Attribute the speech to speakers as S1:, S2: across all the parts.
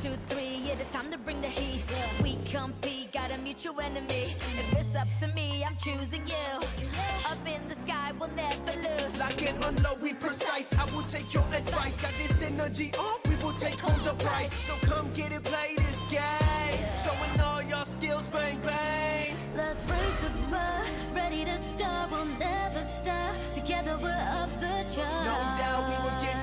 S1: 2, 3, it is time to bring the heat. We compete, got a mutual enemy. If it's up to me, I'm choosing you. Up in the sky, we'll never lose.
S2: Lock and unload, we precise. I will take your advice. Got this energy up, we will take home the prize. So come get it, play this game. Showing all your skills, bang, bang.
S1: Let's raise the bar, ready to start, we'll never stop. Together we're off the charts.
S2: No doubt we will get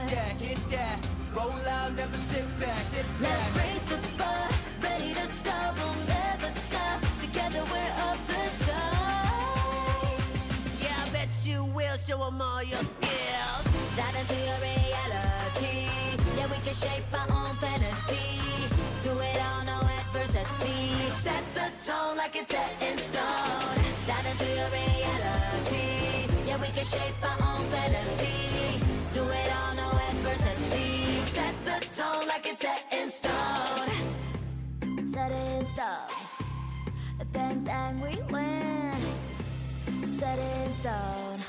S2: that. Roll out, never sit back, sit back.
S1: Let's raise the bar, ready to start, we'll never stop. Together we're off the charts.
S3: Yeah, I bet you will show them all your skills.
S1: Dive into your reality. Yeah, we can shape our own fantasy. Do it all, no adversity. Set the tone like it's set in stone. Dive into your reality. Yeah, we can shape our own fantasy. Do it all, no adversity. Set the tone like it's set in stone. Set in stone. Bang, bang, we win. Set in stone.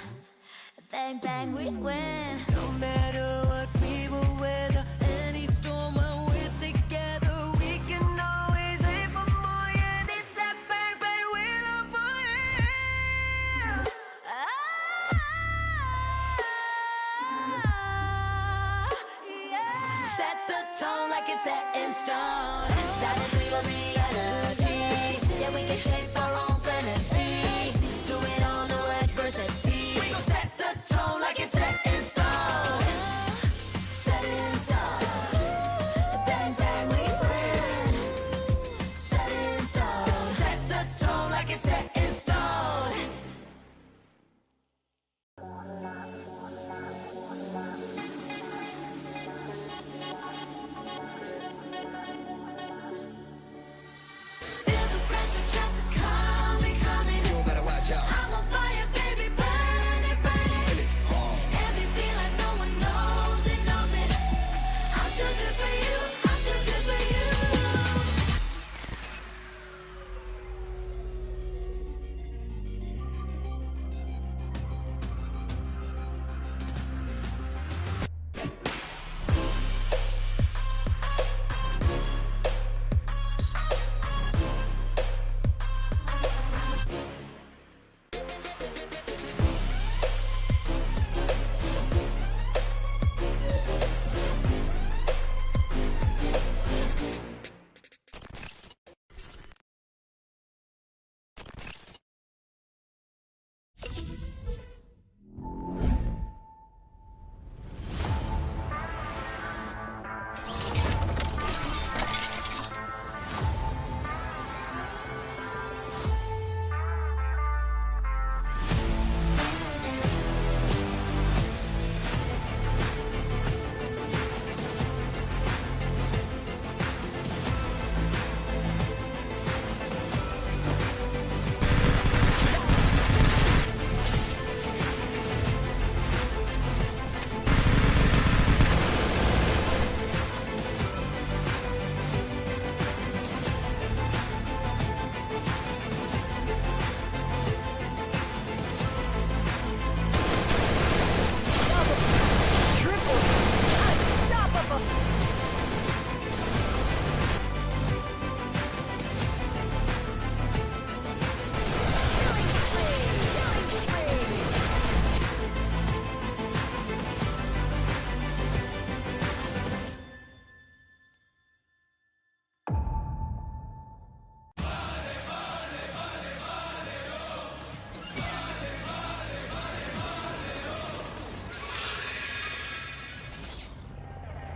S1: Bang, bang, we win.
S2: No matter what, we will weather
S1: Any storm when we're together.
S2: We can always aim for more, yeah. It's that bang, bang, we love for you.
S1: Set the tone like it's set in stone. Dive into your reality. Yeah, we can shape our own fantasy. Do it all, no adversity.
S2: We gon' set the tone like it's set in stone.
S1: Set in stone. Bang, bang, we win. Set in stone.
S2: Set the tone like it's set in stone.
S1: Feel the pressure, trap is coming, coming.
S4: You better watch out.
S1: I'm on fire, baby, burn it, burn it.
S4: Feel it.
S1: Heavy feel like no one knows it, knows it. I'm too good for you, I'm too good for you.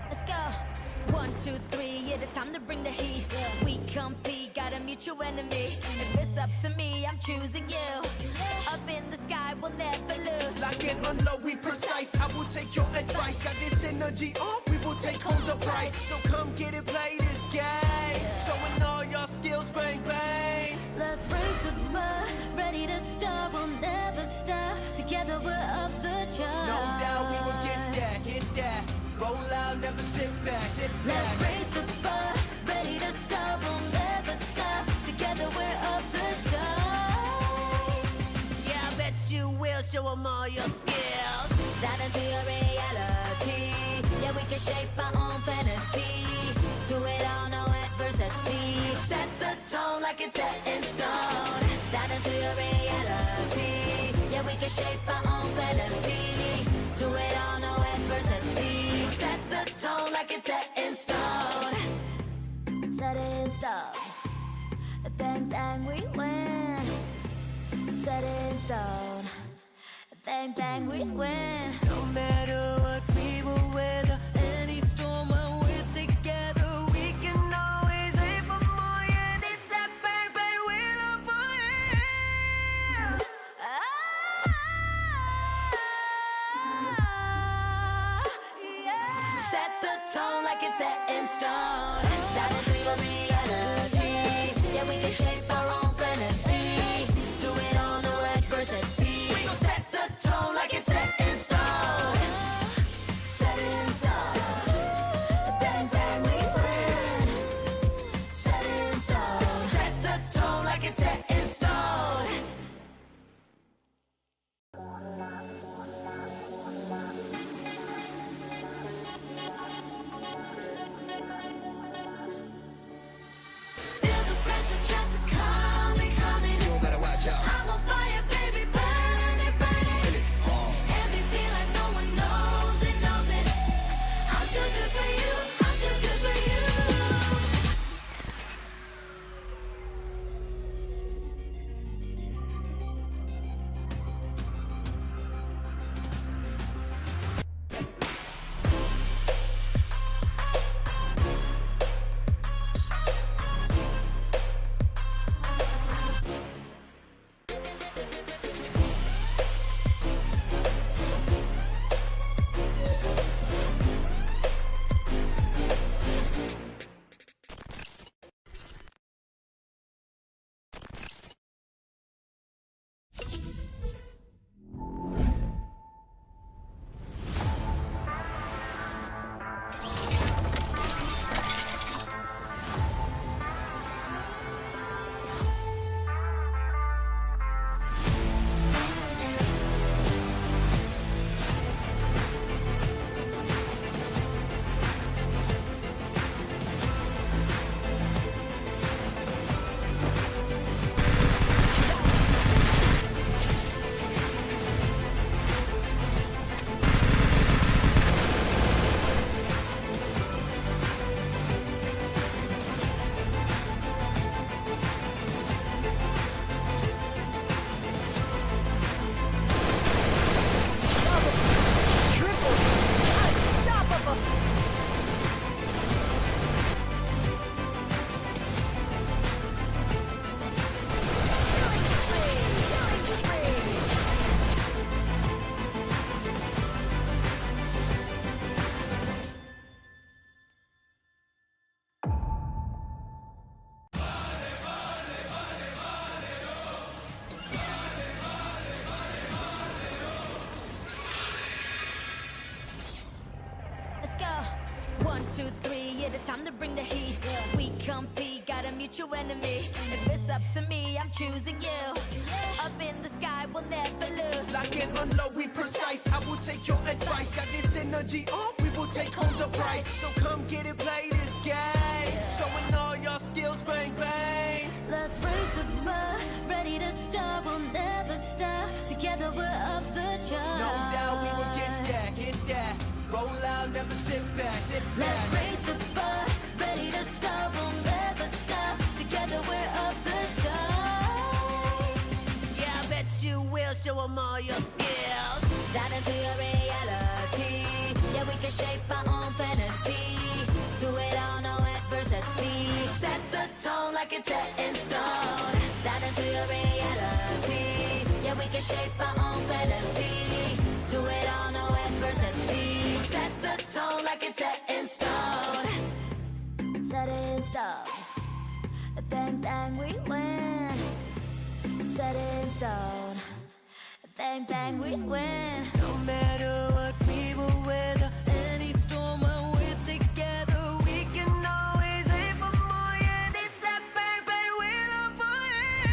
S1: Let's go. 1, 2, 3, it is time to bring the heat. We compete, got a mutual enemy. If it's up to me, I'm choosing you. Up in the sky, we'll never lose.
S2: Lock and unload, we precise. I will take your advice. Got this energy up, we will take home the prize. So come get it, play this game. Showing all your skills, bang, bang.
S1: Let's raise the bar, ready to start, we'll never stop. Together we're off the charts.
S2: No doubt we will get that. Roll out, never sit back, sit back.
S1: Let's raise the bar, ready to start, we'll never stop. Together we're off the charts.
S3: Yeah, I bet you will show them all your skills.
S1: Dive into your reality. Yeah, we can shape our own fantasy. Do it all, can shape our own fantasy. Do it all, no adversity. Set the tone like it's set in stone. Set in stone. Bang bang we win. Set in stone. Bang bang we win.
S2: No matter what we will weather,
S1: Any storm when we're together,
S2: we can always aim for more. Yeah, it's that bang bang we love for you.
S1: Set the tone like it's set in stone. That is real reality. Yeah, we can shape our own fantasy. Do it all, no adversity. We gon' set the tone like it's set in stone. Set in stone. Bang bang we win. Set in stone. Set the tone like it's set in stone. Feel the pressure, trap is coming, coming.
S2: You better watch out.
S1: I'm on fire, baby, burn it, burn it.
S2: Feel it,
S1: MVP like no one knows it, knows it. I'm too good for you, I'm too good for you. Let's go. 1, 2, 3, yeah, it's time to bring the heat. We compete, got a mutual enemy. If it's up to me, I'm choosing you. Up in the sky, we'll never lose.
S2: like an unlow, we precise. I will take your advice. Got this energy, we will take home the prize. So come get it, play this game. Showing all your skills, bang bang.
S1: Let's raise the bar, ready to start, we'll never stop. Together we're off the charts.
S2: No doubt we will get that. Roll out, never sit back, sit back.
S1: Let's raise the bar, ready to start, we'll never stop. Together we're off the charts.
S3: Yeah, I bet you will show 'em all your skills.
S1: Dive into your reality. Yeah, we can shape our own fantasy. Do it all, no adversity. Set the tone like it's set in stone. Dive into your reality. Yeah, we can shape our own fantasy. Do it all, no adversity. Set the tone like it's set in stone. Set in stone. Bang bang we win. Set in stone. Bang bang we win.
S2: No matter what we will weather,
S1: Any storm when we're together,
S2: we can always aim for more. Yeah, it's that bang bang we love for you.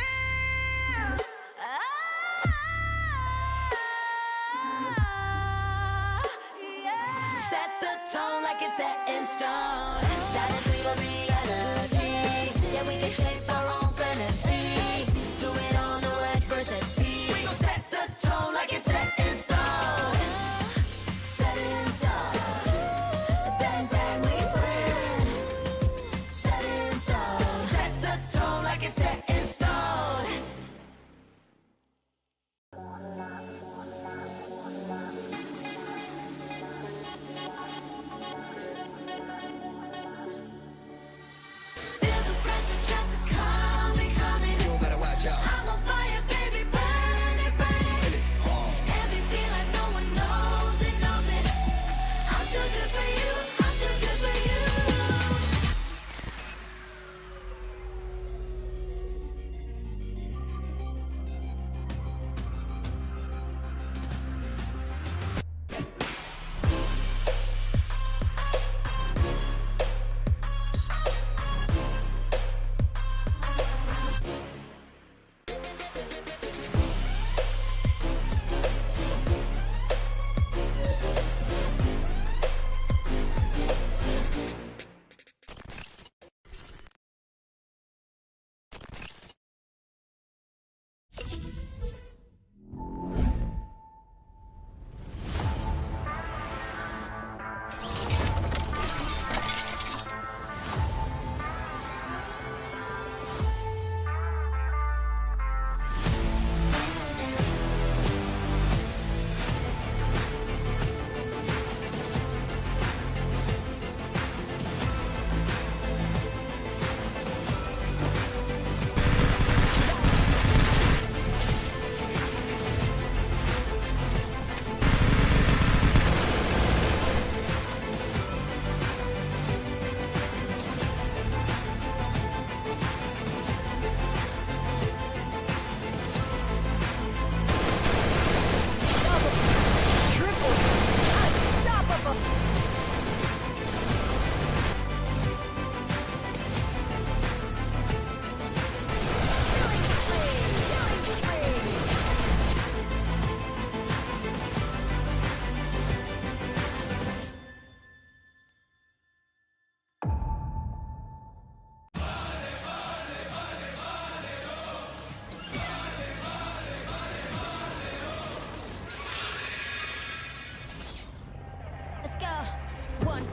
S1: Set the tone like it's set in stone. That is real reality. Yeah, we can shape our own fantasy. Do it all, no adversity.
S2: We gon' set the tone like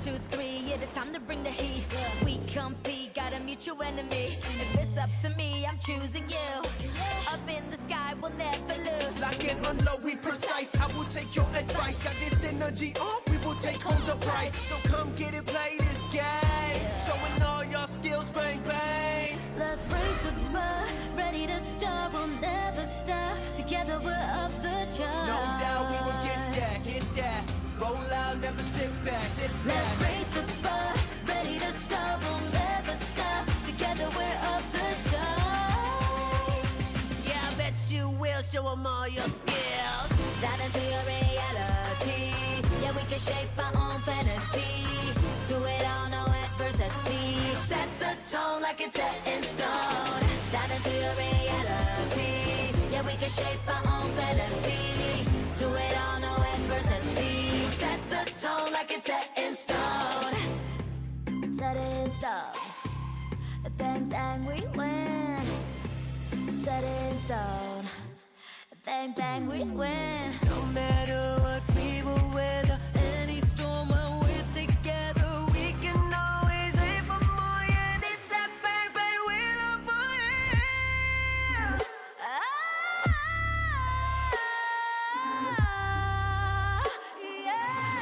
S1: 2, 3, yeah, it's time to bring the heat. We compete, got a mutual enemy. If it's up to me, I'm choosing you. Up in the sky, we'll never lose.
S2: Lock and unload, we precise. I will take your advice. Got this energy on, we will take home the prize. So come get it, play this game. Showing all your skills, bang, bang.
S1: Let's raise the bar, ready to start, we'll never stop. Together we're off the charts.
S2: No doubt we will get that, get that. Roll out, never sit back, sit back.
S1: Let's raise the bar, ready to start, we'll never stop. Together we're off the charts.
S3: Yeah, I bet you will show them all your skills.
S1: Dive into your reality. Yeah, we can shape our own fantasy. Do it all, no adversity. Set the tone like it's set in stone. Dive into your reality. Yeah, we can shape our own fantasy. Do it all, no adversity. Set the tone like it's set in stone. Set it in stone. Bang, bang, we win. Set it in stone. Bang, bang, we win.
S2: No matter what we will weather,
S1: Any storm when we're together,
S2: we can always aim for more. Yeah, it's that bang, bang, we're on fire.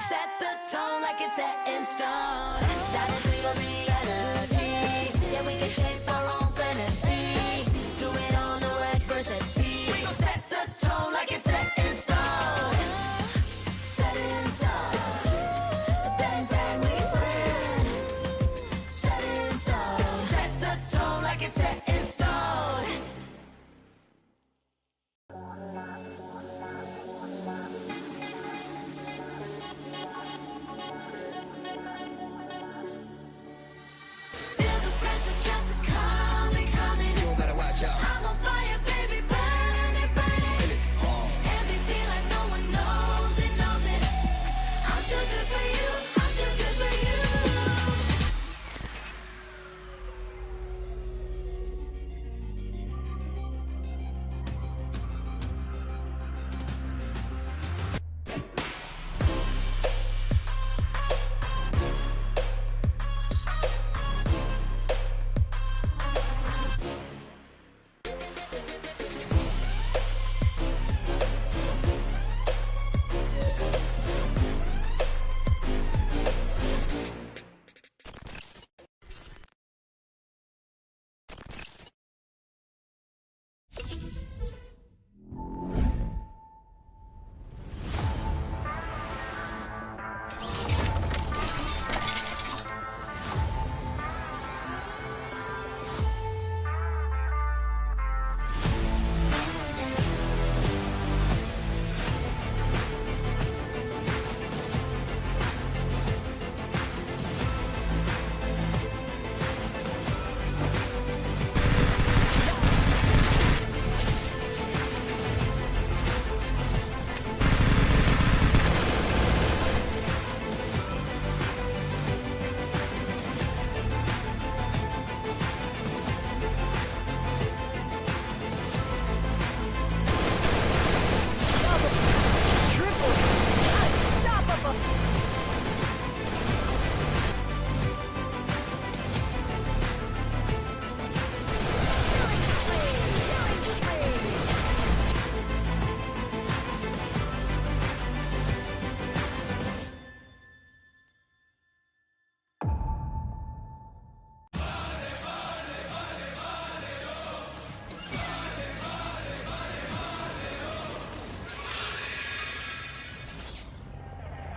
S1: set the tone like it's set in stone. Dive into your reality. Yeah, we can shape our own fantasy. Do it all, no adversity.
S2: We gon' set the tone like it's set in stone.
S1: Set it in stone. Bang, bang, we win. Set it in stone.
S2: Set the tone like it's set in stone.
S1: Feel the pressure, jump is coming, coming.
S4: You better watch out.
S1: I'm on fire, baby, burn it, burn it.
S4: Feel it.
S1: MVP like no one knows it, knows it. I'm too good for you, I'm too good for you.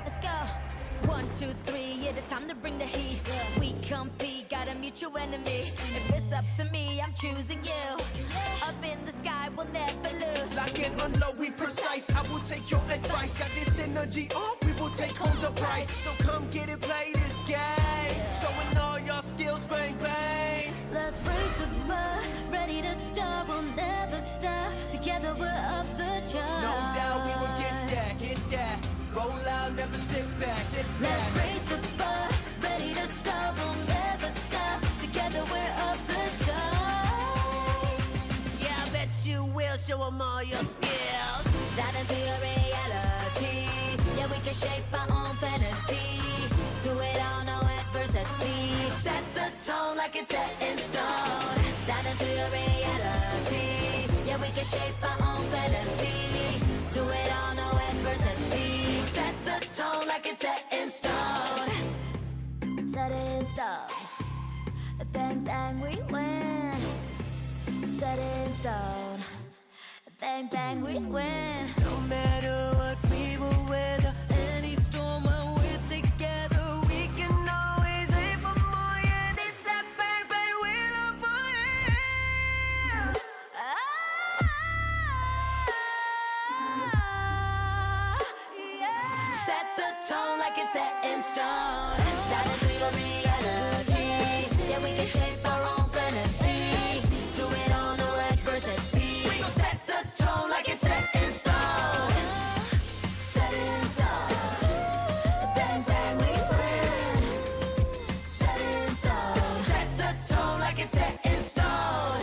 S1: Let's go. 1, 2, 3, yeah, it's time to bring the heat. We compete, got a mutual enemy. If it's up to me, I'm choosing you. Up in the sky, we'll never lose.
S2: Lock and unload, we precise. I will take your advice. Got this energy on, we will take home the prize. So come get it, play this game. Showing all your skills, bang, bang.
S1: Let's raise the bar, ready to start, we'll never stop. Together we're off the charts.
S2: No doubt we will get that, get that. Roll out, never sit back, sit back.
S1: Let's raise the bar, ready to start, we'll never stop. Together we're off the charts.
S3: Yeah, I bet you will show them all your skills.
S1: Dive into your reality. Yeah, we can shape our own fantasy. Do it all, like it's set in stone. Down into your reality. Yeah, we can shape our own fantasy. Do it all, no adversity. Set the tone like it's set in stone. Set in stone. Bang, bang, we win. Set in stone. Bang, bang, we win.
S2: No matter what we will weather,
S1: Any storm when we're together, we can always aim for more. Yeah, it's that bang, bang, we love for it. Yeah. Set the tone like it's set in stone. Down into your reality. Yeah, we can shape our own fantasy. Do it all, no adversity. We gon' set the tone like it's set in stone. Set in stone. Bang, bang, we win. Set in stone. Set the tone like it's set in stone.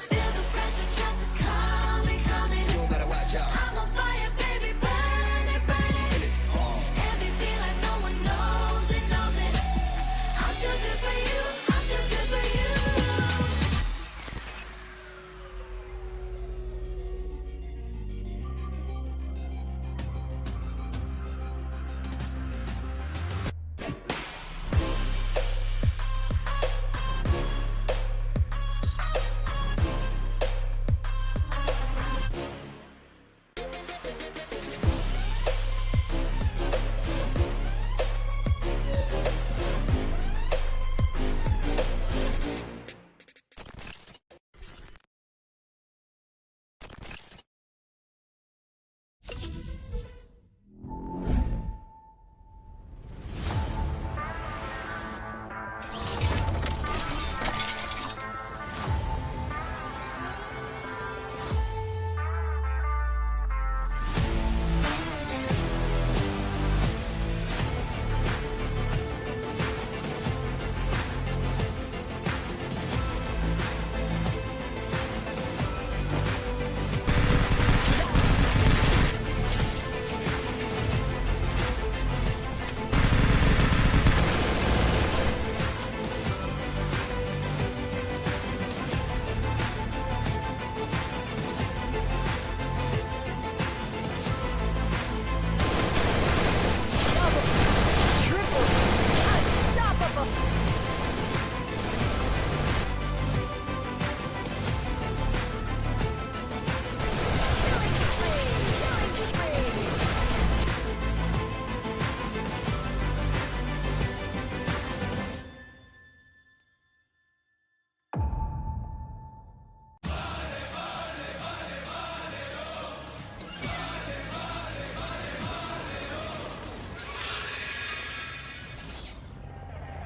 S1: Feel the pressure, trap is coming, coming.
S2: you better watch out.
S1: I'm on fire, baby, burn it, burn it.
S2: Feel it,
S1: Heavy feel like no one knows it, knows it. I'm too good for you, I'm too good for you.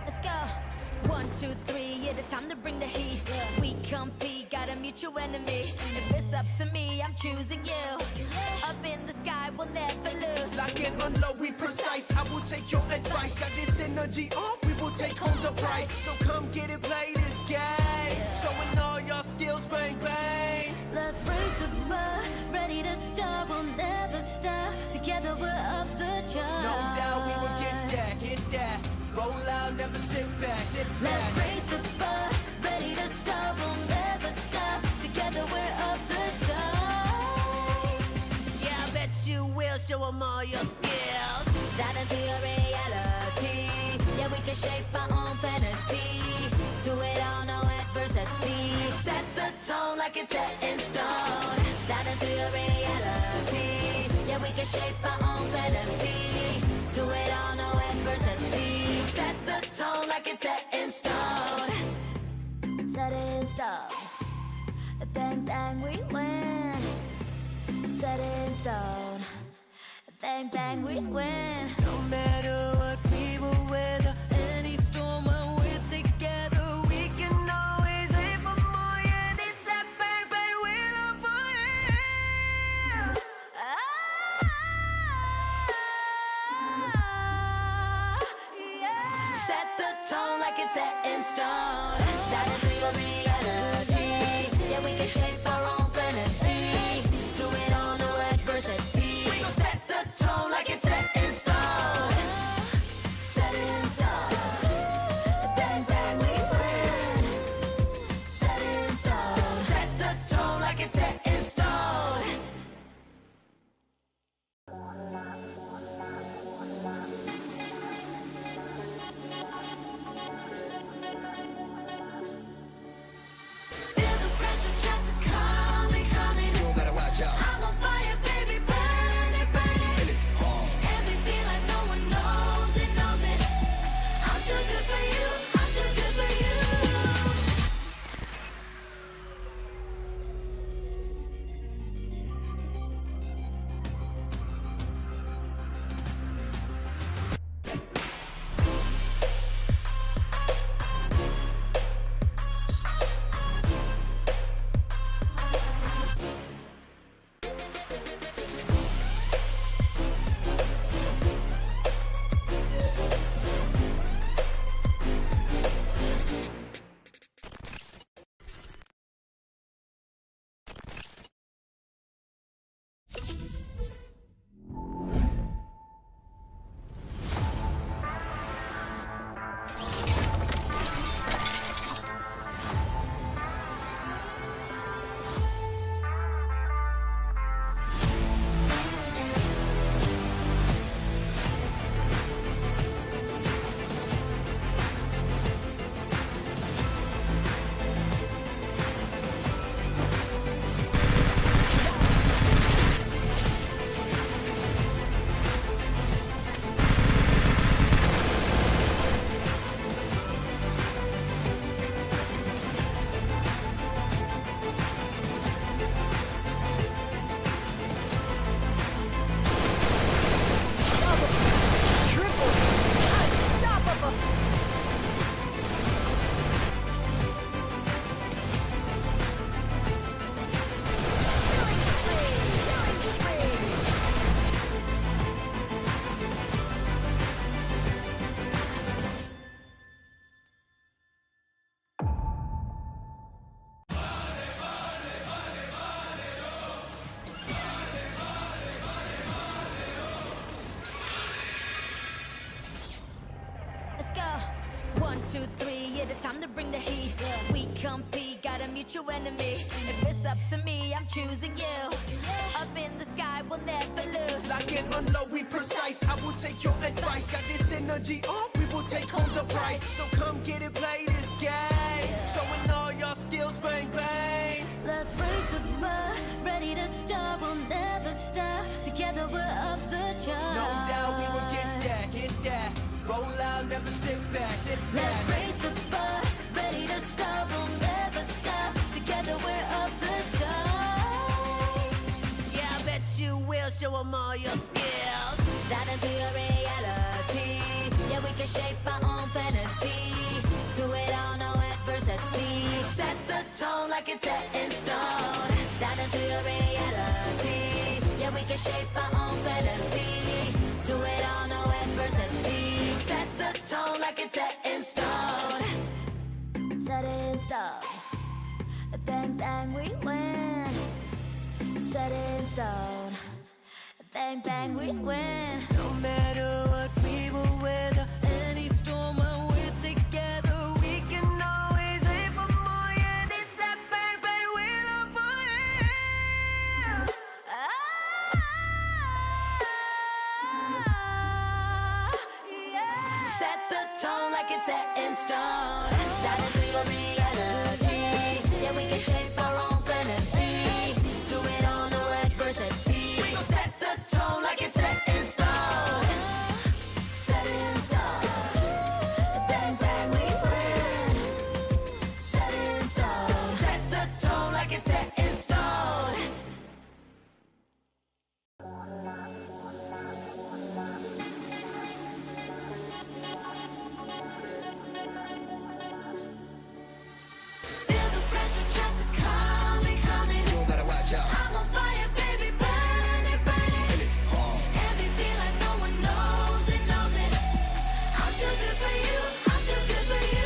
S1: Let's go. 1, 2, 3, yeah, it's time to bring the heat. We compete, got a mutual enemy. If it's up to me, I'm choosing you. Up in the sky, we'll never lose.
S2: Lock and unload, we precise. I will take your advice. Got this energy up, we will take home the prize. So come get it, play this game. Showing all your skills, bang, bang.
S1: Let's raise the bar, ready to start, we'll never stop. Together we're off the charts.
S2: No doubt we will get that, get that. Roll out, never sit back, sit back.
S1: Let's raise the bar, ready to start, we'll never stop. Together we're off the charts.
S3: Yeah, I bet you will show 'em all your skills.
S1: Down into your reality. Yeah, we can shape our own fantasy. Do it all, no adversity. Set the tone like it's set in stone. Down into your reality. Yeah, we can shape our own fantasy. Do it all, no adversity. Set the tone like it's set in stone. Set in stone. Bang, bang, we win. Set in stone. Bang, bang, we win.
S2: No matter what we will weather,
S1: Any storm when we're together, we can always aim for more. Yeah, it's that bang, bang, we love for it. Yeah. Set the tone like it's set in stone. Down into your reality. Yeah, we can shape our own fantasy. it's time to bring the heat. We compete, got a mutual enemy. If it's up to me, I'm choosing you. Up in the sky, we'll never lose.
S2: Lock and unload, we precise. I will take your advice. Got this energy on, we will take home the prize. So come get it, play this game. Showing all your skills, bang, bang.
S1: Let's raise the bar, ready to start, we'll never stop. Together we're off the charts.
S2: No doubt we will get that, get that. Roll out, never sit back, sit back.
S1: Let's raise the bar, ready to start, we'll never stop. Together we're off the charts.
S3: Yeah, I bet you will show them all your skills.
S1: Dive into your reality. Yeah, we can shape our own fantasy. Do it all, no adversity. Set the tone like it's set in stone. Dive into your reality. Yeah, we can shape our own fantasy. Do it all, no adversity. Set the tone like it's set in stone. Set in stone. Bang, bang, we win. Set in stone. Bang, bang, we win.
S2: No matter what we will weather,
S1: Any storm when we're together,
S2: we can always aim for more. Yeah, this that bang bang we love for you.
S1: Set the tone like it's set in stone. Dive into your reality. Yeah, we can shape our own fantasy. Do it all, no adversity.
S2: We gon' set the tone like it's set in stone.
S1: Set in stone. Bang, bang, we win. Set in stone.
S2: Set the tone like it's set in stone.
S1: Feel the pressure, trap is coming, coming.
S4: You better watch out.
S1: I'm on fire, baby, burn it, burn it.
S4: Feel it hard.
S1: Heavy feel like no one knows it, knows it. I'm too good for you, I'm too good for you.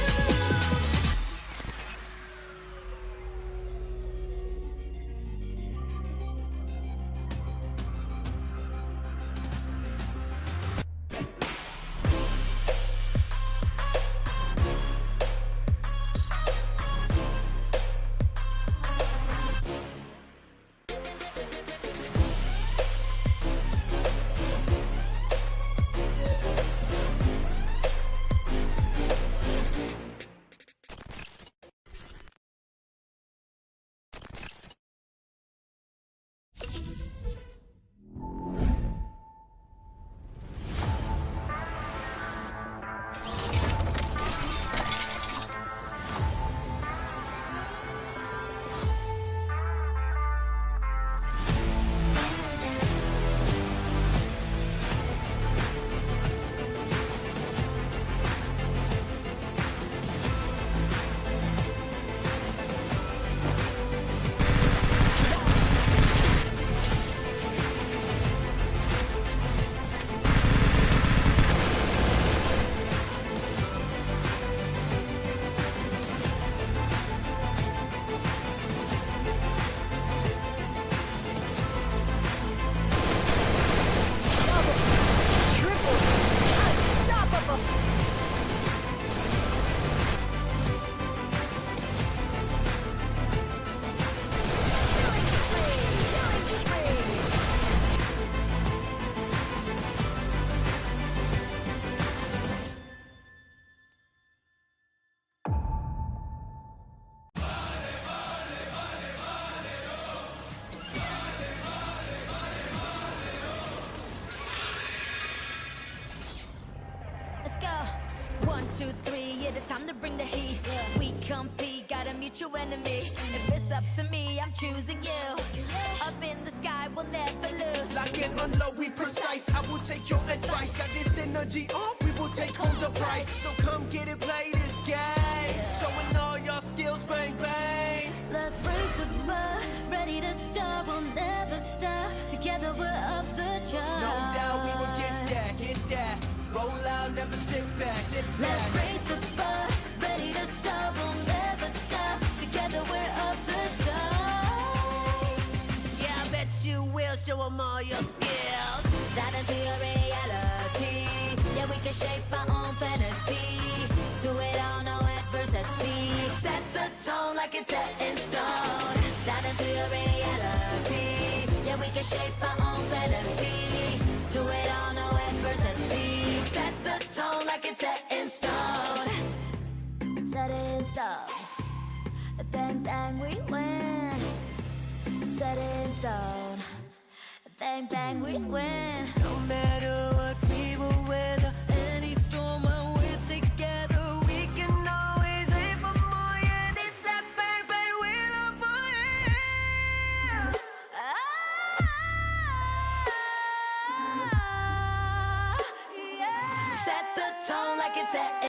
S1: Let's go. 1, 2, 3, it is time to bring the heat. We compete, got a mutual enemy. If it's up to me, I'm choosing you. Up in the sky, we'll never lose.
S2: Lock and unload, we precise. I will take your advice. Got this energy on, we will take home the prize. So come get it, play this game. Showing all your skills, bang bang.
S1: Let's raise the bar, ready to start, we'll never stop. Together we're off the charts.
S2: No doubt we will get that, get that. Roll out, never sit back, sit back.
S1: Let's raise the bar, ready to start, we'll never stop. Together we're off the charts.
S3: Yeah, I bet you will show them all your skills.
S1: Dive into your reality. Yeah, we can shape our own fantasy. Do it all, no adversity. adversity. Set the tone like it's set in stone. Dive into your reality. Yeah, we can shape our own fantasy. Do it all, no adversity. Set the tone like it's set in stone. Set it in stone. Bang, bang, we win. Set it in stone. Bang, bang, we win.
S2: No matter what we will weather,
S1: Any storm when we're together,
S2: we can always aim for more. Yeah, this that bang bang we're up for it.
S1: yeah. Set the tone like it's set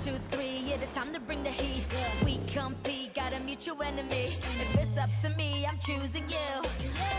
S1: 2, 3, it is time to bring the heat. We compete, got a mutual enemy. If it's up to me, I'm choosing you.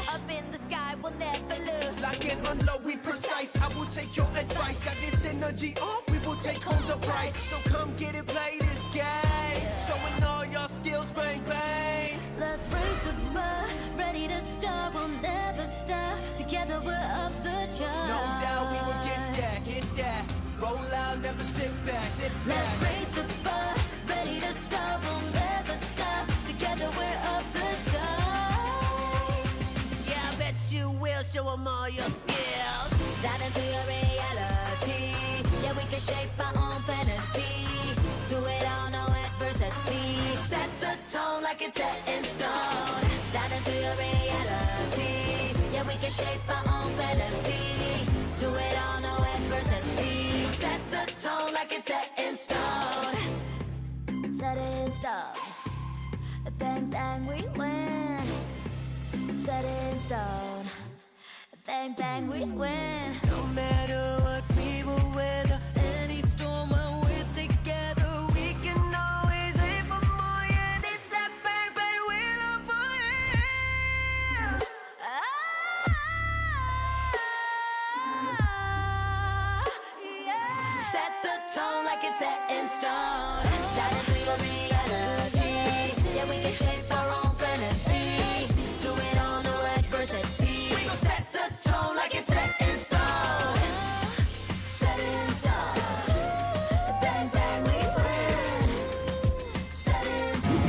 S1: Up in the sky, we'll never lose.
S2: Lock and unload, we precise. I will take your advice. Got this energy up, we will take home the prize. So come get it, play this game. Showing all your skills, bang, bang.
S1: Let's raise the bar, ready to start, we'll never stop. Together we're off the charts.
S2: No doubt we will get that, get that. Roll out, never sit back, sit back.
S1: Let's raise the bar, ready to start, we'll never stop. Together we're off the charts.
S3: Yeah, I bet you will show them all your skills.
S1: Dive into your reality. Yeah, we can shape our own fantasy. Do it all, no adversity. Set the tone like it's set in stone. Dive into your reality. Yeah, we can shape our own fantasy. Do it all, no adversity. Set the tone like it's set in stone. Set it in stone. Bang, bang, we win. Set it in stone. Bang, bang, we win.
S2: No matter what we will weather,
S1: Any storm when we're together,
S2: we can always aim for more. Yeah, this that bang bang we're up for it.
S1: yeah. Set the tone like it's set in stone. Dive into your reality. Yeah, we can shape our own fantasy. Do it all, no adversity.
S2: We gon' set the tone like it's set in stone.
S1: Set it in stone. Bang, bang, we win. Set it in stone.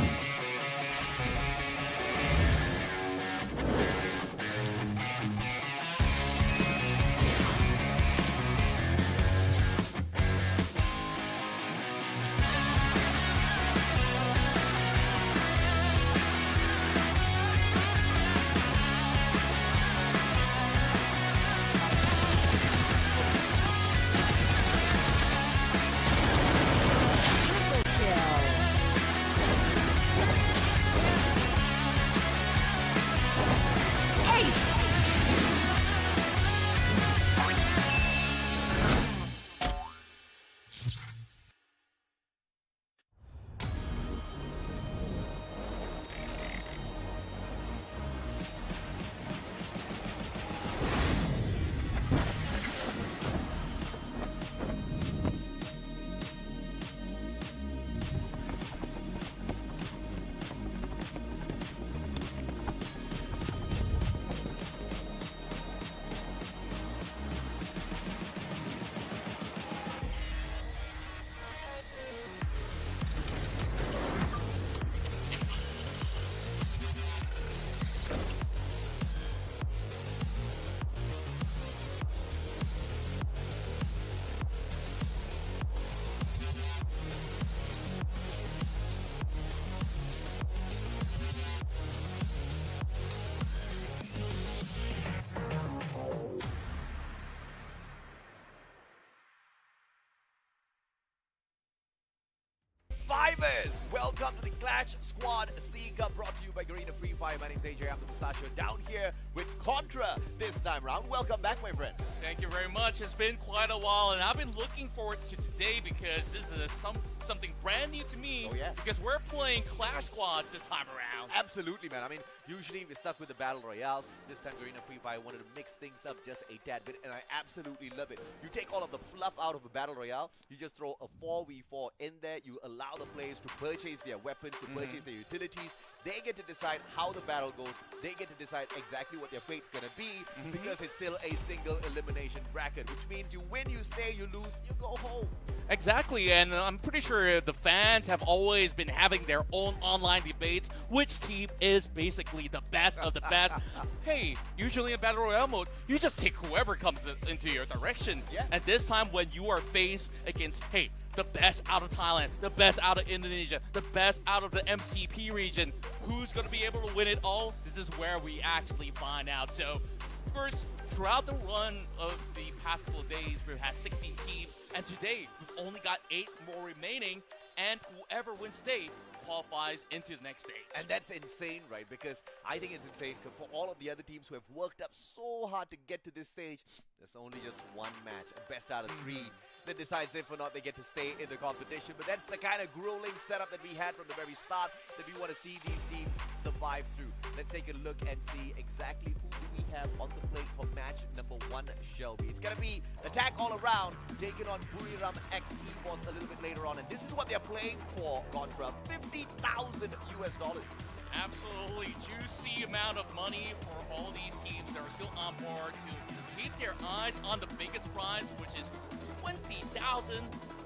S4: Fivers! Welcome to the Clash Squad C Cup brought to you by Garena Free Fire. My name's AJ, I'm the Mustachio down here with Contra this time round. Welcome back, my friend.
S5: Thank you very much. It's been quite a while, and I've been looking forward to today because this is something brand new to me.
S4: Oh, yeah.
S5: Because we're playing Clash Squads this time around.
S4: Absolutely, man. I mean, usually we're stuck with the Battle Royales. This time, Garena Free Fire wanted to mix things up just a tad bit, and I absolutely love it. You take all of the fluff out of a Battle Royale, you just throw a 4v4 in there, you allow the players to purchase their weapons, to purchase their utilities. They get to decide how the battle goes. They get to decide exactly what their fate's gonna be because it's still a single elimination bracket, which means you win, you stay, you lose, you go home.
S5: Exactly, and I'm pretty sure the fans have always been having their own online debates. Which team is basically the best of the best? Hey, usually in Battle Royale mode, you just take whoever comes into your direction.
S4: Yeah.
S5: And this time when you are faced against, hey, the best out of Thailand, the best out of Indonesia, the best out of the MCP region, who's going to be able to win it all? This is where we actually find out. So first, throughout the run of the past couple of days, we've had 16 teams, and today we've only got 8 more remaining, and whoever wins today qualifies into the next stage.
S4: And that's insane, right? Because I think it's insane for all of the other teams who have worked up so hard to get to this stage. There's only just one match, a best out of 3, that decides if or not they get to stay in the competition. But that's the kind of grueling setup that we had from the very start that we want to see these teams survive through. Let's take a look and see exactly who do we have on the plate for match number 1, Shelby. It's going to be attack all around, taking on Buriram X EVOS a little bit later on. And this is what they're playing for, Contra, $50,000 US.
S5: Absolutely juicy amount of money for all these teams that are still on board to keep their eyes on the biggest prize, which is $20,000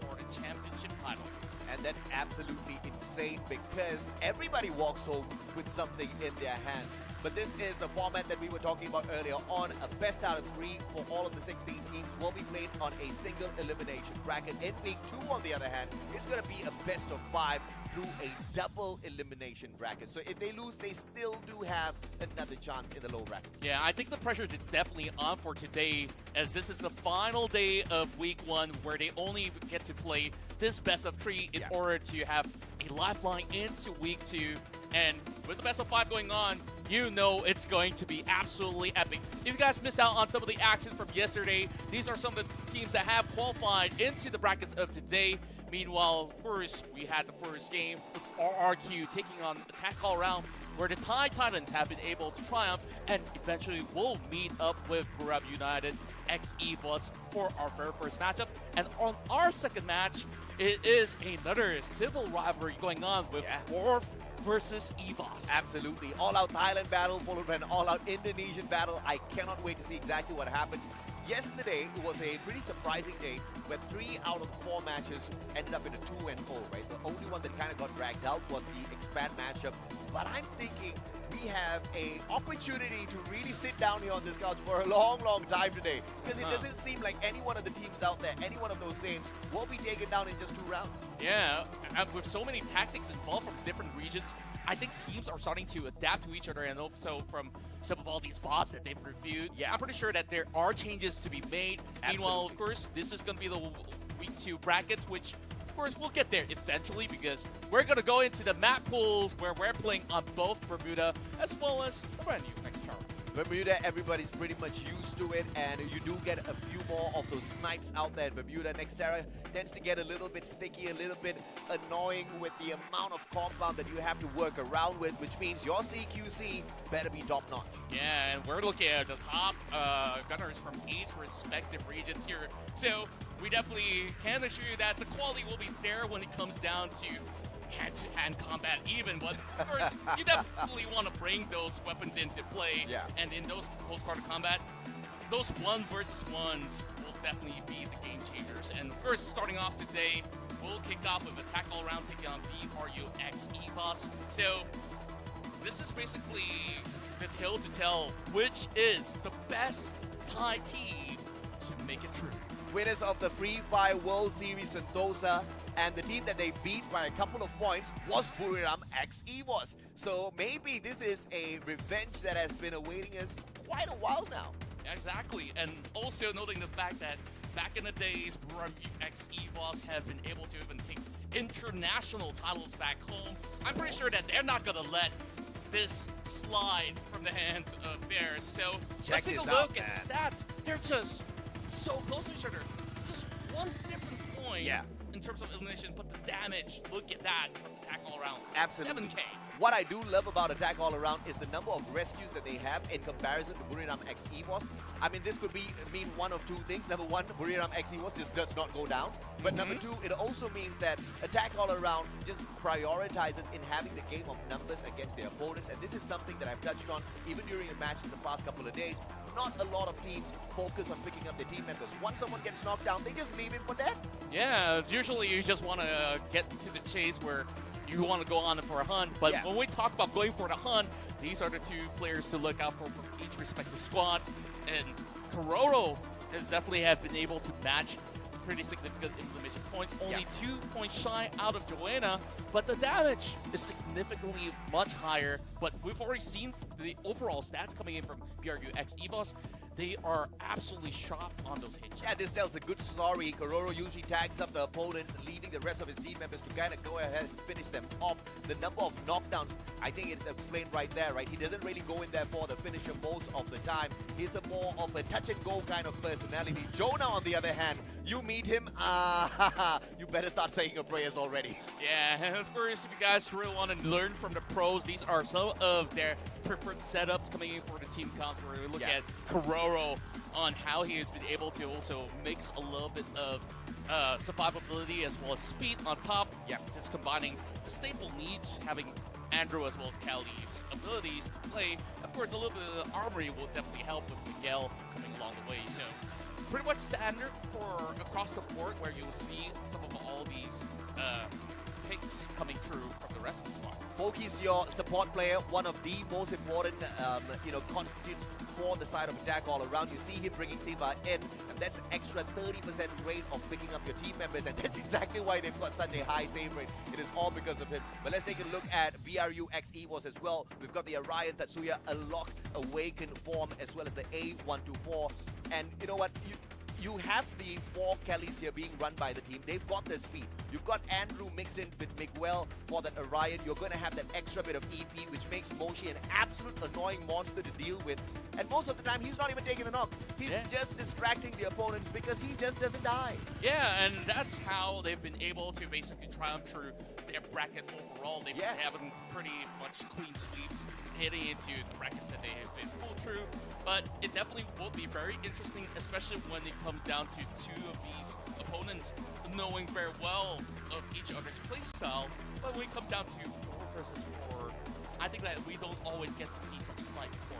S5: for the championship title.
S4: And that's absolutely insane because everybody walks home with something in their hand. But this is the format that we were talking about earlier on. A best out of 3 for all of the 16 teams will be played on a single elimination bracket. In week 2, on the other hand, it's going to be a best of 5 through a double elimination bracket. So if they lose, they still do have another chance in the lower brackets.
S5: Yeah, I think the pressure is definitely on for today, as this is the final day of week 1 where they only get to play this best of 3 in order to have a lifeline into week 2. And with the best of 5 going on, you know it's going to be absolutely epic. If you guys missed out on some of the action from yesterday, these are some of the teams that have qualified into the brackets of today. Meanwhile, of course, we had the first game with RRQ taking on Attack All Around, where the Thai Titans have been able to triumph and eventually will meet up with Buriram United X EVOS for our very first matchup. And on our second match, it is another civil rivalry going on with Wharf versus EVOS.
S4: Absolutely. All-out Thailand battle followed by an all-out Indonesian battle. I cannot wait to see exactly what happens. Yesterday was a pretty surprising day where 3 out of 4 matches ended up in a 2-0, right? The only one that kind of got dragged out was the expand matchup. But I'm thinking we have a opportunity to really sit down here on this couch for a long, long time today. Because it doesn't seem like any one of the teams out there, any one of those names, will be taken down in just 2 rounds.
S5: Yeah, with so many tactics involved from different regions, I think teams are starting to adapt to each other, and also from some of all these bots that they've reviewed. Yeah, I'm pretty sure that there are changes to be made. Absolutely. Meanwhile, of course, this is going to be the week 2 brackets, which, of course, we'll get there eventually because we're going to go into the map pools where we're playing on both Bermuda as well as the brand new next term.
S4: Bermuda, everybody's pretty much used to it, and you do get a few more of those snipes out there in Bermuda. Nextera tends to get a little bit sticky, a little bit annoying with the amount of compound that you have to work around with, which means your CQC better be top-notch.
S5: Yeah, and we're looking at the top gunners from each respective regions here. So we definitely can assure you that the quality will be there when it comes down to hand-to-hand combat even, but of course, you definitely want to bring those weapons into play, and in those close quarter combat, those 1 versus 1s will definitely be the game changers. And of course, starting off today, we'll kick off with Attack All Around taking on BRU X EVOS. So this is basically the tale to tell which is the best Thai team to make it true.
S4: Winners of the Free Fire World Series Sentosa, and the team that they beat by a couple of points was Buriram X EVOS. So maybe this is a revenge that has been awaiting us quite a while now.
S5: Exactly, and also noting the fact that back in the days, Buriram X EVOS have been able to even take international titles back home. I'm pretty sure that they're not going to let this slide from the hands of theirs. So let's take a look at the stats. They're just so close to each other. Just one different point in terms of elimination, but the damage, look at that. Attack All Around.
S4: Absolutely.
S5: 7K.
S4: What I do love about Attack All Around is the number of rescues that they have in comparison to Buriram X EVOS. I mean, this could mean one of 2 things. Number 1, Buriram X EVOS just does not go down. But number 2, it also means that Attack All Around just prioritizes in having the game of numbers against their opponents. And this is something that I've touched on even during the match in the past couple of days. Not a lot of teams focus on picking up their team members. Once someone gets knocked down, they just leave him for dead. Yeah,
S5: usually you just want to get to the chase where you want to go on for a hunt. But when we talk about going for the hunt, these are the 2 players to look out for each respective squad. And Kororo has definitely have been able to match pretty significant elimination points. Only 2 points shy out of Joanna, but the damage is significantly much higher. But we've already seen the overall stats coming in from BRU X EVOS. they are absolutely sharp on those hit shots.
S4: Yeah, this tells a good story. Kororo usually tags up the opponents, leaving the rest of his team members to kind of go ahead and finish them off. The number of knockdowns, I think it's explained right there, right? He doesn't really go in there for the finisher most of the time. He's a more of a touch-and-go kind of personality. Jonah, on the other hand, you meet him, you better start saying your prayers already.
S5: Yeah, and of course, if you guys really want to learn from the pros, these are some of their preferred setups coming in for the team comps, where we look at Kororo on how he has been able to also mix a little bit of survivability as well as speed on top. Yeah, just combining the staple needs, having Andrew as well as Callie's abilities to play. Of course, a little bit of the armory will definitely help with Miguel coming along the way. So pretty much standard for across the board, where you'll see some of all these picks coming through from the rest of the squad.
S4: Foki's your support player, one of the most important, constitutes for the side of attack all around. You see him bringing Tiba in, and that's an extra 30% rate of picking up your team members, and that's exactly why they've got such a high save rate. It is all because of him. But let's take a look at BRU X EVOS as well. We've got the Orion Tatsuya, a Lock, Awaken form, as well as the A124. And you know what? You have the 4 Kellys here being run by the team. They've got the speed. You've got Andrew mixed in with Miguel for that Orion. You're going to have that extra bit of EP, which makes Moshi an absolute annoying monster to deal with. And most of the time, he's not even taking a knock. He's just distracting the opponents because he just doesn't die.
S5: Yeah, and that's how they've been able to basically triumph through their bracket overall. They've been having pretty much clean sweeps heading into the brackets that they have been pulled through. But it definitely will be very interesting, especially when it comes down to 2 of these opponents knowing very well of each other's playstyle. But when it comes down to 4 versus 4, I think that we don't always get to see something like before.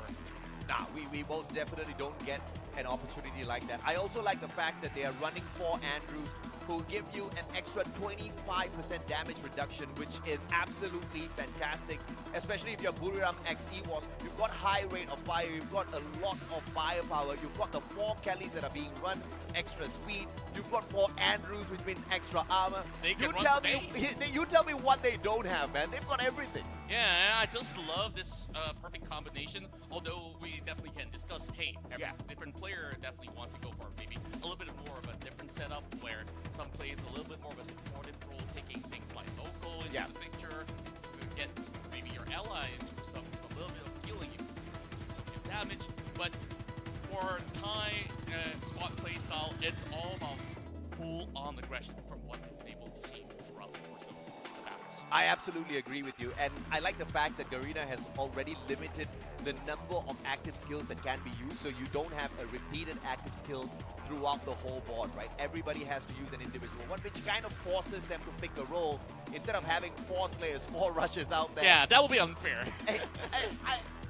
S4: Nah, we most definitely don't get an opportunity like that. I also like the fact that they are running 4 Andrews who give you an extra 25% damage reduction, which is absolutely fantastic, especially if you're Buriram X EVOS. You've got high rate of fire, you've got a lot of firepower, you've got the 4 Kellys that are being run, extra speed, you've got 4 Andrews, which means extra armor. You tell me what they don't have, man. They've got everything.
S5: Yeah, I just love this perfect combination, although we definitely can discuss, hey, every different player definitely wants to go for maybe a little bit more of a different setup, where some plays a little bit more of a supportive role, taking things like local into the picture, to get maybe your allies for some a little bit of healing, you do some good damage. But for Thai squad play style, it's all about full-on aggression from what we've been able to see throughout the course of the battles.
S4: I absolutely agree with you, and I like the fact that Garena has already limited the number of active skills that can be used, so you don't have a repeated active skill throughout the whole board, right? Everybody has to use an individual one, which kind of forces them to pick a role instead of having 4 Slayers, 4 rushes out there.
S5: Yeah, that would be unfair.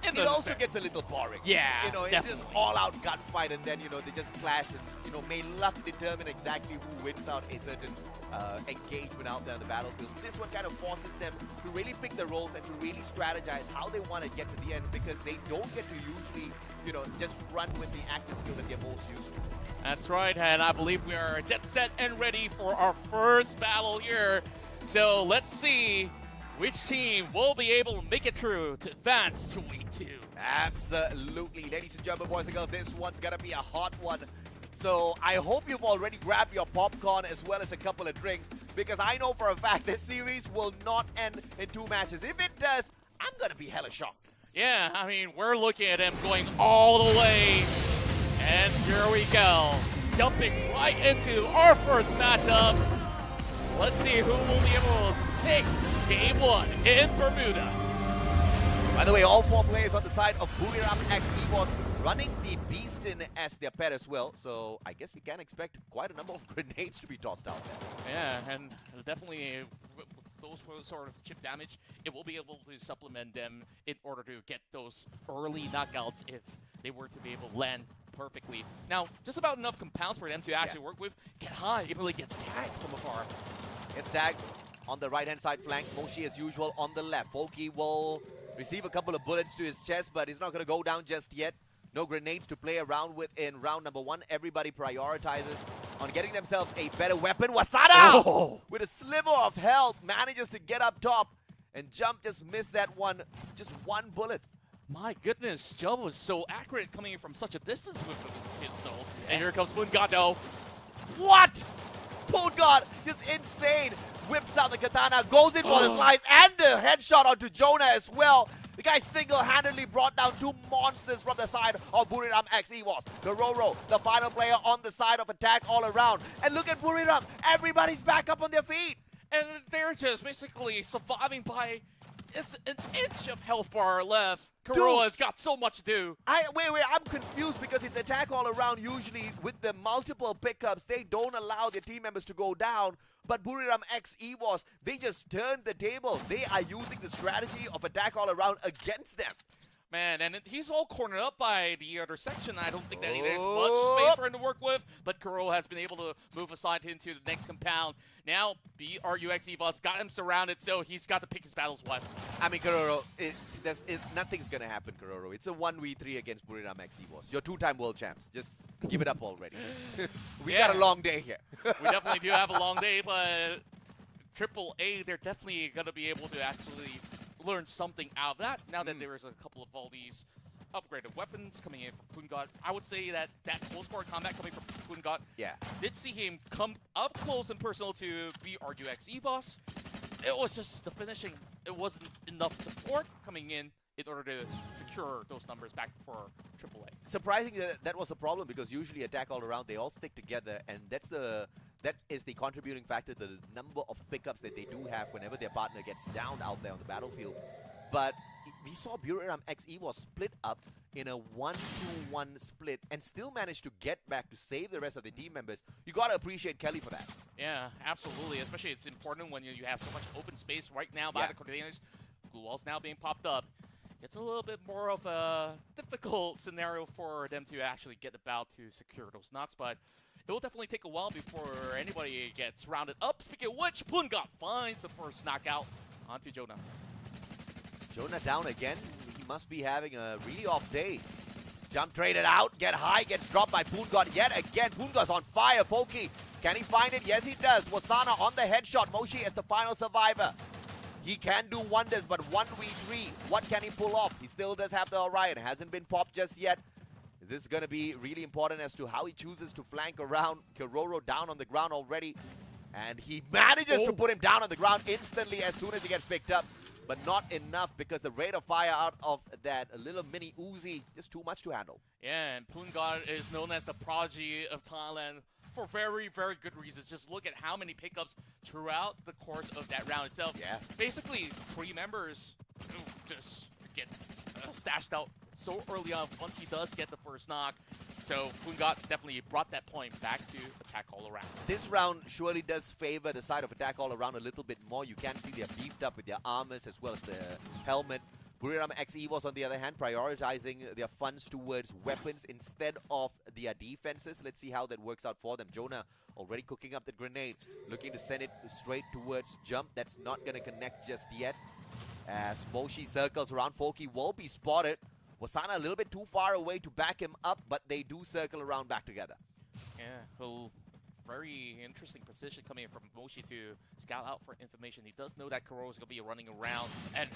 S4: It also gets a little boring.
S5: Yeah,
S4: it's just all-out gunfight, and then, they just clash, and, may luck determine exactly who wins out a certain engagement out there on the battlefield. This one kind of forces them to really pick the roles and to really strategize how they want to get to the end, because they don't get to usually, just run with the active skill that they're most used to.
S5: That's right, and I believe we are jet set and ready for our first battle here. So let's see which team will be able to make it through to advance to Week 2.
S4: Absolutely. Ladies and gentlemen, boys and girls, this one's going to be a hot one. So I hope you've already grabbed your popcorn as well as a couple of drinks, because I know for a fact this series will not end in 2 matches. If it does, I'm going to be hella shocked.
S5: Yeah, I mean, we're looking at him going all the way. And here we go. Jumping right into our first matchup. Let's see who will be able to take Game 1 in Bermuda.
S4: By the way, all 4 players on the side of Buriram X EVOS running the Beastin as their pet as well. So I guess we can expect quite a number of grenades to be tossed out there.
S5: Yeah, and definitely with those sort of chip damage, it will be able to supplement them in order to get those early knockouts if they were to be able to land perfectly. Now, just about enough compounds for them to actually work with. Get high, it really gets tagged from afar.
S4: It's tagged on the right-hand side flank. Moshi, as usual, on the left. Foki will receive a couple of bullets to his chest, but he's not going to go down just yet. No grenades to play around with in round number 1. Everybody prioritizes on getting themselves a better weapon. Wasada, with a sliver of health, manages to get up top, and Jump just missed that one. Just 1 bullet.
S5: My goodness, Joe was so accurate coming in from such a distance with his pistols. And here comes Mungado.
S4: What? Poongard just insane. Whips out the katana, goes in for the slice and the headshot onto Jonah as well. The guy single-handedly brought down two monsters from the side of Buriram X EVOS. Kororo, the final player on the side of attack all around. And look at Buriram. Everybody's back up on their feet.
S5: And they're just basically surviving by it's an inch of health bar left. Kuroa's got so much to do.
S4: Wait, I'm confused because it's attack all around. Usually with the multiple pickups, they don't allow their team members to go down. But Buriram X EVOS, they just turned the table. They are using the strategy of attack all around against them.
S5: Man, and he's all cornered up by the other section. I don't think that there's much space for him to work with, but Kuroa has been able to move aside into the next compound. Now, BRUX EVOS got him surrounded, so he's got to pick his battles wisely.
S4: I mean, Kororo, nothing's going to happen, Kororo. It's a 1v3 against Buriram X EVOS. You're two-time world champs. Just give it up already. We got a long day here.
S5: We definitely do have a long day, but AAA, they're definitely going to be able to actually learn something out of that now that there is a couple of all these upgraded weapons coming in from Poongard. I would say that close quarter combat coming from Poongard, did see him come up close and personal to BRUX EVOS. It was just the finishing. It wasn't enough support coming in order to secure those numbers back for AAA.
S4: Surprising that was a problem because usually attack all around, they all stick together, and that is the contributing factor, the number of pickups that they do have whenever their partner gets down out there on the battlefield. But we saw Buriram X EVOS split up in a 1-2-1 split and still managed to get back to save the rest of the team members. You gotta appreciate Kelly for that.
S5: Yeah, absolutely. Especially it's important when you have so much open space right now by the containers. Glue walls now being popped up. It's a little bit more of a difficult scenario for them to actually get about to secure those knocks, but it will definitely take a while before anybody gets rounded up. Speaking of which, Poongard finds the first knockout onto Jonah.
S4: Jonah down again. He must be having a really off day. Jump traded out, get high, gets dropped by Poongard yet again. Poongard's on fire, Pokey. Can he find it? Yes, he does. Wasana on the headshot. Moshi is the final survivor. He can do wonders, but 1v3, what can he pull off? He still does have the Orion. Hasn't been popped just yet. This is going to be really important as to how he chooses to flank around. Kororo down on the ground already. And he manages to put him down on the ground instantly as soon as he gets picked up. But not enough because the rate of fire out of that little mini Uzi, just too much to handle.
S5: Yeah, and Poongard is known as the prodigy of Thailand for very, very good reasons. Just look at how many pickups throughout the course of that round itself.
S4: Yeah.
S5: Basically, 3 members just get stashed out so early on once he does get the first knock. So Poongard definitely brought that point back to attack all around.
S4: This round surely does favor the side of attack all around a little bit more. You can see they're beefed up with their armors as well as the helmet. Buriram X EVOS, on the other hand, prioritizing their funds towards weapons instead of their defenses. Let's see how that works out for them. Jonah already cooking up the grenade, looking to send it straight towards Jump. That's not going to connect just yet. As Moshi circles around, Foki will be spotted. Wasana a little bit too far away to back him up, but they do circle around back together.
S5: Yeah, so very interesting position coming in from Moshi to scout out for information. He does know that Kuroa is going to be running around. And,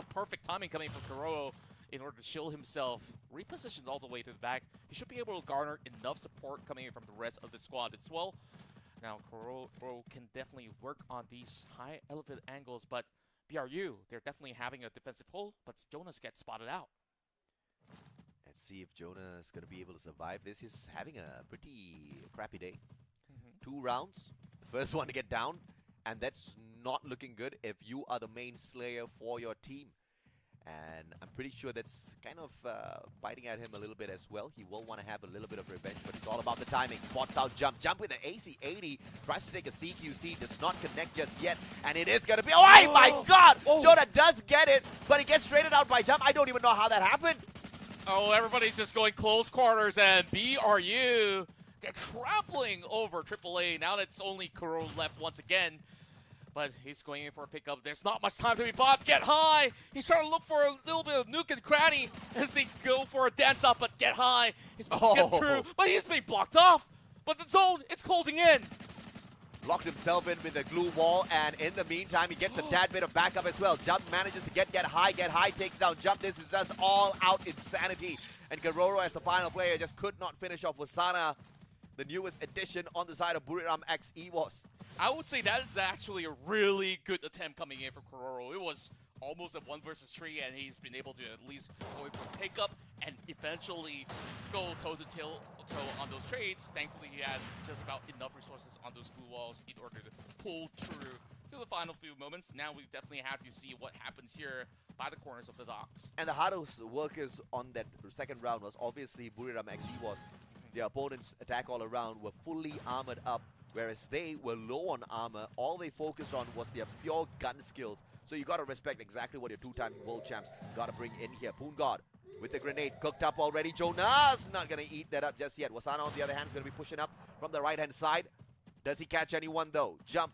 S5: perfect timing coming from Kuroa in order to shield himself. Repositioned all the way to the back. He should be able to garner enough support coming in from the rest of the squad as well. Now, Kuroa can definitely work on these high elevated angles, but BRU, they're definitely having a defensive hold, but Jonas gets spotted out.
S4: Let's see if Jonah is going to be able to survive this. He's having a pretty crappy day. 2 rounds. The first one to get down. And that's not looking good if you are the main slayer for your team. And I'm pretty sure that's kind of biting at him a little bit as well. He will want to have a little bit of revenge, but it's all about the timing. Spots out Jump. Jump with an AC-80. Tries to take a CQC. Does not connect just yet. And it is going to be... Oh, my God! Jonah does get it, but he gets traded out by Jump. I don't even know how that happened.
S5: Oh, everybody's just going close quarters, and BRU, they're trampling over AAA. Now that's only Kuro left once again. But he's going in for a pickup. There's not much time to be bought. Get high! He's trying to look for a little bit of nook and cranny as they go for a dance up, but get high. He's get through, but he's being blocked off. But the zone, it's closing in.
S4: locked himself in with the glue wall, and in the meantime, he gets a tad bit of backup as well. Jump manages to get high, takes down Jump. This is just all out insanity. And Karoro, as the final player, just could not finish off Wasana, the newest addition on the side of Buriram X EVOS.
S5: I would say that is actually a really good attempt coming in for Kororo. It was almost a 1 versus 3, and he's been able to at least go for pickup and eventually go toe-to-toe on those trades. Thankfully, he has just about enough resources on those glue walls in order to pull through to the final few moments. Now we definitely have to see what happens here by the corners of the docks.
S4: And the hardest workers on that second round was obviously Buriram X EVOS. Their opponent's attack all around were fully armored up, whereas they were low on armor. All they focused on was their pure gun skills. So you gotta respect exactly what your two-time world champs gotta bring in here. Poon God with the grenade cooked up already. Jonas not gonna eat that up just yet. Wasana, on the other hand, is gonna be pushing up from the right-hand side. Does he catch anyone though? Jump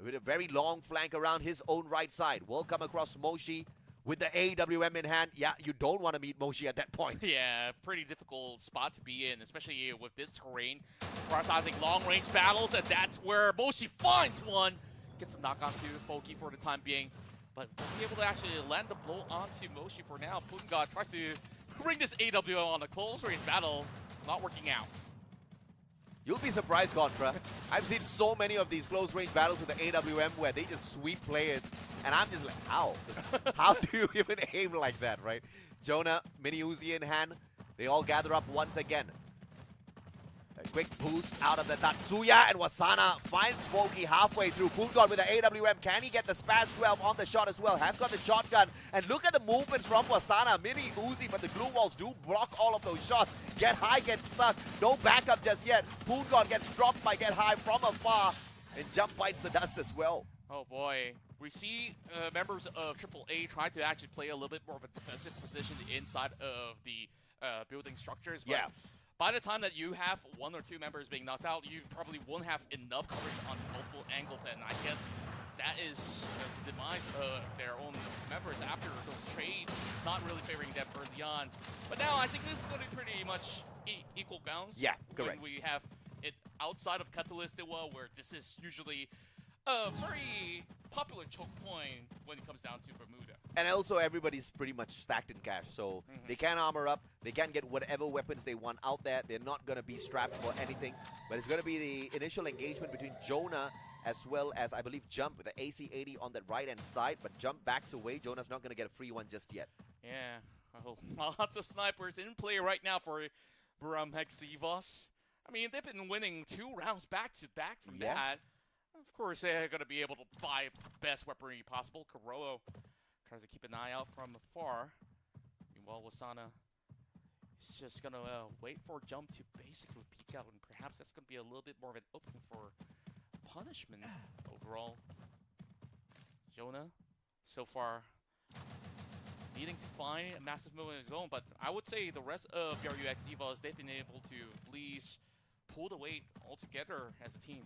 S4: with a very long flank around his own right side. Will come across Moshi with the AWM in hand. Yeah, you don't want to meet Moshi at that point.
S5: Yeah, pretty difficult spot to be in, especially with this terrain. Prioritizing long-range battles, and that's where Moshi finds one. Gets a knock onto Foki for the time being, but wasn't able to actually land the blow onto Moshi for now. Putengod tries to bring this AWM on a close-range battle, not working out.
S4: You'll be surprised, Contra. I've seen so many of these close-range battles with the AWM where they just sweep players, and I'm just like, how? How do you even aim like that, right? Jonah, Mini Uzi in hand, they all gather up once again. A quick boost out of the Tatsuya, and Wasana finds Foki halfway through. Pungod with the AWM. Can he get the Spaz 12 on the shot as well? Has got the shotgun. And look at the movements from Wasana. Mini Uzi, but the glue walls do block all of those shots. Get High gets stuck. No backup just yet. Pungod gets dropped by Get High from afar. And Jump bites the dust as well.
S5: Oh boy. We see members of AAA try to actually play a little bit more of a defensive position inside of the building structures. But
S4: yeah.
S5: By the time that you have 1 or 2 members being knocked out, you probably won't have enough coverage on multiple angles, and I guess that is the demise of their own members after those trades, not really favoring them early on. But now I think this is going to be pretty much equal ground.
S4: Yeah, correct.
S5: When we have it outside of Catalyst, where this is usually a very popular choke point when it comes down to Bermuda.
S4: And also everybody's pretty much stacked in cash, so they can armor up, they can get whatever weapons they want out there. They're not going to be strapped for anything, but it's going to be the initial engagement between Jonah as well as, I believe, Jump with the AC-80 on that right-hand side, but Jump backs away. Jonah's not going to get a free one just yet.
S5: Yeah, lots of snipers in play right now for Buriram EVOS. I mean, they've been winning 2 rounds back-to-back from that. Of course, they're going to be able to buy best weaponry possible. Karoro tries to keep an eye out from afar. Meanwhile, Wasana is just going to wait for Jump to basically peek out, and perhaps that's going to be a little bit more of an opening for punishment overall. Jonah, so far, needing to find a massive move in his own, but I would say the rest of BRUX EVOS, they've been able to at least pull the weight all together as a team.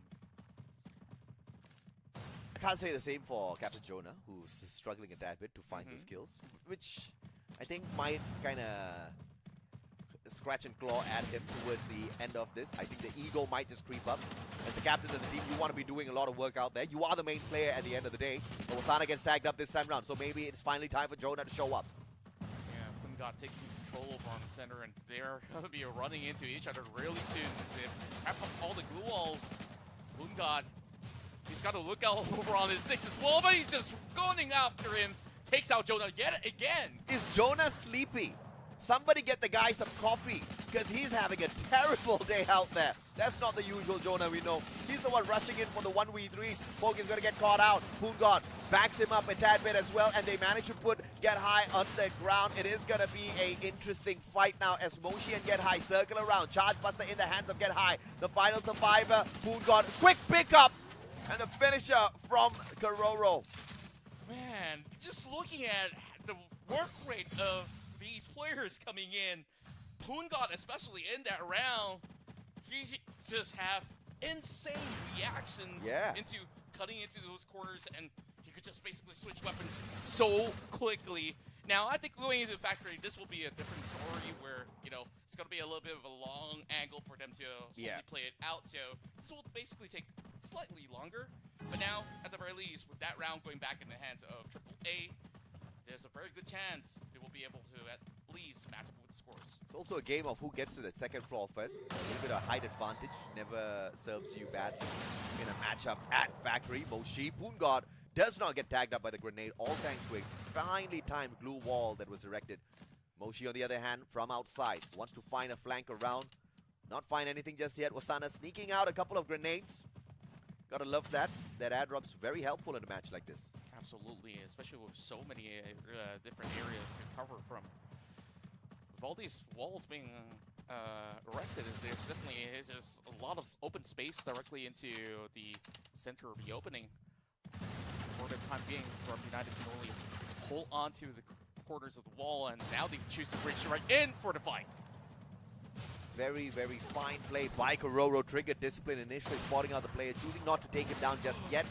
S4: I can't say the same for Captain Jonah, who's struggling a tad bit to find the skills, which I think might kind of scratch and claw at him towards the end of this. I think the ego might just creep up. As the captain of the team, you want to be doing a lot of work out there. You are the main player at the end of the day. But Wasana gets tagged up this time round, so maybe it's finally time for Jonah to show up.
S5: Yeah, Pungod taking control over on the center, and they're going to be running into each other really soon. They wrap up all the glue walls. Pungod, he's got to look out over on his 6 as well, but he's just going after him. Takes out Jonah yet again.
S4: Is Jonah sleepy? Somebody get the guy some coffee, because he's having a terrible day out there. That's not the usual Jonah we know. He's the one rushing in for the 1v3s. Folk is going to get caught out. Pungod backs him up a tad bit as well, and they manage to Get High on the ground. It is going to be an interesting fight now as Moshi and Get High circle around. Charge Buster in the hands of Get High. The final survivor, Pungod. Quick pickup! And the finisher from Karoro.
S5: Man, just looking at the work rate of these players coming in, Pungod especially in that round, he just have insane reactions into cutting into those corners, and he could just basically switch weapons so quickly. Now, I think going into the factory, this will be a different story where, you know, it's going to be a little bit of a long angle for them to slowly play it out. So this will basically take slightly longer. But now, at the very least, with that round going back in the hands of AAA, there's a very good chance they will be able to at least match up with the scores.
S4: It's also a game of who gets to the second floor first. A little bit of height advantage never serves you badly in a matchup at Factory. Moshi Poongod does not get tagged up by the grenade, all thanks to a finely timed glue wall that was erected. Moshi, on the other hand, from outside, wants to find a flank around. Not find anything just yet. Wasana sneaking out a couple of grenades. Gotta love that. That air drop's very helpful in a match like this.
S5: Absolutely, especially with so many different areas to cover from. With all these walls being erected, there's definitely just a lot of open space directly into the center of the opening. For the time being, Drum United can only hold on to the corners of the wall, and now they choose to reach right in for the fight.
S4: Very, very fine play by Kororo. Triggered discipline initially, spotting out the player, choosing not to take him down just yet.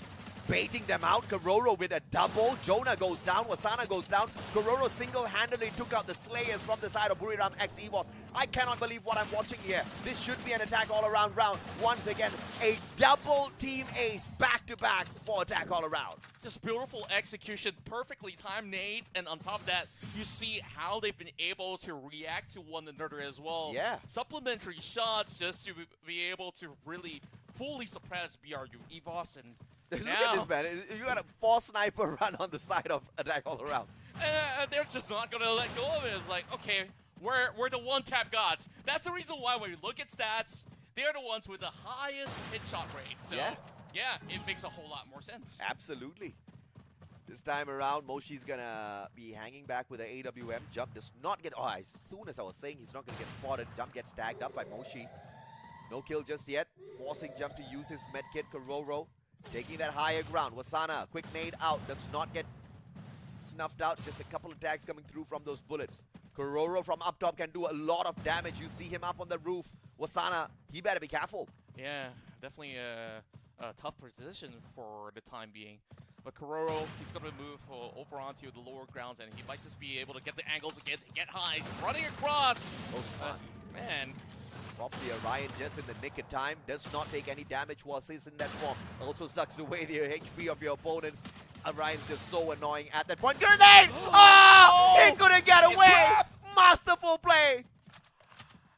S4: Baiting them out. Kororo with a double. Jonah goes down. Wasana goes down. Kororo single-handedly took out the Slayers from the side of Buriram X EVOS. I cannot believe what I'm watching here. This should be an attack all-around round. Once again, a double team ace back-to-back for attack all-around.
S5: Just beautiful execution, perfectly timed nades, and on top of that, you see how they've been able to react to one another as well.
S4: Yeah.
S5: Supplementary shots just to be able to really fully suppress BRU EVOS, and
S4: Look
S5: now,
S4: at this, man. You got a 4-sniper run on the side of attack all-around.
S5: they're just not going to let go of it. It's like, okay, we're the one-tap gods. That's the reason why when you look at stats, they're the ones with the highest hit shot rate. So, yeah, it makes a whole lot more sense.
S4: Absolutely. This time around, Moshi's gonna be hanging back with an AWM. Jump does not get... Oh, as soon as I was saying he's not gonna get spotted, Jump gets tagged up by Moshi. No kill just yet. Forcing Jump to use his medkit. Kororo taking that higher ground. Wasana, quick nade out. Does not get snuffed out. Just a couple of tags coming through from those bullets. Kororo from up top can do a lot of damage. You see him up on the roof. Wasana, he better be careful.
S5: Yeah, definitely a tough position for the time being. But Kororo, he's going to move over onto the lower grounds, and he might just be able to get the angles again, get high. He's running across.
S4: Oh, smart.
S5: Man.
S4: Pops the Orion just in the nick of time. Does not take any damage while he's in that form. Also sucks away the HP of your opponents. Orion's just so annoying at that point. Grenade! Oh! He couldn't get away!
S5: Trapped.
S4: Masterful play!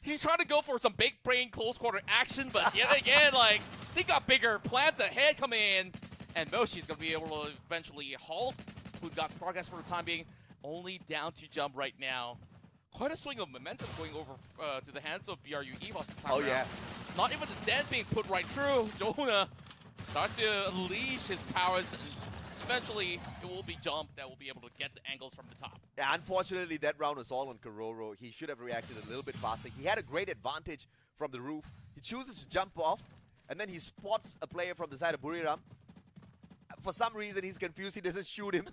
S5: He's trying to go for some big brain close quarter action, but yet again, like, they got bigger plans ahead coming in. And Moshi's going to be able to eventually halt. We've got progress for the time being. Only down to Jump right now. Quite a swing of momentum going over to the hands of BRU EVOS this time around.
S4: Yeah.
S5: Not even the dent being put right through. Jonah starts to unleash his powers. And eventually, it will be Jump that will be able to get the angles from the top.
S4: Yeah, unfortunately, that round was all on Kororo. He should have reacted a little bit faster. He had a great advantage from the roof. He chooses to jump off, and then he spots a player from the side of Buriram. For some reason, he's confused. He doesn't shoot him.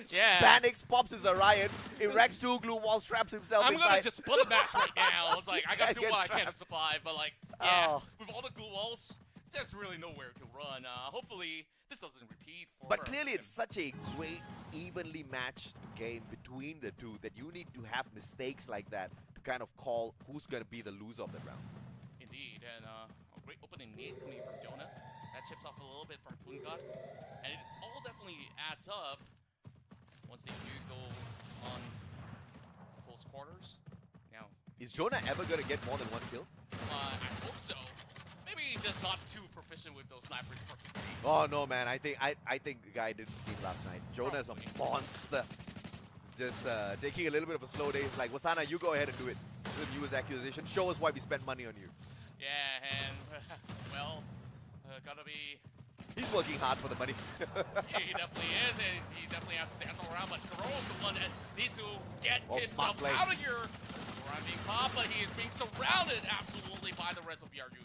S5: Yeah.
S4: Panics, pops his Orion, erects two glue walls, traps himself
S5: I'm
S4: inside.
S5: going to just split a match right now. It's like, I got to do
S4: Get
S5: what I can to
S4: trapped.
S5: survive. But, like, yeah,
S4: Oh.
S5: with all the glue walls, there's really nowhere to run. Hopefully, this doesn't repeat for
S4: But clearly,
S5: him.
S4: it's such a great, evenly matched game between the two that you need to have mistakes like that to kind of call who's going to be the loser of the round.
S5: Indeed, and a great opening nade coming from Jonah. That chips off a little bit from Poongod. And it all definitely adds up once they do go on close quarters. Now,
S4: Is Jonah ever going to get more than one kill?
S5: I hope so. Maybe he's just not too proficient with those snipers particularly.
S4: Oh no, man! I think the guy didn't sleep last night. Jonah's a
S5: Probably.
S4: monster. He's just taking a little bit of a slow day. He's like, Wasana, you go ahead and do it. The newest accusation. Show us why we spent money on you.
S5: Yeah, and well, gotta be.
S4: He's working hard for the money.
S5: He definitely is, and he definitely has to dance all around. But Kororo's the one that needs to get
S4: Oh, smart
S5: himself
S4: play.
S5: out of here. Around being caught, but he is being surrounded absolutely by the rest of BRU.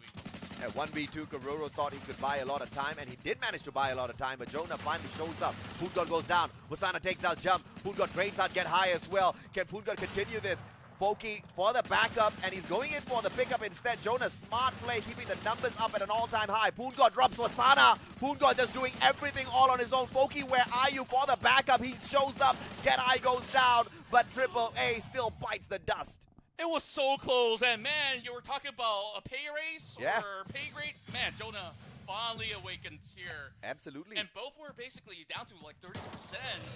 S4: At 1v2, Kororo thought he could buy a lot of time, and he did manage to buy a lot of time, but Jonah finally shows up. Poongod goes down. Wasana takes out Jump. Poongod drains out, get high as well. Can Poongod continue this? Pokey for the backup, and he's going in for the pickup instead. Jonah, smart play, keeping the numbers up at an all-time high. Poongod drops Wasana. Poongod just doing everything all on his own. Pokey, where are you for the backup? He shows up. Get high goes down, but Triple A still bites the dust.
S5: It was so close, and man, you were talking about a pay raise
S4: Yeah.
S5: or pay grade. Man, Jonah finally awakens here.
S4: Absolutely.
S5: And both were basically down to like 30%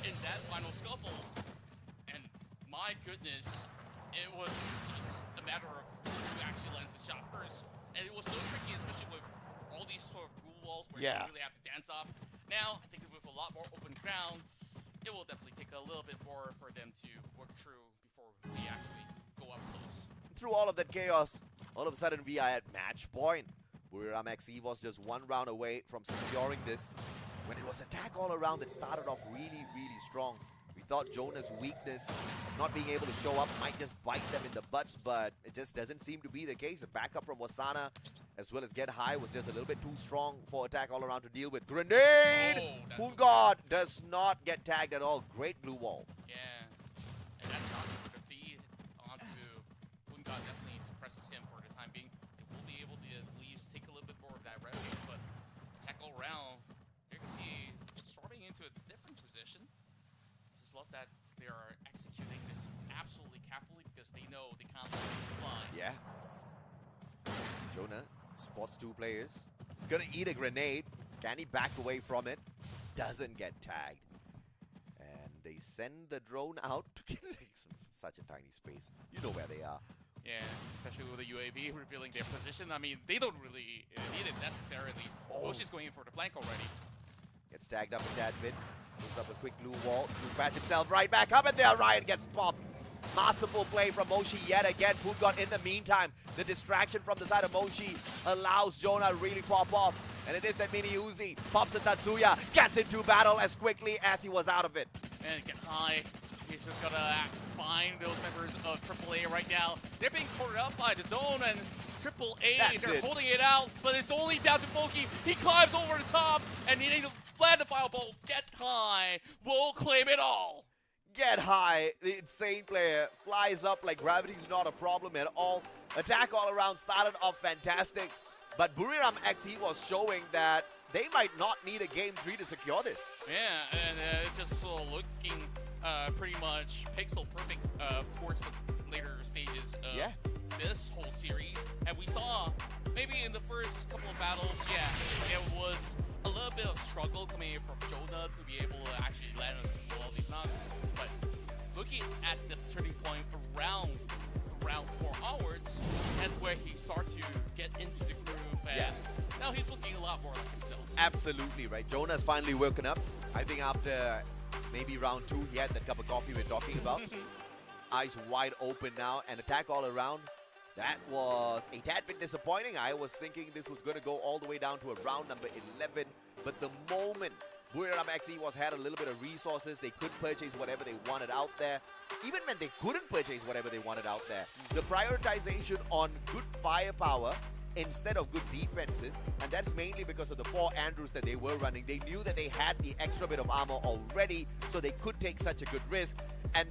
S5: in that final scuffle. And my goodness, it was just a matter of who actually lands the shot first. And it was so tricky, especially with all these sort of blue walls where you really have to dance off. Now, I think with a lot more open ground, it will definitely take a little bit more for them to work through before we actually go up close.
S4: Through all of that chaos, all of a sudden we are at match point. Buriram X was just one round away from securing this. When it was attack all around, it started off really, really strong. We thought Jonah's weakness of not being able to show up might just bite them in the butts, but it just doesn't seem to be the case. The backup from Wasana as well as Get High was just a little bit too strong for attack all around to deal with. Grenade! Poongod does not get tagged at all. Great blue wall.
S5: Yeah, and that shot with the feed onto Poongod definitely suppresses him for the time being. They will be able to at least take a little bit more of that revenue, but attack all around, they're going to be storming into a different position. Just love that they are executing this absolutely carefully because they know they can't let it slide.
S4: Yeah. Jonah spots two players. He's gonna eat a grenade. Can he back away from it? Doesn't get tagged. And they send the drone out to get such a tiny space. You know where they are.
S5: Yeah, especially with the UAV revealing their position. I mean, they don't really need it necessarily. Oshi's going in for the flank already.
S4: Gets tagged up a tad bit. Moves up a quick blue wall to patch himself right back up, and there Ryan gets popped. Masterful play from Moshi yet again. Poongod in the meantime. The distraction from the side of Moshi allows Jonah to really pop off. And it is that mini Uzi. Pops the Tatsuya. Gets into battle as quickly as he was out of it.
S5: And Get High. He's just gonna find those members of AAA right now. They're being cornered up by the zone and AAA. They're holding it out, but it's only down to Foki. He climbs over the top and he needs to land the fireball. Get High will claim it all.
S4: Get High, the insane player, flies up like gravity's not a problem at all. Attack all around started off fantastic, but Buriram XE was showing that they might not need a game 3 to secure this.
S5: Yeah, and it's just looking pretty much pixel perfect towards the later stages of this whole series. And we saw maybe in the first couple of battles, it was a little bit of struggle coming in from Jonah to be able to actually land on all these knocks. But looking at the turning point around round 4 onwards, that's where he starts to get into the groove, and now he's looking a lot more like himself.
S4: Absolutely right. Jonah's finally woken up. I think after maybe round 2, he had that cup of coffee we're talking about. Eyes wide open now, and attack all around. That was a tad bit disappointing. I was thinking this was going to go all the way down to a round number 11, but the moment Buriram XE had a little bit of resources, they could purchase whatever they wanted out there. Even when they couldn't purchase whatever they wanted out there, the prioritization on good firepower instead of good defenses, and that's mainly because of the 4 Andrews that they were running. They knew that they had the extra bit of armor already, so they could take such a good risk. And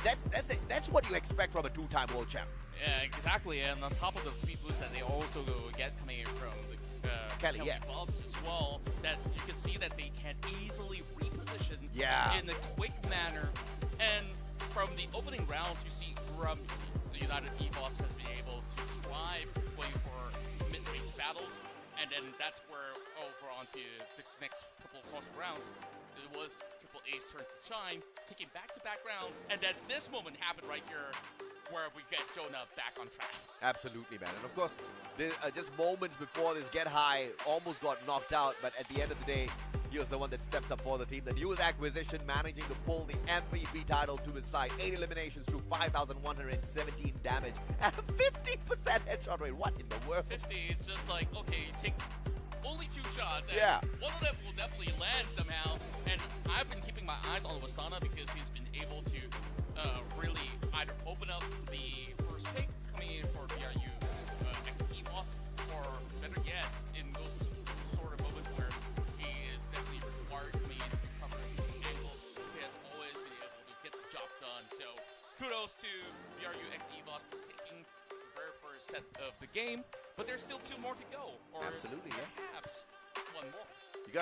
S4: that's what you expect from a 2-time world champ.
S5: Yeah, exactly. And on top of the speed boost that they also get coming in from the Kelly buffs as well, that you can see that they can easily reposition in a quick manner. And from the opening rounds, you see from the United EVOS has been able to thrive going for mid-range battles. And then that's where over onto the next couple of close rounds, it was AAA's turn to shine, taking back-to-back rounds. And then this moment happened right here, where we get Jonah back on track. Absolutely, man. And of course, just moments before this, Get High almost got knocked out, but at the end of the day, he was the one that steps up for the team. The newest acquisition managing to pull the MVP title to his side. 8 eliminations through 5,117 damage and a 50% headshot rate. What in the world? 50, it's just like, okay, you take only 2 shots, and one of them will definitely land somehow. And I've been keeping my eyes on Wasana because he's been able to really either open up the first pick coming in for BRU XE boss, or better yet, in those sort of moments where he is definitely required coming in to cover his angle, he has always been able to get the job done. So kudos to BRU XE boss for taking the very first set of the game, but there's still 2 more to go, or perhaps 1 more.
S4: You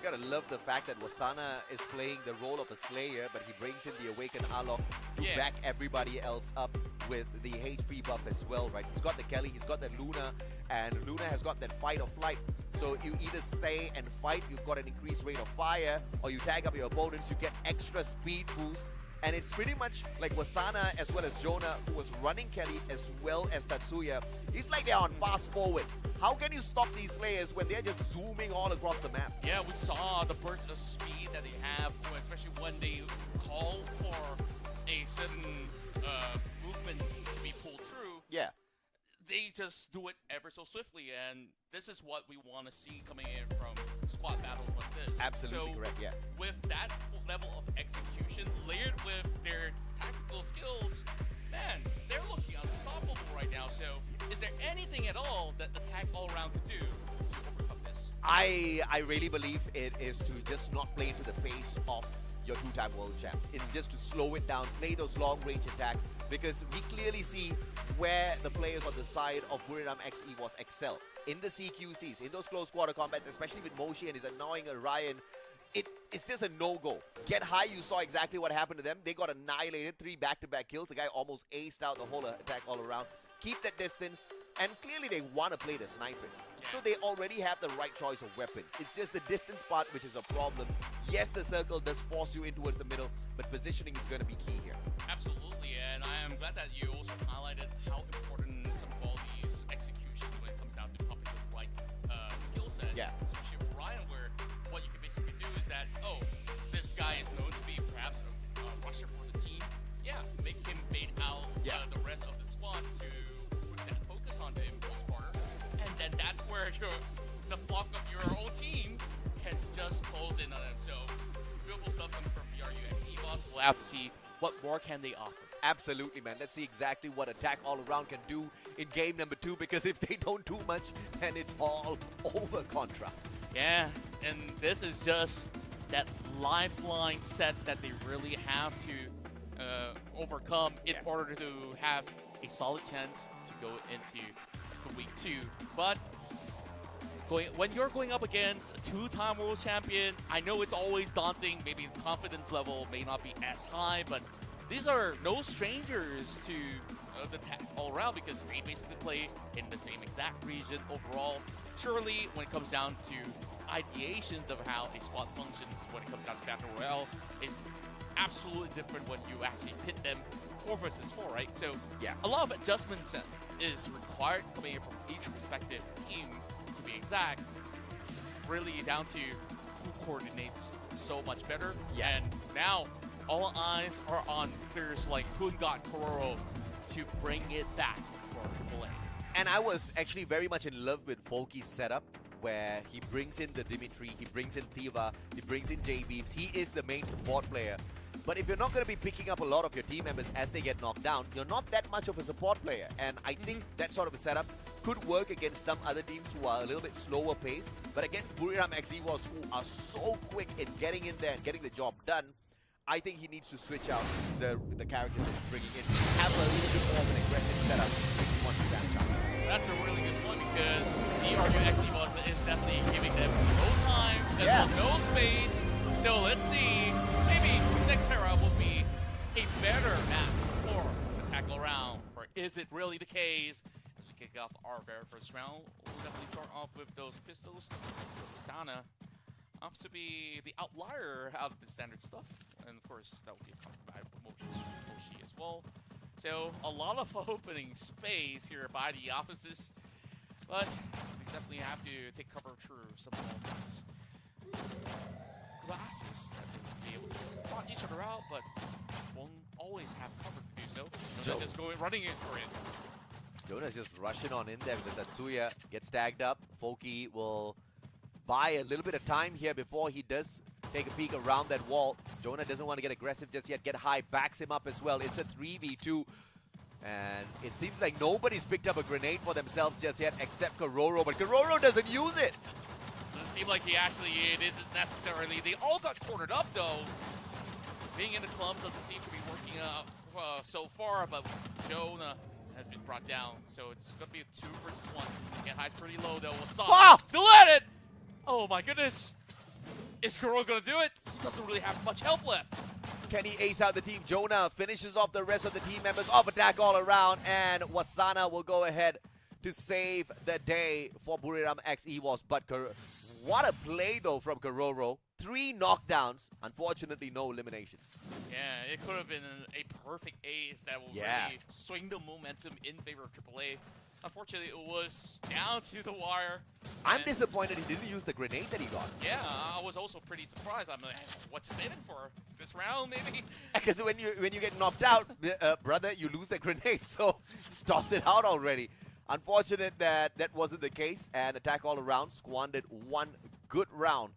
S4: gotta love the fact that Wasana is playing the role of a Slayer, but he brings in the Awakened Alok to back everybody else up with the HP buff as well, right? He's got the Kelly, he's got the Luna, and Luna has got that Fight or Flight. So you either stay and fight, you've got an increased rate of fire, or you tag up your opponents, you get extra speed boost. And it's pretty much like Wasana as well as Jonah, who was running Kelly as well as Tatsuya. It's like they're on fast forward. How can you stop these players when they're just zooming all across the map?
S5: Yeah, we saw the burst of speed that they have, especially when they call for a certain movement to be pulled through.
S4: Yeah.
S5: They just do it ever so swiftly, and this is what we want to see coming in from squad battles like this.
S4: Absolutely correct, yeah.
S5: With that level of execution layered with their tactical skills, man, they're looking unstoppable right now. So, is there anything at all that Attack All Around can do to overcome this?
S4: I really believe it is to just not play into the pace of your two-time world champs. It's just to slow it down, play those long-range attacks, because we clearly see where the players on the side of Buriram X EVOS excel. In the CQCs, in those close quarter combats, especially with Moshi and his annoying Orion, it's just a no-go. Get high, you saw exactly what happened to them. They got annihilated, 3 back-to-back kills. The guy almost aced out the whole attack all around. Keep that distance, and clearly they want to play the snipers. So they already have the right choice of weapons. It's just the distance part which is a problem. Yes, the circle does force you in towards the middle, but positioning is going to be key here.
S5: Absolutely, and I am glad that you also highlighted how important some of all these executions when it comes down to pumping the right skill set.
S4: Yeah.
S5: Especially with Ryan, where what you can basically do is that, oh, this guy is known to be perhaps a rusher for the team. Yeah, make him fade out the rest of the squad to put that focus on the impulse quarter. And then that's where the flock of your own team can just close in on them. So, beautiful stuff coming from BRUX EVOS. We'll have to see what more can they offer.
S4: Absolutely, man. Let's see exactly what Attack All Around can do in game number 2, because if they don't do much, then it's all over Contra.
S5: Yeah, and this is just that lifeline set that they really have to overcome in order to have a solid chance to go into the week 2. But when you're going up against a 2-time world champion, I know it's always daunting. Maybe the confidence level may not be as high, but these are no strangers to the Attack All Around, because they basically play in the same exact region overall. Surely, when it comes down to ideations of how a squad functions when it comes down to Battle Royale, is absolutely different when you actually pit them 4 versus 4, right? So
S4: yeah,
S5: a lot of adjustments is required coming in from each respective team. To be exact, it's really down to who coordinates so much better.
S4: Yeah.
S5: And now all eyes are on players like Pungat Kororo to bring it back for AAA.
S4: And I was actually very much in love with Folky's setup, where he brings in the Dimitri, he brings in Thiva, he brings in J-Beams. He is the main support player. But if you're not going to be picking up a lot of your team members as they get knocked down, you're not that much of a support player. And I think that sort of a setup could work against some other teams who are a little bit slower paced. But against Buriram X EVOS, who are so quick in getting in there and getting the job done, I think he needs to switch out the characters that he's bringing in. Have a little bit more of an aggressive setup if he wants to stand out.
S5: That's a really good point, because BRUX EVOS is definitely giving them no time, as well, no space. So let's see, maybe next era will be a better map for the tackle round. Or is it really the case? As we kick off our very first round, we'll definitely start off with those pistols. So Sana opts to be the outlier out of the standard stuff. And of course, that will be accompanied by Moshi as well. So a lot of opening space here by the offices. But we definitely have to take cover through some of these glasses that will be able to spot each other out, but won't always have cover to do so. So just running in for it.
S4: Jonah's just rushing on in there with the Tatsuya. Gets tagged up. Folky will buy a little bit of time here before he does take a peek around that wall. Jonah doesn't want to get aggressive just yet. Get high, backs him up as well. It's a 3v2. And it seems like nobody's picked up a grenade for themselves just yet except Kororo, but Kororo doesn't use it.
S5: Doesn't seem like he actually isn't necessarily. They all got cornered up though. Being in the club doesn't seem to be working so far, but Jonah has been brought down. So it's going to be a 2 versus 1. Get high's pretty low though. Wasana still at it! Oh my goodness. Is Kororo going to do it? He doesn't really have much health left.
S4: Can he ace out the team? Jonah finishes off the rest of the team members off Attack All Around, and Wasana will go ahead to save the day for Buriram X EVOS. But what a play, though, from Kororo. 3 knockdowns. Unfortunately, no eliminations.
S5: Yeah, it could have been a perfect ace that will really swing the momentum in favor of AAA. Unfortunately, it was down to the wire.
S4: I'm disappointed he didn't use the grenade that he got.
S5: Yeah, I was also pretty surprised. I'm like, what you saving for? This round, maybe?
S4: Because when you get knocked out, brother, you lose the grenade. So just toss it out already. Unfortunate that that wasn't the case. And Attack All Around squandered one good round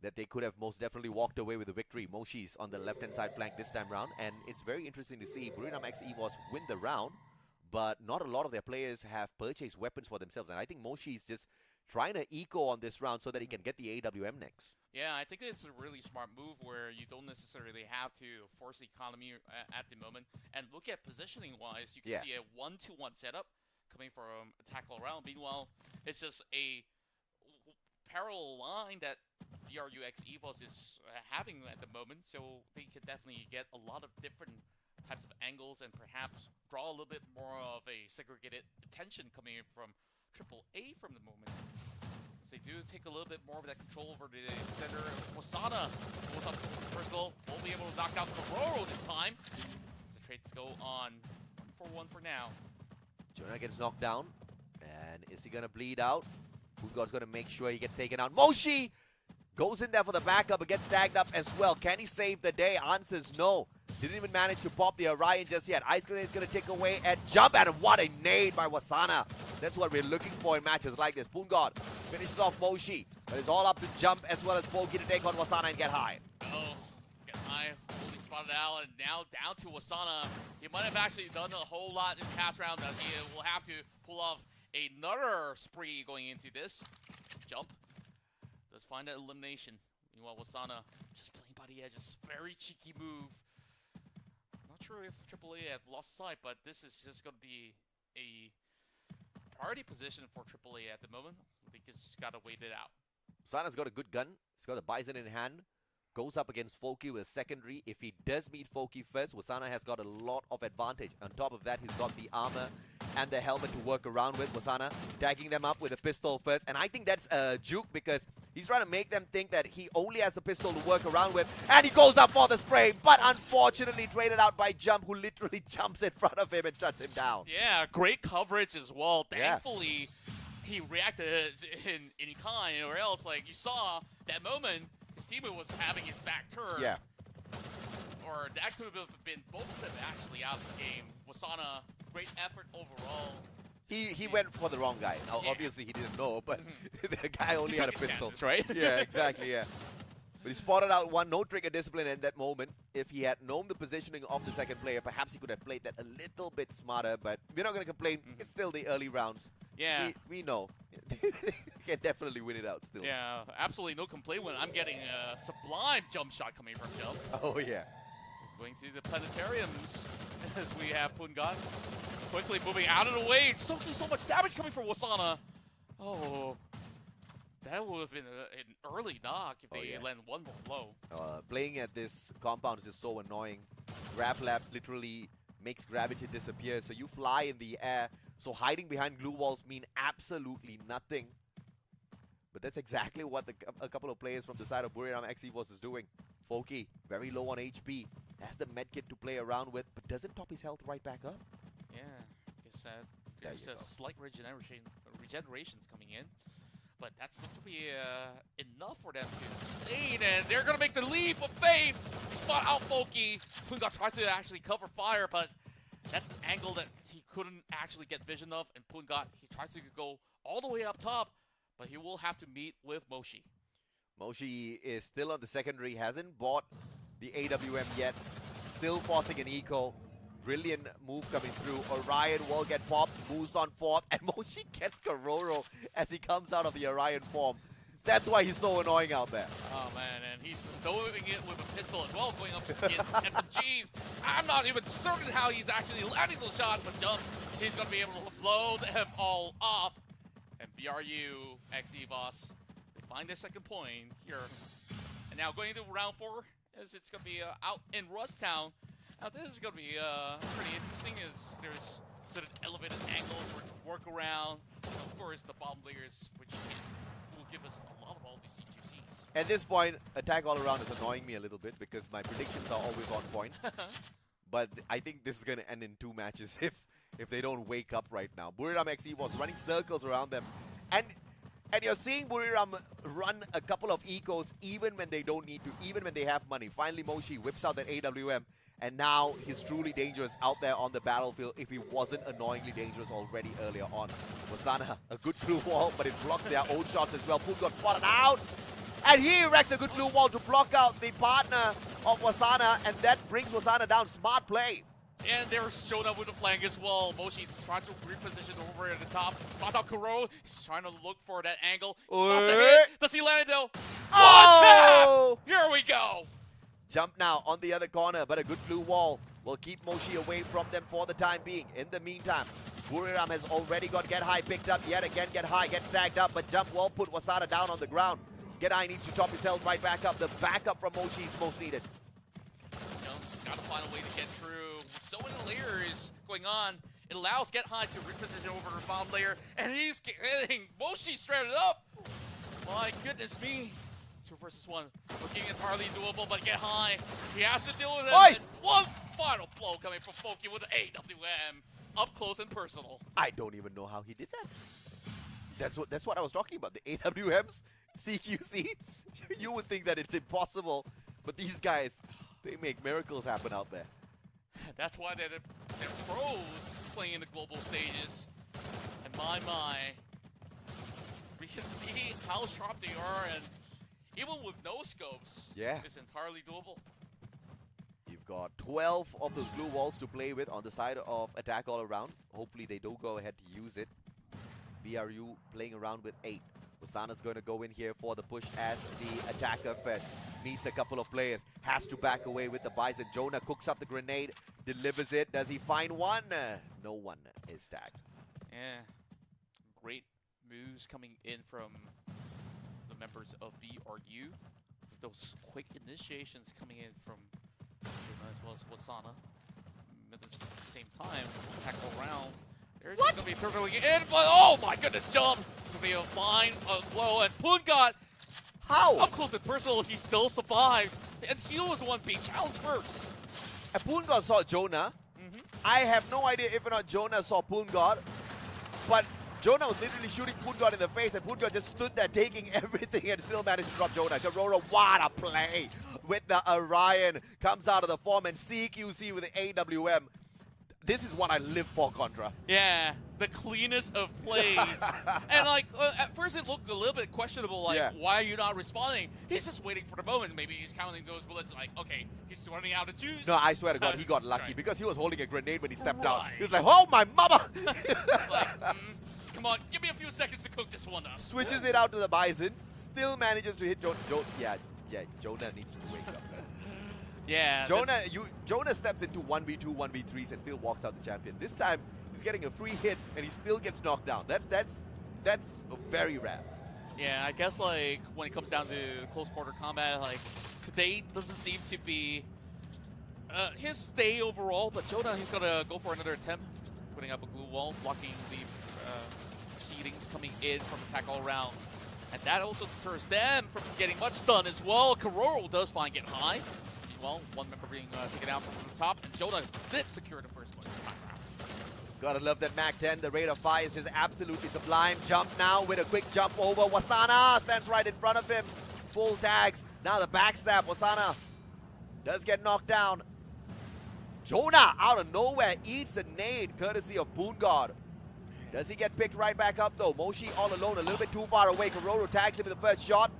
S4: that they could have most definitely walked away with the victory. Moshi's on the left-hand side flank this time round. And it's very interesting to see Buriram X EVOS win the round. But not a lot of their players have purchased weapons for themselves. And I think Moshi is just trying to eco on this round so that he can get the AWM next.
S5: Yeah, I think it's a really smart move where you don't necessarily have to force the economy at the moment. And look at positioning-wise, you can see a 1-2-1 setup coming from Attack All Around. Meanwhile, it's just a parallel line that BRUX EVOS is having at the moment. So they could definitely get a lot of different types of angles and perhaps draw a little bit more of a segregated attention coming in from AAA from the moment. As they do take a little bit more of that control over the center. Wasana goes up personal, won't be able to knock out Kororo this time. As the trades go on 1-for-1 for now.
S4: Jonah gets knocked down. And is he going to bleed out? Foodgod's going to make sure he gets taken out. Moshi goes in there for the backup but gets tagged up as well. Can he save the day? Answers no. Didn't even manage to pop the Orion just yet. Ice Grenade is going to take away and jump, and what a nade by Wasana. That's what we're looking for in matches like this. Poongod finishes off Moshi, but it's all up to Jump as well as Poki to take on Wasana and get high.
S5: Oh, get high, holding spotted out, and now down to Wasana. He might have actually done a whole lot in past round as he will have to pull off another spree going into this. Jump does find that elimination. Meanwhile, Wasana just playing by the edges. Very cheeky move. Not sure if AAA have lost sight, but this is just going to be a priority position for AAA at the moment. I think it's got to wait it out.
S4: Wasana's got a good gun. He's got the Bison in hand. Goes up against Foki with a secondary. If he does meet Foki first, Wasana has got a lot of advantage. On top of that, he's got the armor and the helmet to work around with. Wasana tagging them up with a pistol first. And I think that's a juke because he's trying to make them think that he only has the pistol to work around with. And he goes up for the spray, but unfortunately traded out by Jump, who literally jumps in front of him and shuts him down.
S5: Yeah, great coverage as well. Thankfully, he reacted in kind, or else, like, you saw that moment, his teammate was having his back turned.
S4: Yeah.
S5: Or that could have been both of them actually out of the game. Wasana, great effort overall.
S4: He went for the wrong guy. Now, obviously, he didn't know, but the guy only had a pistol.
S5: Chances, right?
S4: Yeah, exactly, yeah. But he spotted out one, no trigger discipline in that moment. If he had known the positioning of the second player, perhaps he could have played that a little bit smarter, but we're not going to complain. It's still the early rounds.
S5: Yeah.
S4: We know. Can definitely win it out still.
S5: Yeah, absolutely no complaint when I'm getting a sublime jump shot coming from Jump.
S4: Oh, yeah.
S5: Going to the planetariums as we have Poongod quickly moving out of the way. So much damage coming from Wasana. Oh, that would have been an early knock if they land one more blow.
S4: Playing at this compound is just so annoying. Grav-Labs literally makes gravity disappear, so you fly in the air. So hiding behind glue walls mean absolutely nothing. But that's exactly what a couple of players from the side of Buriram X EVOS is doing. Foki, very low on HP, has the medkit to play around with, but doesn't top his health right back up.
S5: Yeah, I guess there's a slight regenerations coming in. But that's not going to be enough for them to sustain, and they're going to make the leap of faith. They spot out Foki. Poongod tries to actually cover fire, but that's an angle that he couldn't actually get vision of, and Poongod, he tries to go all the way up top, but he will have to meet with Moshi.
S4: Moshi is still on the secondary, hasn't bought the AWM yet, still forcing an eco. Brilliant move coming through. Orion will get popped, moves on fourth, and Moshi gets Kororo as he comes out of the Orion form. That's why he's so annoying out there.
S5: Oh man, and he's throwing it with a pistol as well, going up against SMGs. I'm not even certain how he's actually landing those shots, but Jump, he's going to be able to blow them all off. And BRU X EVOS, they find their second point here. And now going into round 4, as it's going to be out in Rust Town. Now this is going to be pretty interesting, as there's certain elevated angles or work around. Of course, the bomb layers, which will give us a lot of all these CQCs.
S4: At this point, attack all around is annoying me a little bit because my predictions are always on point. But I think this is going to end in 2 matches if they don't wake up right now. Buriram XE was running circles around them. And you're seeing Buriram run a couple of ecos even when they don't need to, even when they have money. Finally, Moshi whips out that AWM. And now he's truly dangerous out there on the battlefield if he wasn't annoyingly dangerous already earlier on. Wasana, a good blue wall, but it blocks their own shots as well. Poon got spotted out. And he erects a good blue wall to block out the partner of Wasana. And that brings Wasana down. Smart play.
S5: And they're showing up with the flank as well. Moshi tries to reposition over at the top. Spots out Kuro. He's trying to look for that angle. Stops the hit. Does he land it though?
S4: Oh!
S5: One tap! Here we go.
S4: Jump now on the other corner, but a good blue wall will keep Moshi away from them for the time being. In the meantime, Buriram has already got Get High picked up yet again. Get High gets tagged up, but Jump wall put Wasada down on the ground. Get High needs to top his health right back up. The backup from Moshi is most needed.
S5: Jump's got to find a way to get through. So many layers going on. It allows Get High to reposition over the bomb layer, and he's getting Moshi stranded up. My goodness me. 2 versus 1, looking entirely doable, but Get High, he has to deal with it.
S4: Oi!
S5: And one final blow coming from Foki with the AWM, up close and personal.
S4: I don't even know how he did that. That's what I was talking about. The AWMs, CQC. You would think that it's impossible, but these guys, they make miracles happen out there.
S5: That's why they're pros playing in the global stages. And my, we can see how sharp they are, and even with no scopes,
S4: yeah,
S5: it's entirely doable.
S4: You've got 12 of those blue walls to play with on the side of attack all around. Hopefully they do go ahead to use it. BRU playing around with 8. Wasana's going to go in here for the push as the attacker first. Meets a couple of players. Has to back away with the Bison. Jonah cooks up the grenade. Delivers it. Does he find one? No one is tagged.
S5: Yeah. Great moves coming in from the members of BRU. With those quick initiations coming in from Jonah as well as Wasana. At the same time, attack all around. They're just going to be turtling in, but oh my goodness, Jump! So they find a blow, and Poon got
S4: how?
S5: Up close and personal, he still survives. And he was the one being challenged first.
S4: And Poon God saw Jonah. I have no idea if or not Jonah saw Poon God, but Jonah was literally shooting Poon God in the face, and Poon God just stood there taking everything and still managed to drop Jonah. Karora, what a play with the Orion. Comes out of the form, and CQC with the AWM. This is what I live for, Contra.
S5: Yeah, the cleanest of plays. And like, at first it looked a little bit questionable, like, why are you not responding? He's just waiting for the moment. Maybe he's counting those bullets, like, okay, he's running out of juice.
S4: No, I swear to God, he got lucky because he was holding a grenade when he stepped out. He was like, oh, my mama!
S5: Like, come on, give me a few seconds to cook this one up.
S4: Switches it out to the Bison. Still manages to hit Jonah. Jonah needs to wake up.
S5: Yeah.
S4: Jonah steps into 1v2, 1v3s and still walks out the champion. This time, he's getting a free hit and he still gets knocked down. That's very rare.
S5: Yeah, I guess like when it comes down to close quarter combat, like today doesn't seem to be his day overall. But Jonah, he's gonna go for another attempt, putting up a glue wall, blocking the proceedings coming in from attack all around. And that also deters them from getting much done as well. Karoro does find Get High. Well, one member being taken out from the top, and Jonah did secure the first one this time around.
S4: Gotta love that Mac 10. The rate of fire is just absolutely sublime. Jump now with a quick jump over. Wasana stands right in front of him. Full tags. Now the backstab. Wasana does get knocked down. Jonah out of nowhere eats a nade courtesy of Poon God. Does he get picked right back up though? Moshi all alone, a little bit too far away. Karoro tags him with the first shot.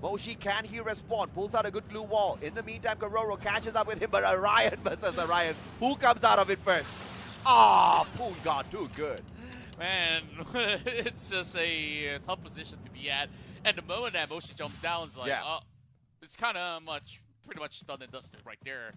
S4: Moshi, can he respond? Pulls out a good blue wall. In the meantime, Karoro catches up with him, but Orion versus Orion. Who comes out of it first? Ah, Poon God, too good.
S5: Man, it's just a tough position to be at. And the moment that Moshi jumps down, it's like, it's kind of pretty much done and dusted right there.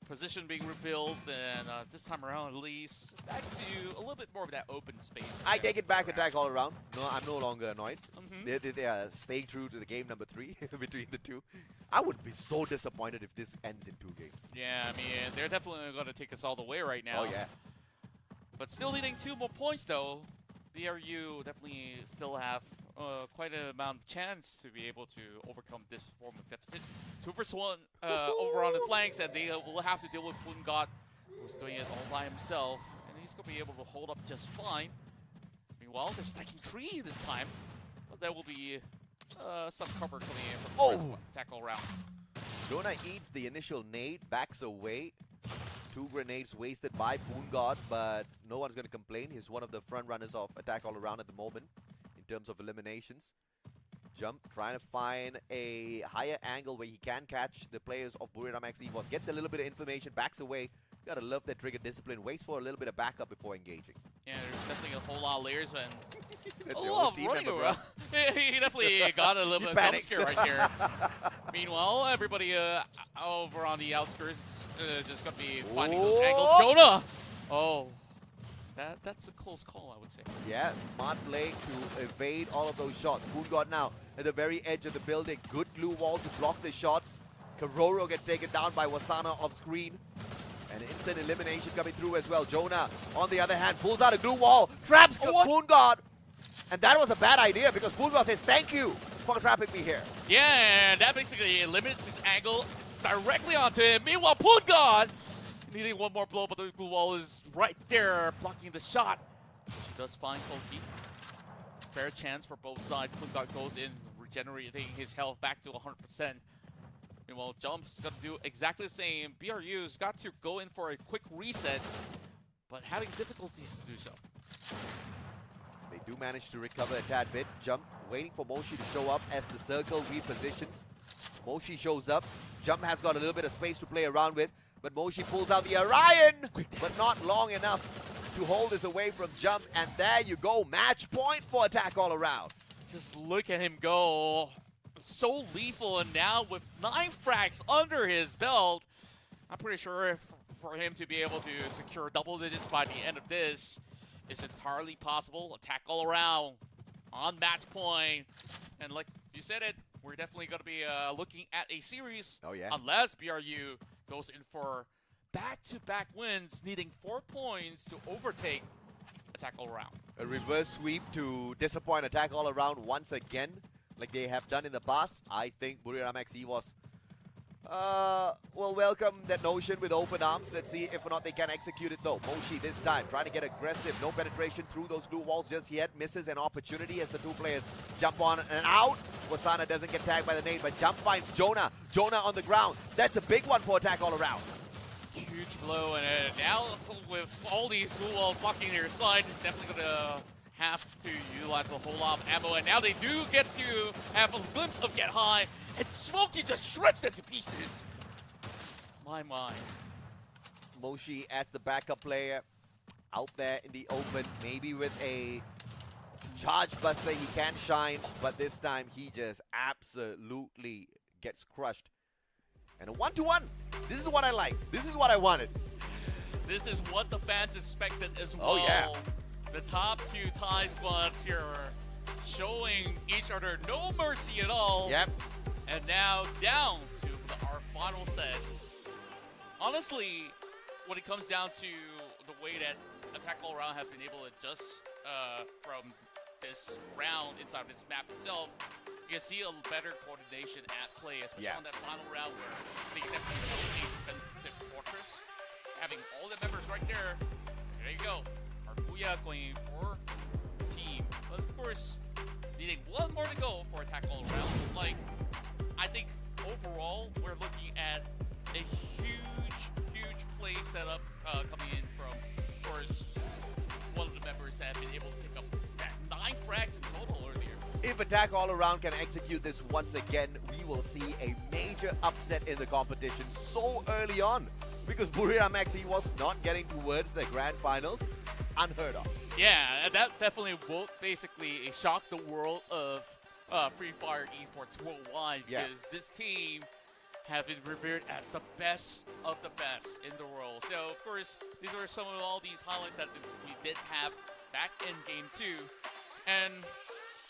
S5: Position being rebuilt, and this time around at least back to a little bit more of that open space.
S4: I take it back, attack all around. No, I'm no longer annoyed. They are staying true to the game number 3 between the two. I would be so disappointed if this ends in 2 games.
S5: Yeah, I mean, they're definitely going to take us all the way right now.
S4: Oh, yeah.
S5: But still needing 2 more points though. BRU definitely still have quite an amount of chance to be able to overcome this form of deficit. 2 versus 1 over on the flanks, and they will have to deal with Pungat, who's doing it all by himself, and he's going to be able to hold up just fine. Meanwhile, they're stacking 3 this time, but there will be some cover coming in from the first tackle round.
S4: Jonah eats the initial nade, backs away. 2 grenades wasted by Pungat, but no one's going to complain. He's one of the front runners of attack all around at the moment in terms of eliminations. Jump, trying to find a higher angle where he can catch the players of Buriram X EVOS. Gets a little bit of information, backs away. Gotta love that trigger discipline. Waits for a little bit of backup before engaging.
S5: Yeah, there's definitely a whole lot of layers and
S4: That's
S5: a
S4: your
S5: lot
S4: whole
S5: of
S4: team
S5: running
S4: member,
S5: around. He definitely got a little bit of jump
S4: panicked.
S5: scare right here. Meanwhile, everybody over on the outskirts just gonna be finding those angles. Jonah! Oh, that's a close call, I would say.
S4: Yeah, smart play to evade all of those shots. Pungat now at the very edge of the building. Good glue wall to block the shots. Karoro gets taken down by Wasana off screen. And instant elimination coming through as well. Jonah, on the other hand, pulls out a glue wall, traps Pungat. And that was a bad idea because Pungat says, thank you for trapping me here.
S5: Yeah, and that basically limits his angle directly onto him. Meanwhile, Pungat needing one more blow, but the glue wall is right there blocking the shot. She does find Toki. Fair chance for both sides. Pungat goes in, regenerating his health back to 100%. Meanwhile, Jump's gonna do exactly the same. BRU's got to go in for a quick reset, but having difficulties to do so.
S4: They do manage to recover a tad bit. Jump waiting for Moshi to show up as the circle repositions. Moshi shows up. Jump has got a little bit of space to play around with, but Moshi pulls out the Orion, but not long enough to hold this away from Jump. And there you go, match point for attack all around.
S5: Just look at him go. So lethal, and now with 9 frags under his belt, I'm pretty sure for him to be able to secure double digits by the end of this is entirely possible. Attack all around on match point. And like you said it, we're definitely going to be looking at a series.
S4: Oh, yeah.
S5: Unless BRU goes in for back-to-back wins, needing 4 points to overtake attack all around.
S4: A reverse sweep to disappoint attack all around once again, like they have done in the past. I think Buriram X EVOS will welcome that notion with open arms. Let's see if or not they can execute it though. Moshi this time trying to get aggressive. No penetration through those glue walls just yet. Misses an opportunity as the 2 players jump on and out. Wasana doesn't get tagged by the nade, but Jump finds Jonah. Jonah on the ground. That's a big one for attack all around.
S5: Huge blow, and now with all these glue walls blocking their side, it's definitely going to have to utilize a whole lot of ammo, and now they do get to have a glimpse of Get High, and Smokey just shreds them to pieces. My.
S4: Moshi as the backup player out there in the open, maybe with a charge buster he can shine, but this time he just absolutely gets crushed. And a 1-to-1. This is what I like. This is what I wanted.
S5: This is what the fans expected as well.
S4: Oh, yeah.
S5: The top 2 Thai squads here showing each other no mercy at all.
S4: Yep.
S5: And now down to our final set. Honestly, when it comes down to the way that Attack All Around have been able to adjust from this round inside this map itself, you can see a better coordination at play, especially on that final round where they definitely built a defensive fortress. Having all the members right there, there you go. Arkuya going for team. But of course, needing 1 more to go for Attack All Around. Like, I think overall, we're looking at a huge play setup coming in from, of course, one of the members that have been able to pick up that 9 frags in total earlier.
S4: If Attack All Around can execute this once again, we will see a major upset in the competition so early on. Because Buriram X was not getting towards the grand finals, unheard of.
S5: Yeah, that definitely will basically shock the world of Free Fire esports worldwide, because this team have been revered as the best of the best in the world. So, of course, these are some of all these highlights that we did have back in Game 2. And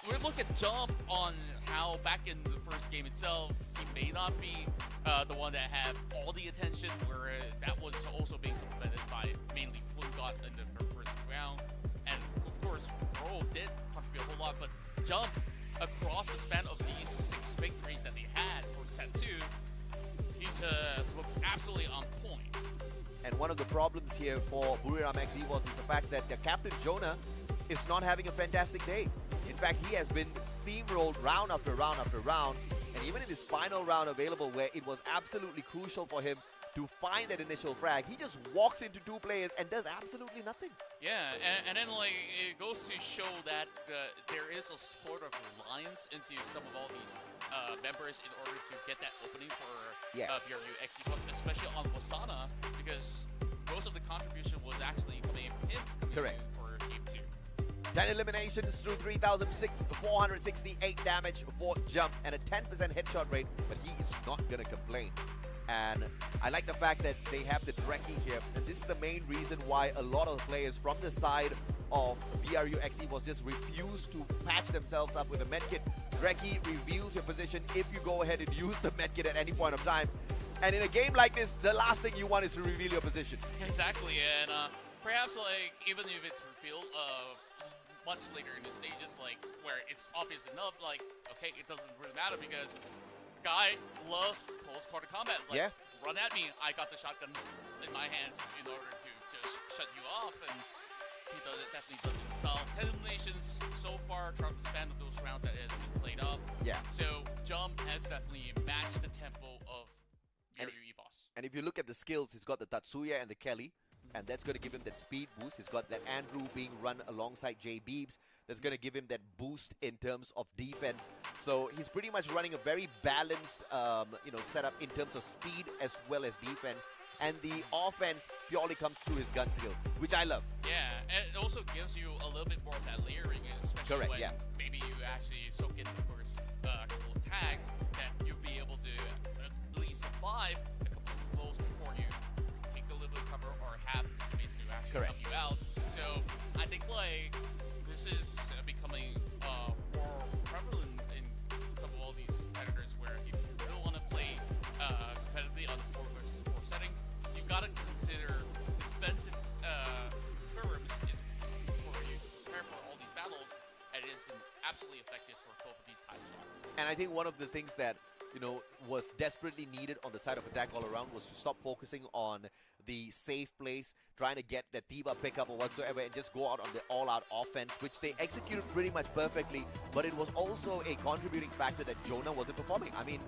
S5: we look at Jump on how back in the first game itself, he may not be the one that had all the attention, where that was also being supplemented by mainly Got in the first round. And of course, Bro did contribute a whole lot, but Jump across the span of these 6 victories that they had for set 2, he just looked absolutely on point.
S4: And one of the problems here for Buriram X EVOS is the fact that their captain Jonah is not having a fantastic day. In fact, he has been steamrolled round after round after round, and even in this final round available where it was absolutely crucial for him to find that initial frag, he just walks into 2 players and does absolutely nothing.
S5: Yeah, and then like it goes to show that there is a sort of reliance into some of all these members in order to get that opening for BRU X EVOS, especially on Wasana, because most of the contribution was actually coming from him coming in for game 2.
S4: 10 eliminations through 3,468 damage for Jump and a 10% headshot rate, but he is not going to complain. And I like the fact that they have the Dreki here, and this is the main reason why a lot of players from the side of BRU X EVOS just refuse to patch themselves up with a medkit. Dreki reveals your position if you go ahead and use the medkit at any point of time. And in a game like this, the last thing you want is to reveal your position.
S5: Exactly, and perhaps like even if it's revealed much later in the stages, like where it's obvious enough, like okay, it doesn't really matter because guy loves close quarter combat. Like, run at me. I got the shotgun in my hands in order to just shut you off, and he does it. Definitely does it in style. 10 eliminations so far throughout the span of those rounds that has been played up. Yeah. So Jump has definitely matched the tempo of BRU EVOS.
S4: And if you look at the skills, he's got the Tatsuya and the Kelly, and that's going to give him that speed boost. He's got that Andrew being run alongside J Beebs. That's going to give him that boost in terms of defense. So he's pretty much running a very balanced, setup in terms of speed as well as defense. And the offense purely comes through his gun skills, which I love.
S5: Yeah, and it also gives you a little bit more of that layering, especially when maybe you actually soak in the first couple of tags, that you'll be able to at least survive a couple of blows before you take a little bit of cover or have space to actually help you out. So I think like this is becoming more prevalent in some of all these competitors, where if you really want to play competitively on the 4 versus 4 setting, you've got to consider defensive firms before you prepare for all these battles, and it has been absolutely effective for both of these types of weapons.
S4: And I think one of the things that was desperately needed on the side of attack all around was to stop focusing on the safe place, trying to get that Diva pickup or whatsoever, and just go out on the all-out offense, which they executed pretty much perfectly. But it was also a contributing factor that Jonah wasn't performing. I mean,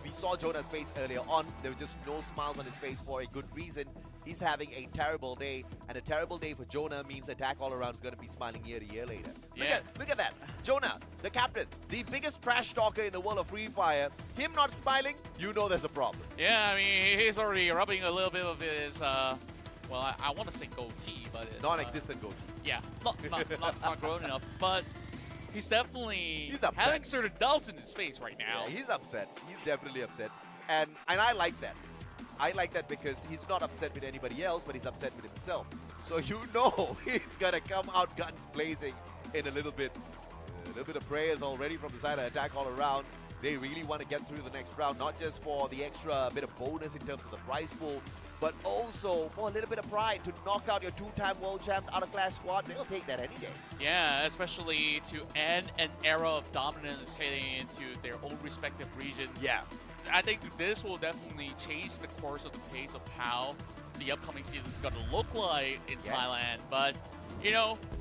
S4: we saw Jonah's face earlier on. There were just no smiles on his face for a good reason. He's having a terrible day, and a terrible day for Jonah means attack all around is going to be smiling year to year later. Look at that. Jonah, the captain, the biggest trash talker in the world of Free Fire, him not smiling, you know there's a problem.
S5: Yeah, I mean, he's already rubbing a little bit of his, well, I want to say goatee, but it's
S4: non-existent goatee.
S5: Yeah, not grown enough, but he's definitely
S4: upset.
S5: having certain doubts in his face right now.
S4: Yeah, he's upset. He's definitely upset. And I like that. I like that because he's not upset with anybody else, but he's upset with himself. So you know he's going to come out guns blazing in a little bit. A little bit of prayers already from the side of attack all around. They really want to get through the next round, not just for the extra bit of bonus in terms of the prize pool, but also for a little bit of pride to knock out your 2-time world champs out of class squad. They'll take that any day.
S5: Yeah, especially to end an era of dominance heading into their own respective region.
S4: Yeah.
S5: I think this will definitely change the course of the pace of how the upcoming season is going to look like in Thailand. But,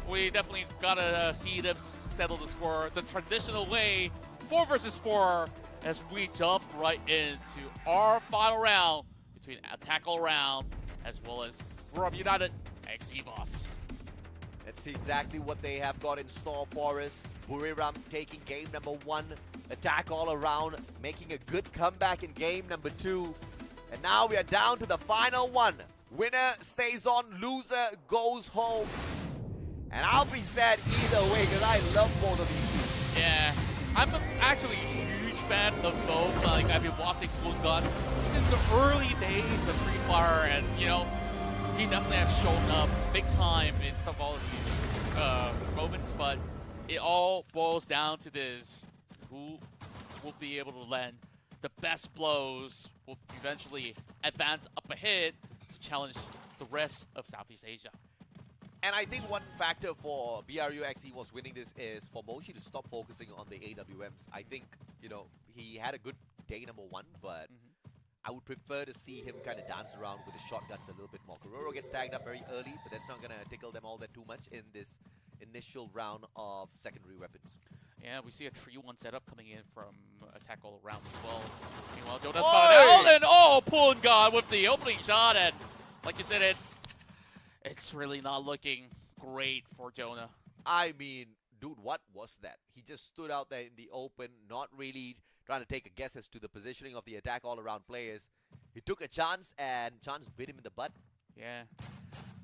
S5: we definitely got to see them settle the score the traditional way, 4 versus 4, as we jump right into our final round between Attack All Around as well as Buriram United X EVOS.
S4: Let's see exactly what they have got in store for us. Buriram taking game number 1. Attack All Around making a good comeback in game number 2. And now we are down to the final one. Winner stays on, loser goes home. And I'll be sad either way because I love both of these two.
S5: Yeah, I'm actually a huge fan of both. Like, I've been watching Gun since the early days of Free Fire, and he definitely has shown up big time in some of all of these moments. But it all boils down to this. Who will be able to land the best blows will eventually advance up ahead to challenge the rest of Southeast Asia.
S4: And I think one factor for BRU XE was winning this is for Moshi to stop focusing on the AWMs. I think, you know, he had a good day number 1, but I would prefer to see him kind of dance around with the shotguns a little bit more. Kororo gets tagged up very early, but that's not going to tickle them all that too much in this initial round of secondary weapons.
S5: Yeah, we see a 3-1 setup coming in from attack all around as well. Meanwhile, Jonas spotted out, and Pungan with the opening shot, and like you said, it's really not looking great for Jonah.
S4: I mean, dude, what was that? He just stood out there in the open, not really trying to take a guess as to the positioning of the attack all-around players. He took a chance, and chance bit him in the butt.
S5: Yeah,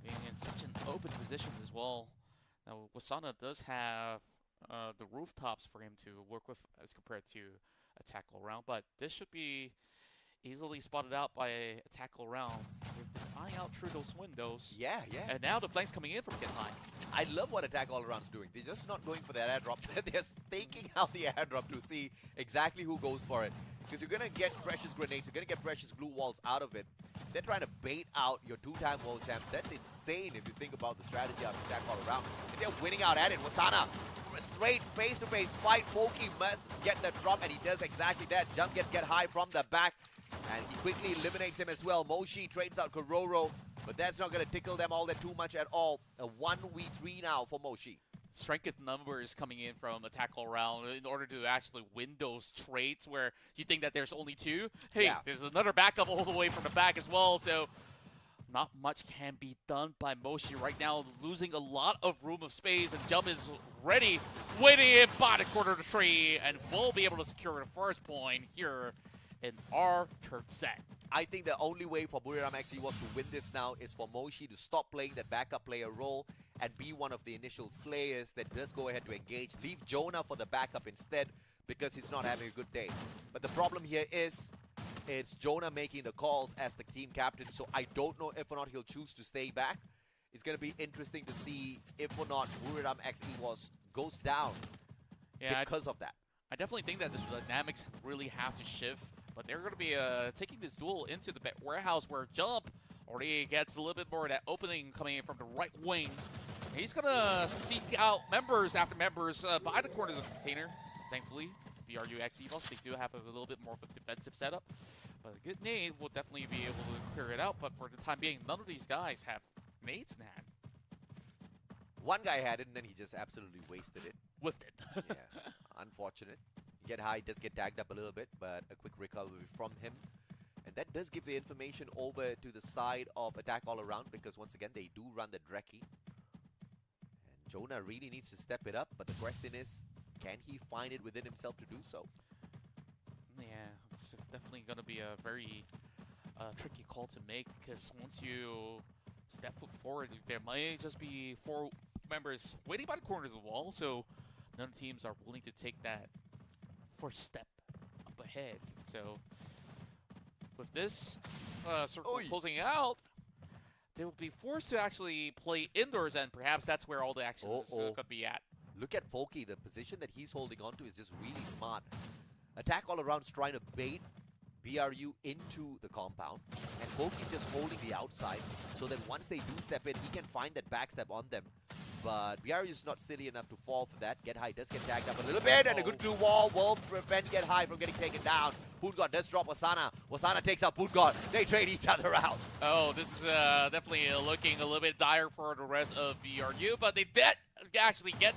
S5: being in such an open position as well. Now, Wasana does have the rooftops for him to work with as compared to attack all-around, but this should be easily spotted out by attack all-around. They've been eyeing out through those windows.
S4: Yeah, yeah.
S5: And now the flanks coming in from Get High.
S4: I love what attack all-around's doing. They're just not going for that airdrop. They're staking out the airdrop to see exactly who goes for it. Because you're going to get precious grenades, you're going to get precious glue walls out of it. They're trying to bait out your 2-time world champs. That's insane if you think about the strategy of attack all-around. And they're winning out at it. Wasana, straight face-to-face fight. Foki must get the drop, and he does exactly that. Jump gets Get High from the back. And he quickly eliminates him as well. Moshi trades out Kororo, but that's not going to tickle them all that too much at all. A 1v3 now for Moshi.
S5: Strength of numbers coming in from attack all around in order to actually win those trades where you think that there's only 2. Hey, there's another backup all the way from the back as well, so not much can be done by Moshi right now, losing a lot of room of space, and Jump is ready, waiting in by the corner of the tree, and will be able to secure the first point here in our third set.
S4: I think the only way for Buriram XE was to win this now is for Moshi to stop playing that backup player role and be one of the initial slayers that does go ahead to engage. Leave Jonah for the backup instead because he's not having a good day. But the problem here is it's Jonah making the calls as the team captain, so I don't know if or not he'll choose to stay back. It's going to be interesting to see if or not Buriram XE goes down because of that. I
S5: definitely think that the dynamics really have to shift. But they're going to be taking this duel into the warehouse where Jump already gets a little bit more of that opening coming in from the right wing. And he's going to seek out members after members by the corner of the container. Thankfully, BRU XE, they do have a little bit more of a defensive setup. But a good nade will definitely be able to clear it out. But for the time being, none of these guys have nades in hand.
S4: One guy had it, and then he just absolutely wasted it.
S5: Whiffed it.
S4: Yeah, unfortunate. Get High does get tagged up a little bit, but a quick recovery from him. And that does give the information over to the side of attack all around, because once again, they do run the Dreki. And Jonah really needs to step it up, but the question is, can he find it within himself to do so?
S5: Yeah, it's definitely going to be a very tricky call to make, because once you step foot forward, there might just be 4 members waiting by the corners of the wall, so none of the teams are willing to take that first step up ahead. So with this circle closing out, they will be forced to actually play indoors, and perhaps that's where all the action is going to be at.
S4: Look at Foki. The position that he's holding on to is just really smart. Attack all around is trying to bait BRU into the compound, and Foki's just holding the outside so that once they do step in, he can find that backstep on them. But BRU is not silly enough to fall for that. Get High does get tagged up a little bit, and a good glue wall will prevent Get High from getting taken down. Pungan does drop Wasana. Wasana takes out Pungan. They trade each other out.
S5: Oh, this is definitely looking a little bit dire for the rest of BRU, but they did actually get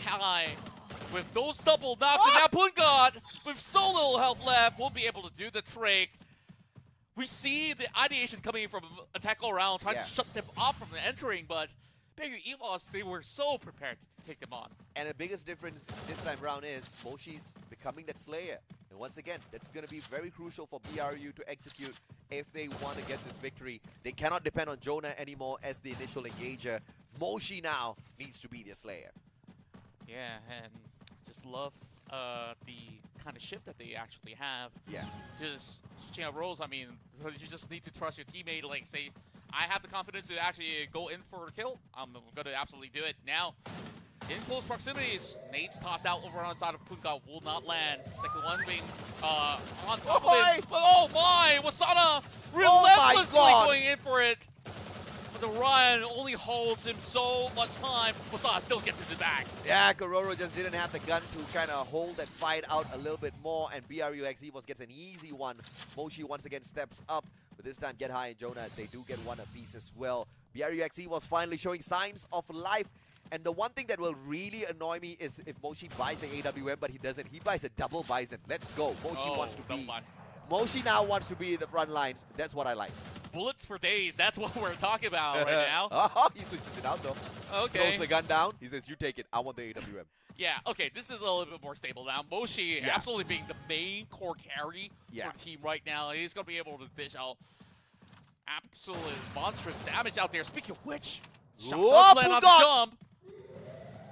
S5: High with those double knocks, and now Pungan, with so little health left, won't be able to do the trick. We see the ideation coming from attack all around, trying to shut them off from entering, but Big Evos, they were so prepared to take them on.
S4: And the biggest difference this time around is Moshi's becoming that Slayer. And once again, that's going to be very crucial for BRU to execute if they want to get this victory. They cannot depend on Jonah anymore as the initial engager. Moshi now needs to be the Slayer.
S5: Yeah, and just love the kind of shift that they actually have.
S4: Yeah.
S5: Just switching out roles. I mean, you just need to trust your teammate. Like, say, I have the confidence to actually go in for a kill. I'm going to absolutely do it. Now, in close proximities. Nate's tossed out over on the side of Punka, will not land. Second one being on top of him. Oh my! Wasana relentlessly going in for it. But the run only holds him so much time. Wasana still gets it back.
S4: Yeah, Kororo just didn't have the gun to kind of hold that fight out a little bit more, and BRUX EVOS gets an easy one. Moshi once again steps up, but this time Get High and Jonah, they do get one apiece as well. BRUX EVOS finally showing signs of life. And the one thing that will really annoy me is if Moshi buys the AWM, but he doesn't. He buys a double Bison. Let's go. Moshi wants to be. Moshi now wants to be in the front lines. That's what I like.
S5: Bullets for days. That's what we're talking about right now.
S4: Oh, he switches it out though.
S5: Okay.
S4: Throws the gun down. He says, "You take it. I want the AWM."
S5: Yeah. Okay. This is a little bit more stable now. Moshi absolutely being the main core carry for the team right now. He's gonna be able to dish out absolute monstrous damage out there. Speaking of which, shot does land on the jump.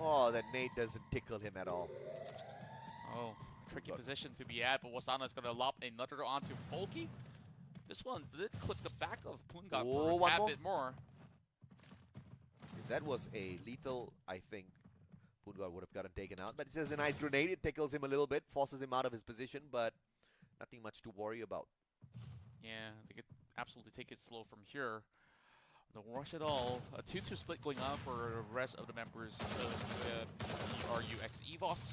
S4: Oh, that nade doesn't tickle him at all.
S5: Oh, tricky position to be at, but Wasana's going to lob another onto Folky. This one did clip the back of Punga for a tad bit more.
S4: If that was a lethal, I think Punga would have gotten taken out. But it's just a nice grenade. It tickles him a little bit, forces him out of his position, but nothing much to worry about.
S5: Yeah, they could absolutely take it slow from here. No rush at all. A 2-2 split going on for the rest of the members of BRUX EVOS.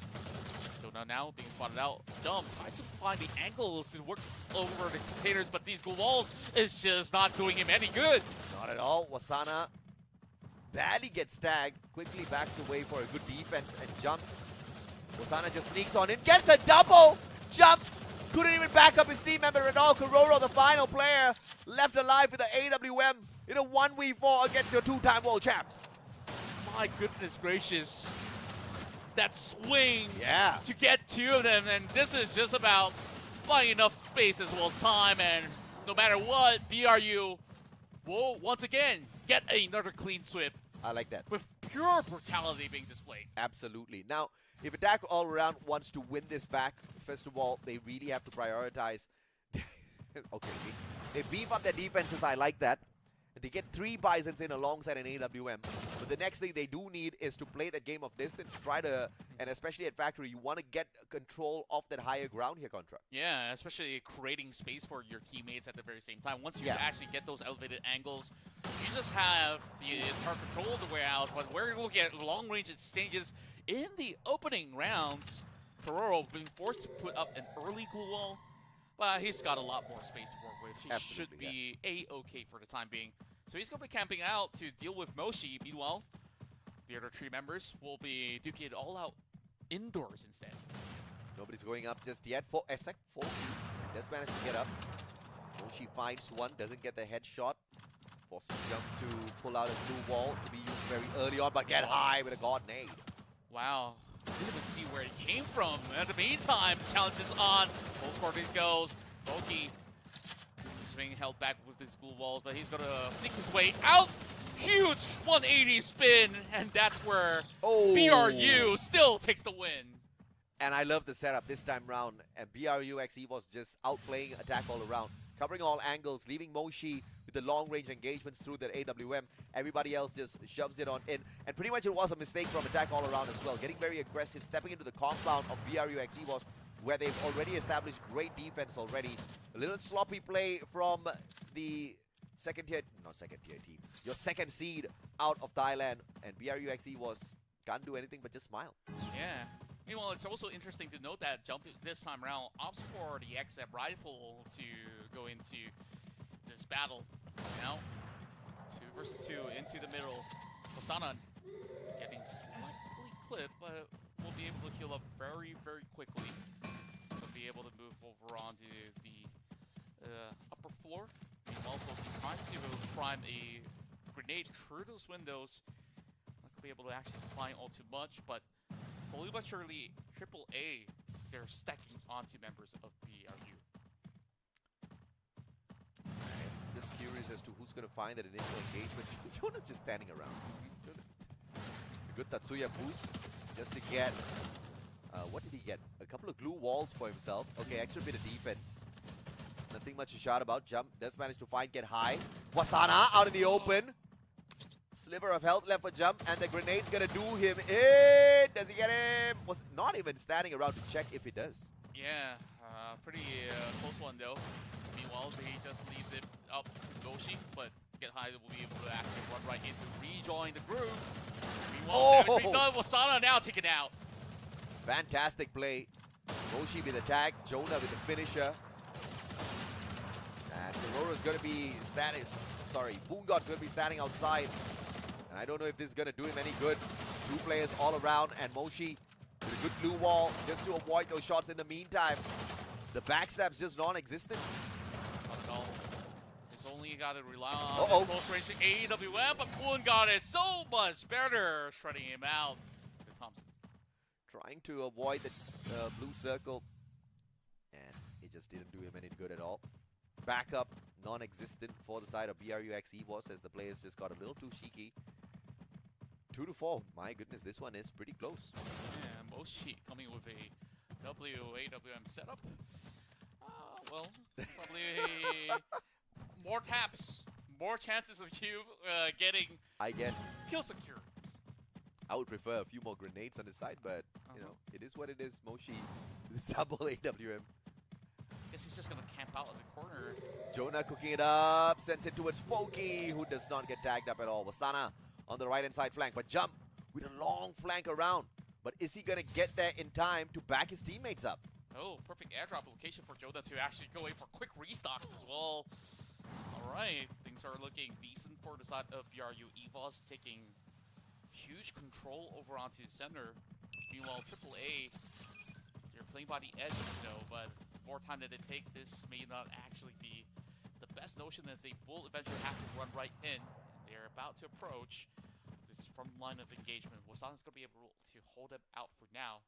S5: Jonah now being spotted out. Dumb tries to find the angles to work over the containers, but these walls is just not doing him any good.
S4: Not at all. Wasana badly gets tagged, quickly backs away for a good defense and jump. Wasana just sneaks on in, gets a double jump. Couldn't even back up his team member at all. Kororo, the final player, left alive with the AWM in a 1v4 against your two-time world champs.
S5: My goodness gracious. That swing
S4: Yeah.
S5: to get two of them, and this is just about finding enough space as well as time, and no matter what, BRU will once again get another clean sweep.
S4: I like that.
S5: With pure brutality being displayed.
S4: Absolutely. Now, if Attack All Around wants to win this back, first of all, they really have to prioritize. Okay, they beef up their defenses. I like that. They get 3 Bisons in alongside an AWM. But the next thing they do need is to play that game of distance. Try to, and especially at Factory, you want to get control of that higher ground here, Contra.
S5: Yeah, especially creating space for your teammates at the very same time. Once you actually get those elevated angles, you just have the entire control of the way out. But we're looking at long-range exchanges in the opening rounds. Kororo being forced to put up an early glue wall. But he's got a lot more space to work with. He should be A-okay for the time being. So he's going to be camping out to deal with Moshi. Meanwhile, the other 3 members will be duking it all out indoors instead.
S4: Nobody's going up just yet. For Esek, 4 does manage to get up. Moshi finds one, doesn't get the headshot. Forces Jump to pull out a blue wall to be used very early on, but Get High with a god nade.
S5: Wow. Didn't even see where it came from. In the meantime, challenge is on. Full scoring goes. Boki is being held back with his blue walls, but he's going to seek his way out. Huge 180 spin, and that's where BRU still takes the win.
S4: And I love the setup this time round. And BRUX EVOS just outplaying Attack All Around, covering all angles, leaving Moshi with the long-range engagements through their AWM. Everybody else just shoves it on in. And pretty much it was a mistake from Attack All Around as well. Getting very aggressive, stepping into the compound of BRUX EVOS, where they've already established great defense already. A little sloppy play from the team. Your second seed out of Thailand. And BRUX EVOS can't do anything but just smile.
S5: Yeah. Meanwhile, it's also interesting to note that Jump this time around opts for the XM rifle to go into this battle. Now, 2 versus 2 into the middle. Wasana getting slightly clipped, but will be able to heal up very, very quickly. So be able to move over onto the upper floor. Meanwhile, trying to prime a grenade through those windows. Not gonna be able to actually find all too much, but slowly but surely, AAA, they're stacking onto members of BRU.
S4: Just curious as to who's going to find that initial engagement. Jonah's just standing around. A good Tatsuya boost just to get, what did he get? A couple of glue walls for himself. Okay, extra bit of defense. Nothing much to shout about. Jump does manage to find Get High. Wasana out in the open. sliver of health left for Jump, and the grenade's gonna do him in. Does he get him? Was not even standing around to check if he does.
S5: Yeah, pretty close one though. Meanwhile, he just leaves it up to Goshi, but Get High will be able to actually run right in to rejoin the group. Meanwhile, damage being done. Wasana now taken out.
S4: Fantastic play. Goshi with the tag, Jonah with the finisher. And Aurora's gonna be standing, Boongod's gonna be standing outside. And I don't know if this is gonna do him any good. Two players all around, and Moshi with a good blue wall just to avoid those shots in the meantime. The backstab's just non-existent.
S5: Not at all. It's only got to rely on close range AWM, but Boongod is so much better, shredding him out. Thompson
S4: trying to avoid the blue circle, and it just didn't do him any good at all. Backup non-existent for the side of BRUX EVOS as the players just got a little too cheeky. 2-4. My goodness, this one is pretty close.
S5: Yeah, Moshi coming with a WAWM setup. Well, probably more taps, more chances of you getting,
S4: I guess,
S5: kill secure.
S4: I would prefer a few more grenades on his side, but you know, it is what it is. Moshi with double AWM.
S5: Guess he's just gonna camp out in the corner.
S4: Jonah cooking it up, sends it towards Foki, who does not get tagged up at all. Wasana on the right-hand side flank, but Jump with a long flank around. But is he gonna get there in time to back his teammates up?
S5: Oh, perfect airdrop location for Jonah to actually go in for quick restocks as well. Alright, things are looking decent for the side of BRU EVOS, taking huge control over onto the center. Meanwhile, AAA, they're playing by the edges though, but more time that they take, this may not actually be the best notion, as they will eventually have to run right in. They're about to approach this front line of engagement. Wasana's going to be able to hold them out for now.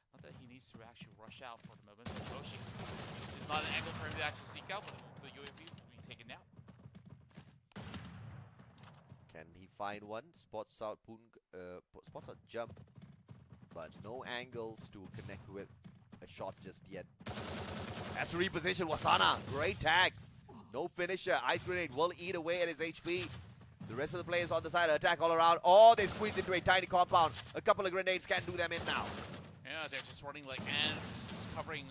S5: Not that he needs to actually rush out for the moment. Roshi is not an angle for him to actually seek out, but the UAV will be taken out.
S4: Can he find one? Spots out Jump, but no angles to connect with a shot just yet. Has to reposition Wasana. Great tags. No finisher. Ice Grenade will eat away at his HP. The rest of the players on the side attack all around. Oh, they squeeze into a tiny compound. A couple of grenades can't do them in now.
S5: Yeah, they're just running like ants, just covering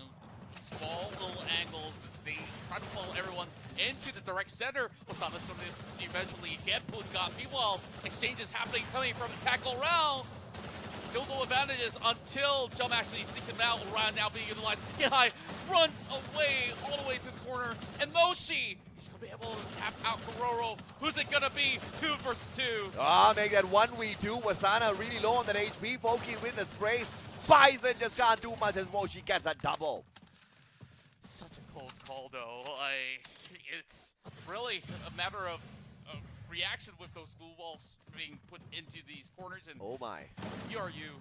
S5: small little angles as they try to follow everyone into the direct center. Wasana's going to eventually get Boongod. Meanwhile, exchanges happening, coming from the tackle round. Still no advantages until Jump actually seeks him out. Around now being utilized. Get High runs away all the way to the corner. And Moshi, he's going to be able to tap out Roro. Who's it going to be? 2 versus 2.
S4: Ah, make that 1v2. Wasana really low on that HP. Foki with the sprays. Bison just can't do much as Moshi gets a double.
S5: Such a close call though. It's really a matter of reaction with those glue walls being put into these corners, and
S4: oh my.
S5: BRU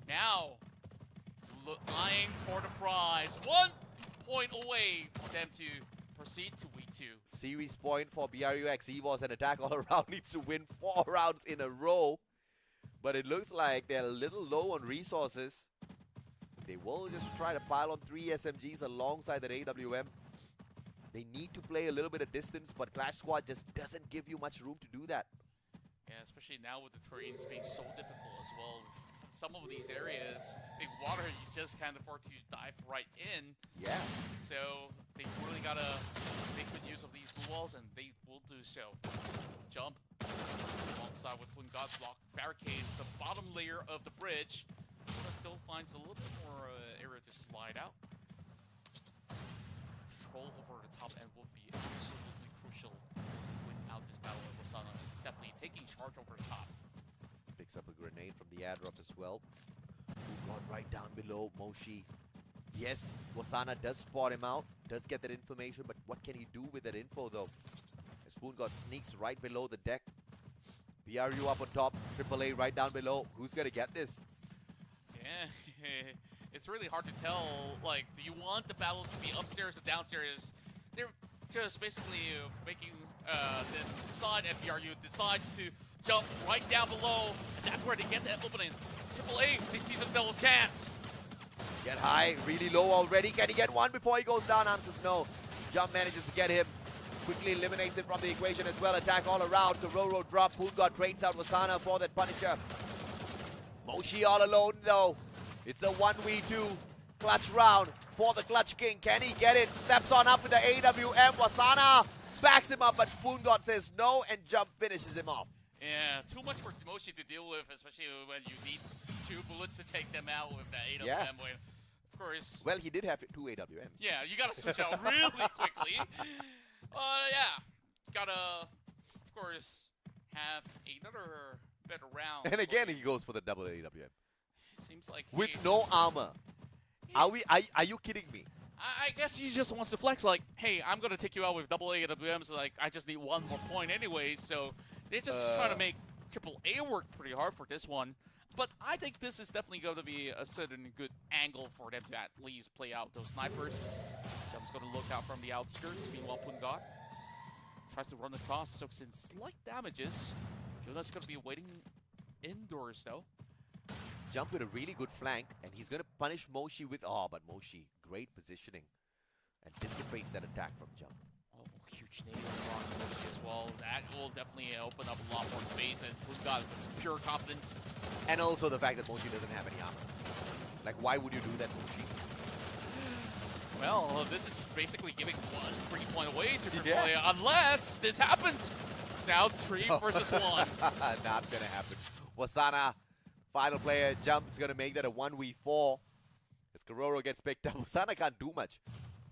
S5: now eyeing for the prize. 1 point away for them to proceed to week 2.
S4: Series point for BRUX EVOS, and attack all around needs to win 4 rounds in a row. But it looks like they're a little low on resources. They will just try to pile on 3 SMGs alongside that AWM. They need to play a little bit of distance, but Clash Squad just doesn't give you much room to do that.
S5: Yeah, especially now with the terrains being so difficult as well. Some of these areas, big water, you just can't afford to dive right in.
S4: Yeah.
S5: So they really gotta make good use of these blue walls, and they will do so. Jump alongside with Boongod's block barricades the bottom layer of the bridge. Still finds a little bit more area to slide out. Control over the top end will be absolutely crucial without this battle of Wasana. It's definitely taking charge over the top.
S4: Picks up a grenade from the airdrop as well. Boongod right down below Moshi. Yes, Wasana does spot him out, does get that information, but what can he do with that info though? As Boongod sneaks right below the deck. BRU up on top, AAA right down below. Who's gonna get this?
S5: Yeah, it's really hard to tell. Like, do you want the battles to be upstairs or downstairs? They're just basically making them decide, and BRU decides to jump right down below, and that's where they get that opening. AAA, they see themselves a chance.
S4: Get High, really low already. Can he get one before he goes down? Answers no. Jump manages to get him. quickly eliminates it from the equation as well. Attack all around. Kororo drop. Poongod trains out Wasana for that Punisher. Moshi all alone though. It's a 1v2 clutch round for the Clutch King. Can he get it? Steps on up with the AWM. Wasana backs him up, but Poongod says no and Jump finishes him off.
S5: Yeah, too much for Moshi to deal with, especially when you need 2 bullets to take them out with that AWM.
S4: Yeah.
S5: When, of course.
S4: Well, he did have 2 AWMs.
S5: Yeah, you gotta switch out really quickly. Yeah, gotta, of course, have another better round.
S4: And again, he goes for the double AWM.
S5: It seems like
S4: With
S5: he,
S4: no armor. Are you kidding me?
S5: I guess he just wants to flex, like, hey, I'm gonna take you out with double AWMs. Like, I just need 1 more point anyway. So they're just trying to make triple A work pretty hard for this one. But I think this is definitely going to be a certain good angle for them to at least play out those snipers. Jump's going to look out from the outskirts. Meanwhile, Poongod tries to run across, soaks in slight damages. Jonah's going to be waiting indoors, though.
S4: Jump with a really good flank, and he's going to punish Moshi with... Oh, but Moshi, great positioning. Anticipates that attack from Jump.
S5: Oh, huge nade on Moshi as well. That will definitely open up a lot more space, and Poongod pure confidence.
S4: And also the fact that Moshi doesn't have any armor. Like, why would you do that, Moshi?
S5: Well, this is basically giving 1 free point away to Triple A, unless this happens. Now 3 versus 1.
S4: Not gonna happen. Wasana, final player, Jump is gonna make that a 1v4. As Kororo gets picked up, Wasana can't do much.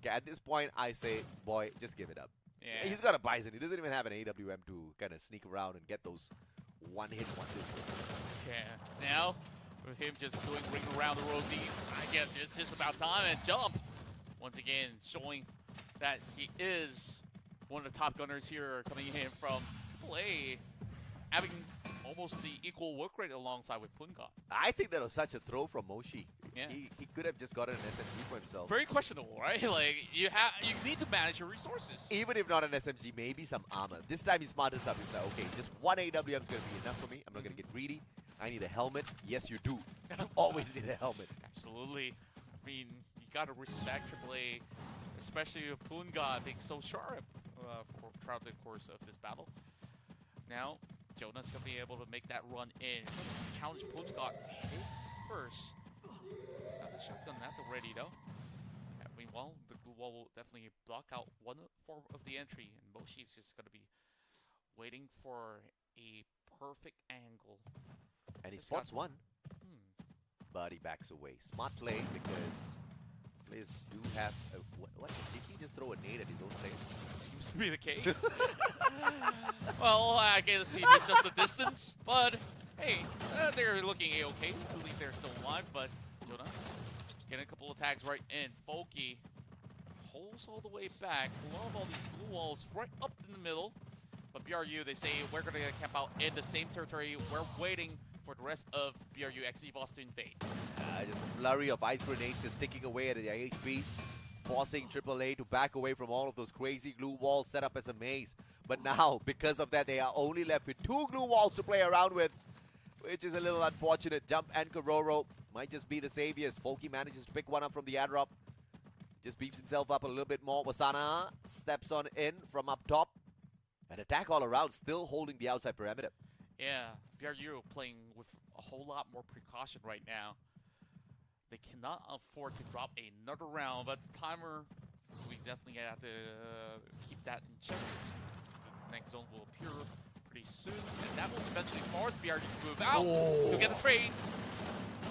S4: Okay, at this point, I say, boy, just give it up.
S5: Yeah.
S4: He's got a Bison. He doesn't even have an AWM to kind of sneak around and get those one-hit wonders.
S5: Yeah, now with him just doing ring around the rosy, I guess it's just about time. And Jump, once again, showing that he is one of the top gunners here, coming in from AAA, having almost the equal work rate alongside with Poongod.
S4: I think that was such a throw from Moshi.
S5: Yeah.
S4: He could have just gotten an SMG for himself.
S5: Very questionable, right? Like you need to manage your resources.
S4: Even if not an SMG, maybe some armor. This time he smartened up. He's like, okay, just 1 AWM is going to be enough for me. I'm not going to get greedy. I need a helmet. Yes, you do. You always need a helmet.
S5: Absolutely. I mean, you got to respect AAA, especially with Poongod being so sharp throughout the course of this battle. Now, Jonah's going to be able to make that run in. Challenge Poongod first. He's got the shotgun at the ready, though. Meanwhile, the blue wall will definitely block out 1 form of the entry, and Moshi's just going to be waiting for a perfect angle.
S4: And he spots 1. But he backs away. Smart play because players do have... what? Did he just throw a nade at his own player?
S5: Seems to be the case. Well, I guess it's just the distance. But, hey, they're looking A-okay. At least they're still alive. But Jonah getting a couple attacks right in. Folky holds all the way back. Love all these blue walls right up in the middle. But BRU, they say, we're going to camp out in the same territory. We're waiting for the rest of BRU X EVOS to invade.
S4: Just a flurry of ice grenades just ticking away at the HP, forcing AAA to back away from all of those crazy glue walls set up as a maze. But now, because of that, they are only left with 2 glue walls to play around with, which is a little unfortunate. Jump and Kororo might just be the saviors. Folky manages to pick 1 up from the airdrop. Just beeps himself up a little bit more. Wasana steps on in from up top. And attack all around, still holding the outside perimeter.
S5: Yeah, BRU playing with a whole lot more precaution right now. They cannot afford to drop another round, but the timer, we definitely have to keep that in check. The next zone will appear pretty soon, and that will eventually force BRU to move out to get the trades.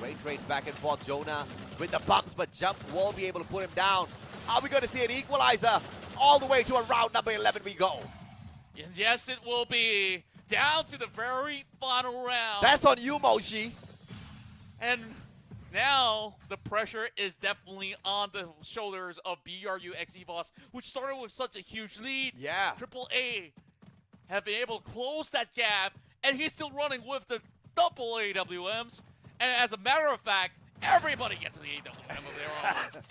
S4: Great trades back and forth. Jonah with the bumps, but Jump won't be able to put him down. Are we going to see an equalizer? All the way to a round number 11 we go.
S5: And yes, it will be down to the very final round.
S4: That's on you, Moshi.
S5: And now the pressure is definitely on the shoulders of BRU X EVOS, which started with such a huge lead.
S4: Yeah.
S5: AAA have been able to close that gap, and he's still running with the double AWMs. And as a matter of fact, everybody gets an AWM of their own.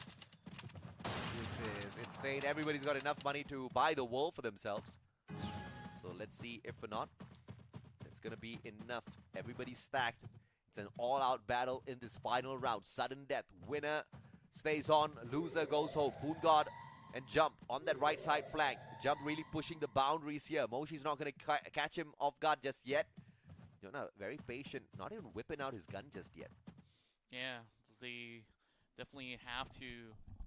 S4: This is insane. Everybody's got enough money to buy the wool for themselves. So let's see if or not. It's going to be enough. Everybody's stacked. It's an all-out battle in this final round. Sudden death. Winner stays on. Loser goes home. Poongod And Jump on that right side flank. Jump really pushing the boundaries here. Moshi's not going to catch him off guard just yet. Jonah very patient, not even whipping out his gun just yet.
S5: Yeah, they definitely have to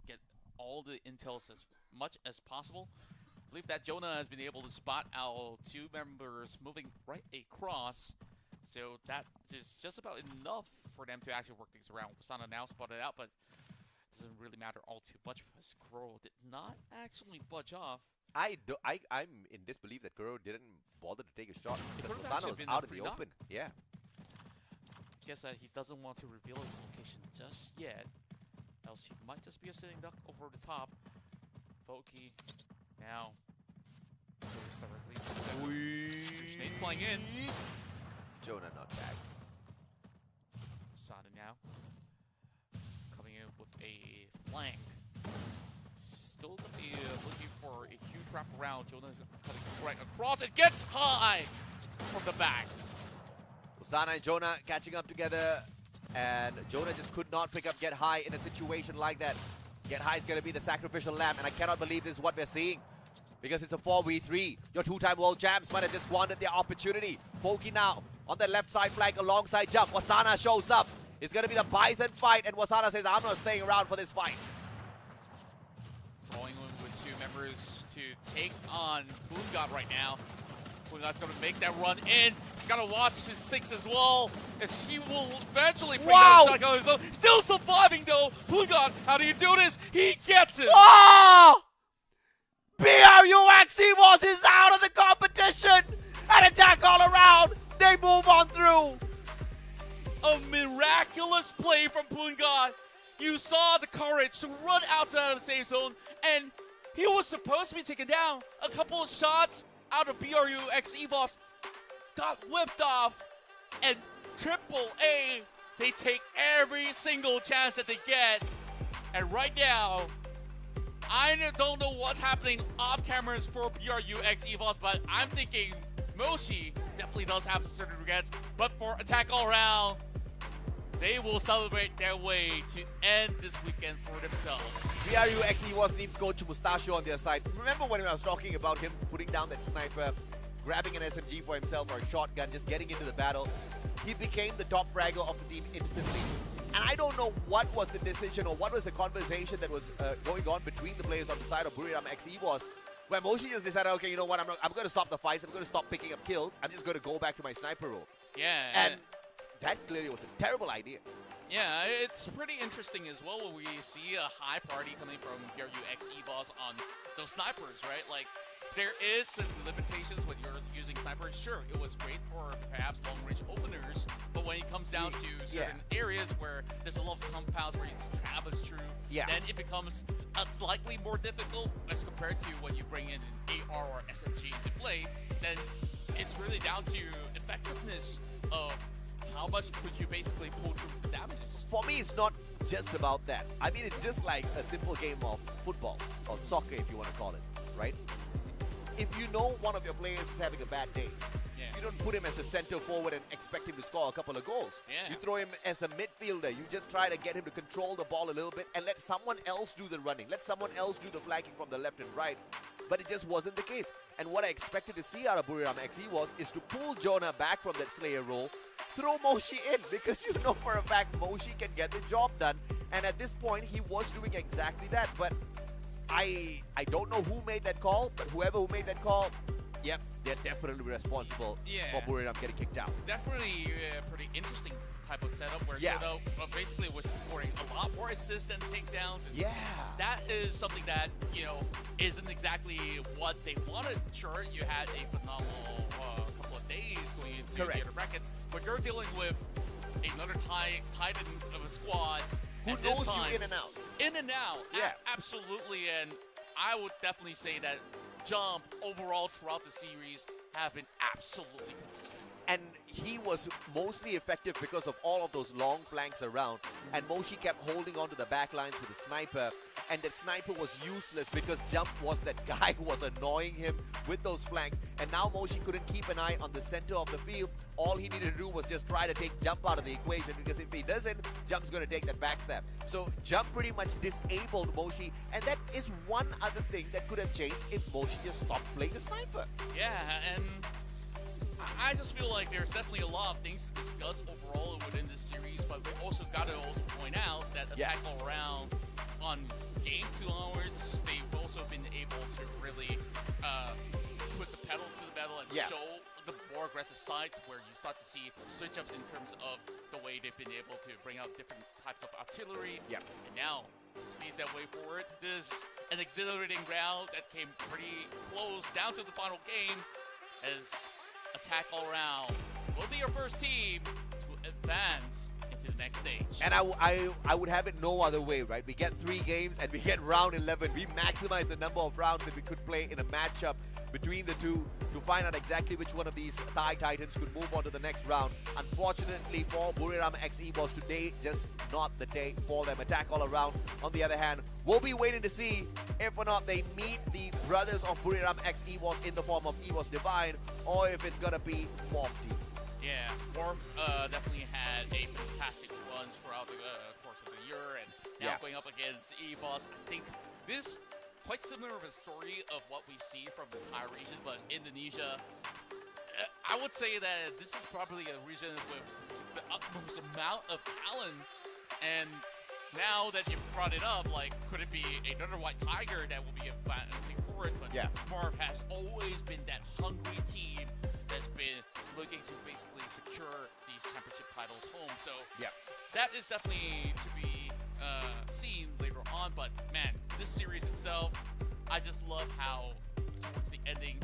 S5: get all the intels as much as possible. I believe that Jonah has been able to spot our 2 members moving right across. So that is just about enough for them to actually work things around. Wasana now spotted out, but it doesn't really matter all too much because Kuro did not actually budge off.
S4: I'm in disbelief that Kuro didn't bother to take a shot because
S5: could've
S4: Wasana
S5: actually
S4: was
S5: been
S4: out
S5: a
S4: in the
S5: free knock.
S4: open. Yeah.
S5: Guess that he doesn't want to reveal his location just yet. Else he might just be a sitting duck over the top. Foki now goes directly to the center. Snake flying in.
S4: Jonah not back.
S5: Sada now coming in with a flank. Still gonna be looking for a huge wrap around. Jonah's cutting right across. It gets high from the back.
S4: Wasana and Jonah catching up together, and Jonah just could not pick up Get High in a situation like that. Get High is going to be the sacrificial lamb, and I cannot believe this is what we're seeing. Because it's a 4v3. Your 2-time world champs might have just squandered their opportunity. Foki now on the left side flank alongside Jump. Wasana shows up. It's going to be the Bison fight, and Wasana says, I'm not staying around for this fight.
S5: Going in with 2 members to take on Boongod right now. Boongod's going to make that run in. He's got to watch his 6 as well, as he will eventually bring down shotgun on his own. Still surviving though. Boongod, how do you do this? He gets it.
S4: Oh! BRUX was is out of the competition. An attack all around. They move on through.
S5: A miraculous play from Boongod. You saw the courage to run outside of the safe zone, and he was supposed to be taken down. A couple of shots out of BRUX EVOS got whipped off, and AAA, they take every single chance that they get. And right now, I don't know what's happening off cameras for BRUX EVOS, but I'm thinking Moshi definitely does have certain regrets. But for Attack All Around, they will celebrate their way to end this weekend for themselves.
S4: BRUX was needs coach Mustachio on their side. Remember when I was talking about him putting down that sniper, grabbing an SMG for himself or a shotgun, just getting into the battle? He became the top fragger of the team instantly. And I don't know what was the decision or what was the conversation that was going on between the players on the side of Buriram X EVOS, where Moshi just decided, okay, you know what, I'm going to stop the fights, I'm going to stop picking up kills, I'm just going to go back to my sniper role.
S5: Yeah.
S4: And that clearly was a terrible idea.
S5: Yeah, it's pretty interesting as well when we see a high party coming from BRUX EVOS on those snipers, right? Like, there is some limitations when you're using snipers. Sure, it was great for perhaps long-range openers, but when it comes down to certain areas where there's a lot of compounds where you traverse through, then it becomes slightly more difficult as compared to when you bring in an AR or SMG into play. Then it's really down to effectiveness of how much could you basically pull through the damages.
S4: For me, it's not just about that. I mean, it's just like a simple game of football, or soccer if you want to call it, right? If you know one of your players is having a bad day, you don't put him as the center forward and expect him to score a couple of goals. You throw him as the midfielder. You just try to get him to control the ball a little bit and let someone else do the running. Let someone else do the flanking from the left and right. But it just wasn't the case. And what I expected to see out of Buriram XE is to pull Jonah back from that Slayer role, throw Moshi in, because you know for a fact Moshi can get the job done. And at this point, he was doing exactly that. But I don't know who made that call, but whoever who made that call, yep, they're definitely responsible for Buriram getting kicked out.
S5: Definitely a pretty interesting type of setup where Jonah basically was scoring a lot more assists than takedowns. And that is something that, you know, isn't exactly what they wanted. Sure, you had a phenomenal couple of days going into the other bracket, but you're dealing with another titan of a squad.
S4: Who knows you in and out.
S5: In and out, absolutely. And I would definitely say that Jump overall throughout the series have been absolutely consistent.
S4: And he was mostly effective because of all of those long flanks around. And Moshi kept holding on to the back lines with the sniper. And that sniper was useless because Jump was that guy who was annoying him with those flanks. And now Moshi couldn't keep an eye on the center of the field. All he needed to do was just try to take Jump out of the equation, because if he doesn't, Jump's going to take that backstab. So Jump pretty much disabled Moshi. And that is one other thing that could have changed if Moshi just stopped playing the sniper.
S5: Yeah, and I just feel like there's definitely a lot of things to discuss overall within this series, but we also got to also point out that attack all around on game 2 onwards, they've also been able to really put the pedal to the metal and show the more aggressive sides, where you start to see switch-ups in terms of the way they've been able to bring out different types of artillery.
S4: Yeah.
S5: And now, to seize that way forward, this is an exhilarating round that came pretty close down to the final game, as attack all around will be your first team to advance into the next stage.
S4: And I would have it no other way, right? We get 3 games and we get round 11. We maximize the number of rounds that we could play in a matchup between the two to find out exactly which one of these Thai Titans could move on to the next round. Unfortunately for Buriram X EVOS, today just not the day for them. Attack all around, on the other hand, we'll be waiting to see if or not they meet the brothers of Buriram X EVOS in the form of EVOS Divine, or if it's gonna be Morph Team.
S5: Yeah, Morph definitely had a fantastic run throughout the course of the year, and now going up against EVOS, I think this quite similar of a story of what we see from the Thai region, but Indonesia, I would say that this is probably a region with the utmost amount of talent. And now that you've brought it up, like, could it be another White Tiger that will be advancing forward? But Morph has always been that hungry team that's been looking to basically secure these championship titles home. So that is definitely to be seen later on. But man, this series itself, I just love how towards the ending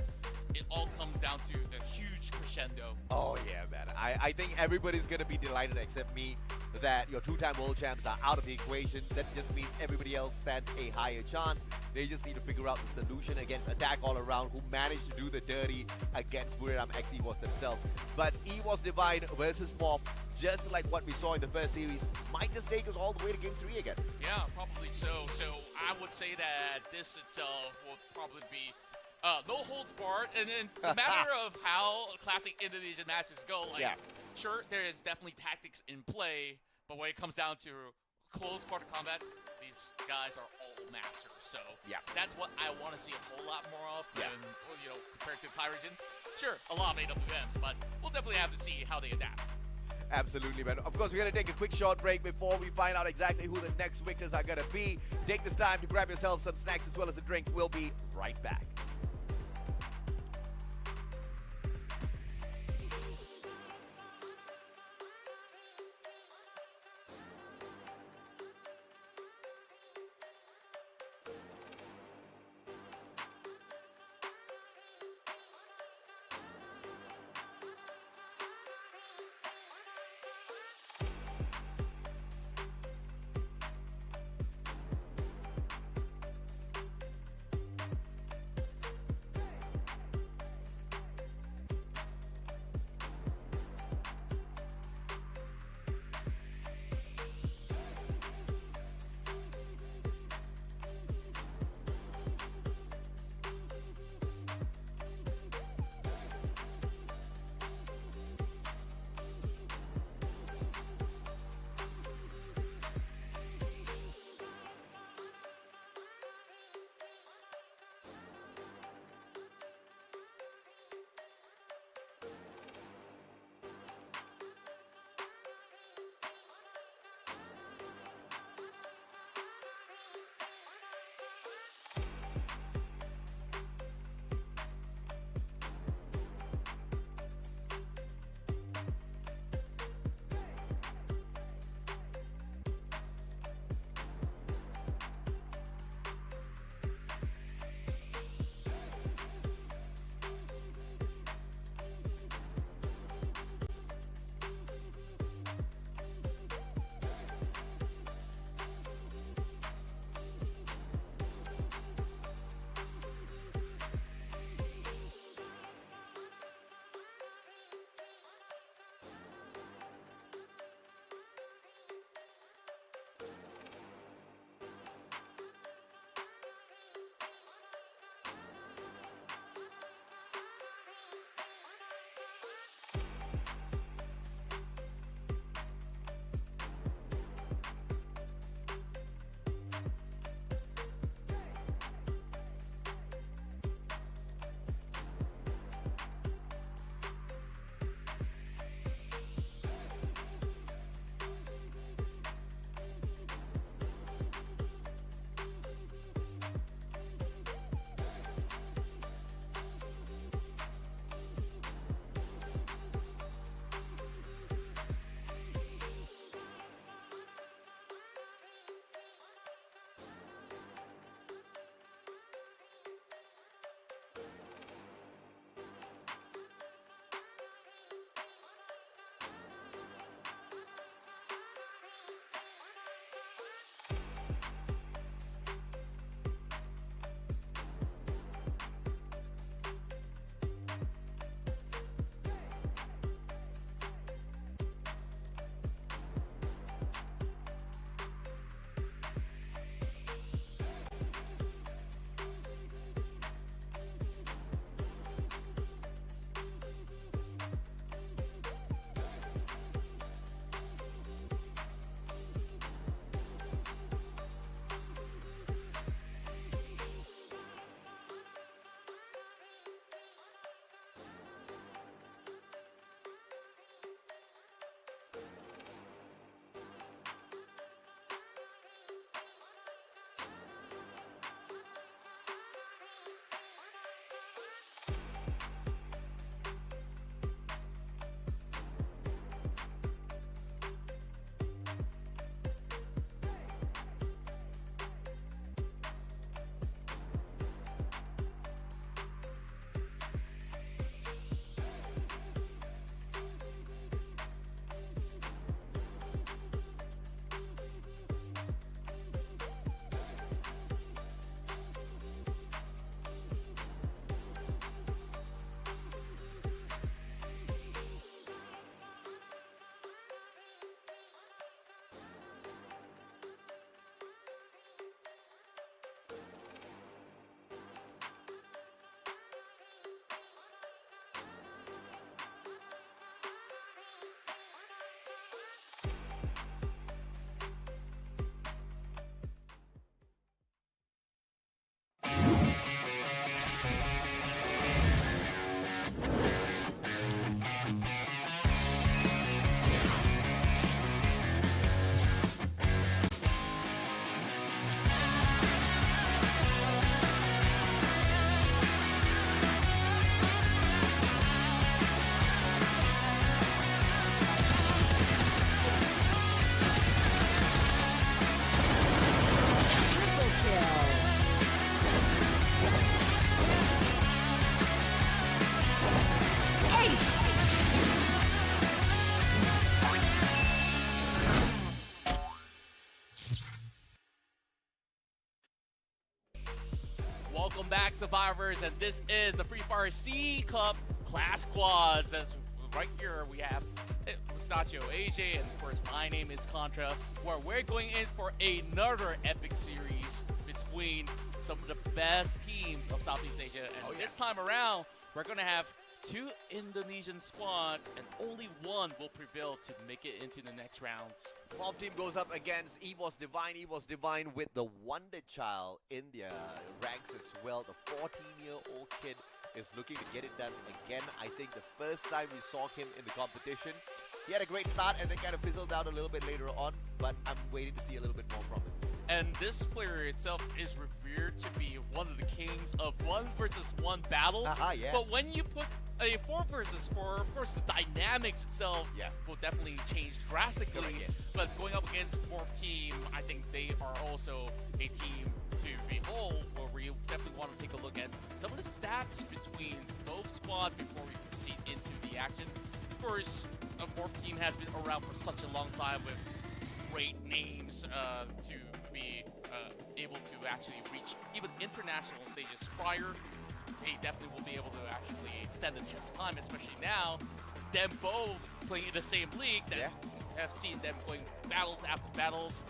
S5: it all comes down to the huge crescendo.
S4: Oh yeah, man. I think everybody's gonna be delighted except me that your 2-time world champs are out of the equation. That just means everybody else stands a higher chance. They just need to figure out the solution against Attack All Around, who managed to do the dirty against Buriram X EVOS themselves. But EVOS Divine versus Morph, just like what we saw in the first series, might just take us all the way to game 3 again.
S5: Yeah, probably so. So I would say that this itself will probably be no holds barred, and then no matter of how classic Indonesian matches go, like, sure, there is definitely tactics in play, but when it comes down to close quarter combat, these guys are all masters. So that's what I want to see a whole lot more of, than, you know, compared to the Thai region. Sure, a lot of AWMs, but we'll definitely have to see how they adapt.
S4: Absolutely, man. Of course, we're going to take a quick short break before we find out exactly who the next victors are going to be. Take this time to grab yourself some snacks as well as a drink. We'll be right back.
S5: back, survivors, and this is the Free Fire C Cup Class Squads. As right here we have Mustacho, AJ, and of course my name is Contra, where we're going in for another epic series between some of the best teams of Southeast Asia. And this time around, we're gonna have 2 Indonesian squads, and only one will prevail to make it into the next rounds.
S4: Mob team goes up against EVOS Divine. EVOS Divine with the Wonder Child in their ranks as well. The 14-year-old kid is looking to get it done again. I think the first time we saw him in the competition, he had a great start and then kind of fizzled out a little bit later on, but I'm waiting to see a little bit more from him.
S5: And this player itself is revered to be one of the kings of 1 versus 1 battles.
S4: Yeah.
S5: But when you put a 4 versus 4, of course the dynamics itself will definitely change drastically. But going up against fourth team, I think they are also a team to behold, where we definitely want to take a look at some of the stats between both squads before we proceed into the action. Of course, a fourth team has been around for such a long time with great names to be able to actually reach even international stages prior. They definitely will be able to actually extend the test of time, especially now, them both playing in the same league that have seen them going battles after battles.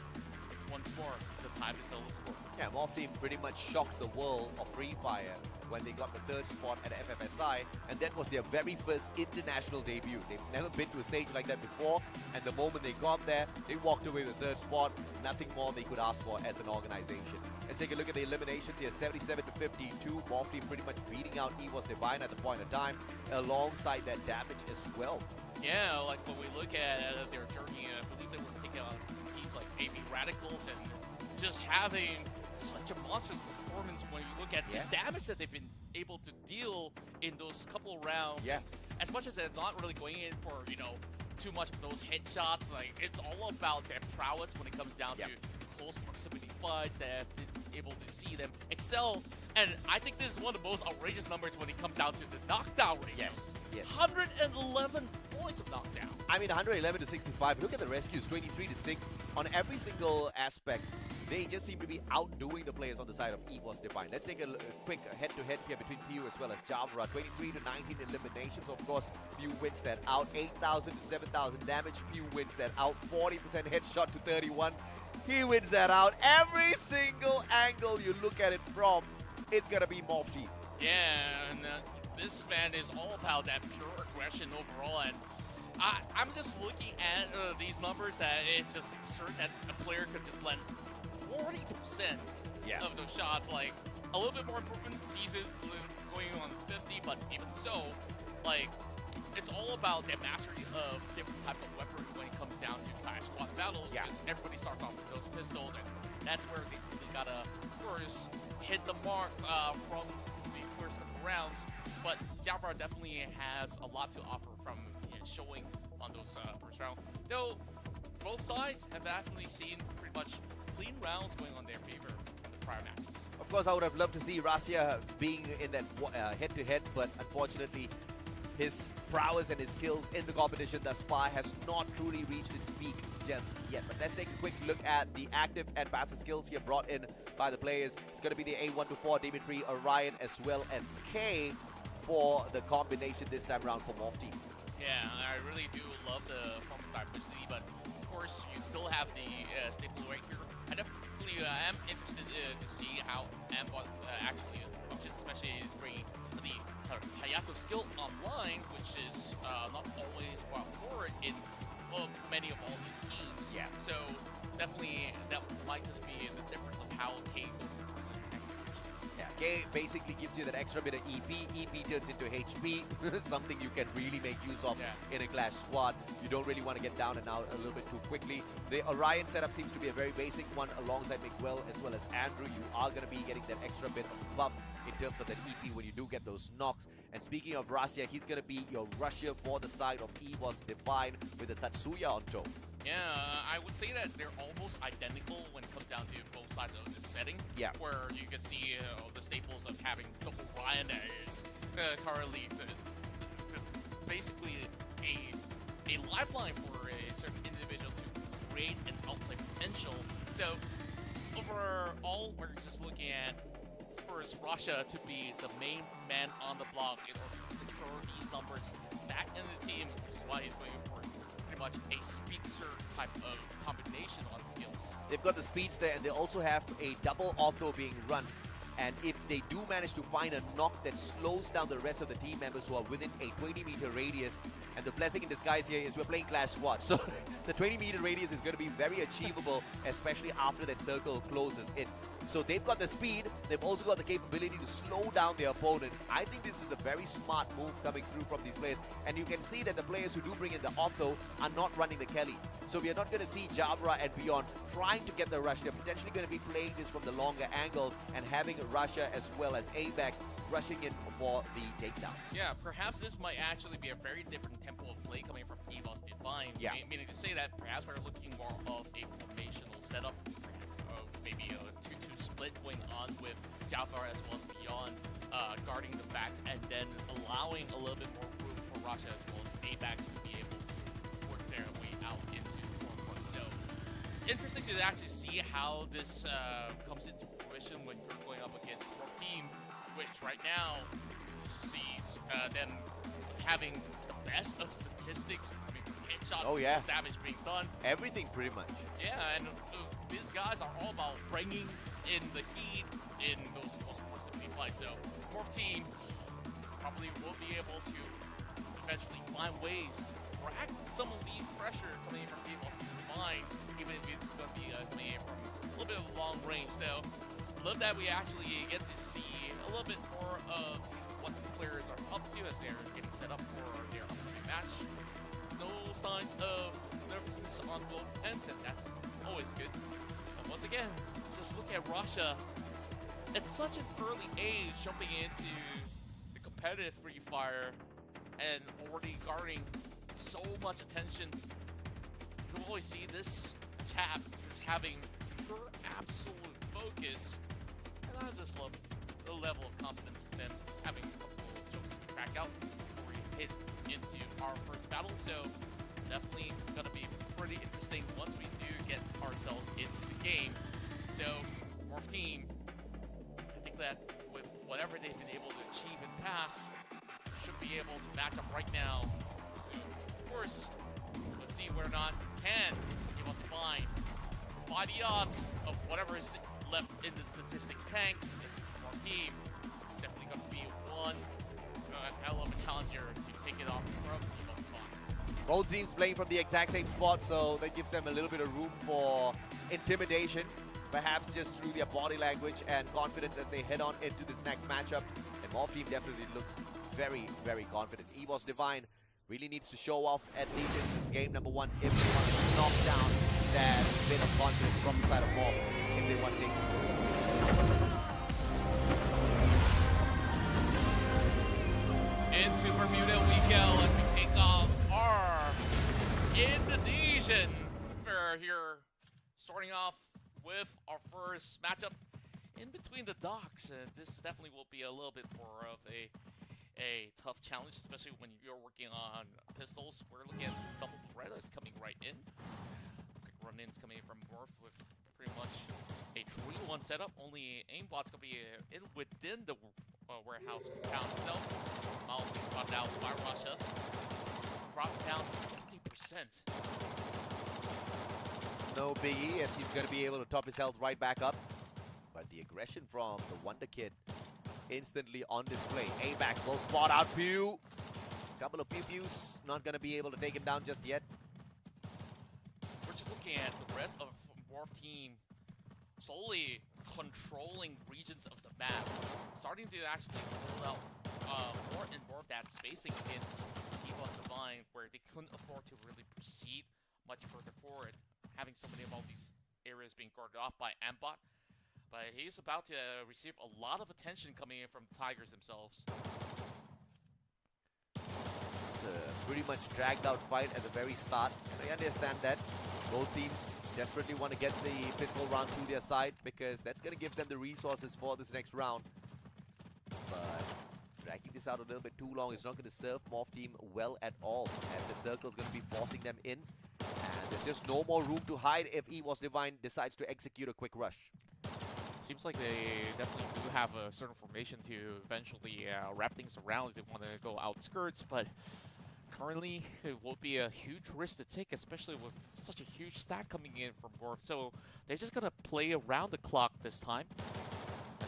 S5: It's once more the time to sell the sport.
S4: Yeah, Morph Team pretty much shocked the world of Free Fire when they got the 3rd spot at FFSI, and that was their very first international debut. They've never been to a stage like that before, and the moment they got there, they walked away with the 3rd spot. Nothing more they could ask for as an organization. Let's take a look at the eliminations here. 77 to 52. Morph Team pretty much beating out EVOS Divine at the point of time, alongside that damage as well.
S5: Yeah, like when we look at their journey, I believe they were taking on teams like AB Radicals and just having such a monstrous performance when you look at the damage that they've been able to deal in those couple rounds.
S4: Yeah.
S5: As much as they're not really going in for, you know, too much of those headshots, like it's all about their prowess when it comes down to close proximity fights that have been able to see them excel. And I think this is one of the most outrageous numbers when it comes down to the knockdown ratio.
S4: Yes.
S5: 111 points of knockdown.
S4: I mean, 111 to 65. Look at the rescues, 23 to 6 on every single aspect. They just seem to be outdoing the players on the side of EVOS Divine. Let's take a quick head-to-head here between PU as well as Javra. 23 to 19 eliminations. Of course, PU wins that out. 8,000 to 7,000 damage. PU wins that out. 40% headshot to 31. He wins that out. Every single angle you look at it from, it's going to be Morph Team.
S5: Yeah, and this man is all about that pure aggression overall. And I'm just looking at these numbers that it's just certain that a player could just lend 40% of those shots. Like, a little bit more improvement season going on 50, but even so, like, it's all about the mastery of different types of weaponry when it comes down to Clash Squad battles. Because everybody starts off with those pistols, and that's where they really gotta, of course, hit the mark from the first of the rounds. But Javra definitely has a lot to offer from his showing on those first round. Though both sides have definitely seen pretty much clean rounds going on their favor in the prior matches.
S4: Of course, I would have loved to see Rasia being in that head-to-head, but unfortunately, his prowess and his skills in the competition thus far has not truly reached its peak just yet. But let's take a quick look at the active and passive skills here brought in by the players. It's going to be the A124, Dimitri, Orion, as well as K for the combination this time around for Morph Team.
S5: Yeah, I really do love the form of diversity, but of course you still have the staple right here. I definitely am interested to see how Ambot actually functions, especially is bringing the Hayato skill online, which is not always brought forward in many of all these teams. Yeah. So definitely that might just be the difference of how K goes into this executions.
S4: Yeah, K basically gives you that extra bit of EP. EP turns into HP, something you can really make use of in a Clash squad. You don't really want to get down and out a little bit too quickly. The Orion setup seems to be a very basic one alongside Miguel as well as Andrew. You are going to be getting that extra bit of buff in terms of that EP when you do get those knocks. And speaking of Rasia, he's going to be your rusher for the side of EVOS Divine with the Tatsuya on top.
S5: Yeah, I would say that they're almost identical when it comes down to both sides of the setting. Yeah. Where you can see the staples of having the Orion that is currently basically a lifeline for a certain individual to create and outplay potential. So overall, we're just looking at, of force Russia to be the main man on the block in order to secure these numbers back in the team, which is why he's going for pretty much a speedster type of combination on skills.
S4: They've got the speeds there, and they also have a double auto being run. And if they do manage to find a knock that slows down the rest of the team members who are within a 20-meter radius, and the blessing in disguise here is we're playing Clash Squad, so the 20-meter radius is going to be very achievable, especially after that circle closes in. So they've got the speed, they've also got the capability to slow down their opponents. I think this is a very smart move coming through from these players, and you can see that the players who do bring in the auto are not running the Kelly. So we are not going to see Jabra and beyond trying to get the rush. They're potentially going to be playing this from the longer angles and having Russia as well as AVAX rushing in for the takedowns.
S5: Yeah, perhaps this might actually be a very different tempo of play coming from EVOS Divine.
S4: Yeah.
S5: Meaning to say that perhaps we're looking more of a formational setup, maybe a 2-2 split going on with Jafar as well as Beyond guarding the backs, and then allowing a little bit more room for Russia as well as AVAX to be able to work their way out into the forefront. So interesting to actually see how this comes into fruition when you're going up against a team, which right now sees them having the best of statistics, I mean, headshots, damage being done.
S4: Everything pretty much.
S5: Yeah, and these guys are all about bringing in the heat in those close proximity fights. So, fourth team probably will be able to eventually find ways to crack some of these pressure coming in from people Divine, even if it's going to be coming in from a little bit of long range. So, love that we actually get to see a little bit more of what the players are up to as they're getting set up for their upcoming match. No signs of nervousness on both ends, and that's always good. And once again, just look at Russia. At such an early age, jumping into the competitive Free Fire and already garnering so much attention. You can always see this chap just having pure absolute focus. And I just love the level of confidence with them having a couple of jokes to crack out before we hit into our first battle. So definitely gonna be pretty interesting once we do get ourselves into the game. So, fourth team, I think that with whatever they've been able to achieve in past, should be able to match up right now. So, of course, let's see whether or not can he wants to find the odds of whatever is left in the statistics tank. This fourth team is definitely going to be one hell of a challenger to take it off from Divine.
S4: Both teams playing from the exact same spot, so that gives them a little bit of room for intimidation, perhaps just through their body language and confidence as they head on into this next matchup. And Morph team definitely looks very, very confident. EVOS Divine really needs to show off at least in this game number one if they want to knock down that bit of confidence from the side of Morph if they want to take it.
S5: Into Bermuda we go as we take off our Indonesian affair here, starting off with our first matchup in between the docks. And this definitely will be a little bit more of a tough challenge, especially when you're working on pistols. We're looking at double Berettas coming right in. Quick run-ins coming in from Morph with pretty much a 3-1 setup. Only aimbot's going to be in within the warehouse compound itself. Miles being brought out by Russia. Brought down to 50%.
S4: No biggie, as he's going to be able to top his health right back up. But the aggression from the Wonder Kid instantly on display. AVAX will spot out Pew. Couple of Pew-Pews, not going to be able to take him down just yet.
S5: We're just looking at the rest of Morph team solely controlling regions of the map, starting to actually pull out more and more of that spacing against EVOS Divine, where they couldn't afford to really proceed much further forward, having so many of all these areas being guarded off by Ambot. But he's about to receive a lot of attention coming in from the Tigers themselves.
S4: It's a pretty much dragged out fight at the very start, and I understand that. Both teams desperately want to get the pistol round to their side because that's going to give them the resources for this next round. But dragging this out a little bit too long is not going to serve Morph team well at all, as the circle is going to be forcing them in. And there's just no more room to hide if EVOS Divine decides to execute a quick rush.
S5: seems like they definitely do have a certain formation to eventually wrap things around if they want to go outskirts, but currently it will be a huge risk to take, especially with such a huge stack coming in from Morph. So they're just going to play around the clock this time.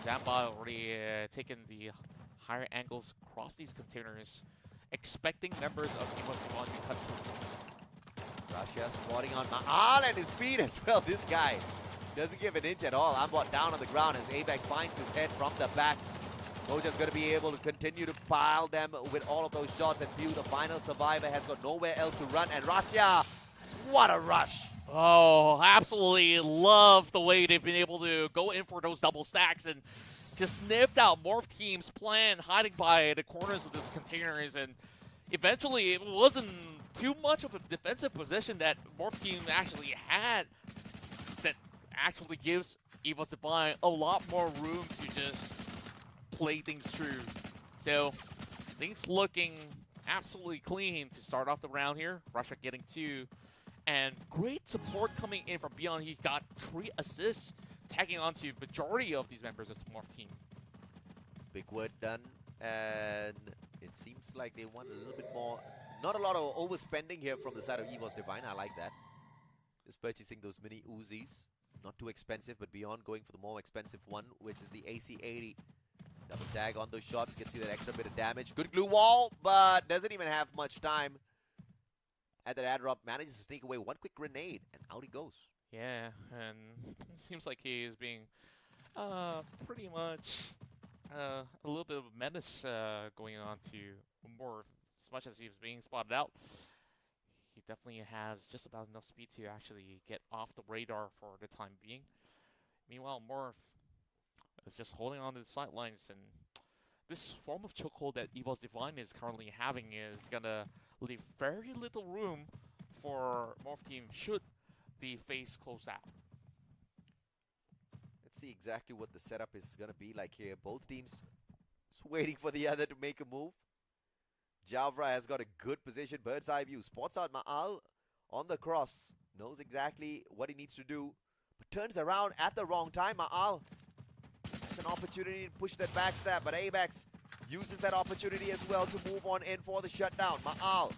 S5: Zamba already taken the higher angles across these containers, expecting members of Evo's Divine to cut through.
S4: Russia spotting on Maal and his speed as well. This guy doesn't give an inch at all. Ambot down on the ground as Apex finds his head from the back. Goja's going to be able to continue to pile them with all of those shots, and Pew, the final survivor, has got nowhere else to run. And Rasya, what a rush!
S5: Oh, absolutely love the way they've been able to go in for those double stacks and just sniffed out Morph Team's plan, hiding by the corners of those containers. And eventually, it wasn't too much of a defensive position that Morph Team actually had that actually gives Evo's Divine a lot more room to just play things through. So things looking absolutely clean to start off the round here. Russia getting 2. And great support coming in from Beyond. He got 3 assists, tagging on to majority of these members of the Morph Team.
S4: Big word done, and it seems like they want a little bit more. Not a lot of overspending here from the side of Evo's Divine. I like that. Just purchasing those mini Uzis. Not too expensive, but Beyond going for the more expensive one, which is the AC-80. Double tag on those shots, gets you that extra bit of damage. Good glue wall, but doesn't even have much time. At that ad drop, manages to sneak away one quick grenade, and out he goes.
S5: Yeah, and it seems like he is being pretty much a little bit of a menace going on to more. As much as he was being spotted out, he definitely has just about enough speed to actually get off the radar for the time being. Meanwhile, Morph is just holding on to the sidelines, and this form of chokehold that Evo's Divine is currently having is gonna leave very little room for Morph Team should the phase close out.
S4: Let's see exactly what the setup is gonna be like here. Both teams just waiting for the other to make a move. Javra has got a good position, bird's eye view, spots out Maal on the cross, knows exactly what he needs to do, but turns around at the wrong time. Maal has an opportunity to push that backstab, but Apex uses that opportunity as well to move on in for the shutdown. Maal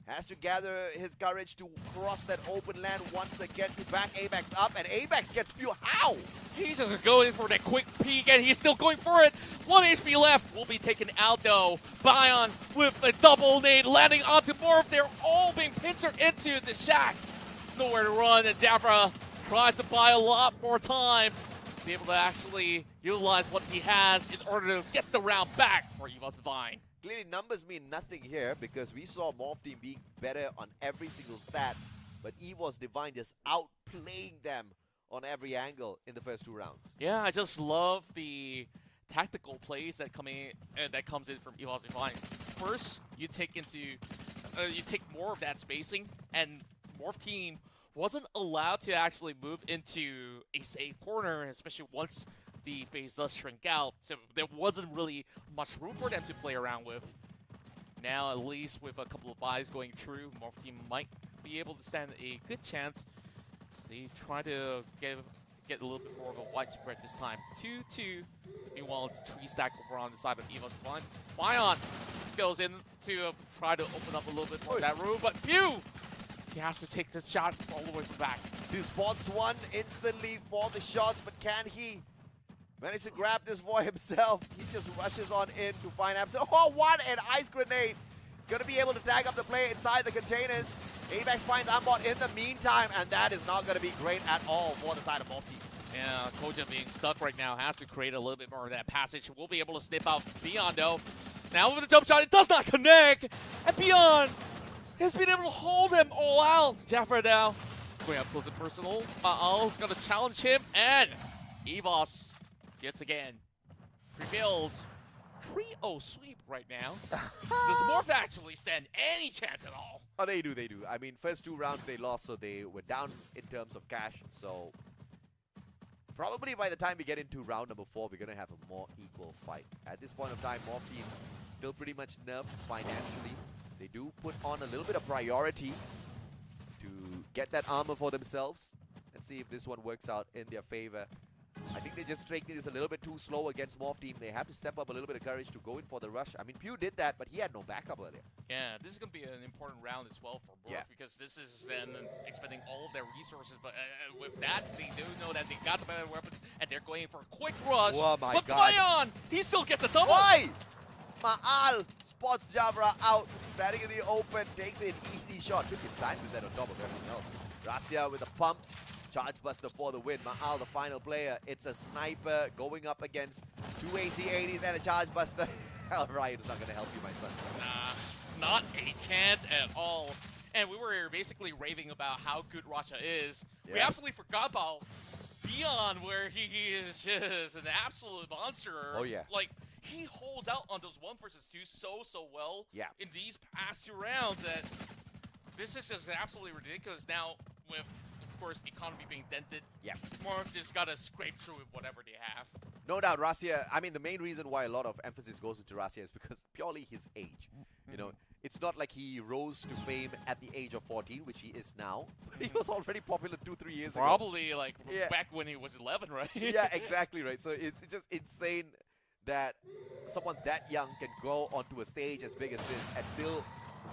S4: has to gather his courage to cross that open land once again to back Apex up, and Apex gets few. How?
S5: He's just going for that quick peek, and he's still going for it. 1 HP left. Will be taken out, though. Bion with a double nade landing onto Morph. They're all being pincered into the shack. Nowhere to run, and Jafra tries to buy a lot more time to be able to actually utilize what he has in order to get the round back for Evo's Divine.
S4: Clearly, numbers mean nothing here because we saw Morph Team being better on every single stat, but Evo's Divine just outplaying them on every angle in the first 2 rounds.
S5: Yeah, I just love the tactical plays that comes in from Evo's Divine. First, you take more of that spacing, and Morph Team wasn't allowed to actually move into a safe corner, especially once the phase does shrink out, so there wasn't really much room for them to play around with. Now, at least with a couple of buys going through, Morph Team might be able to stand a good chance. So they try to get a little bit more of a widespread this time. 2-2. Meanwhile, it's 3 stack over on the side of Evo's Divine. Bion goes in to try to open up a little bit more of that room, but Pew! He has to take this shot all the way from back.
S4: He spots one instantly for the shots, but can he manage to grab this for himself? He just rushes on in to find himself. Oh, what an ice grenade! He's going to be able to tag up the player inside the containers. Apex finds Ambot in the meantime, and that is not going to be great at all for the side of Morph Team.
S5: Yeah, Koja being stuck right now has to create a little bit more of that passage. We'll be able to snip out Beyond, though. Now with the jump shot, it does not connect, and Beyond has been able to hold them all out. Jaffa now going up close and personal. Maal's going to challenge him, and Evos gets again prevails. 3-0 sweep right now. Does Morph actually stand any chance at all?
S4: Oh, they do. I mean, first 2 rounds they lost, so they were down in terms of cash. So probably by the time we get into round number 4, we're going to have a more equal fight. At this point of time, Morph Team still pretty much nerfed financially. They do put on a little bit of priority to get that armor for themselves. Let's see if this one works out in their favor. I think they just taking this a little bit too slow against Morph team. They have to step up a little bit of courage to go in for the rush. I mean, Pew did that, but he had no backup earlier.
S5: Yeah, this is going to be an important round as well for Morph because this is them expending all of their resources. But with that, they do know that they got the better weapons and they're going for a quick rush.
S4: Oh my
S5: but
S4: God.
S5: Bayon, he still gets a double.
S4: Why? Ma'al spots Javra out, standing in the open, takes an easy shot. Took his time with that on top of everything else. Rasia with a pump. Charge Buster for the win. Ma'al, the final player. It's a sniper going up against two AC-80s and a Charge Buster. Alright, it's not going to help you, my son.
S5: Nah, not a chance at all. And we were basically raving about how good Rasha is. We absolutely forgot about Beyond, where he is just an absolute monster.
S4: Oh, yeah.
S5: Like, he holds out on those 1 versus 2 so well in these past 2 rounds that this is just absolutely ridiculous. Now, with, of course, the economy being dented, Morph just got to scrape through with whatever they have.
S4: No doubt, Rasia, I mean, the main reason why a lot of emphasis goes into Rasia is because purely his age. You know, it's not like he rose to fame at the age of 14, which he is now. He was already popular 2-3 years ago.
S5: Probably, like, back when he was 11, right?
S4: Yeah, exactly, right. So it's just insane that someone that young can go onto a stage as big as this and still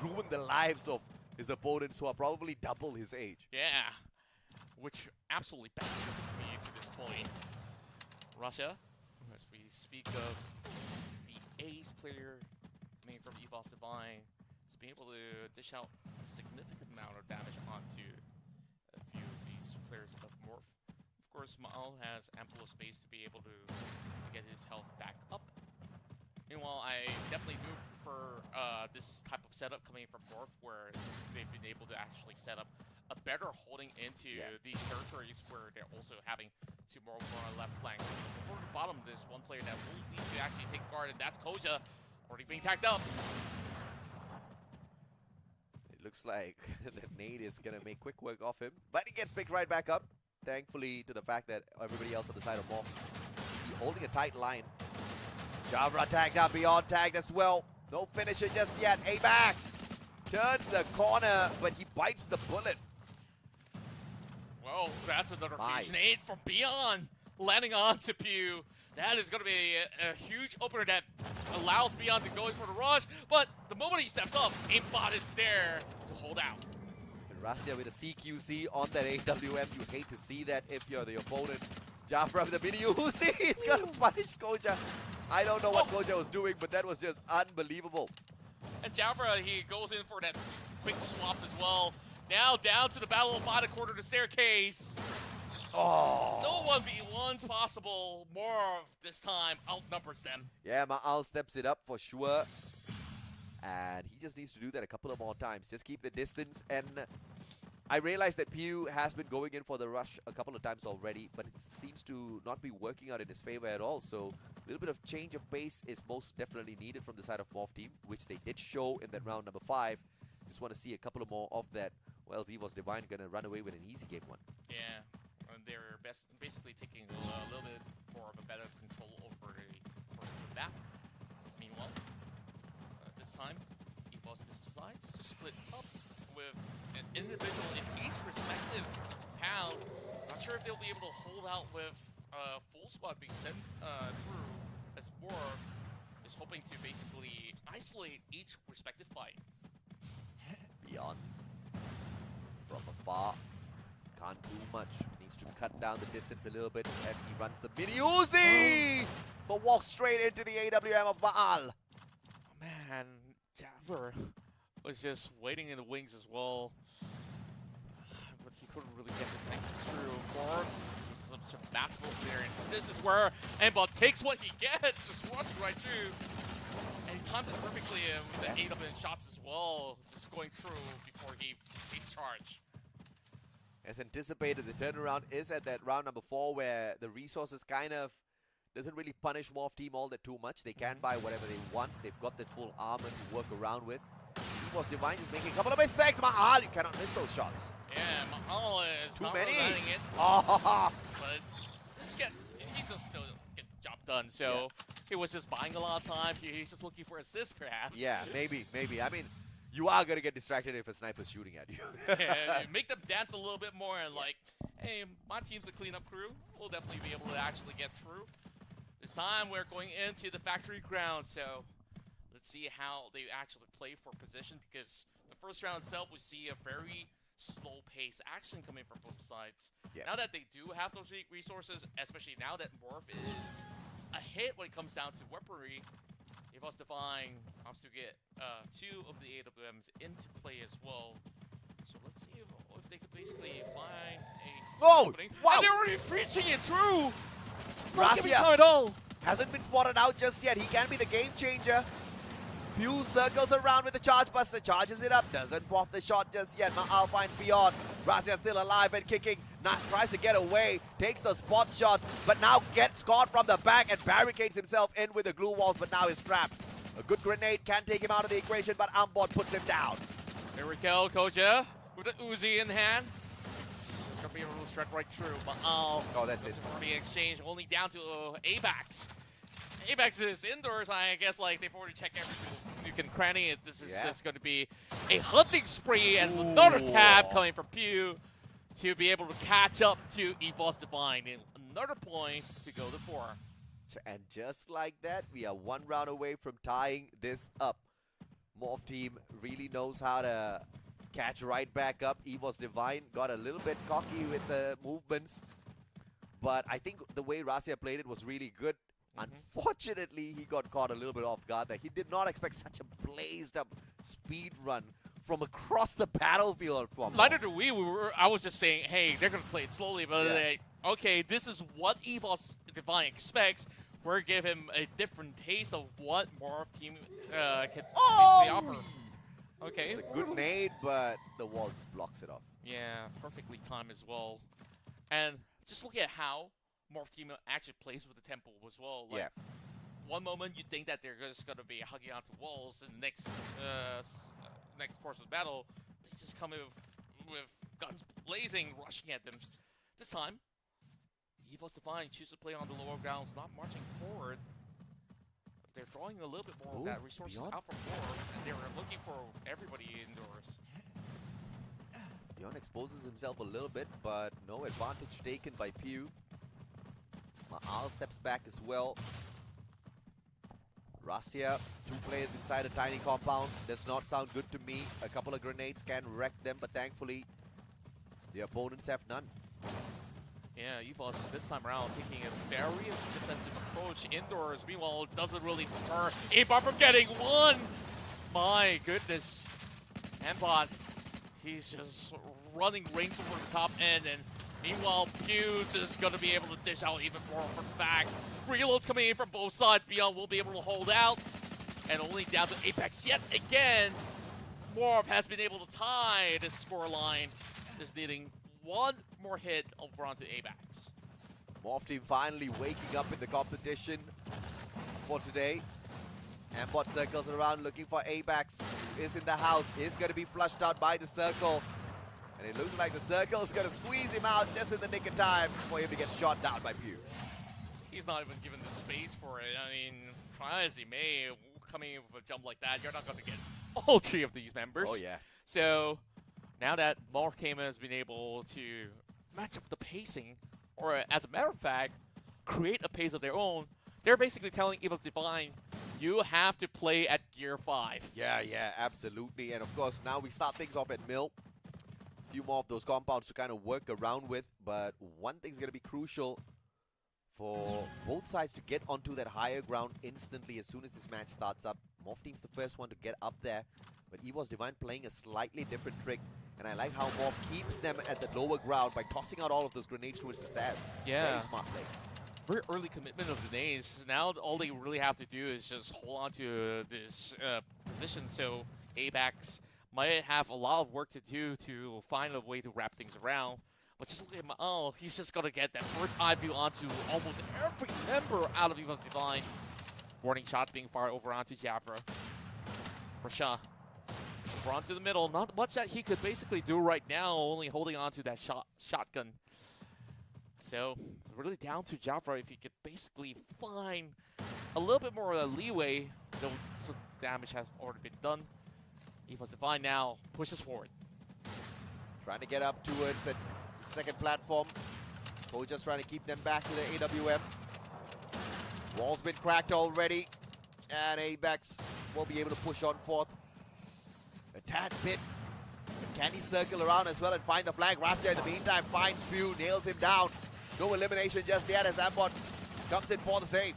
S4: ruin the lives of his opponents who are probably double his age.
S5: Yeah, which absolutely baffles me to this point. Russia, as we speak of the ace player coming from EVOS Divine, is being able to dish out a significant amount of damage onto a few of these players of Morph. Of course, Ma'al has ample space to be able to get his health back up. Meanwhile, I definitely do prefer this type of setup coming from Morph, where they've been able to actually set up a better holding into these territories where they're also having two more on the left flank. For the bottom, there's one player that will need to actually take guard, and that's Koja, already being tagged up.
S4: It looks like that Nate is going to make quick work of him, but he gets picked right back up, thankfully to the fact that everybody else on the side of Morph is holding a tight line. Javra tagged up, Beyond tagged as well. No finisher just yet. Amax turns the corner, but he bites the bullet.
S5: Well, that's another Fusion 8 from Beyond, landing on to Pew. That is going to be a huge opener that allows Beyond to go in for the rush, but the moment he steps up, Aimbot is there to hold out.
S4: And Rasia with a CQC on that AWM. You hate to see that if you're the opponent. Jafra with a mini Uzi, he's going to punish Koja. I don't know what Koja was doing, but that was just unbelievable.
S5: And Jafra, he goes in for that quick swap as well. Now down to the battle of bottom corner of the staircase.
S4: Oh.
S5: No 1v1's possible. More of this time outnumbers them.
S4: Yeah, Ma'al steps it up for sure. And he just needs to do that a couple of more times. Just keep the distance. And I realize that Pew has been going in for the rush a couple of times already, but it seems to not be working out in his favor at all. So a little bit of change of pace is most definitely needed from the side of Morph team, which they did show in that round number 5. Just want to see a couple of more of that. Well, EVOS Divine going to run away with an easy game 1.
S5: Yeah, and they're basically taking a little bit more of a better control over the first of the map. Meanwhile, this time, EVOS decides to split up with an individual in each respective pound. Not sure if they'll be able to hold out with a full squad being sent through, as War is hoping to basically isolate each respective fight.
S4: Beyond from afar, can't do much. Needs to cut down the distance a little bit as he runs the mini Uzi, but walks straight into the AWM of Ma'al.
S5: Man, Javra was just waiting in the wings as well, but he couldn't really get this thing through. More such a massive clearance. This is where Aimbot takes what he gets, just rushing right through. And he times it perfectly with the 8 up-in shots as well, just going through before he takes charge.
S4: As anticipated, the turnaround is at that round number 4 where the resources kind of doesn't really punish Morph team all that too much. They can buy whatever they want. They've got the full armor to work around with. EVOS Divine is making a couple of mistakes. Ma'al, you cannot miss those shots.
S5: Yeah, Ma'al is
S4: too
S5: not
S4: many.
S5: letting it.
S4: Oh.
S5: But he just still get the job done. So he was just buying a lot of time. He's just looking for assists, perhaps.
S4: Yeah, maybe. I mean, you are going to get distracted if a sniper's shooting at you.
S5: Yeah, make them dance a little bit more and like, hey, my team's a cleanup crew. We'll definitely be able to actually get through. This time we're going into the factory ground, so let's see how they actually play for position, because the first round itself we see a very slow pace action coming from both sides.
S4: Yeah.
S5: Now that they do have those resources, especially now that Morph is a hit when it comes down to weaponry, EVOS Divine opts to get 2 of the AWMs into play as well. So let's see if they could basically find a opening.
S4: Wow!
S5: And they're already breaching it through! Not giving time
S4: Razia
S5: at all!
S4: hasn't been spotted out just yet. He can be the game changer. Pew circles around with the charge buster, charges it up, doesn't pop the shot just yet. Ma'al finds beyond. Razia still alive and kicking. Not tries to get away, takes the spot shots, but now gets caught from the back and barricades himself in with the glue walls, but now is trapped. A good grenade can take him out of the equation, but Ambot puts him down.
S5: There we go, Koja with the Uzi in hand. It's gonna be a little strike right through. Ma'al
S4: That's it.
S5: for the exchange, only down to ABAX. ABAX is indoors, I guess, like they've already checked every single nook and cranny. This is just going to be a hunting spree and another tab coming from Pew to be able to catch up to EVOS Divine. And another point to go to 4.
S4: And just like that, we are 1 round away from tying this up. Morph team really knows how to catch right back up. EVOS Divine got a little bit cocky with the movements, but I think the way Razia played it was really good. Unfortunately, he got caught a little bit off guard there. He did not expect such a blazed up speed run from across the battlefield.
S5: Neither do we. I was just saying, hey, they're going to play it slowly, but okay, this is what EVOS Divine expects. We're give him a different taste of what Morph team can basically offer. Okay.
S4: It's a good nade, but the wall just blocks it off.
S5: Yeah, perfectly timed as well. And just look at how Morph team actually plays with the tempo as well. Like, one moment you think that they're just going to be hugging onto walls, and the next course of the battle, they just come in with guns blazing, rushing at them. This time, EVOS Divine choose to play on the lower grounds, not marching forward. They're drawing a little bit more of that resources out from Morph, and they're looking for everybody indoors.
S4: Beyond exposes himself a little bit, but no advantage taken by Pew. Ma'al steps back as well. Razia, 2 players inside a tiny compound. Does not sound good to me. A couple of grenades can wreck them, but thankfully, the opponents have none.
S5: Yeah, EVOS this time around taking a very defensive approach indoors. Meanwhile, it doesn't really deter Abot from getting one. My goodness. Ambot, he's just running rings over the top end, and meanwhile, Fuse is going to be able to dish out even more from the back. Reloads coming in from both sides. Beyond will be able to hold out. And only down to Apex yet again. Morph has been able to tie this scoreline. Just needing one more hit over onto Apex.
S4: Morph team finally waking up in the competition for today. Ambot circles around looking for Apex. Is in the house. Is going to be flushed out by the circle. And it looks like the circle is going to squeeze him out just in the nick of time for him to get shot down by Pew.
S5: He's not even given the space for it. I mean, try as he may, coming in with a jump like that, you're not going to get all 3 of these members.
S4: Oh, yeah.
S5: So, now that Morph team has been able to match up the pacing, or as a matter of fact, create a pace of their own, they're basically telling EVOS Divine, you have to play at Gear 5.
S4: Yeah, absolutely. And of course, now we start things off at Mill. Few more of those compounds to kind of work around with, but one thing's going to be crucial for both sides to get onto that higher ground instantly as soon as this match starts up. Morph team's the first one to get up there, but EVOS Divine playing a slightly different trick, and I like how Morph keeps them at the lower ground by tossing out all of those grenades towards the stairs.
S5: Yeah.
S4: Very smart play.
S5: Very early commitment of the nades. Now all they really have to do is just hold on to this position, so ABAX might have a lot of work to do to find a way to wrap things around. But just look at Ma'al, he's just going to get that bird's eye view onto almost every member out of EVOS Divine. Warning shot being fired over onto Jafra. Rasha, over onto the middle. Not much that he could basically do right now, only holding onto that shotgun. So, really down to Jafra if he could basically find a little bit more leeway, though some damage has already been done. EVOS Divine now pushes forward.
S4: Trying to get up towards the second platform. Just trying to keep them back to the AWM. Wall's been cracked already. And Apex will be able to push on forth. A tad bit. But can he circle around as well and find the flag? Rasya in the meantime finds Pew, nails him down. No elimination just yet as Ambot comes in for the save.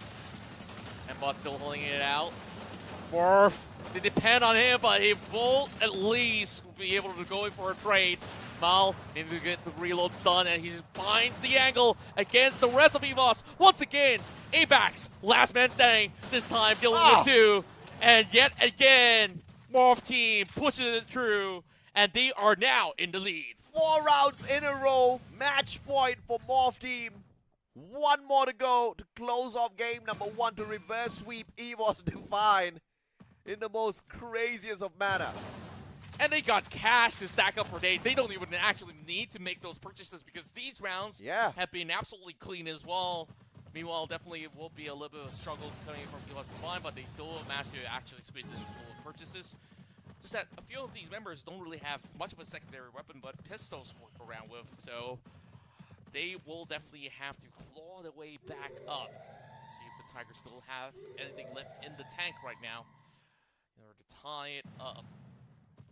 S5: Mbot still holding it out. Morph, they depend on him, but he will at least be able to go in for a trade. Mal needs to get the reloads done, and he finds the angle against the rest of EVOS. Once again, Apex, last man standing, this time dealing with two. And yet again, Morph team pushes it through, and they are now in the lead.
S4: 4 rounds in a row, match point for Morph team. 1 more to go to close off game number 1 to reverse sweep EVOS Divine in the most craziest of manner.
S5: And they got cash to stack up for days. They don't even actually need to make those purchases because these rounds have been absolutely clean as well. Meanwhile, definitely it will be a little bit of a struggle coming from EVOS Divine, but they still managed to actually squeeze in full purchases. Just that a few of these members don't really have much of a secondary weapon, but pistols to work around with. So they will definitely have to claw their way back up. Let's see if the Tigers still have anything left in the tank right now in order to tie it up.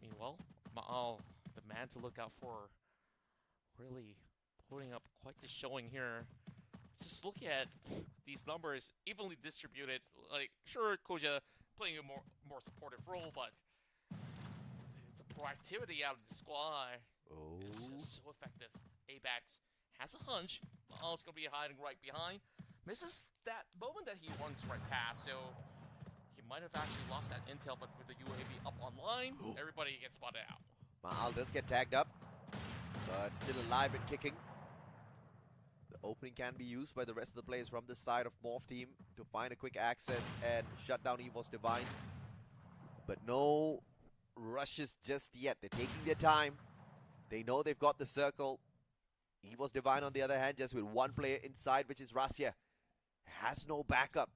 S5: Meanwhile, Ma'al, the man to look out for, really putting up quite the showing here. Just look at these numbers, evenly distributed. Like, sure, Koja playing a more supportive role, but the proactivity out of the squad is just so effective. Apex has a hunch. Ma'al's going to be hiding right behind. Misses that moment that he runs right past, so he might have actually lost that intel, but with the UAV up online, everybody gets spotted out.
S4: Ma'al does get tagged up, but still alive and kicking. The opening can be used by the rest of the players from this side of Morph team to find a quick access and shut down EVOS Divine. But no rushes just yet. They're taking their time. They know they've got the circle. EVOS Divine, on the other hand, just with 1 player inside, which is Rasya, has no backup.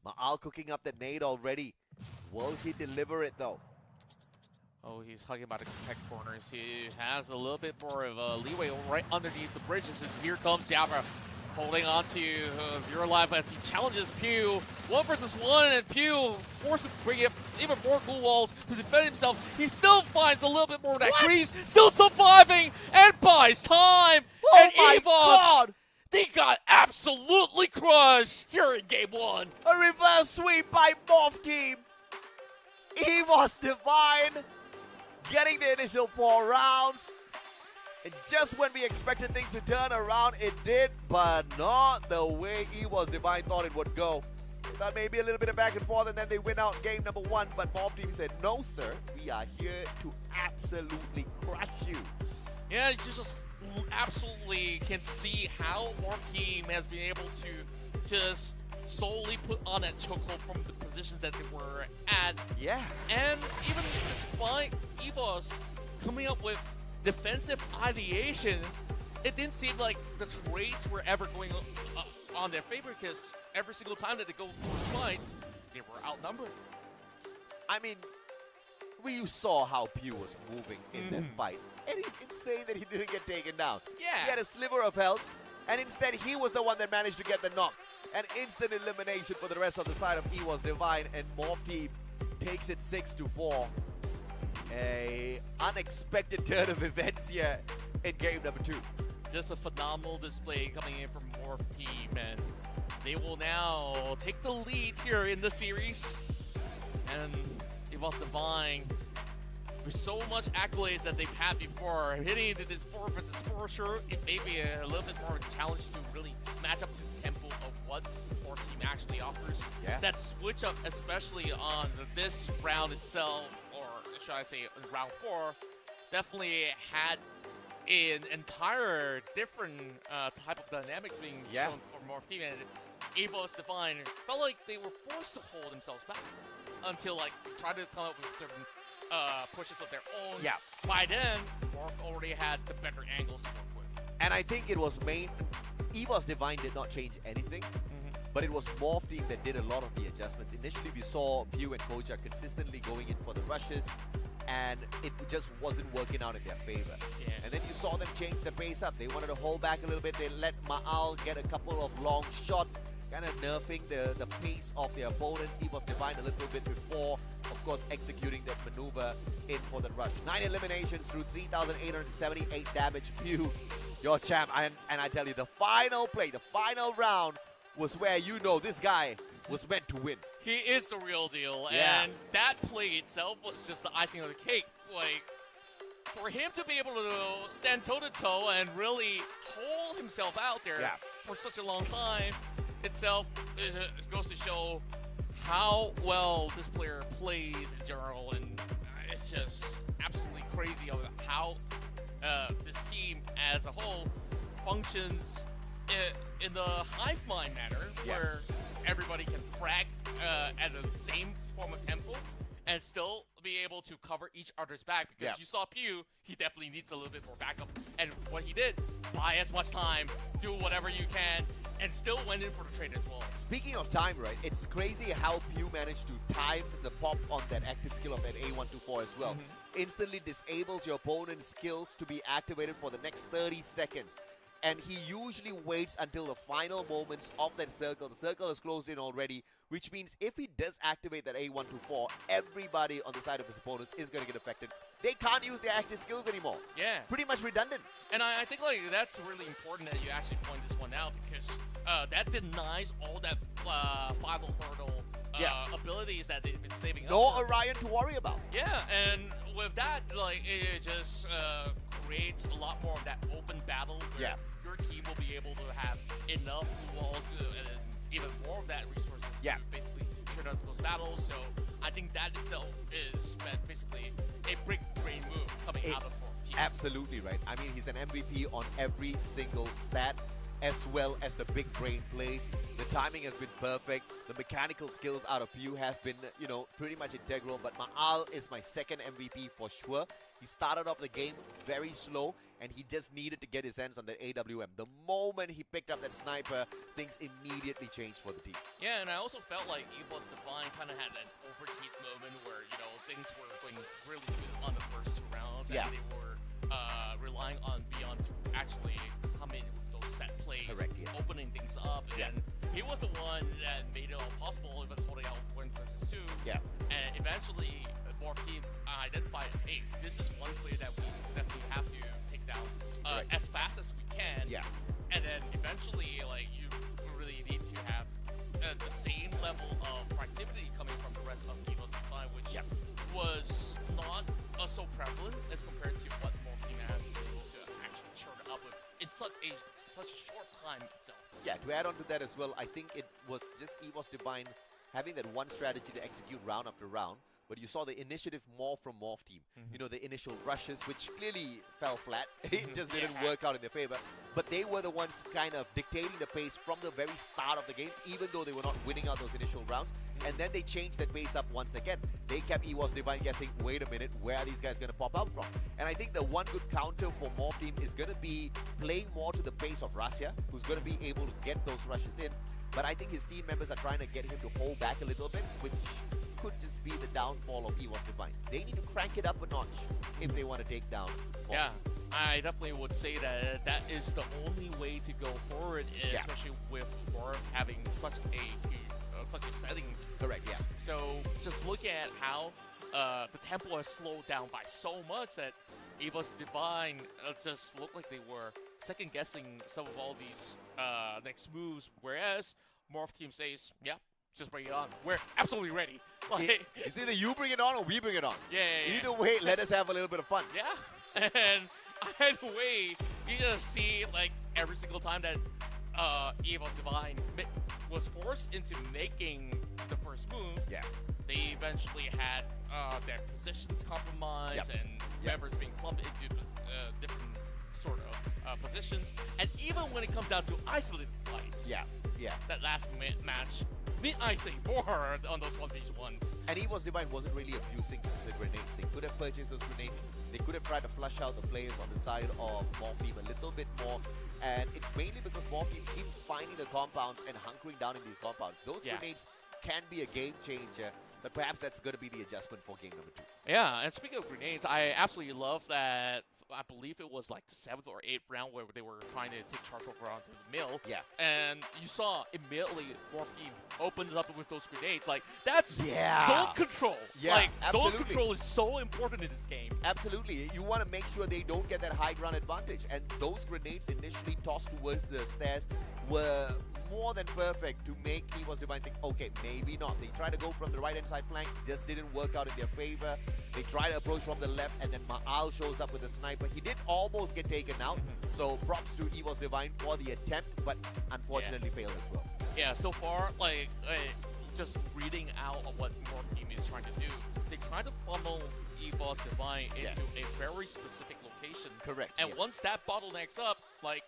S4: Ma'al cooking up the nade already. Will he deliver it though?
S5: Oh, he's talking about the tech corners. He has a little bit more of a leeway right underneath the bridges. And here comes Jabra holding on to your life as he challenges Pew. 1 versus 1, and Pew forced to bring up even more cool walls to defend himself. He still finds a little bit more of that grease, still surviving, and buys time.
S4: Oh
S5: and
S4: my
S5: EVOS,
S4: God!
S5: they got absolutely crushed here in game 1.
S4: A reverse sweep by Morph team. EVOS Divine getting the initial 4 rounds. And just when we expected things to turn around, it did, but not the way EVOS Divine thought it would go. They thought maybe a little bit of back and forth, and then they win out game number 1. But Morph team said, no, sir, we are here to absolutely crush you.
S5: Yeah, you just absolutely can see how Morph team has been able to just solely put on that chokehold from the positions that they were at.
S4: Yeah.
S5: And even despite EVOS coming up with defensive ideation, it didn't seem like the trades were ever going on their favor, because every single time that they go for fights, they were outnumbered.
S4: I mean, we saw how Pew was moving in that fight. And it's insane that he didn't get taken down.
S5: Yeah.
S4: He had a sliver of health, and instead he was the one that managed to get the knock. An instant elimination for the rest of the side of EVOS Divine, and Morph team takes it 6-4. A unexpected turn of events here in game number 2.
S5: Just a phenomenal display coming in from Morph team, and they will now take the lead here in the series. And EVOS Divine, with so much accolades that they've had before, hitting into this 4 versus 4, sure, it may be a little bit more of a challenge to really match up to the tempo of what Morph team actually offers.
S4: Yeah.
S5: That switch up, especially on this round itself, or should I say round 4, definitely had an entire different type of dynamics being shown for Morph team, and EVOS Divine felt like they were forced to hold themselves back until like try to come up with certain pushes of their own.
S4: Yeah.
S5: By then, Morph already had the better angles to work with.
S4: And I think it was EVOS Divine did not change anything, but it was Morph team that did a lot of the adjustments. Initially, we saw Pew and Koja consistently going in for the rushes, and it just wasn't working out in their favor.
S5: Yeah.
S4: And then you saw them change the pace up. They wanted to hold back a little bit. They let Ma'al get a couple of long shots, kind of nerfing the pace of their opponents. He was Divine a little bit before, of course, executing that maneuver in for the rush. 9 eliminations through 3,878 damage. Pew, your champ. And I tell you, the final play, the final round was where you know this guy was meant to win.
S5: He is the real deal,
S4: Yeah.
S5: and that play itself was just the icing on the cake. Like, for him to be able to stand toe-to-toe and really hold himself out there
S4: Yeah.
S5: for such a long time itself it goes to show how well this player plays in general, and it's just absolutely crazy of how this team as a whole functions in the hive mind manner,
S4: Yeah.
S5: where everybody can frag at the same form of tempo and still be able to cover each other's back, because
S4: Yeah.
S5: you saw Pew, he definitely needs a little bit more backup, and what he did, buy as much time, do whatever you can, and still went in for the trade as well.
S4: Speaking of time, right, it's crazy how Pew managed to time the pop on that active skill of that A124 as well. Instantly disables your opponent's skills to be activated for the next 30 seconds. And he usually waits until the final moments of that circle. The circle is closed in already, which means if he does activate that A124, everybody on the side of his opponents is going to get affected. They can't use their active skills anymore.
S5: Yeah.
S4: Pretty much redundant.
S5: And I think like that's really important that you actually point this one out, because that denies all that final hurdle abilities that they've been saving up.
S4: No
S5: for.
S4: Orion to worry about.
S5: Yeah, and with that, like, it just creates a lot more of that open battle where
S4: Yeah.
S5: your team will be able to have enough walls and even more of that resources
S4: Yeah.
S5: to basically turn out those battles. So I think that itself is basically a big brain move coming out of both teams.
S4: Absolutely right. I mean, he's an MVP on every single stat, as well as the big brain plays. The timing has been perfect. The mechanical skills out of Pew has been, you know, pretty much integral. But Ma'al is my second MVP for sure. He started off the game very slow, and he just needed to get his hands on that AWM. The moment he picked up that sniper, things immediately changed for the team.
S5: Yeah, and I also felt like Evil's Divine kind of had an overheat moment where, you know, things were going really good on the first two rounds,
S4: Yeah.
S5: and they were relying on Beyond to actually come in with those set plays,
S4: Correct, yes.
S5: opening things up,
S4: Yeah.
S5: and he was the one that made it all possible, even holding out 1 versus 2.
S4: Yeah.
S5: And eventually, more team identified, hey, this is one player that we definitely have to take down
S4: Correct.
S5: as fast as we can.
S4: Yeah.
S5: And then eventually, like, you really need to have the same level of proactivity coming from the rest of Evil's Divine, which
S4: Yeah.
S5: was not so prevalent as compared to what more team has been able to actually churn up with in such a short time itself.
S4: Yeah, to add on to that as well, I think it was just EVOS Divine having that one strategy to execute round after round, but you saw the initiative more from Morph team. You know, the initial rushes, which clearly fell flat. It just didn't
S5: Yeah.
S4: work out in their favor. But they were the ones kind of dictating the pace from the very start of the game, even though they were not winning out those initial rounds. And then they changed that pace up once again. They kept EVOS Divine guessing, wait a minute, where are these guys going to pop out from? And I think the one good counter for Morph team is going to be playing more to the pace of Rasya, who's going to be able to get those rushes in. But I think his team members are trying to get him to hold back a little bit, which could just be the downfall of EVOS Divine. They need to crank it up a notch if they want to take down Morph.
S5: Yeah, I definitely would say that that is the only way to go forward,
S4: Yeah.
S5: especially with Morph having such a setting.
S4: Correct, yeah.
S5: So just look at how the tempo has slowed down by so much that Eva's Divine just looked like they were second guessing some of all these next moves, whereas Morph team says, yeah, just bring it on. We're absolutely ready. Like,
S4: It's either you bring it on or we bring it on.
S5: yeah.
S4: Either way, let us have a little bit of fun.
S5: Yeah, and either way, you just see like every single time that Eva's Divine was forced into making the first move,
S4: Yeah.
S5: they eventually had their positions compromised
S4: Yep.
S5: and
S4: Yep.
S5: members being clumped into different sort of positions. And even when it comes down to isolated fights,
S4: Yeah, yeah.
S5: that last match, I say more on those 1v1s.
S4: And EVOS Divine wasn't really abusing the grenades. They could have purchased those grenades. They could have tried to flush out the players on the side of Morph team a little bit more. And it's mainly because Morph team keeps finding the compounds and hunkering down in these compounds. Those
S5: Yeah.
S4: grenades can be a game changer. But perhaps that's going to be the adjustment for game number 2.
S5: Yeah, and speaking of grenades, I absolutely love that. I believe it was like the 7th or 8th round where they were trying to take charge over onto the mill.
S4: Yeah.
S5: And you saw immediately Morph Team opens up with those grenades. Like, that's
S4: Yeah.
S5: zone control.
S4: Yeah,
S5: like, zone
S4: absolutely.
S5: control is so important in this game.
S4: Absolutely. You want to make sure they don't get that high ground advantage. And those grenades initially tossed towards the stairs were more than perfect to make EVOS Divine think, okay, maybe not. They tried to go from the right-hand side flank, just didn't work out in their favor. They tried to approach from the left, and then Ma'al shows up with a sniper. He did almost get taken out, so props to EVOS Divine for the attempt, but unfortunately failed as well.
S5: Yeah, so far, like, just reading out of what Morph Team is trying to do, they try to funnel EVOS Divine into a very specific location.
S4: Correct,
S5: And
S4: yes.
S5: once that bottlenecks up, like,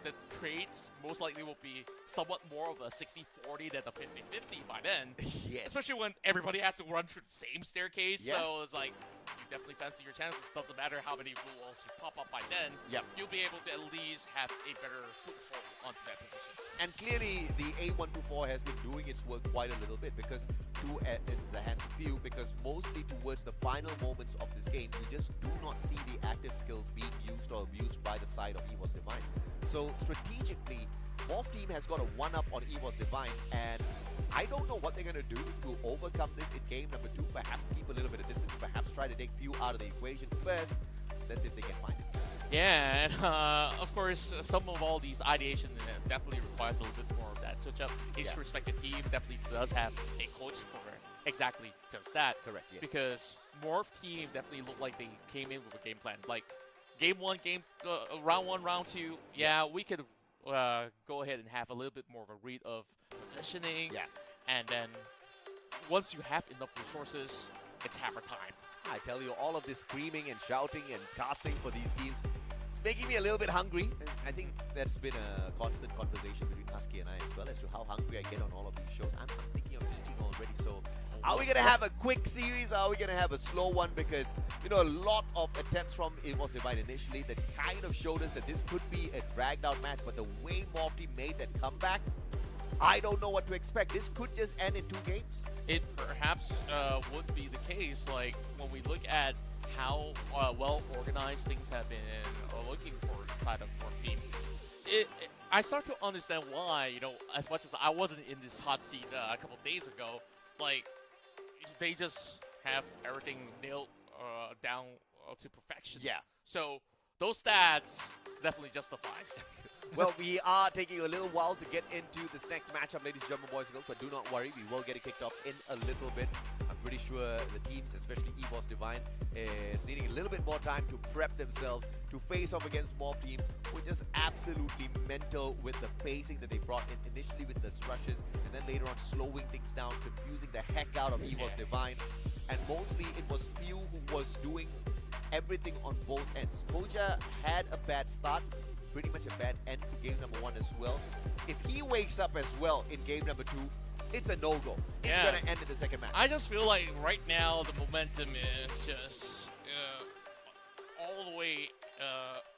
S5: the trades most likely will be somewhat more of a 60-40 than a 50-50 by then.
S4: Yes.
S5: Especially when everybody has to run through the same staircase,
S4: Yeah.
S5: so it's like, you definitely fancy your chances. Doesn't matter how many blue walls you pop up by then,
S4: Yep.
S5: you'll be able to at least have a better foothold onto that position.
S4: And clearly, the A124 has been doing its work quite a little bit because in the hands of few, because mostly towards the final moments of this game, we just do not see the active skills being used or abused by the side of EVOS Divine. So strategically, Morph Team has got a one-up on EVOS Divine, and I don't know what they're going to do to overcome this in game number 2. Perhaps keep a little bit of distance, perhaps try to take few out of the equation first. Let's see if they can find it.
S5: Yeah, and of course, some of all these ideation definitely requires a little bit more of that switch up. Each
S4: Yeah.
S5: respective team definitely does have a coach for exactly just that.
S4: Correct, yes.
S5: Because Morph Team definitely looked like they came in with a game plan. Like, game 1, round 1, round 2, yeah, we could go ahead and have a little bit more of a read of positioning.
S4: Yeah.
S5: And then once you have enough resources, it's hammer time.
S4: I tell you, all of this screaming and shouting and casting for these teams is making me a little bit hungry. And I think that's been a constant conversation between Husky and I as well as to how hungry I get on all of these shows. I'm thinking of eating already. So are we going to have a quick series? Or are we going to have a slow one? Because, you know, a lot of attempts from EVOS Divine initially that kind of showed us that this could be a dragged out match. But the way Morph Team made that comeback, I don't know what to expect. This could just end in 2 games.
S5: It perhaps would be the case, like, when we look at how well organized things have been looking for inside of Morph Team. I start to understand why, you know, as much as I wasn't in this hot seat a couple days ago, like, they just have everything nailed down to perfection.
S4: Yeah.
S5: So those stats definitely justifies.
S4: Well, we are taking a little while to get into this next matchup, ladies and gentlemen, boys and girls, but do not worry, we will get it kicked off in a little bit. I'm pretty sure the teams, especially EVOS Divine, is needing a little bit more time to prep themselves to face off against Morph Team, which is absolutely mental with the pacing that they brought in initially with the rushes, and then later on slowing things down, confusing the heck out of EVOS Divine. And mostly it was Few who was doing everything on both ends. Koja had a bad start, pretty much a bad end to game number 1 as well. If he wakes up as well in game number 2, it's a no-go. It's
S5: Yeah.
S4: going to end in the second match.
S5: I just feel like right now the momentum is just all the way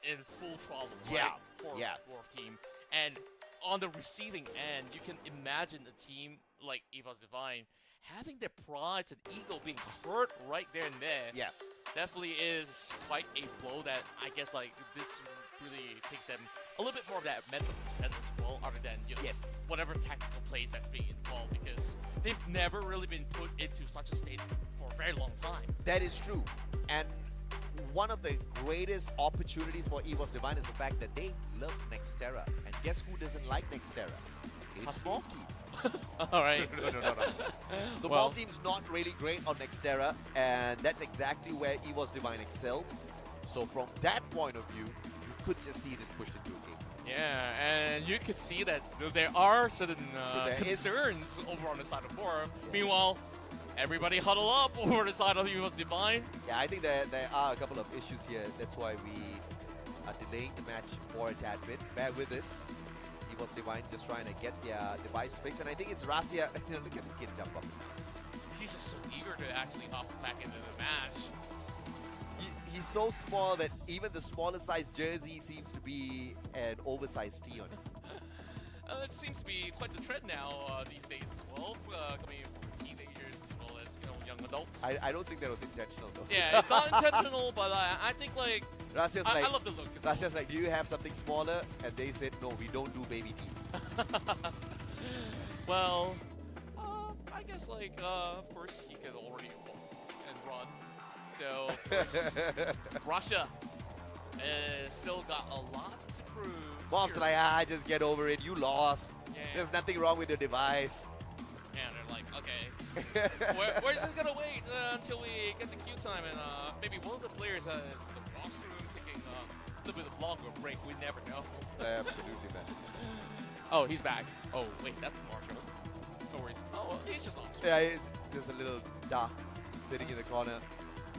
S5: in full throttle,
S4: Yeah,
S5: right, for
S4: yeah.
S5: Morph Team. And on the receiving end, you can imagine a team like EVOS Divine having their pride and ego being hurt right there and there.
S4: Yeah.
S5: Definitely is quite a blow that I guess like this really takes them a little bit more of that mental percent as well, other than, you know,
S4: Yes.
S5: whatever tactical plays that's being involved, because they've never really been put into such a state for a very long time.
S4: That is true. And one of the greatest opportunities for EVOS Divine is the fact that they love Nextera. And guess who doesn't like Nextera? It's
S5: Husky?
S4: Morph Team.
S5: All right.
S4: No. So
S5: Well-
S4: Morph Team's not really great on Nextera, and that's exactly where EVOS Divine excels. So from that point of view, you could just see this pushed into a game.
S5: Yeah, and you could see that there are certain
S4: So there is-
S5: concerns over on the side of Morph. Meanwhile, everybody huddle up over the side of EVOS Divine.
S4: Yeah, I think there are a couple of issues here. That's why we are delaying the match for a tad bit. Bear with us. EVOS Divine just trying to get their device fixed. And I think it's Rasia. Look at the kid jump up.
S5: He's just so eager to actually hop back into the match.
S4: He's so small that even the smallest size jersey seems to be an oversized tee on it.
S5: It seems to be quite the trend now these days as well, coming in from teenagers as well as, you young adults.
S4: I don't think that was intentional though.
S5: Yeah, it's not intentional, but I think like
S4: Razia's
S5: I
S4: like,
S5: love the look. As well.
S4: Razia's like, do you have something smaller? And they said, no, we don't do baby tees.
S5: Well, I guess like of course he could already walk and run. So of course, Russia still got a lot to prove.
S4: Mom's
S5: here.
S4: like, just get over it. You lost.
S5: Yeah.
S4: There's nothing wrong with your device.
S5: And they're like, okay, we're just gonna wait until we get the queue time, and maybe one of the players is in the washroom taking a little bit of longer break. We never know.
S4: Absolutely, man.
S5: Oh, he's back. Oh, wait, that's Marshall. No worries. Oh, well, he's just off.
S4: Yeah, it's just a little dark sitting in the corner.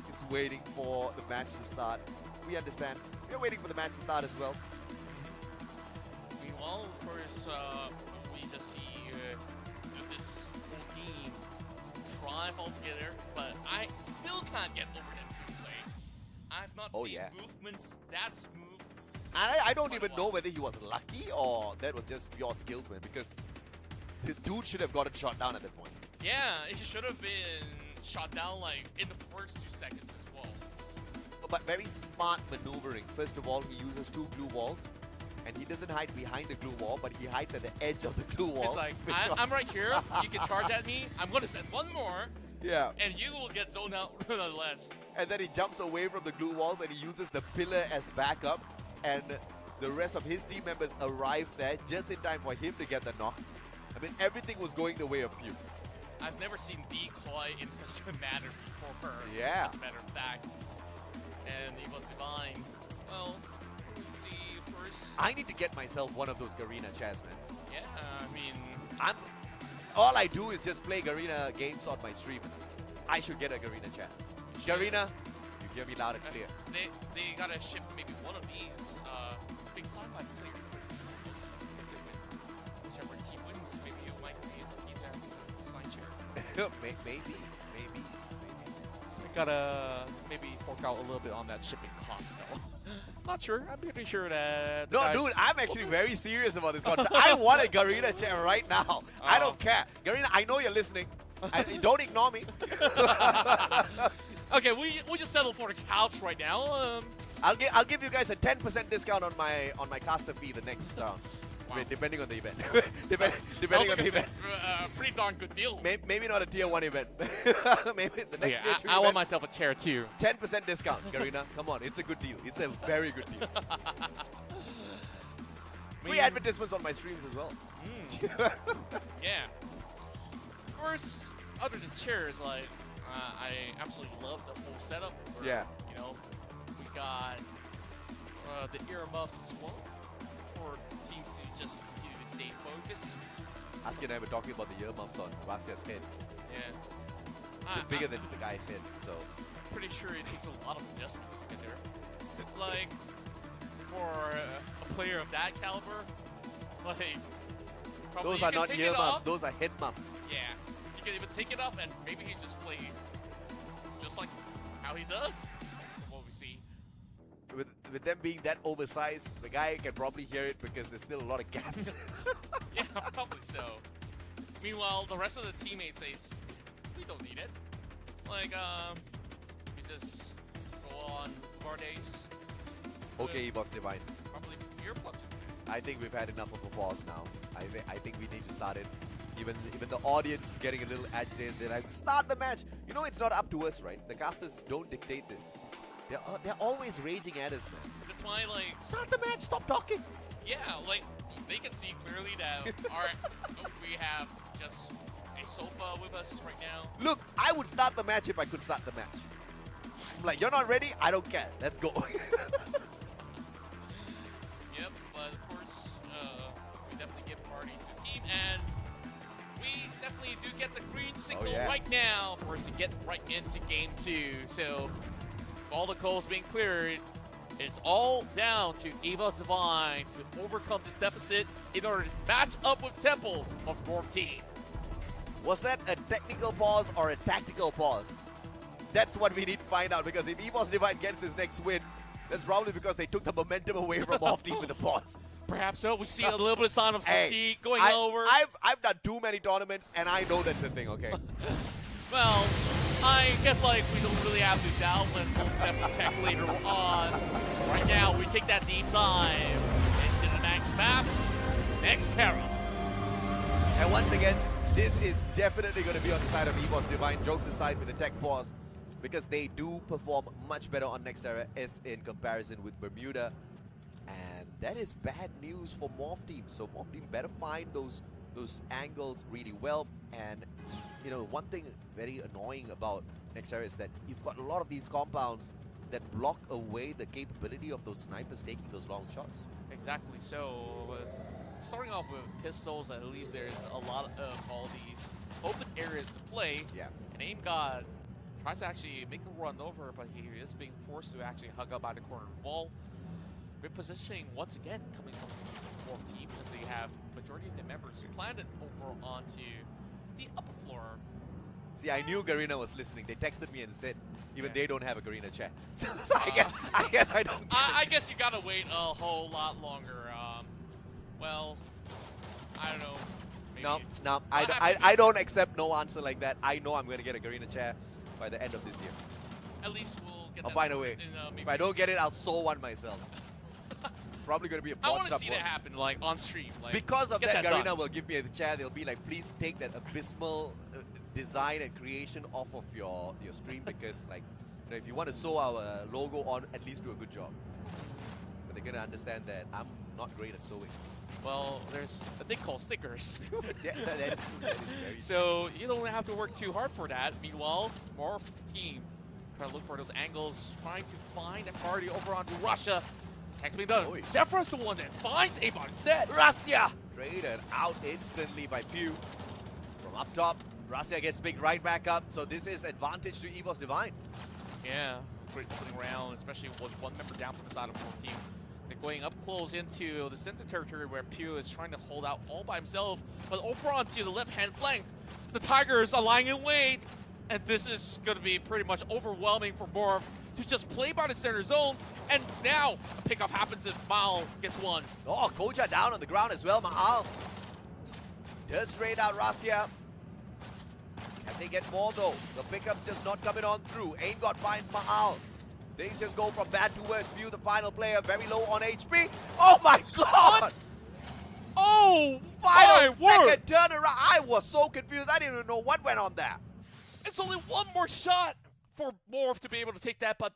S4: It's waiting for the match to start. We understand. We're waiting for the match to start as well.
S5: Meanwhile, of course, we just see this whole team thrive all together, but I still can't get over that play. I've not seen movements that smooth.
S4: I don't even know whether he was lucky or that was just pure skills, man, because the dude should have gotten shot down at that point.
S5: Yeah, it should have been shot down like in the first 2 seconds as well.
S4: But very smart maneuvering. First of all, he uses 2 glue walls, and he doesn't hide behind the glue wall, but he hides at the edge of the glue wall.
S5: It's like, I'm right here, you can charge at me, I'm gonna send one more,
S4: yeah,
S5: and you will get zoned out nonetheless.
S4: and then he jumps away from the glue walls and he uses the pillar as backup, and the rest of his team members arrive there just in time for him to get the knock. I mean, everything was going the way of Pew.
S5: I've never seen decoy in such a manner before.
S4: Yeah.
S5: As a matter of fact. And he was divine. Well, let's see first.
S4: I need to get myself one of those Garena chairs, man.
S5: Yeah, I mean,
S4: All I do is just play Garena games on my stream. I should get a Garena chair. Garena, you hear me loud and clear.
S5: they gotta ship maybe one of these. Big sci-fi player. Whichever team wins, maybe you might be there with a sign chair.
S4: Maybe.
S5: We gotta maybe fork out a little bit on that shipping cost though. Not sure. I'm pretty sure that.
S4: No, dude, I'm actually very serious about this contract. I want a Garena chair right now. I don't care. Garena, I know you're listening. Don't ignore me.
S5: Okay, we just settled for the couch right now.
S4: I'll give you guys a 10% discount on my caster fee the next round.
S5: Wow.
S4: Depending on the event. Depending
S5: Sounds
S4: on
S5: like
S4: the event.
S5: Pretty darn good deal.
S4: Maybe not a tier 1 event. Maybe the next tier 2
S5: I want
S4: event.
S5: myself a chair too.
S4: 10% discount, Garena. Come on, it's a good deal. It's a very good deal. Free advertisements on my streams as well.
S5: Yeah. Of course, other than chairs, like I absolutely love the whole setup. Where,
S4: Yeah.
S5: You know, we got the earmuffs as well for teams to just continue to stay focused.
S4: Aski and I were talking about the earmuffs on Razia's head.
S5: Yeah.
S4: They're bigger than the guy's head, so.
S5: Pretty sure it takes a lot of adjustments to get there. Like, for a player of that caliber, like, probably
S4: Those
S5: you
S4: are
S5: can
S4: not
S5: take it
S4: earmuffs,
S5: off.
S4: those are head muffs.
S5: Yeah, you can even take it off and maybe he just play just like how he does. From what we see.
S4: With them being that oversized, the guy can probably hear it because there's still a lot of gaps.
S5: Yeah, probably so. Meanwhile, the rest of the teammates says, we don't need it. Like, we just go on our days.
S4: Okay, Boss Divine.
S5: Probably earplugs.
S4: I think we've had enough of a pause now. I think we need to start it. Even the audience is getting a little agitated. They're like, start the match. You know, it's not up to us, right? The casters don't dictate this. They're always raging at us, man.
S5: That's why, like,
S4: Start the match. Stop talking.
S5: yeah, like, they can see clearly that we have just a sofa with us right now.
S4: Look, I would start the match if I could start the match. I'm like, you're not ready? I don't care. Let's go.
S5: Yep, but of course, we definitely give parties to the team, and we definitely do get the green signal right now for us to get right into game 2. So, with all the calls being cleared, it's all down to Eva's Divine to overcome this deficit in order to match up with Temple of your team.
S4: Was that a technical pause or a tactical pause? That's what we need to find out, because if EVOS Divine gets this next win, that's probably because they took the momentum away from off-team with the pause.
S5: Perhaps so. We see a little bit of sign of fatigue going
S4: I-
S5: over.
S4: I've done too many tournaments, and I know that's a thing, okay?
S5: Well, I guess like we don't really have to doubt when we'll definitely check later on. Right now, we take that deep dive into the next map, next Terra.
S4: And once again, this is definitely going to be on the side of EVOS Divine. Jokes aside with the tech pause, because they do perform much better on Nextera S in comparison with Bermuda. And that is bad news for Morph Team. So Morph Team better find those angles really well. And you know, one thing very annoying about Nextera is that you've got a lot of these compounds that block away the capability of those snipers taking those long shots.
S5: Exactly. So starting off with pistols, at least there's a lot of all these open areas to play.
S4: Yeah.
S5: And Aim God tries to actually make a run over, but he is being forced to actually hug up by the corner wall. Repositioning once again coming from the fourth team, as they have majority of the members planted over onto the upper floor.
S4: See, I knew Garena was listening. They texted me and said even
S5: Yeah.
S4: they don't have a Garena chat. So I guess I don't.
S5: I guess you gotta wait a whole lot longer. Well, I don't know. Maybe
S4: No, I don't accept no answer like that. I know I'm going to get a Garena chair by the end of this year.
S5: At least we'll get
S4: I'll
S5: that
S4: find a way.
S5: maybe
S4: If I don't get it, I'll sew one myself. Probably going to be a
S5: I want
S4: botched
S5: to
S4: up
S5: see
S4: one.
S5: that happen, like on stream. Like,
S4: Because of
S5: get
S4: that,
S5: done.
S4: Garena will give me a chair. They'll be like, please take that abysmal design and creation off of your stream, because like, you know, if you want to sew our logo on, at least do a good job. But they're going to understand that I'm not great at sewing.
S5: Well, there's a thing called stickers.
S4: Yeah, that is true. That is very true.
S5: So you don't have to work too hard for that. Meanwhile, Morph Team trying to look for those angles, trying to find a party over onto Russia. Technically done.
S4: Oi.
S5: Jeffrey's the one that finds Avon instead.
S4: Russia! Traded out instantly by Pew. From up top, Russia gets picked right back up, so this is advantage to EVOS Divine.
S5: Yeah, great putting around, especially with one member down from the side of Morph Team. They're going up close into the center territory where Pew is trying to hold out all by himself. But over onto the left-hand flank, the Tigers are lying in wait. And this is going to be pretty much overwhelming for Morph to just play by the center zone. And now a pickup happens and Mal gets one.
S4: Oh, Koja down on the ground as well. Mahal does trade out Russia. Can they get more though? The pickup's just not coming on through. Ain't God finds Mahal. Things just go from bad to worse. Pew, the final player, very low on HP. Oh my God!
S5: Oh,
S4: Final
S5: my word!
S4: second turnaround. I was so confused. I didn't even know what went on there.
S5: It's only one more shot for Morph to be able to take that, but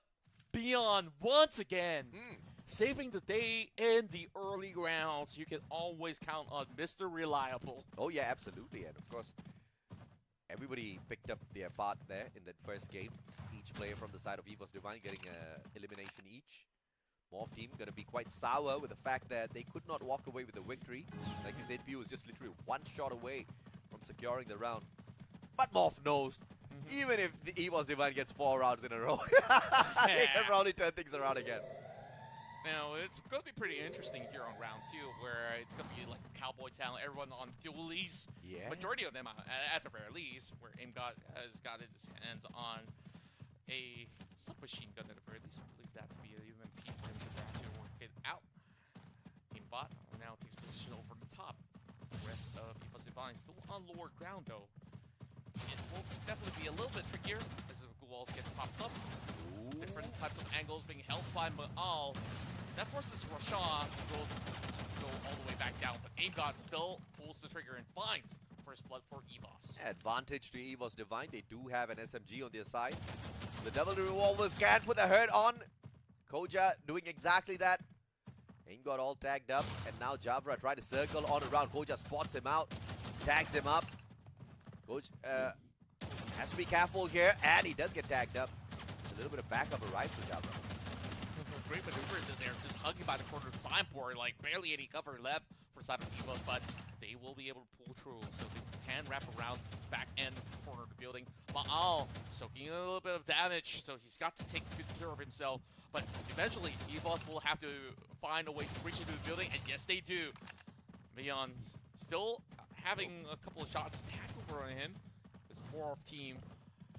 S5: Beyond once again saving the day in the early rounds. You can always count on Mr. Reliable.
S4: Oh yeah, absolutely. And of course, everybody picked up their part there in that first game. Each player from the side of EVOS Divine getting an elimination each. Morph Team going to be quite sour with the fact that they could not walk away with the victory. Like you said, Pew was just literally one shot away from securing the round. But Morph knows, even if the EVOS Divine gets 4 rounds in a row, they can probably turn things around again.
S5: Now, it's going to be pretty interesting here on round 2, where it's going to be like Cowboy Town, everyone on dualies.
S4: Yeah.
S5: Majority of them, at the very least, where AimGod has got his hands on a submachine gun at the very least. I believe that to be an UMP for him to actually work it out. Aimbot now takes position over the top. The rest of EVOS Divine still on lower ground, though. It will definitely be a little bit trickier as the walls get popped up. Different types of angles being held by Maal. That forces Rashawn to go all the way back down, but AimGod still pulls the trigger and finds first blood for EVOS.
S4: Advantage to EVOS Divine. They do have an SMG on their side. The double revolvers can put the hurt on. Koja doing exactly that. Ain't got all tagged up, and now Javra trying to circle on around. Koja spots him out, tags him up. Koja has to be careful here, and he does get tagged up. A little bit of backup arrives for Javra.
S5: Great maneuvers in there, just hugging by the corner of the signboard, like barely any cover left for side of EVOS, but they will be able to pull through, so they can wrap around the back end corner of the building. Maal soaking a little bit of damage, so he's got to take good care of himself. But eventually, EVOS will have to find a way to reach into the building, and yes, they do. Beyond still having a couple of shots tagged over on him. This Morph Team,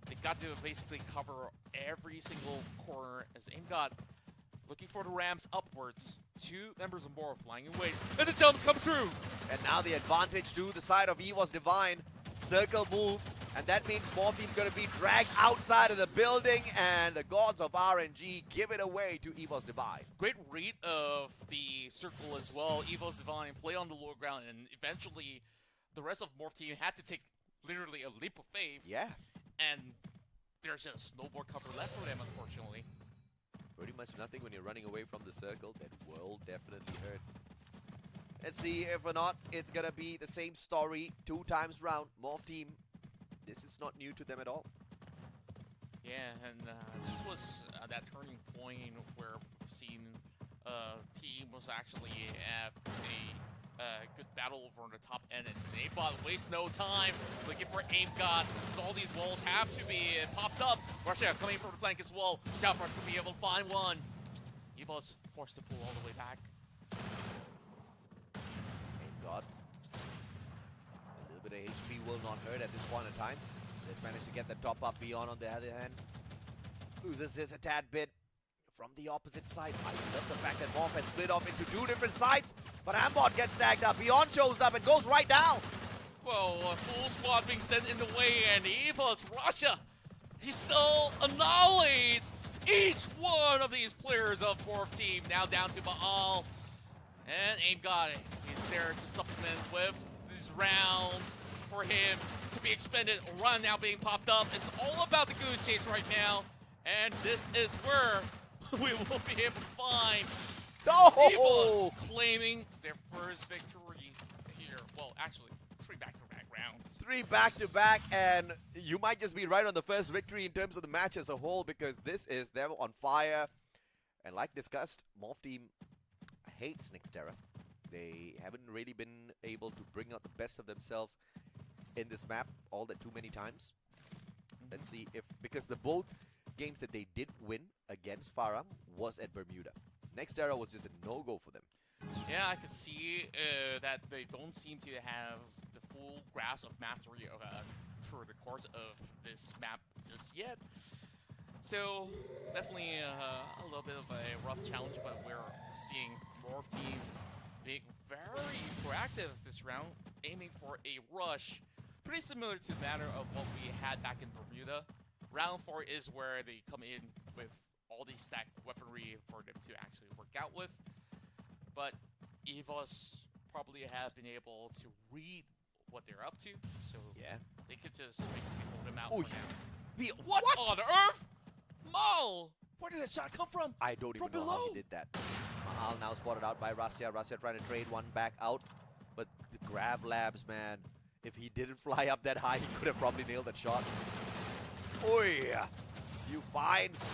S5: they got to basically cover every single corner as AimGod looking for the ramps upwards. 2 members of Morph lying in wait, and the jumps come through.
S4: And now the advantage to the side of EVOS Divine. Circle moves. And that means Morphe's going to be dragged outside of the building, and the gods of RNG give it away to Evo's Divine.
S5: Great read of the circle as well. Evo's Divine play on the lower ground, and eventually the rest of Morph team had to take literally a leap of faith.
S4: Yeah.
S5: And there's just no more cover left for them, unfortunately.
S4: Pretty much nothing when you're running away from the circle. That will definitely hurt. Let's see if or not it's going to be the same story 2 times round. Morph team, this is not new to them at all.
S5: Yeah, and this was that turning point where we've seen team was actually have a good battle over on the top end, and Aimbot waste no time looking for Aim God. All these walls have to be popped up. Russia coming from the flank as well. Doubtfront's gonna be able to find one. Evo's forced to pull all the way back.
S4: Aim God. A little bit of HP will not hurt at this point in time. Let's manage to get the top up. Beyond on the other hand loses this a tad bit from the opposite side. I love the fact that Morph has split off into 2 different sides, but Ambot gets snagged up. Beyond shows up and goes right down.
S5: Well, a full squad being sent in the way, and Evo's Russia, he still annihilates each one of these players of Morph team. Now down to Baal, and Aim God is there to supplement with these rounds for him to be expended. Run now being popped up. It's all about the goose chase right now, and this is where we will be able to find Evo's claiming their first victory here. Well, actually, 3 back-to-back rounds.
S4: 3 back-to-back, and you might just be right on the first victory in terms of the match as a whole, because this is them on fire. And like discussed, Morph team hates Nixterra. They haven't really been able to bring out the best of themselves in this map all that too many times. Let's see if, because the both games that they did win against Farah was at Bermuda. Nixterra was just a no-go for them.
S5: Yeah, I could see that they don't seem to have the full grasp of mastery of through the course of this map just yet. So definitely a little bit of a rough challenge, but we're seeing Morph team being very proactive this round, aiming for a rush. Pretty similar to the matter of what we had back in Bermuda. Round 4 is where they come in with all these stacked weaponry for them to actually work out with. But Evo's probably have been able to read what they're up to, so yeah, they could just basically hold them out for now. What on earth? Mal! Where did that shot come from?
S4: I don't even know how he did that. Mahal now spotted out by Rasya. Rasya trying to trade one back out, but the Grav Labs, man, if he didn't fly up that high, he could have probably nailed that shot. Oh yeah, you finds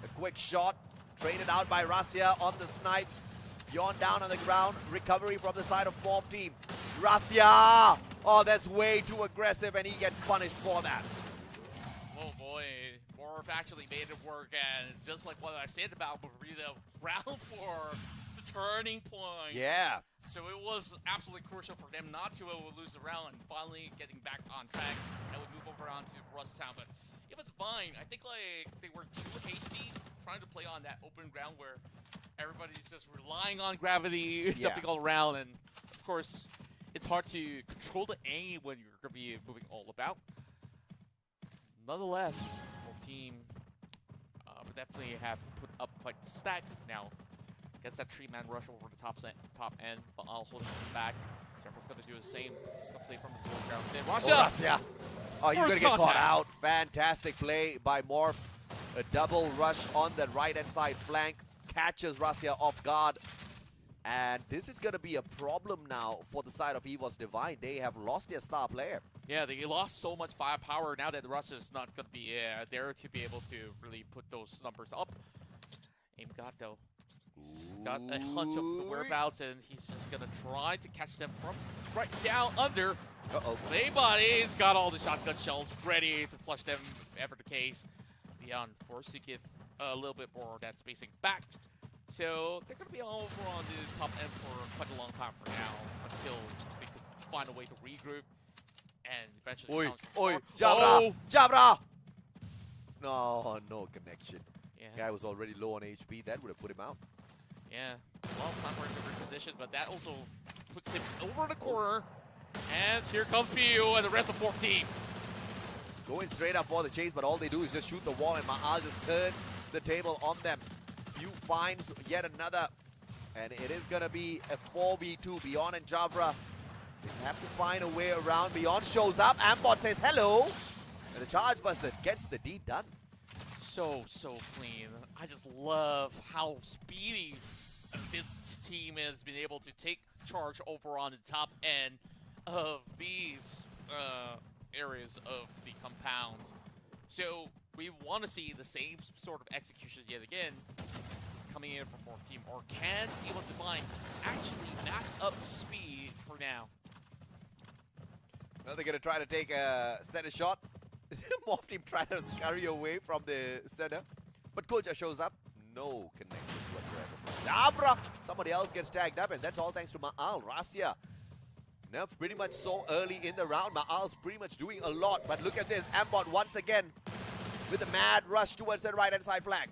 S4: a quick shot, traded out by Rasya on the snipes. Beyond down on the ground, recovery from the side of Morph team. Rasya! Oh, that's way too aggressive, and he gets punished for that.
S5: Oh boy, Morph actually made it work, and just like what I said about Bermuda, round 4, the turning point.
S4: Yeah.
S5: So it was absolutely crucial for them not to lose the round and finally getting back on track, and we move over on to Rusttown. But it was fine. I think like they were too hasty trying to play on that open ground where everybody's just relying on gravity, jumping all around, and of course, it's hard to control the aim when you're going to be moving all about. Nonetheless, both team would definitely have put up quite the stack now. Gets that 3-man rush over the top end, but I'll hold him back. Jeffrey's going to do the same. He's going to play from the lower ground. Then
S4: Rasya! Oh, he's going to get caught out. Fantastic play by Morph. A double rush on the right-hand side flank. Catches Rasya off guard. And this is going to be a problem now for the side of Evo's Divine. They have lost their star player.
S5: Yeah, they lost so much firepower now that Rasya is not going to be there to be able to really put those numbers up. Aim God, though. He's got a hunch of the whereabouts, and he's just going to try to catch them from right down under.
S4: Uh-oh.
S5: Playbody's got all the shotgun shells ready to flush them, ever the case. Beyond forced to give a little bit more of that spacing back. So they're going to be all over on the top end for quite a long time for now, until they could find a way to regroup and eventually
S4: Jabra! Jabra! No, no connection.
S5: Yeah.
S4: Guy was already low on HP. That would have put him out.
S5: Yeah, a lot of time for him to reposition, but that also puts him over the corner. And here comes PU and the rest of Morph team.
S4: Going straight up for the chase, but all they do is just shoot the wall, and Ma'al just turns the table on them. Few finds yet another, and it is gonna be a 4v2. Beyond and Javra, they have to find a way around. Beyond shows up, Ambot says hello, and the Charge Buster gets the deed done.
S5: So clean. I just love how speedy this team has been able to take charge over on the top end of these areas of the compounds. So we want to see the same sort of execution yet again coming in from more team. Or can Evil Divine actually match up to speed for now?
S4: Now they're going to try to take a center shot. Morph team trying to scurry away from the center. But Koja shows up. No connections whatsoever. Dabra! Somebody else gets tagged up, and that's all thanks to Ma'al. Rasya nerf pretty much so early in the round. Ma'al's pretty much doing a lot. But look at this. Ambot once again with a mad rush towards the right-hand side flank.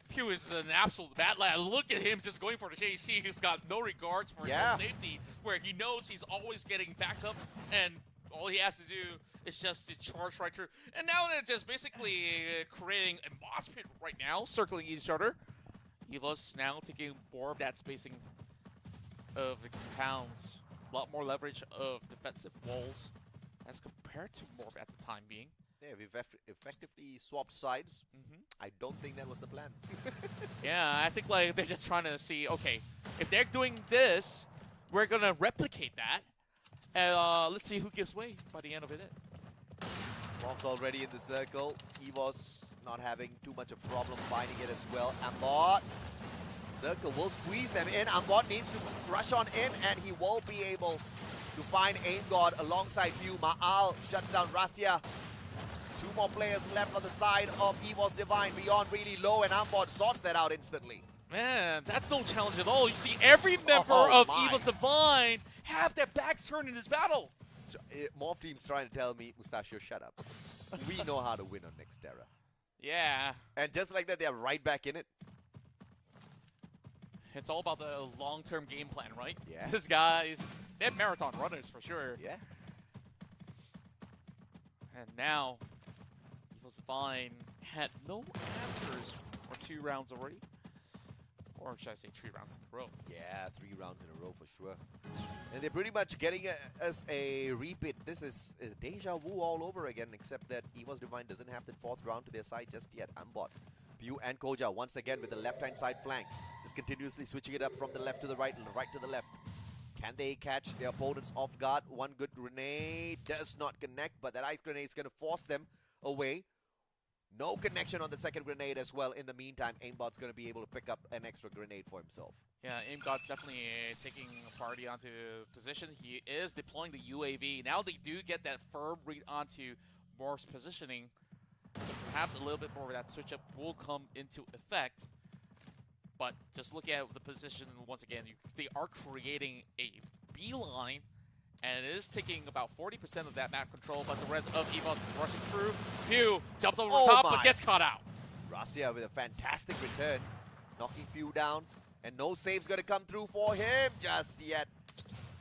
S5: Pew is an absolute bad lad. Look at him just going for the JC. He's got no regards for his own safety, where he knows he's always getting back up, and all he has to do is just to charge right through. And now they're just basically creating a mosh pit right now, circling each other. Evos now taking more of that spacing of the compounds. A lot more leverage of defensive walls as compared to Morph at the time being.
S4: Yeah, we've effectively swapped sides. I don't think that was the plan.
S5: Yeah, I think like they're just trying to see, okay, if they're doing this, we're going to replicate that. And let's see who gives way by the end of it.
S4: Morph's already in the circle. Evos not having too much of a problem finding it as well. Ambot. Circle will squeeze them in. Ambot needs to rush on in, and he won't be able to find Aim God alongside Pew. Ma'al shuts down Rasya. Two more players left on the side of Evos Divine. Beyond really low, and Ambot sorts that out instantly.
S5: Man, that's no challenge at all. You see every member of Evos Divine have their backs turned in this battle.
S4: Morph team's trying to tell me, Mustachio, shut up. We know how to win on Nextera.
S5: Yeah.
S4: And just like that, they're right back in it.
S5: It's all about the long-term game plan, right?
S4: Yeah.
S5: These guys, they're marathon runners for sure.
S4: Yeah.
S5: And now, Evos Divine had no answers for 2 rounds already. Or should I say 3 rounds in a row?
S4: Yeah, 3 rounds in a row for sure. And they're pretty much getting us a repeat. This is deja vu all over again, except that Evos Divine doesn't have the 4th round to their side just yet. Ambot, Pew and Koja once again with the left-hand side flank. Just continuously switching it up from the left to the right and the right to the left. Can they catch their opponents off guard? One good grenade does not connect, but that ice grenade is going to force them away. No connection on the second grenade as well. In the meantime, Aimbot's going to be able to pick up an extra grenade for himself.
S5: Yeah, Aimgod's definitely taking a party onto position. He is deploying the UAV. Now they do get that firm read onto Morph's positioning. So perhaps a little bit more of that switch-up will come into effect. But just looking at the position once again, they are creating a beeline. And it is taking about 40% of that map control, but the rest of Evos is rushing through. Pew jumps over the top, but gets caught out.
S4: Rasya with a fantastic return, knocking Pew down. And no save's going to come through for him just yet.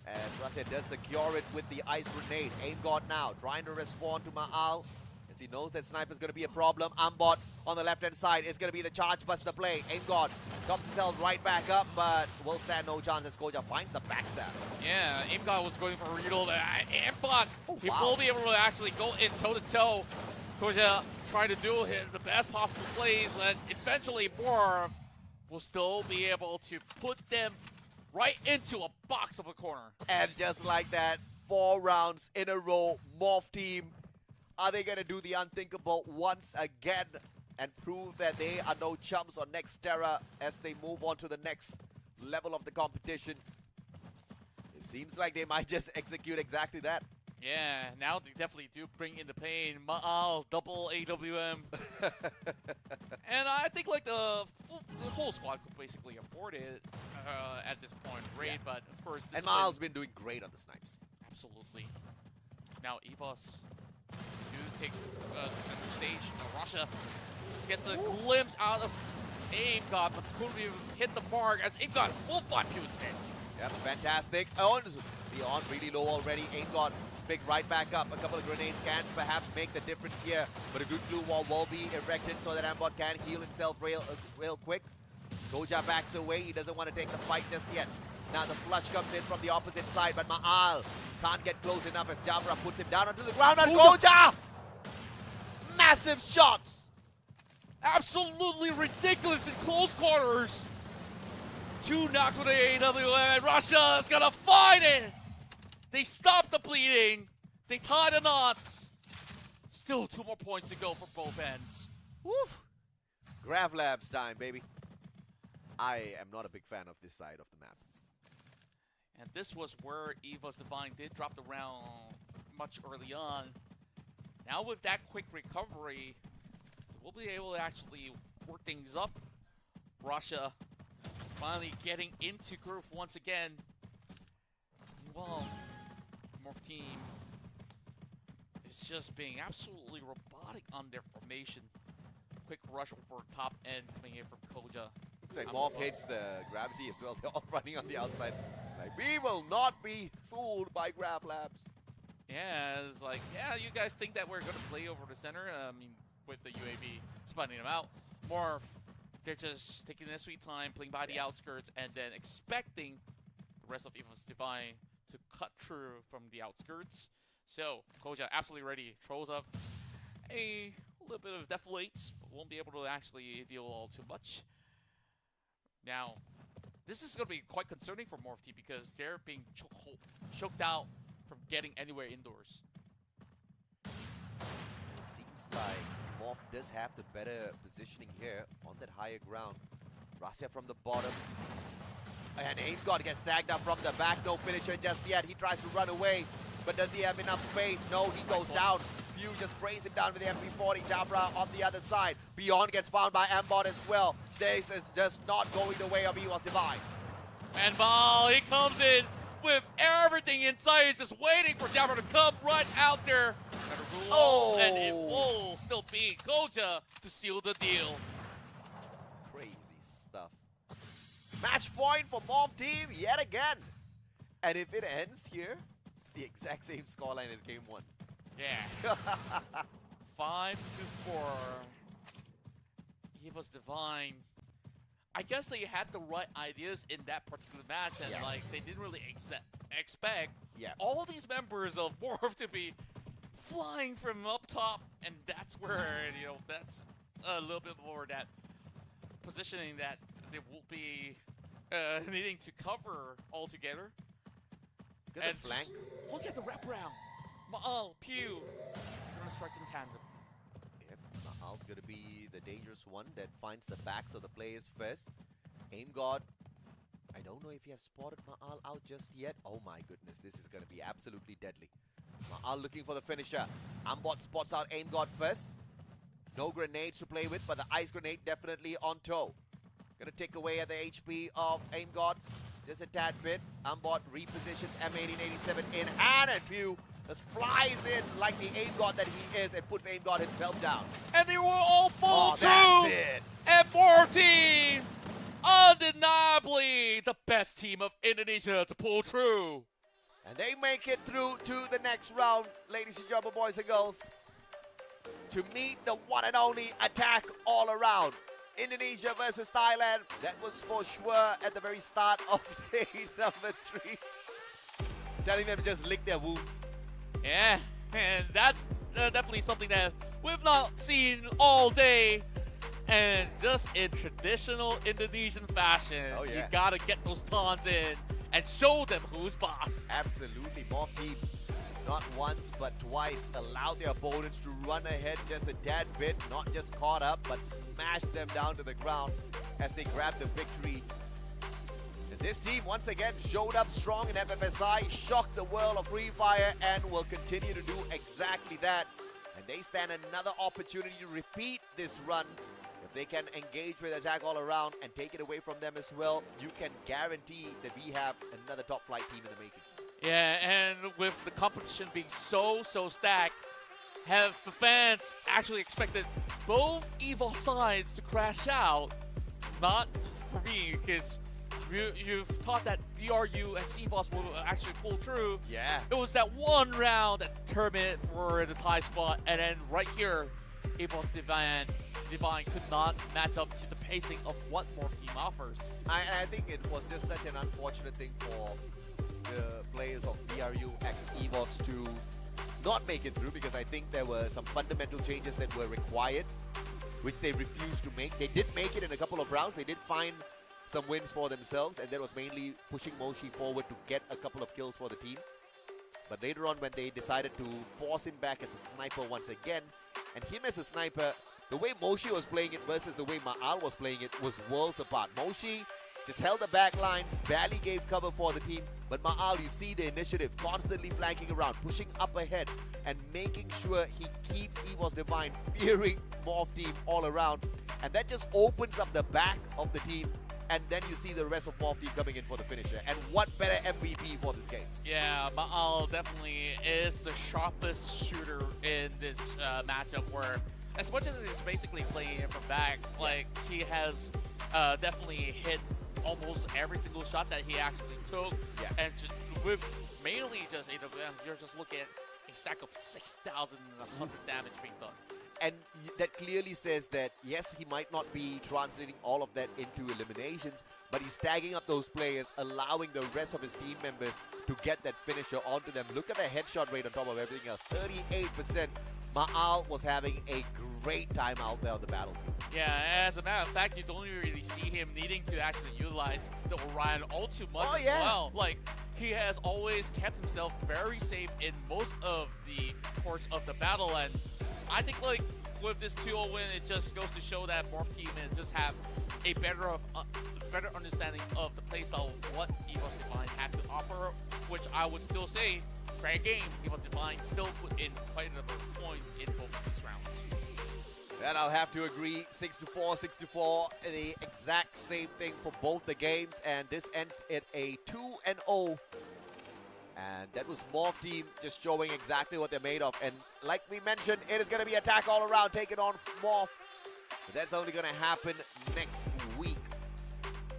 S4: And Rasya does secure it with the ice grenade. Aim God now, trying to respond to Ma'al. As he knows that sniper's going to be a problem. Ambot on the left-hand side is going to be the charge buster play. Aim God tops himself right back up, but will stand no chance as Koja finds the backstab.
S5: Yeah, Aimgod was going for a reload. Aimbot, he will be able to actually go in toe-to-toe. Koja trying to do the best possible plays, and eventually more will still be able to put them right into a box of a corner.
S4: And just like that, 4 rounds in a row, Morph team, are they going to do the unthinkable once again and prove that they are no chumps on Nextera as they move on to the next level of the competition? It seems like they might just execute exactly that.
S5: Yeah, now they definitely do bring in the pain. Ma'al, double AWM. And I think like the whole squad could basically afford it at this point, right? Yeah. But of course,
S4: and Ma'al's been doing great on the snipes.
S5: Absolutely. Now Evos do take the center stage. Russia gets a glimpse out of Aimgod, but couldn't even hit the mark as Aimgod will find Pew instead.
S4: Yeah, fantastic. Oh, Beyond really low already. Aimgod pick right back up. A couple of grenades can perhaps make the difference here, but a good glue wall will be erected so that Ambot can heal himself real quick. Koja backs away. He doesn't want to take the fight just yet. Now the flush comes in from the opposite side, but Ma'al can't get close enough as Jabra puts him down onto the ground. And Koja! Massive shots!
S5: Absolutely ridiculous in close quarters. 2 knocks with the AWM. Russia is gonna find it. They stop the bleeding. They tie the knots. Still 2 more points to go for both ends.
S4: Woof! Grav Labs time, baby. I am not a big fan of this side of the map.
S5: And this was where Eva's Divine did drop the round much early on. Now with that quick recovery, we'll be able to actually work things up. Russia finally getting into groove once again. Well, Morph team is just being absolutely robotic on their formation. Quick rush for top end coming in from Koja.
S4: Looks like Morph hits the gravity as well. They're all running on the outside. Like, we will not be fooled by Grav Labs.
S5: Yeah, it's like, yeah, you guys think that we're going to play over the center? I mean, with the UAV spotting them out. Morph, they're just taking their sweet time, playing by the outskirts, and then expecting the rest of Eva's Divine to cut through from the outskirts. So, Koja absolutely ready. Throws up a little bit of deflates, but won't be able to actually deal all too much. Now, this is going to be quite concerning for Morph team because they're being choked out from getting anywhere indoors.
S4: It seems like Morph does have the better positioning here on that higher ground. Rasya from the bottom. And AimGod gets tagged up from the back. No finisher just yet. He tries to run away, but does he have enough space? No, he goes down. Few just sprays him down with the MP40. Jabra on the other side. Beyond gets found by Ambot as well. This is just not going the way of Eva's Divine.
S5: And Mal, he comes in with everything inside. He's just waiting for Jabra to come right out there.
S4: Oh!
S5: And it will still be Koja to seal the deal.
S4: Crazy stuff. Match point for Morph team yet again. And if it ends here, it's the exact same scoreline as game 1.
S5: Yeah. 5-4. Eva's Divine. I guess they had the right ideas in that particular match, and like they didn't really expect all these members of Morph to be flying from up top, and that's where that's a little bit more that positioning that they will be needing to cover altogether.
S4: Look at the flank.
S5: Look at the wraparound. Ma'al, Pew, they're gonna strike in tandem.
S4: Yep, Ma'al's gonna be the dangerous one that finds the backs of the players first. AimGod, I don't know if you have spotted Ma'al out just yet. Oh my goodness, this is gonna be absolutely deadly. Ma'al looking for the finisher. Ambot spots out AimGod first. No grenades to play with, but the ice grenade definitely on toe. Gonna take away at the HP of AimGod. Just a tad bit. Ambot repositions M1887 in hand, and Pew just flies in like the AimGod that he is and puts AimGod himself down.
S5: And they were all full through.
S4: That's it.
S5: F14, undeniably the best team of Indonesia to pull through.
S4: And they make it through to the next round, ladies and gentlemen, boys and girls, to meet the one and only attack all around. Indonesia versus Thailand. That was for sure at the very start of stage number 3. Telling them to just lick their wounds.
S5: Yeah, and that's definitely something that we've not seen all day. And just in traditional Indonesian fashion, you gotta get those taunts in and show them who's boss.
S4: Absolutely. Morph team, not once but twice, allowed their opponents to run ahead just a tad bit, not just caught up, but smashed them down to the ground as they grabbed the victory. And this team, once again, showed up strong in FFSI, shocked the world of Free Fire, and will continue to do exactly that. And they stand another opportunity to repeat this run. If they can engage with attack all around and take it away from them as well, you can guarantee that we have another top flight team in the making.
S5: Yeah, and with the competition being so stacked, have the fans actually expected both evil sides to crash out? Not for me, because you've thought that BRU and EVOS will actually pull through.
S4: Yeah.
S5: It was that one round that determined it for the Thai spot, and then right here, EVOS Divine could not match up to the pacing of what Morphine offers.
S4: I think it was just such an unfortunate thing for the players of BRU x EVOS to not make it through, because I think there were some fundamental changes that were required, which they refused to make. They did make it in a couple of rounds. They did find some wins for themselves, and that was mainly pushing Moshi forward to get a couple of kills for the team. But later on, when they decided to force him back as a sniper once again, and him as a sniper, the way Moshi was playing it versus the way Ma'al was playing it was worlds apart. Moshi just held the back lines, barely gave cover for the team, but Ma'al, you see the initiative, constantly flanking around, pushing up ahead, and making sure he keeps EVOS Divine fearing Morph team all around, and that just opens up the back of the team. And then you see the rest of Morph team coming in for the finisher. And what better MVP for this game?
S5: Yeah, Ma'al definitely is the sharpest shooter in this matchup, where as much as he's basically playing it from back, like he has definitely hit almost every single shot that he actually took.
S4: Yeah.
S5: And just with mainly just AWM, you're just looking at a stack of 6,100 damage being done.
S4: And that clearly says that, yes, he might not be translating all of that into eliminations, but he's tagging up those players, allowing the rest of his team members to get that finisher onto them. Look at the headshot rate on top of everything else, 38%. Ma'al was having a great time out there on the battlefield.
S5: Yeah, as a matter of fact, you don't really see him needing to actually utilize the Orion all too much as well. Like, he has always kept himself very safe in most of the parts of the battle, and I think, like, with this 2-0 win, it just goes to show that Morph team just have a better understanding of the playstyle of what EVOS Divine had to offer, which I would still say, great game. EVOS Divine still put in quite a number of points in both of these rounds.
S4: And I'll have to agree, 6-4, 6-4, the exact same thing for both the games, and this ends at a 2-0. And that was Morph team just showing exactly what they're made of. And like we mentioned, it is going to be attack all around, taking on Morph. But that's only going to happen next week.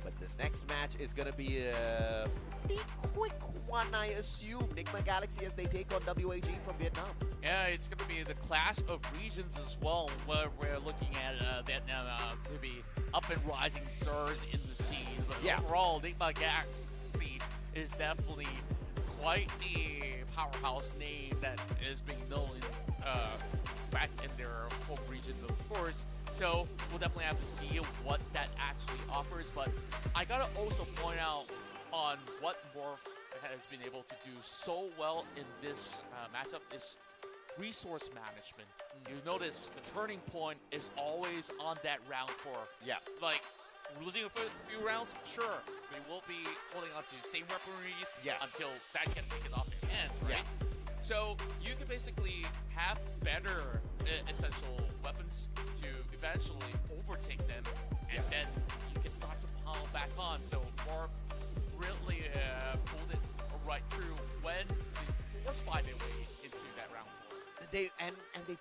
S4: But this next match is going to be a pretty quick one, I assume. Nigma Galaxy as they take on WAG from Vietnam.
S5: Yeah, it's going to be the clash of regions as well, where we're looking at Vietnam to be up and rising stars in the scene. But
S4: yeah,
S5: overall, Nigma Galaxy is definitely quite a powerhouse name that is being known back in their home region, of course. So we'll definitely have to see what that actually offers. But I gotta also point out on what Morph has been able to do so well in this matchup is resource management. You notice the turning point is always on that round 4.
S4: Yeah.
S5: Like, losing a few rounds, sure. We will be holding on to the same weaponries until that gets taken off your hands, right? Yeah. So you can basically have better essential weapons to eventually overtake them, and then you can start to pile back on. So Morph really pulled it right through when they forced by their way into that round 4.
S4: They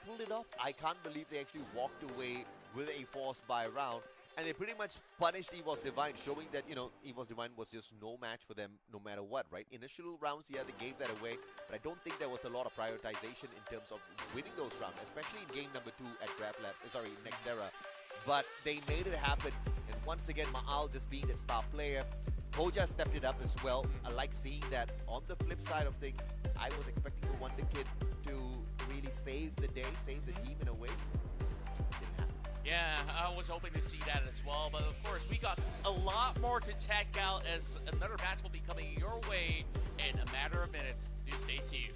S4: pulled it off. I can't believe they actually walked away with a force buy round. And they pretty much punished EVOS Divine, showing that, you know, EVOS Divine was just no match for them no matter what, right? Initial rounds, yeah, they gave that away, but I don't think there was a lot of prioritization in terms of winning those rounds, especially in game number 2 at Draft Labs, Nextera. But they made it happen, and once again, Ma'al just being that star player. Hoja stepped it up as well. I like seeing that. On the flip side of things, I was expecting the Wonder Kid to really save the day, save the team in a way. Didn't happen.
S5: Yeah, I was hoping to see that as well, but of course we got a lot more to check out as another match will be coming your way in a matter of minutes. Do stay tuned.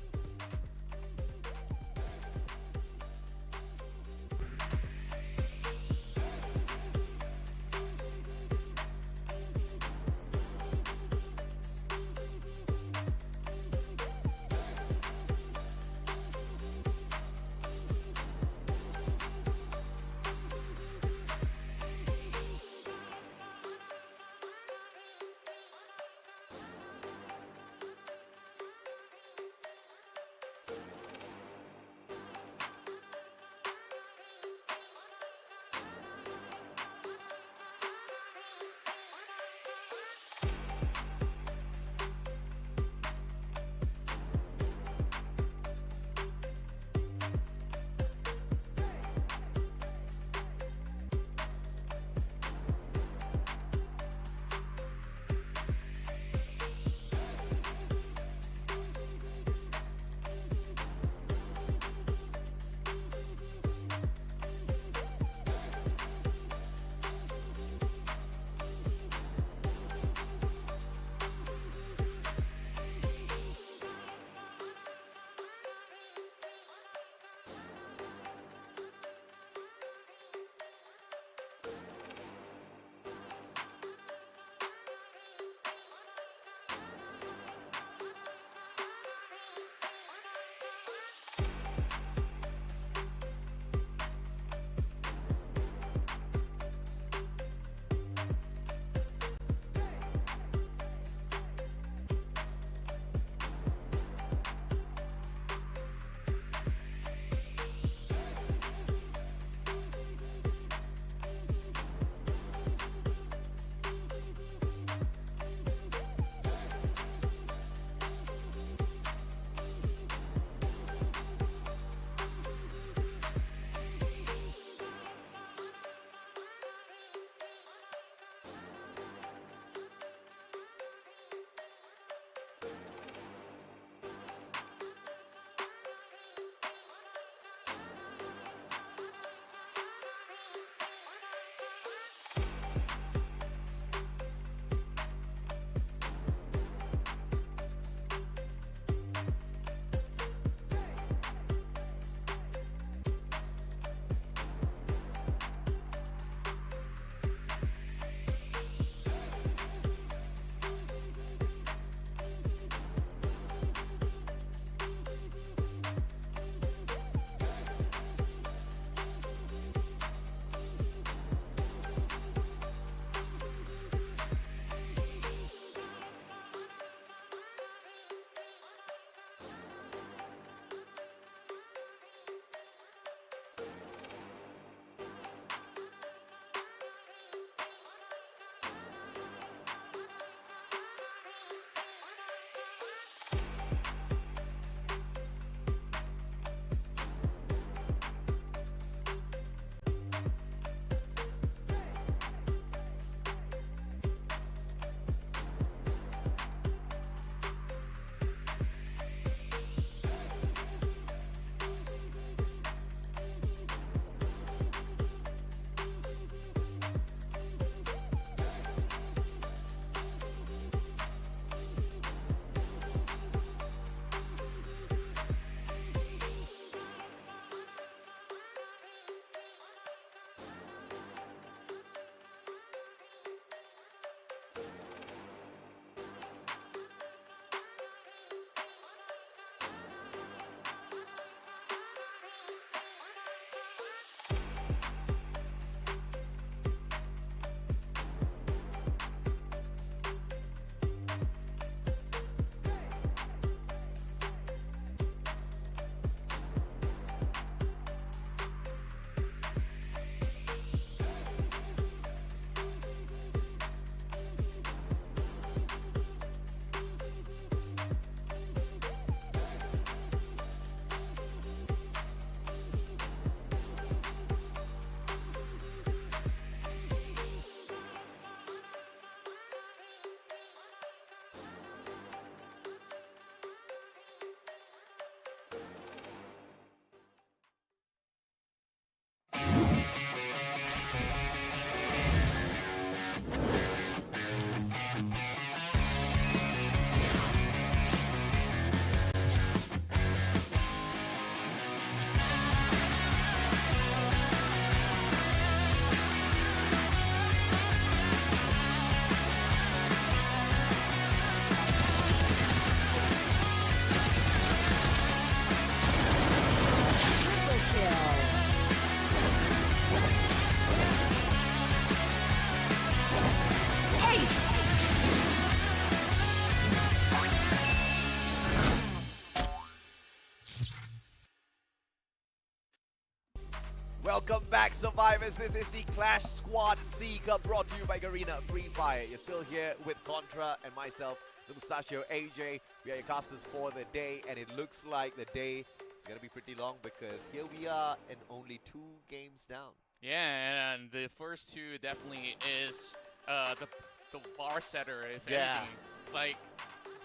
S4: Welcome back, survivors. This is the Clash Squad C Cup brought to you by Garena Free Fire. You're still here with Contra and myself, the Mustachio AJ. We are your casters for the day, and it looks like the day is going to be pretty long because here we are and only 2 games down.
S5: Yeah, and the first two definitely is the bar setter, if
S4: Yeah.
S5: anything. Like,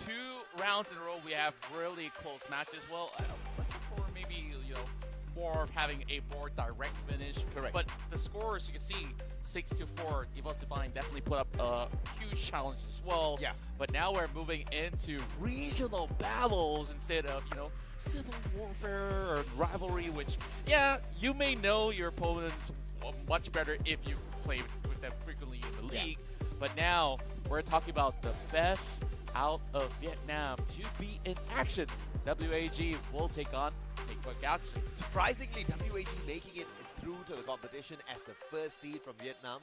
S5: 2 rounds in a row, we have really close matches. Well, let's look for maybe, more of having a more direct finish.
S4: Correct.
S5: But the scores, you can see, 6-4, Evo's Divine definitely put up a huge challenge as well.
S4: Yeah.
S5: But now we're moving into regional battles instead of, civil warfare or rivalry, which, yeah, you may know your opponents much better if you play with them frequently in the league. But now we're talking about the best out of Vietnam to be in action. WAG will take on Nick Galaxy.
S4: Surprisingly, WAG making it through to the competition as the first seed from Vietnam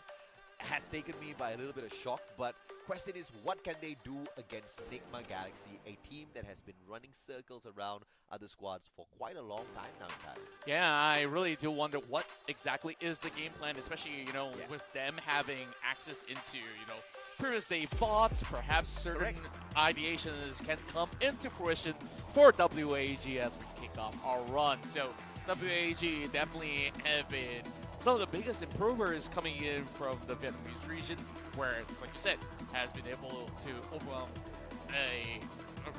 S4: has taken me by a little bit of shock. But question is, what can they do against Nigma Galaxy, a team that has been running circles around other squads for quite a long time now, Pat?
S5: Yeah, I really do wonder what exactly is the game plan, especially, with them having access into, previous day bots, perhaps certain ideations can come into fruition for WAG as we kick off our run. So WAG definitely have been some of the biggest improvers coming in from the Vietnamese region, where, like you said, has been able to overwhelm a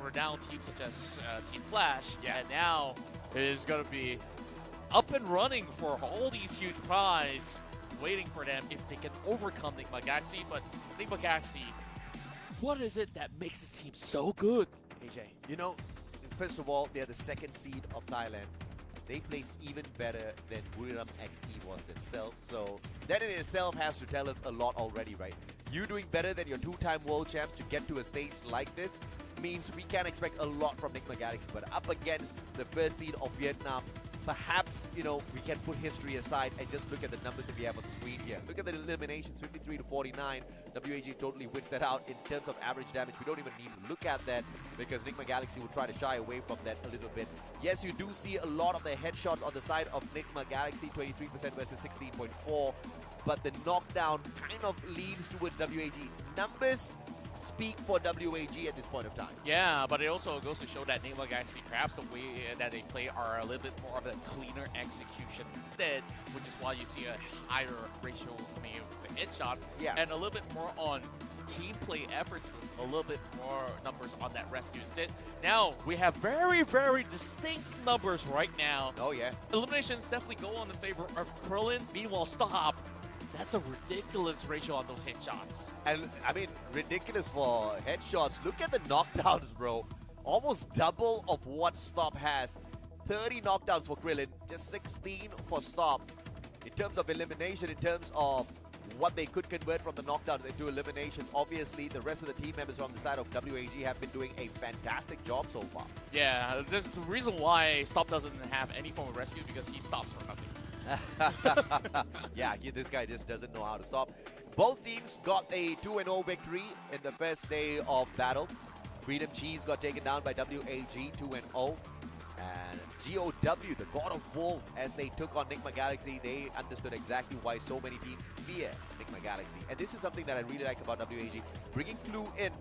S5: renowned team such as Team Flash. Yeah, and now is going to be up and running for all these huge prizes, waiting for them if they can overcome Nigma Galaxy. But Nigma Galaxy, what is it that makes this team so good, AJ?
S4: First of all, they're the 2nd seed of Thailand. They placed even better than Buriram XE was themselves. So that in itself has to tell us a lot already, right? You doing better than your 2-time world champs to get to a stage like this means we can expect a lot from Nigma Galaxy. But up against the first seed of Vietnam, perhaps, we can put history aside and just look at the numbers that we have on the screen here. Look at the eliminations, 53-49. WAG totally wins that out in terms of average damage. We don't even need to look at that because Nigma Galaxy will try to shy away from that a little bit. Yes, you do see a lot of the headshots on the side of Nigma Galaxy, 23% versus 16.4. But the knockdown kind of leans towards WAG. Numbers speak for WAG at this point of time.
S5: Yeah, but it also goes to show that Nigma Galaxy, perhaps the way that they play are a little bit more of a cleaner execution instead, which is why you see a higher ratio of the headshots, and a little bit more on team play efforts with a little bit more numbers on that rescue instead. Now, we have very, very distinct numbers right now.
S4: Oh, yeah.
S5: Eliminations definitely go on in favor of Krillin. Meanwhile, Stop, that's a ridiculous ratio on those headshots.
S4: And, I mean, ridiculous for headshots. Look at the knockdowns, bro. Almost double of what Stop has. 30 knockdowns for Krillin, just 16 for Stop. In terms of elimination, in terms of what they could convert from the knockdowns into eliminations, obviously the rest of the team members from the side of WAG have been doing a fantastic job so far.
S5: Yeah, there's the reason why Stop doesn't have any form of rescue, because he stops for nothing.
S4: Yeah, this guy just doesn't know how to stop. Both teams got a 2-0 victory in the first day of battle. Freedom Cheese got taken down by WAG 2-0. And GOW, the God of Wolf, as they took on Nigma Galaxy, they understood exactly why so many teams fear Nigma Galaxy. And this is something that I really like about WAG. Bringing Clue in,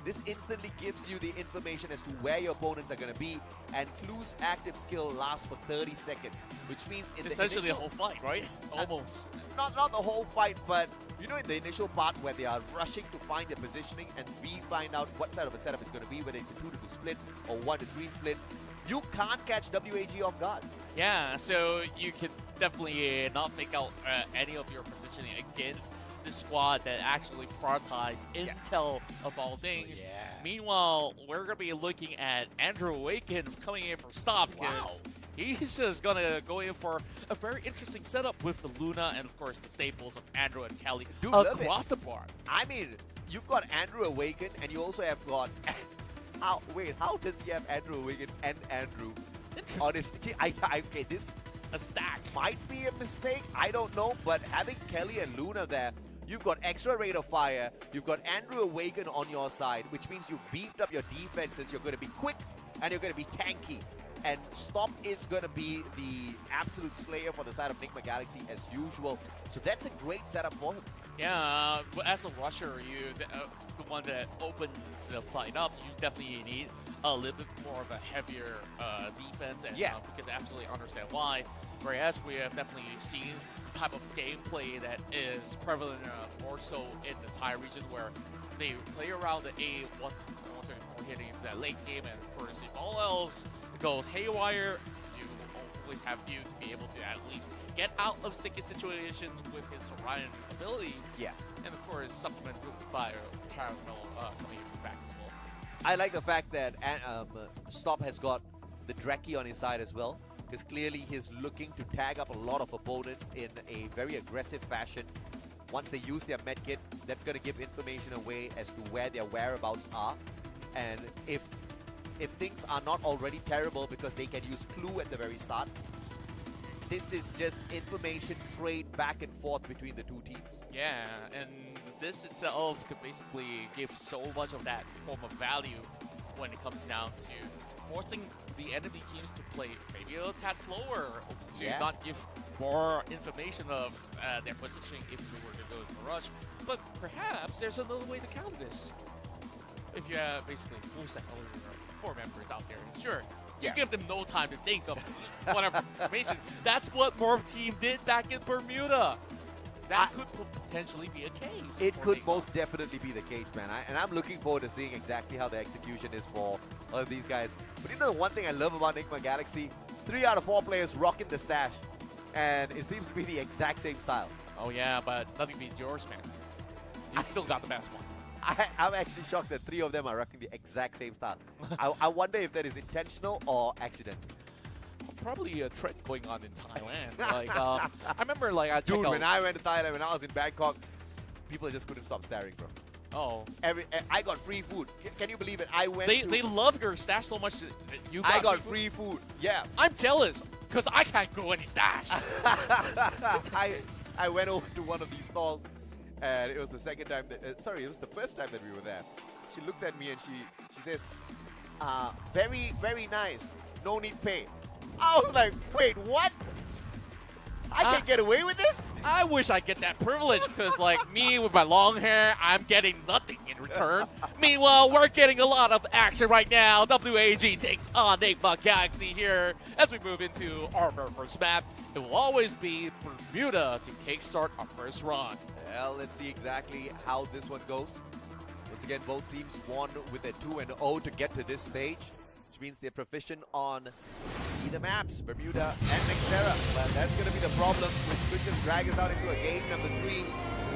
S4: this instantly gives you the information as to where your opponents are going to be. And Clue's active skill lasts for 30 seconds, which means in
S5: essentially
S4: the
S5: the whole fight, right? Almost.
S4: Not the whole fight, but in the initial part where they are rushing to find their positioning and we find out what side of a setup it's going to be, whether it's a 2-2 split or 1-3 split, you can't catch WAG off guard.
S5: Yeah, so you can definitely not make out any of your positioning against the squad that actually prioritize intel of all things.
S4: Yeah.
S5: Meanwhile, we're going to be looking at Andrew Awaken coming in for Stop, because he's just going to go in for a very interesting setup with the Luna and, of course, the staples of Andrew and Kelly across the board.
S4: I mean, you've got Andrew Awaken and you also have got... how does he have Andrew Awaken and Andrew? Honestly, okay, this
S5: a stack
S4: might be a mistake. I don't know, but having Kelly and Luna there, you've got extra rate of fire. You've got Andrew Awaken on your side, which means you've beefed up your defenses. You're going to be quick and you're going to be tanky. And Stop is going to be the absolute slayer for the side of Nigma Galaxy as usual. So that's a great setup for him.
S5: Yeah, but as a rusher, the one that opens the fight up, you definitely need a little bit more of a heavier defense, and
S4: Yeah.
S5: we can absolutely understand why. Whereas we have definitely seen the type of gameplay that is prevalent more so in the Thai region, where they play around the A once they're more hitting into that late game, and of course, if all else goes haywire, you always have you to be able to at least get out of sticky situations with his Orion ability.
S4: Yeah.
S5: And of course, supplemented by Caramel coming back as well.
S4: I like the fact that Stop has got the Dreki on his side as well, because clearly he's looking to tag up a lot of opponents in a very aggressive fashion. Once they use their medkit, that's going to give information away as to where their whereabouts are. And if things are not already terrible because they can use Clue at the very start, this is just information trade back and forth between the two teams.
S5: Yeah, and this itself could basically give so much of that form of value when it comes down to forcing the enemy teams to play maybe a tad slower, to
S4: Yeah.
S5: not give more information of their positioning if we were to go to rush. But perhaps there's another way to counter this. If you have basically full set or 4 members out there, and sure, you
S4: Yeah.
S5: give them no time to think of whatever information. That's what Morph Team did back in Bermuda. That could potentially be a case.
S4: It
S5: for
S4: could
S5: Nigma.
S4: most definitely be the case, man. And I'm looking forward to seeing exactly how the execution is for all of these guys. But you know, the one thing I love about Nigma Galaxy, 3 out of 4 players rocking the stash. And it seems to be the exact same style.
S5: Oh yeah, but nothing beats yours, man. You still got the best one.
S4: I'm actually shocked that 3 of them are rocking the exact same style. I wonder if that is intentional or accidental.
S5: Probably a trend going on in Thailand. Like, I remember, like, I checked
S4: Dude,
S5: out.
S4: when I went to Thailand, when I was in Bangkok, people just couldn't stop staring, bro.
S5: Oh,
S4: I got free food. Can you believe it? I went
S5: they love your stash so much that you got
S4: I got
S5: free
S4: free food. Yeah.
S5: I'm jealous because I can't go any stash.
S4: I went over to one of these stalls, and it was the second time that, sorry, it was the first time that we were there. She looks at me and she says, very, very nice. No need pay. I was like, wait, what? I can get away with this?
S5: I wish I get that privilege because, like, me with my long hair, I'm getting nothing in return. Meanwhile, we're getting a lot of action right now. WAG takes on Nigma Galaxy here as we move into our first map. It will always be Bermuda to kickstart our first run.
S4: Well, let's see exactly how this one goes. Once again, both teams won with a 2-0 to get to this stage, which means they're proficient on either maps, Bermuda and Nextera. But that's going to be the problem, which could just drag us out into a game number 3.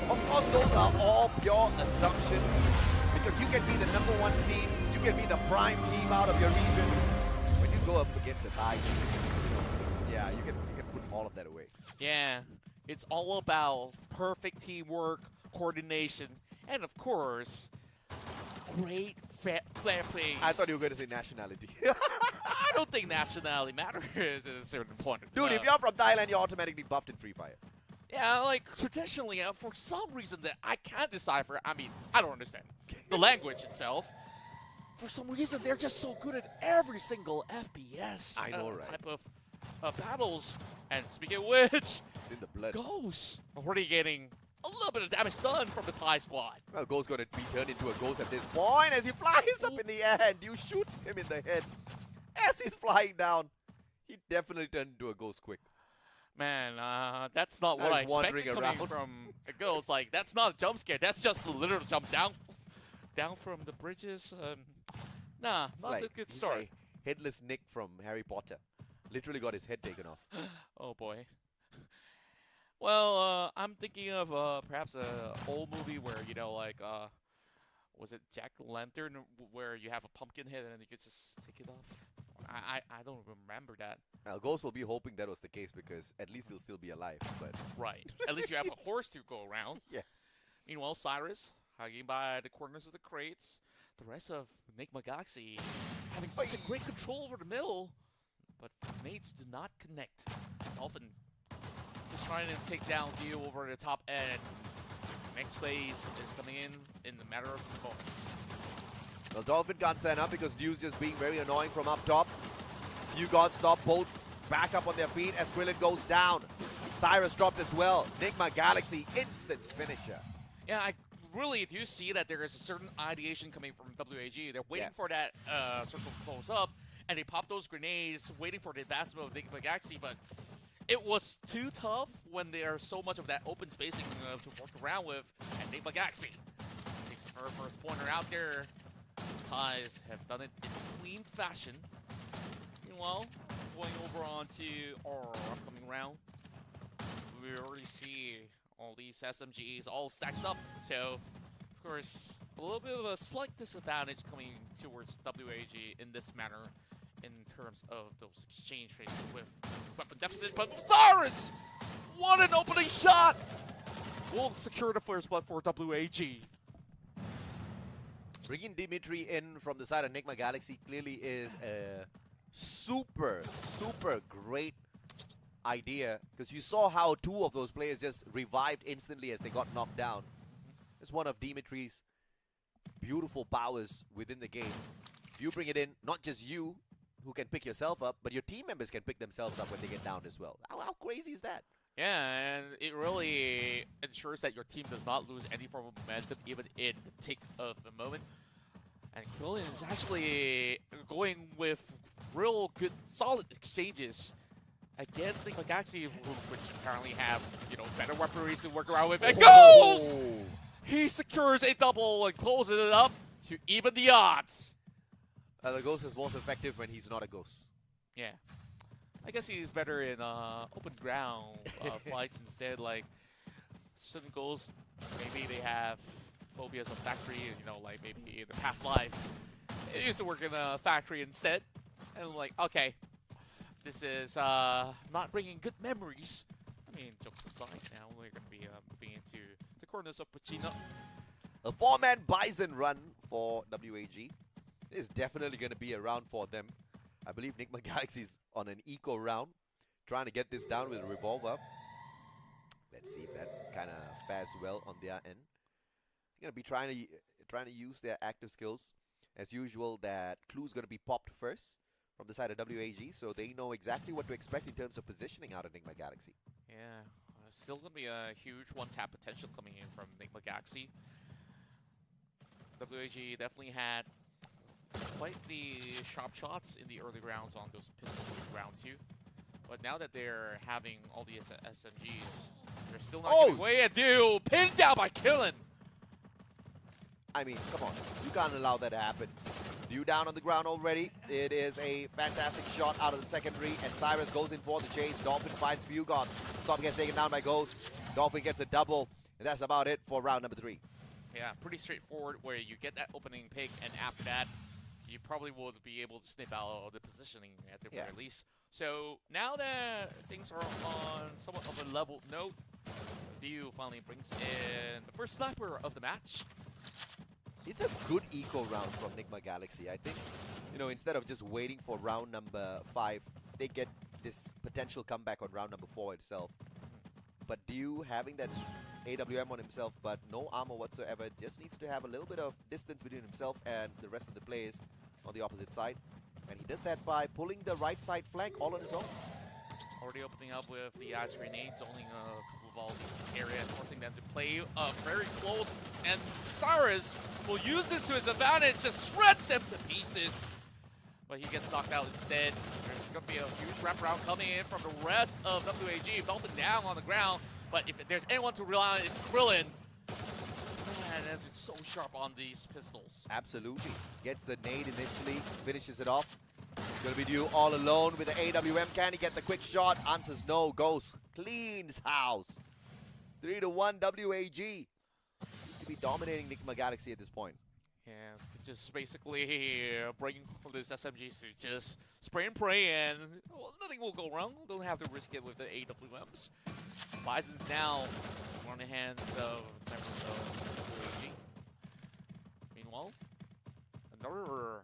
S4: Of course, those are all pure assumptions, because you can be the number 1 seed, you can be the prime team out of your region. When you go up against a Thai team, yeah, you can put all of that away.
S5: Yeah, it's all about perfect teamwork, coordination, and of course, great fair play.
S4: I thought you were going to say nationality.
S5: I don't think nationality matters at a certain point.
S4: Dude, if you're from Thailand, you're automatically buffed in Free Fire.
S5: Yeah, like, traditionally, for some reason that I can't decipher, I mean, I don't understand the language itself. For some reason, they're just so good at every single FPS
S4: I know, right?
S5: type of battles. And speaking of which,
S4: It's in the blood.
S5: Ghost already getting a little bit of damage done from the Thai squad.
S4: Well, Ghost going to be turned into a ghost at this point as he flies up in the air and you shoots him in the head. As he's flying down, he definitely turned into a ghost quick.
S5: Man, that's not what
S4: I
S5: I
S4: was wandering
S5: expected coming
S4: around.
S5: from a ghost. Like, that's not a jump scare. That's just a literal jump down from the bridges. Nah,
S4: It's
S5: not
S4: like,
S5: a good
S4: he's
S5: start.
S4: like Headless Nick from Harry Potter. Literally got his head taken off.
S5: Oh boy. Well, I'm thinking of perhaps a old movie where, you know, like, was it Jack-o'-lantern, where you have a pumpkin head and then you could just take it off? I don't remember that.
S4: Well, Ghost will be hoping that was the case because at least he'll still be alive. But
S5: Right. At least you have a horse to go around.
S4: yeah.
S5: Meanwhile, Cyrus, hugging by the corners of the crates. The rest of Nigma Galaxy having such a great control over the middle, but mates do not connect. Dolphin just trying to take down Dio over the top end. Next phase is coming in the matter of moments.
S4: Well, Dolphin can't stand up because Dew's just being very annoying from up top. You got stop bolts back up on their feet as Krillin goes down. Cyrus dropped as well. Nigma Galaxy, instant finisher.
S5: Yeah, I really do see that there is a certain ideation coming from WAG. They're waiting for that circle to close up, and they pop those grenades, waiting for the advancement of Nigma Galaxy, but it was too tough when there's so much of that open spacing to work around with, and Nigma Galaxy takes her first pointer out there. Ties have done it in clean fashion. Meanwhile, going over onto our upcoming round, we already see all these SMGs all stacked up, so of course a little bit of a slight disadvantage coming towards WAG in this manner in terms of those exchange rates with weapon deficit, but Cyrus! What an opening shot! Will secure the first blood for WAG.
S4: Bringing Dimitri in from the side of Nigma Galaxy clearly is a super great idea, because you saw how two of those players just revived instantly as they got knocked down. It's one of Dimitri's beautiful powers within the game. If you bring it in, not just you who can pick yourself up, but your team members can pick themselves up when they get down as well. How crazy is that?
S5: Yeah, and it really ensures that your team does not lose any form of momentum, even in the tick of the moment. And Krillin is actually going with real good, solid exchanges against Nigma Galaxy, which apparently have, better weaponry to work around with. And goes! He secures a double and closes it up to even the odds.
S4: The ghost is most effective when he's not a ghost.
S5: Yeah. I guess he's better in open ground fights instead. Like, certain ghosts, maybe they have phobias of factory, like maybe in the past life. It used to work in a factory instead. And like, okay, this is not bringing good memories. I mean, jokes aside, now we're going to be moving into the corners of Pacino.
S4: A 4-man Bison run for WAG is definitely going to be a round for them. I believe Nigma Galaxy's on an eco round, trying to get this down with a revolver. Let's see if that kind of fares well on their end. They're going to be trying to use their active skills. As usual, that clue's going to be popped first from the side of WAG, so they know exactly what to expect in terms of positioning out of Nigma Galaxy.
S5: Yeah, still going to be a huge one-tap potential coming in from Nigma Galaxy. WAG definitely had quite the sharp shots in the early rounds on those pistols in round 2. But now that they're having all the SMGs, they're still not giving away a deal. Pinned down by Krillin.
S4: I mean, come on. You can't allow that to happen. You down on the ground already. It is a fantastic shot out of the secondary, and Cyrus goes in for the chase. Dolphin finds Fugon. Stop gets taken down by Ghost. Dolphin gets a double, and that's about it for round number 3.
S5: Yeah, pretty straightforward, where you get that opening pick, and after that, you probably will be able to sniff out the positioning at the very least. So now that things are on somewhat of a level note, View finally brings in the first sniper of the match.
S4: It's a good eco round from Nigma Galaxy. I think, instead of just waiting for round number 5, they get this potential comeback on round number 4 itself. But Dew having that AWM on himself, but no armor whatsoever, just needs to have a little bit of distance between himself and the rest of the players on the opposite side. And he does that by pulling the right side flank all on his own.
S5: Already opening up with the ice grenades, owning a couple of all these areas, forcing them to play very close. And Cyrus will use this to his advantage, just shreds them to pieces. But he gets knocked out instead. There's going to be a huge wraparound coming in from the rest of WAG. Dolphin down on the ground, but if there's anyone to rely on, it's Krillin. Man, that's been so sharp on these pistols.
S4: Absolutely. Gets the nade initially, finishes it off. Gonna be Dew all alone with the AWM. Can he get the quick shot? Answers no. Goes. Cleans house. 3-1 WAG. To be dominating Nigma Galaxy at this point.
S5: Yeah, just basically bringing this SMGs to just spray and pray, and nothing will go wrong. Don't have to risk it with the AWMs. Bison's now on the hands of members of WAG. Meanwhile, another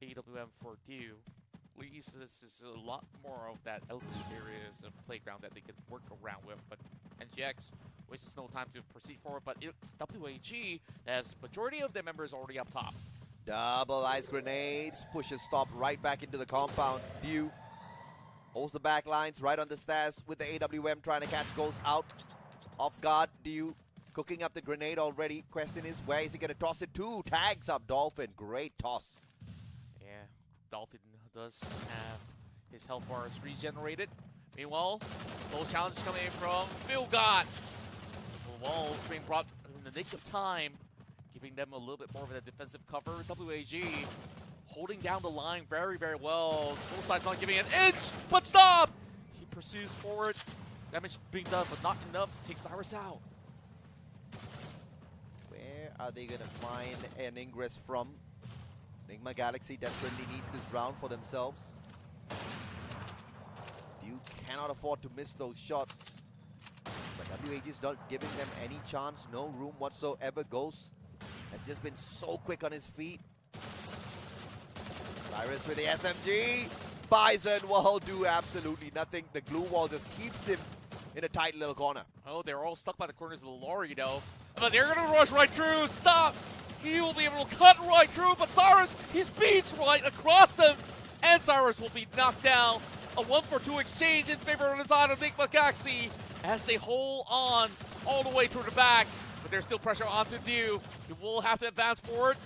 S5: AWM for Dew. At least this is a lot more of that elevated areas of playground that they can work around with, but NGX wastes no time to proceed forward, but it's WAG as majority of their members already up top.
S4: Double ice grenades. Pushes stop right back into the compound. Dew holds the back lines right on the stairs with the AWM trying to catch Ghost out. Off guard. Dew cooking up the grenade already. Question is, where is he going to toss it to? Tags up Dolphin. Great toss.
S5: Yeah, Dolphin does have his health bars regenerated. Meanwhile, full challenge coming in from Philgott. The walls being brought in the nick of time, giving them a little bit more of a defensive cover. WAG holding down the line very, very well. Both sides not giving an inch, but stop! He pursues forward. Damage being done, but not enough to take Cyrus out.
S4: Where are they going to find an ingress from? Enigma Galaxy desperately needs this round for themselves. You cannot afford to miss those shots. But WAG is not giving them any chance, no room whatsoever. Ghost has just been so quick on his feet. Cyrus with the SMG. Bison will do absolutely nothing. The glue wall just keeps him in a tight little corner.
S5: Oh, they're all stuck by the corners of the lorry, though. But they're going to rush right through. Stop! He will be able to cut right through, but Cyrus, he speeds right across them. And Cyrus will be knocked down. A 1-for-2 exchange in favor of the side of Enigma Galaxy as they hold on all the way through the back. But there's still pressure onto Dew. He will have to advance forward.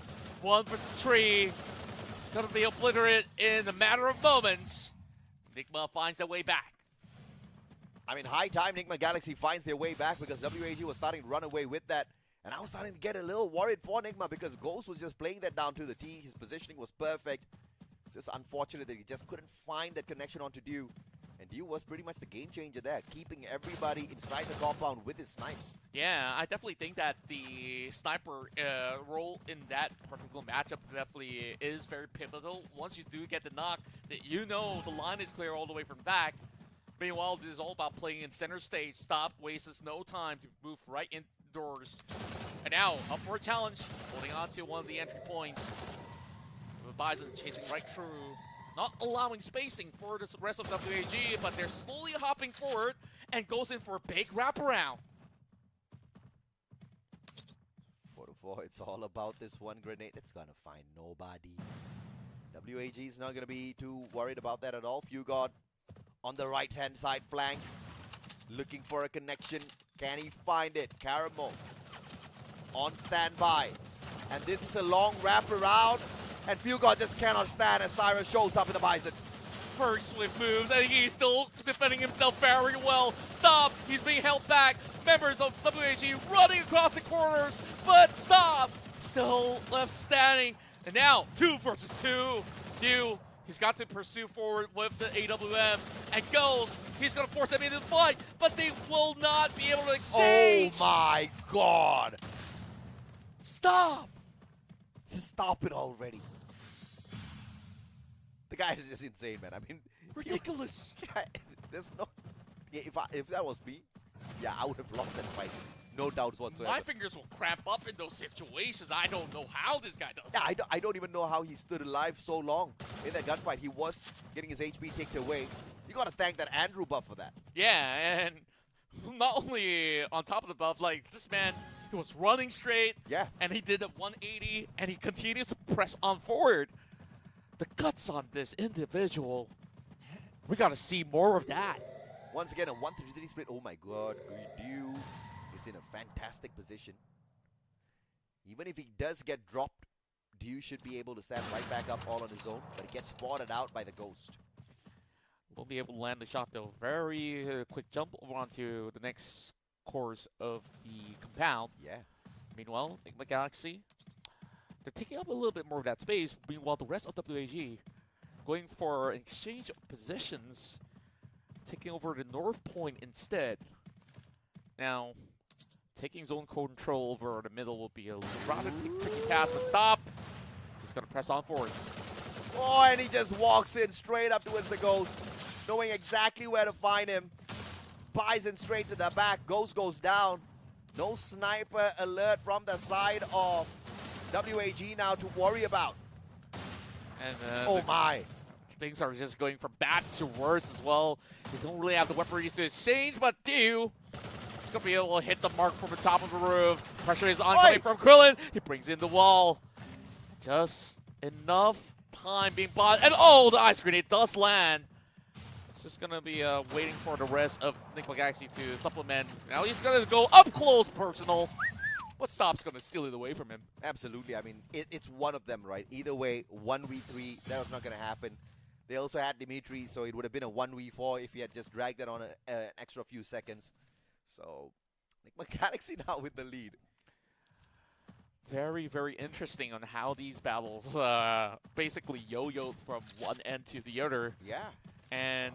S5: 1 versus 3. It's going to be obliterated in a matter of moments. Enigma finds their way back.
S4: I mean, high time Enigma Galaxy finds their way back because WAG was starting to run away with that. And I was starting to get a little worried for Enigma because Ghost was just playing that down to the T. His positioning was perfect. It's just unfortunate that he just couldn't find that connection onto Dew. And Dew was pretty much the game changer there, keeping everybody inside the compound with his snipes.
S5: Yeah, I definitely think that the sniper role in that particular matchup definitely is very pivotal. Once you do get the knock, that you know the line is clear all the way from back. Meanwhile, this is all about playing in center stage. Stop, wastes no time to move right indoors. And now, up for a challenge, holding on to one of the entry points. The Bison chasing right through, not allowing spacing for the rest of WAG, but they're slowly hopping forward and goes in for a big wraparound.
S4: 4-4, it's all about this one grenade. It's gonna find nobody. WAG is not gonna be too worried about that at all. Fugod on the right-hand side flank, looking for a connection. Can he find it? Caramel on standby. And this is a long wraparound. And Fugod just cannot stand as Cyrus shows up in the Bison.
S5: Very swift moves, and he's still defending himself very well. Stop! He's being held back. Members of WAG running across the corners, but stop! Still left standing. And now, 2 versus 2. Dew, he's got to pursue forward with the AWM. And goes, he's going to force them into the fight, but they will not be able to exchange.
S4: Oh my God!
S5: Stop!
S4: Just stop it already. The guy is just insane, man. I mean,
S5: Ridiculous.
S4: There's no. Yeah, if that was me, yeah, I would have lost that fight. No doubts whatsoever.
S5: My fingers will cramp up in those situations. I don't know how this guy does.
S4: Yeah, I don't even know how he stood alive so long in that gunfight. He was getting his HP taken away. You gotta thank that Andrew buff for that.
S5: Yeah, and not only on top of the buff, like this man, he was running straight.
S4: Yeah.
S5: And he did a 180, and he continues to press on forward. The guts on this individual. We gotta see more of that.
S4: Once again, a 1-3 split. Oh my God, Dew is in a fantastic position. Even if he does get dropped, Dew should be able to stand right back up all on his own, but he gets spotted out by the Ghost.
S5: Won't be able to land the shot though. Very quick jump over onto the next course of the compound.
S4: Yeah.
S5: Meanwhile, Enigma Galaxy, they're taking up a little bit more of that space. Meanwhile, the rest of WAG going for an exchange of positions, taking over the north point instead. Now, taking zone control over the middle will be a rather tricky task, but stop. He's going to press on forward.
S4: Oh, and he just walks in straight up towards the Ghost, knowing exactly where to find him. Bison straight to the back. Ghost goes down. No sniper alert from the side of WAG now to worry about.
S5: And
S4: oh my.
S5: Things are just going from bad to worse as well. They don't really have the weaponry to exchange, but Dew is going to be able to hit the mark from the top of the roof. Pressure is oncoming from Krillin. He brings in the wall. Just enough time being bought. And oh, the ice grenade does land. It's just going to be waiting for the rest of Enigma Galaxy to supplement. Now he's going to go up close personal. But Stop's going to steal it away from him.
S4: Absolutely. I mean, it's one of them, right? Either way, 1v3, that was not going to happen. They also had Dimitri, so it would have been a 1v4 if he had just dragged that on an extra few seconds. So, Enigma Galaxy now with the lead.
S5: Very, very interesting on how these battles basically yo-yoed from one end to the other.
S4: Yeah.
S5: And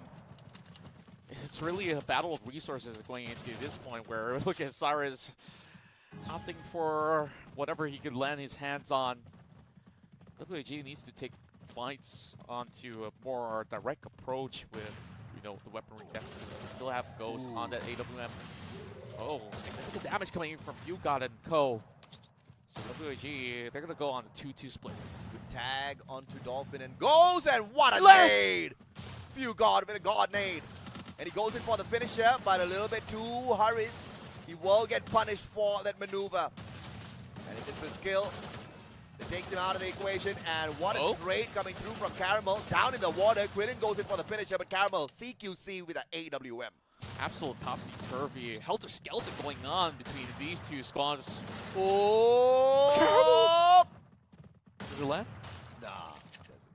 S5: it's really a battle of resources going into this point where look at Cyrus opting for whatever he could land his hands on. WAG needs to take fights onto a more direct approach with, the weaponry deficit. They still have Ghost on that AWM. Oh, significant damage coming in from Fugard and Co. So WAG, they're going to go on the 2-2 split.
S4: Good tag onto Dolphin and goes, and what a
S5: Let's-
S4: nade! Fugard with a god nade. And he goes in for the finisher, but a little bit too hurried. He will get punished for that maneuver. And if it's the skill, it takes him out of the equation. And what a trade coming through from Caramel. Down in the water, Krillin goes in for the finisher, but Caramel CQC with an AWM.
S5: Absolute topsy-turvy, helter-skelter going on between these two squads.
S4: Oh!
S5: Does it land?
S4: Nah.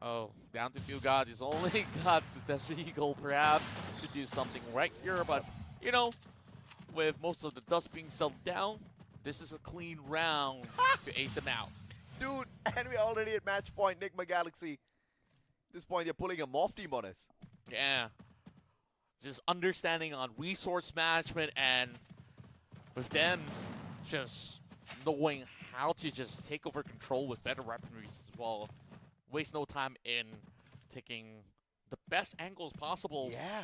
S5: Oh, down to Fugard. He's only got the Desert Eagle perhaps to do something right here, but, with most of the dust being settled down, this is a clean round to ace them out.
S4: Dude, and we're already at match point, Enigma Galaxy. At this point, they're pulling a Morph team on us.
S5: Yeah. Just understanding on resource management and with them just knowing how to just take over control with better weaponry as well. Waste no time in taking the best angles possible.
S4: Yeah.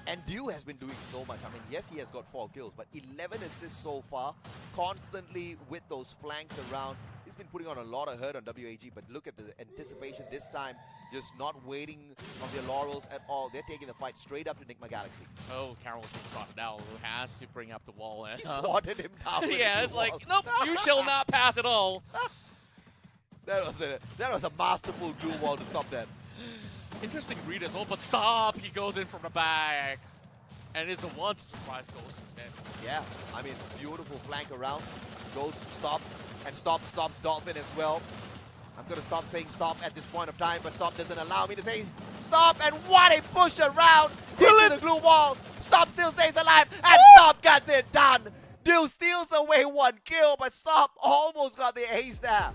S4: And Dew has been doing so much. I mean, yes, he has got 4 kills, but 11 assists so far, constantly with those flanks around. He's been putting on a lot of hurt on WAG, but look at the anticipation this time, just not waiting on their laurels at all. They're taking the fight straight up to Enigma Galaxy.
S5: Oh, Carol's being brought down, who has to bring up the wall. And,
S4: He swatted him down. with
S5: yeah,
S4: the
S5: it's
S4: wall.
S5: like, nope, you shall not pass at all.
S4: That was a masterful glue wall to stop that.
S5: Interesting read as well, but stop! He goes in from the back. And it's a one surprise Ghost instead.
S4: Yeah, I mean, beautiful flank around. Goes stop, and stops Dolphin as well. I'm going to stop saying stop at this point of time, but stop doesn't allow me to say stop, and what a push around into the glue wall. Stop still stays alive, and stop gets it done. Dew steals away 1 kill, but stop almost got the ace there.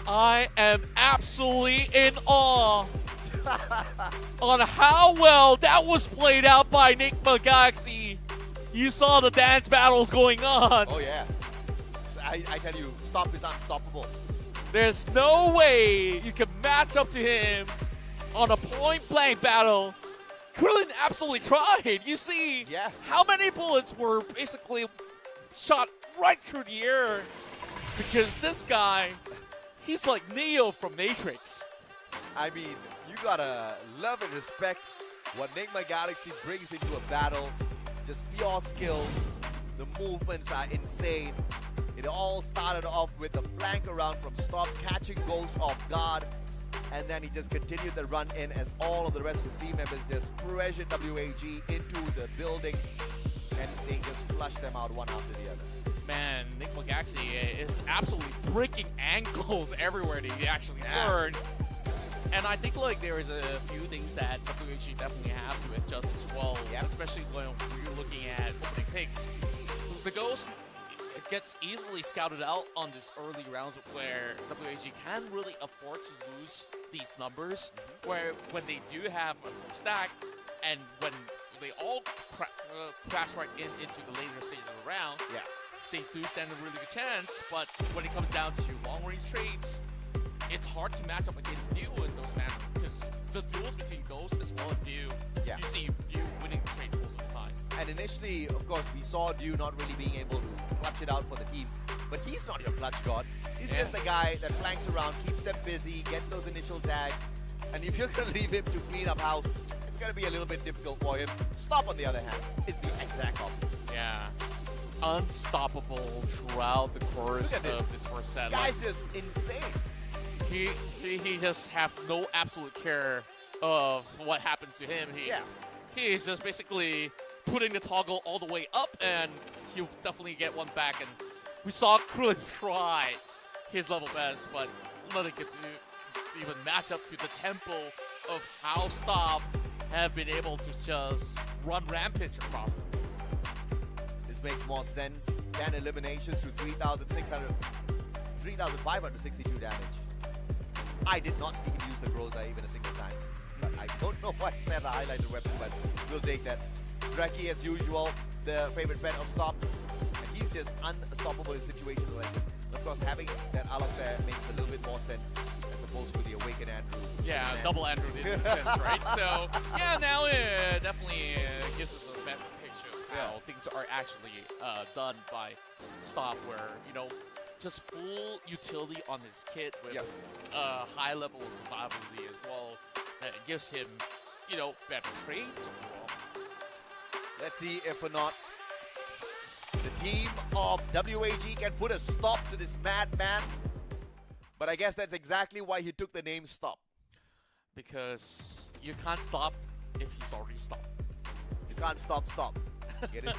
S5: I am absolutely in awe on how well that was played out by Enigma Galaxy. You saw the dance battles going on.
S4: Oh yeah, I tell you, stop is unstoppable.
S5: There's no way you can match up to him on a point-blank battle. Krillin absolutely tried. You see how many bullets were basically shot right through the air because this guy, he's like Neo from Matrix.
S4: I mean, you gotta love and respect what Enigma Galaxy brings into a battle. Just pure skills. The movements are insane. It all started off with the flank around from Stop, catching Ghost off guard. And then he just continued the run in as all of the rest of his team members just pressured WAG into the building. And they just flushed them out one after the other.
S5: Man, Enigma Galaxy is absolutely breaking ankles everywhere they actually turn. And I think like there is a few things that WHG definitely have to adjust as well, especially when you're looking at opening picks. The Ghost gets easily scouted out on this early rounds where WHG can really afford to lose these numbers, where when they do have a full stack and when they all crash right into the later stages of the round, they do stand a really good chance, but when it comes down to long-range trades, it's hard to match up against Dew in those manners, because the duels between Ghost as well as Dew, you see Dew winning the trade duels all the time.
S4: And initially, of course, we saw Dew not really being able to clutch it out for the team, but he's not your clutch god. He's just the guy that flanks around, keeps them busy, gets those initial tags, and if you're going to leave him to clean up house, it's going to be a little bit difficult for him. Stop, on the other hand, is the exact opposite.
S5: Yeah. unstoppable throughout the course
S4: Look at
S5: of
S4: this.
S5: this first set.
S4: Guy's just insane.
S5: He just have no absolute care of what happens to him. He's just basically putting the toggle all the way up, and he'll definitely get one back. And we saw Krillin try his level best, but nothing could even match up to the tempo of how Stop have been able to just run rampage across them.
S4: This makes more sense than eliminations to 3,562 damage. I did not see him use the Groza even a single time. But I don't know why I said the highlighted weapon, but we'll take that. Draki, as usual, the favorite bet of Stop. And he's just unstoppable in situations like this. Of course, having that Alok there makes a little bit more sense as opposed to the Awakened Andrew.
S5: Yeah, double Andrew in a sense, right? So, yeah, now it definitely gives us a better picture of how things are actually done by Stop, where, you know, just full utility on his kit with high level of survivability as well. And it gives him, you know, better trades overall.
S4: Let's see if or not the team of WAG can put a stop to this madman. But I guess that's exactly why he took the name Stop.
S5: Because you can't stop if he's already stopped.
S4: You can't stop. Get it?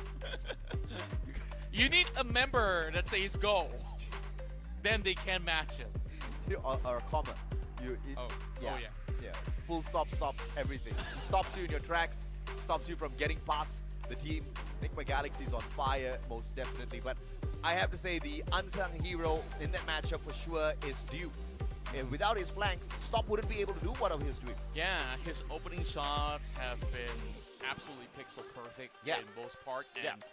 S5: You need a member that says go. Then they can match him.
S4: Or a comma. Yeah. Full stop stops everything. It stops you in your tracks, stops you from getting past the team. Enigma Galaxy is on fire, most definitely. But I have to say, the unsung hero in that matchup for sure is Dew. And without his flanks, Stop wouldn't be able to do what he's doing.
S5: Yeah, his opening shots have been absolutely pixel perfect in most part. And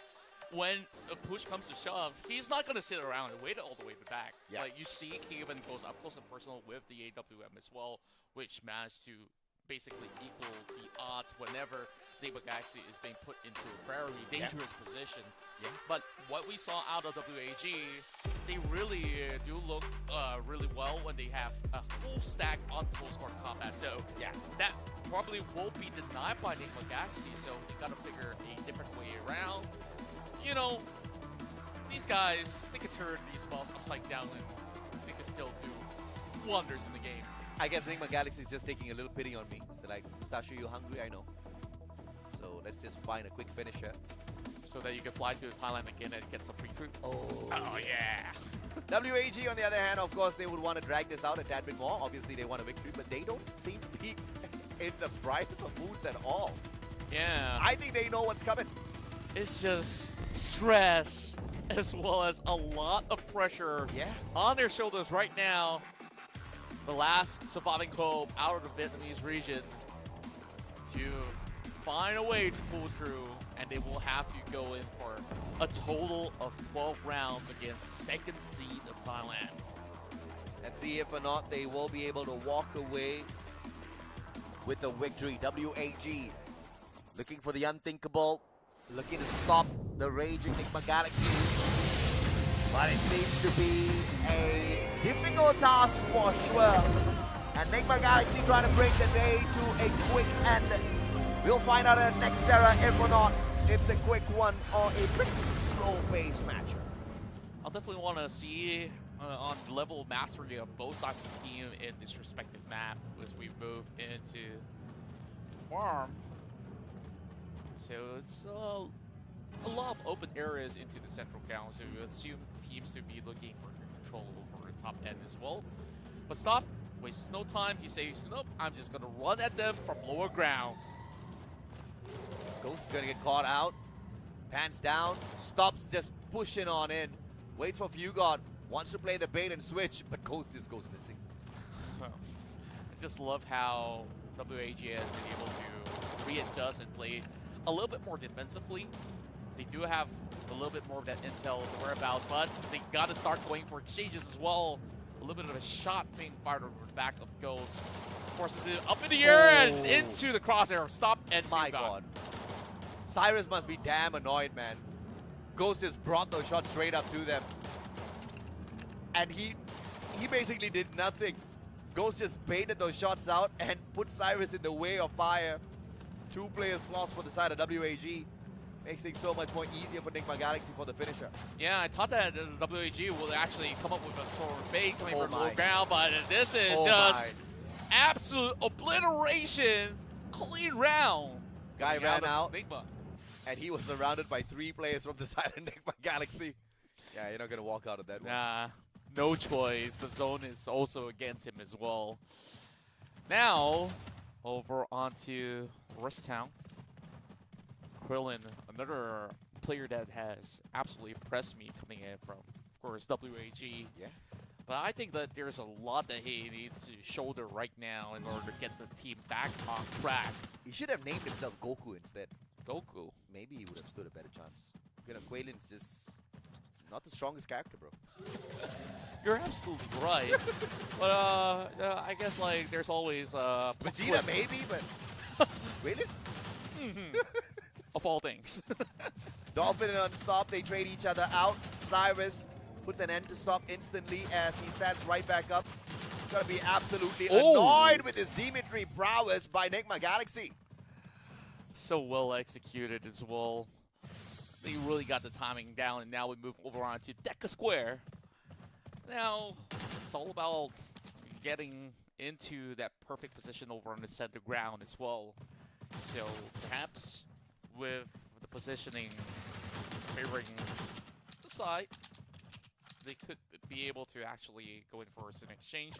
S5: when a push comes to shove, he's not going to sit around and wait all the way back. Like you see, he even goes up close and personal with the AWM as well, which managed to basically equal the odds whenever Enigma Galaxy is being put into a very dangerous position. But what we saw out of WAG, they really do look really well when they have a full stack on close-quarter combat. So that probably will be denied by Enigma Galaxy, so they got to figure a different way around. You know, these guys, they can turn these balls upside down and they can still do wonders in the game.
S4: I guess Enigma Galaxy is just taking a little pity on me. So like, Sasha, you hungry? I know. So let's just find a quick finisher.
S5: So that you can fly to Thailand again and get some free food. Oh yeah.
S4: WAG, on the other hand, of course, they would want to drag this out a tad bit more. Obviously, they want a victory, but they don't seem to be in the brightest of moods at all.
S5: Yeah.
S4: I think they know what's coming.
S5: It's just stress as well as a lot of pressure on their shoulders right now. The last surviving Cove out of the Vietnamese region to find a way to pull through, and they will have to go in for a total of 12 rounds against the second seed of Thailand.
S4: And see if or not they will be able to walk away with the victory. WAG looking for the unthinkable, looking to stop the raging Enigma Galaxy. But it seems to be a difficult task for sure. And Enigma Galaxy trying to bring the day to a quick end. We'll find out at next era if or not it's a quick one or a pretty slow-paced match.
S5: I'll definitely want to see on the level of mastery of both sides of the team in this respective map as we move into farm. So it's a lot of open areas into the central ground, so we assume teams to be looking for control over the top end as well. But Stop wastes no time. He says, nope, I'm just going to run at them from lower ground.
S4: Ghost is going to get caught out. Pants down. Stops just pushing on in. Waits for Fugod. Wants to play the bait and switch, but Ghost just goes missing.
S5: I just love how WAG has been able to readjust and play a little bit more defensively. They do have a little bit more of that intel of the whereabouts, but they got to start going for exchanges as well. A little bit of a shot being fired over the back of Ghost. Forces it up in the air and into the crosshair. Stop and
S4: My God. Cyrus must be damn annoyed, man. Ghost just brought those shots straight up to them. And he basically did nothing. Ghost just baited those shots out and put Cyrus in the way of fire. 2 players lost for the side of WAG. Makes things so much more easier for Nigma Galaxy for the finisher.
S5: Yeah, I thought that the WAG will actually come up with a sort of bait coming
S4: Oh
S5: from
S4: my.
S5: low ground, but this is
S4: Oh
S5: just absolute obliteration. Clean round.
S4: Guy
S5: coming
S4: ran
S5: of
S4: out.
S5: Nigma.
S4: And he was surrounded by 3 players from the side of Nigma Galaxy. Yeah, you're not going to walk out of that one.
S5: Nah, no choice. The zone is also against him as well. Now, over onto Rust Town. Krillin, another player that has absolutely impressed me coming in from, of course, WAG.
S4: Yeah.
S5: But I think that there's a lot that he needs to shoulder right now in order to get the team back on track.
S4: He should have named himself Goku instead.
S5: Goku.
S4: Maybe he would have stood a better chance. You know, Quaylin's just not the strongest character, bro.
S5: You're absolutely right. But I guess like there's always
S4: Vegeta maybe, but Quaylin?
S5: of all things.
S4: Dolphin and Unstop, they trade each other out. Cyrus puts an end to Stop instantly as he stands right back up. He's gonna be absolutely annoyed with his Dimitri prowess by Nigma Galaxy.
S5: So well executed as well. They really got the timing down, and now we move over on to Deca Square. Now, it's all about getting into that perfect position over on the center ground as well. So perhaps with the positioning favoring the side, they could be able to actually go in for an exchange.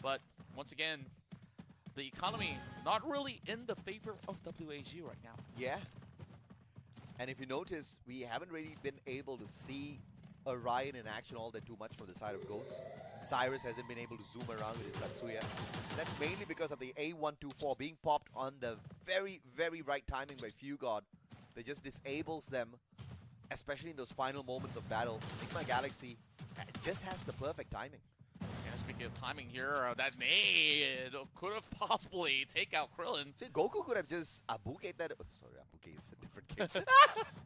S5: But once again, the economy not really in the favor of WAG right now.
S4: Yeah. And if you notice, we haven't really been able to see Orion in action all that too much from the side of Ghost. Cyrus hasn't been able to zoom around with his Tatsuya. That's mainly because of the A124 being popped on the very, very right timing by Fugod. That just disables them, especially in those final moments of battle. Nigma Galaxy just has the perfect timing.
S5: Yeah, speaking of timing here, that could have possibly take out Krillin.
S4: See, Goku could have just Abuke that. Oh, sorry, Abuke is a different game.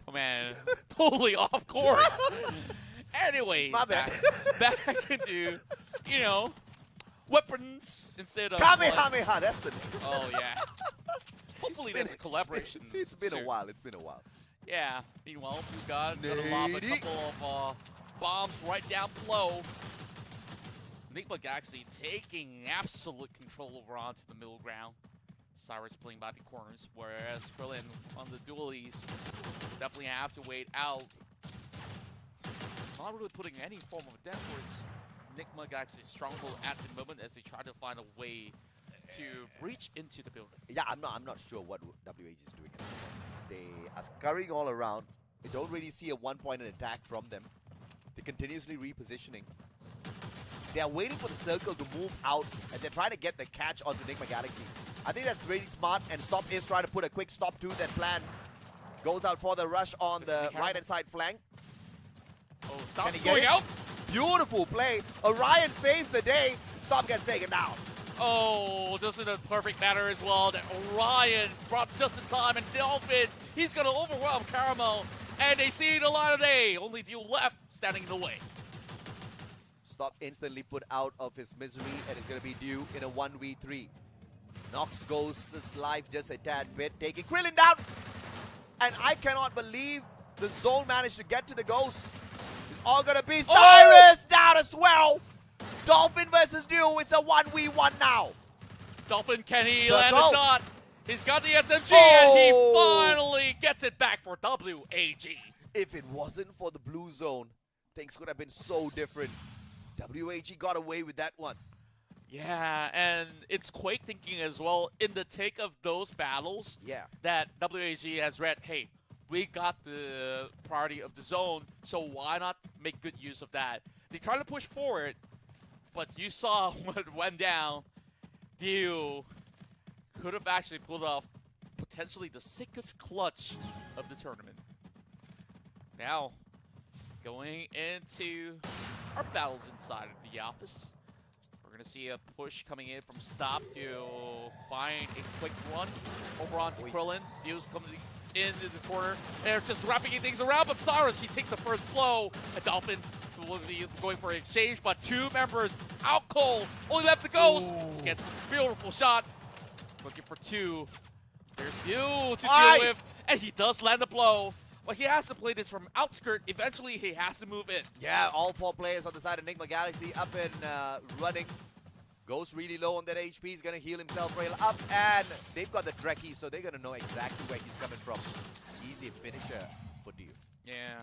S5: Oh man, totally off course. Anyway,
S4: My bad.
S5: back into, you know, weapons instead of
S4: Kamehameha, that's the name.
S5: Oh yeah. Hopefully there's a collaboration.
S4: It's been
S5: soon.
S4: a while. It's been a while.
S5: Yeah. Meanwhile, Fugod's gonna lob a couple of bombs right down below. Nigma Galaxy taking absolute control over onto the middle ground. Cyrus playing by the corners, whereas Krillin on the dualies definitely have to wait out. Not really putting any form of dent towards Nigma Galaxy's stronghold at the moment as they try to find a way to breach into the building.
S4: Yeah, I'm not sure what WH is doing. They are scurrying all around. They don't really see a one-pointed attack from them. They're continuously repositioning. They are waiting for the circle to move out, and they're trying to get the catch onto Nigma Galaxy. I think that's really smart, and Stop is trying to put a quick stop to that plan. Goes out for the rush on the right-hand side flank.
S5: Oh, Stop
S4: Can he
S5: going
S4: get it?
S5: out!
S4: Beautiful play. Orion saves the day. Stop gets taken down.
S5: Oh, just in a perfect manner as well. That Orion brought just in time, and Dolphin, he's going to overwhelm Caramel. And they see the light of day. Only Dew left, standing in the way.
S4: Stop instantly put out of his misery, and it's going to be Dew in a 1v3. Knocks Ghost's life just a tad bit, taking Krillin down. And I cannot believe the zone managed to get to the Ghost. It's all going to be Cyrus down as well. Dolphin versus Dew. It's a 1v1 now.
S5: Dolphin, can he
S4: Circle.
S5: land a shot? He's got the SMG, and he finally gets it back for WAG.
S4: If it wasn't for the blue zone, things could have been so different. WAG got away with that one.
S5: Yeah, and it's Quake thinking as well in the take of those battles that WAG has read, hey, we got the priority of the zone, so why not make good use of that? They try to push forward, but you saw what went down. Dew could have actually pulled off potentially the sickest clutch of the tournament. Now, going into our battles inside of the office. We're going to see a push coming in from Stop to find a quick run over onto Krillin. Dew's coming into the corner. They're just wrapping things around, but Cyrus, he takes the first blow. And Dolphin will be going for an exchange, but two members out cold. Only left the Ghost. Gets a beautiful shot. Looking for two. There's Dew to deal with, and he does land the blow. but he has to play this from outskirt. Eventually, he has to move in.
S4: Yeah, all 4 players on the side of Enigma Galaxy up and running. Goes really low on that HP. He's going to heal himself rail up, and they've got the Dreki, so they're going to know exactly where he's coming from. Easy finisher for Dew.
S5: Yeah,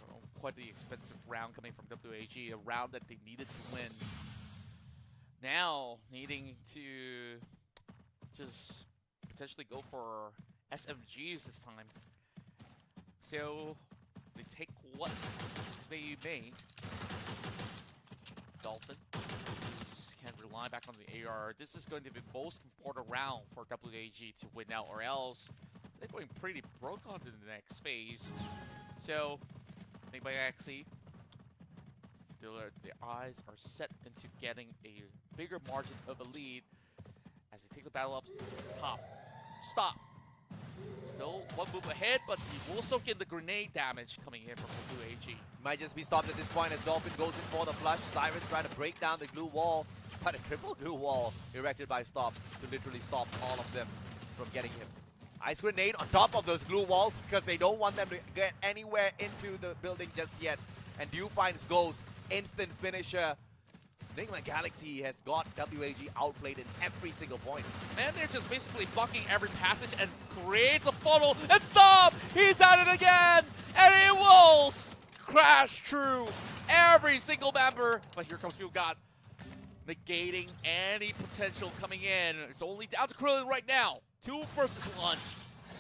S5: well, quite the expensive round coming from WAG, a round that they needed to win. Now, needing to just potentially go for SMGs this time. So, they take what they may. Dolphin can rely back on the AR. This is going to be the most important round for WAG to win out, or else they're going pretty broke on to the next phase. So, I think by actually, their eyes are set into getting a bigger margin of a lead as they take the battle up top. Stop. Still 1 move ahead, but he will soak in the grenade damage coming in from WAG.
S4: Might just be stopped at this point as Dolphin goes in for the flush. Cyrus trying to break down the glue wall, but a triple glue wall erected by Stop to literally stop all of them from getting him. Ice grenade on top of those glue walls because they don't want them to get anywhere into the building just yet. And Dew finds Ghost, instant finisher. Enigma Galaxy has got WAG outplayed in every single point.
S5: And they're just basically blocking every passage and creates a funnel. And Stop! He's at it again! And it will crash through every single member. But here comes Fugat, negating any potential coming in. It's only down to Krillin right now. 2 versus 1.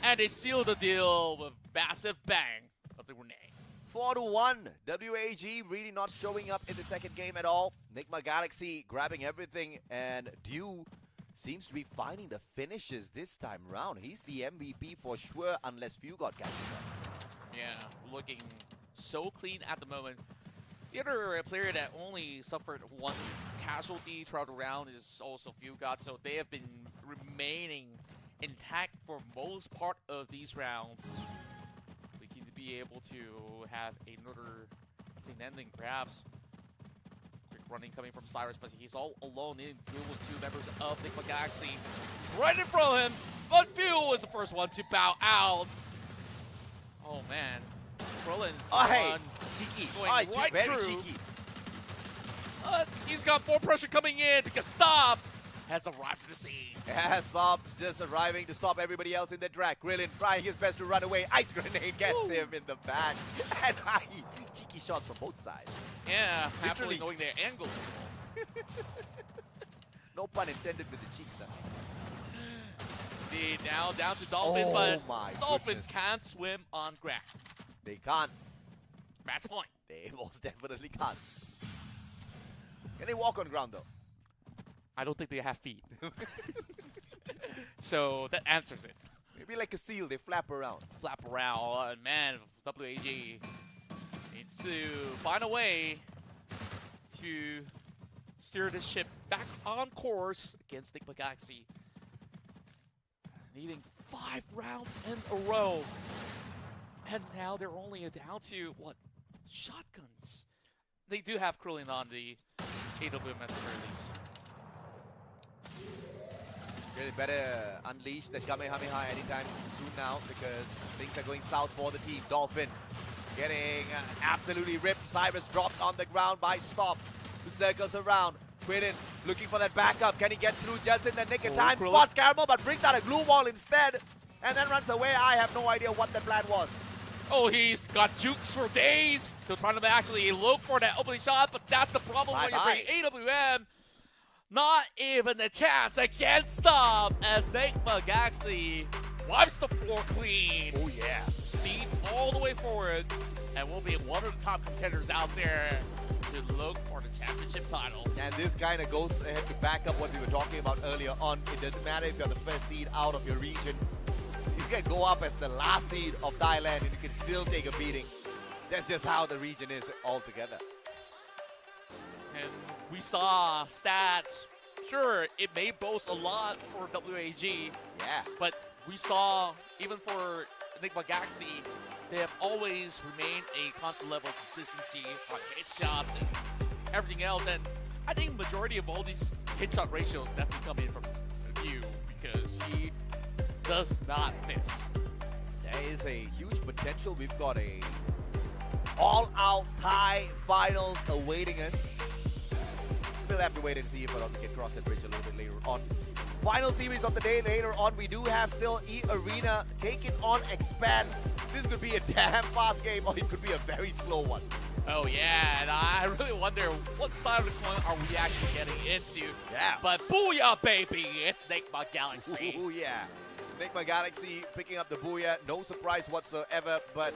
S5: And they seal the deal with massive bang of the grenade.
S4: 4-1. WAG really not showing up in the second game at all. Enigma Galaxy grabbing everything, and Dew seems to be finding the finishes this time round. He's the MVP for sure, unless Fugat catches up.
S5: Yeah, looking so clean at the moment. The other player that only suffered 1 casualty throughout the round is also Fugat, so they have been remaining intact for most part of these rounds. We need to be able to have another clean ending, perhaps. Quick running coming from Cyrus, but he's all alone in duel with 2 members of Enigma Galaxy. Right in front of him, but Fuel was the first one to bow out. Oh man, Krillin's
S4: hey,
S5: run
S4: cheeky.
S5: going right
S4: very
S5: through.
S4: cheeky.
S5: He's got more pressure coming in because Stop has arrived to the scene.
S4: Yeah, Stop's just arriving to stop everybody else in the track. Krillin trying his best to run away. Ice grenade gets him in the back. And cheeky shots from both sides.
S5: Yeah, happily
S4: Literally.
S5: knowing their angles.
S4: No pun intended with the cheeks.
S5: Now down to Dolphin,
S4: Oh
S5: but
S4: my
S5: Dolphin
S4: goodness.
S5: can't swim on ground.
S4: They can't.
S5: Match point.
S4: They most definitely can't. Can they walk on ground though?
S5: I don't think they have feet. So that answers it.
S4: Maybe like a seal, they flap around.
S5: Flap around, man, WAG needs to find a way to steer the ship back on course against Enigma Galaxy. Needing 5 rounds in a row. And now they're only down to, what, shotguns? They do have Krillin on the AWM at the very least.
S4: Really better unleash the Kamehameha anytime soon now because things are going south for the team. Dolphin getting absolutely ripped. Cyrus dropped on the ground by Stop, who circles around. Quidden looking for that backup. Can he get through just in the nick of time?
S5: Krillin.
S4: Spots Caramel but brings out a glue wall instead and then runs away. I have no idea what the plan was.
S5: Oh, he's got jukes for days. So trying to actually look for that opening shot, but that's the problem when you're bringing AWM. Not even a chance against Stop as Enigma Galaxy wipes the floor clean.
S4: Oh yeah.
S5: Seeds all the way forward and will be one of the top contenders out there to look for the championship title.
S4: And this kind of goes ahead to back up what we were talking about earlier on. It doesn't matter if you're the first seed out of your region. You can go up as the last seed of Thailand and you can still take a beating. That's just how the region is altogether.
S5: And we saw stats. Sure, it may boast a lot for WAG,
S4: Yeah.
S5: but we saw, even for Enigma Galaxy, they have always remained a constant level of consistency on hit shots and everything else. And I think majority of all these hit shot ratios definitely come in from View because he does not miss.
S4: There is a huge potential. We've got a all-out Thai finals awaiting us. We'll have to wait and see if we can cross that bridge a little bit later on. Final series of the day later on. We do have still E-Arena taking on Expand. This could be a damn fast game, or it could be a very slow one.
S5: Oh yeah, and I really wonder what side of the coin are we actually getting into.
S4: Yeah.
S5: But booyah, baby! It's Enigma Galaxy.
S4: Ooh, yeah. Enigma Galaxy picking up the booyah. No surprise whatsoever, but,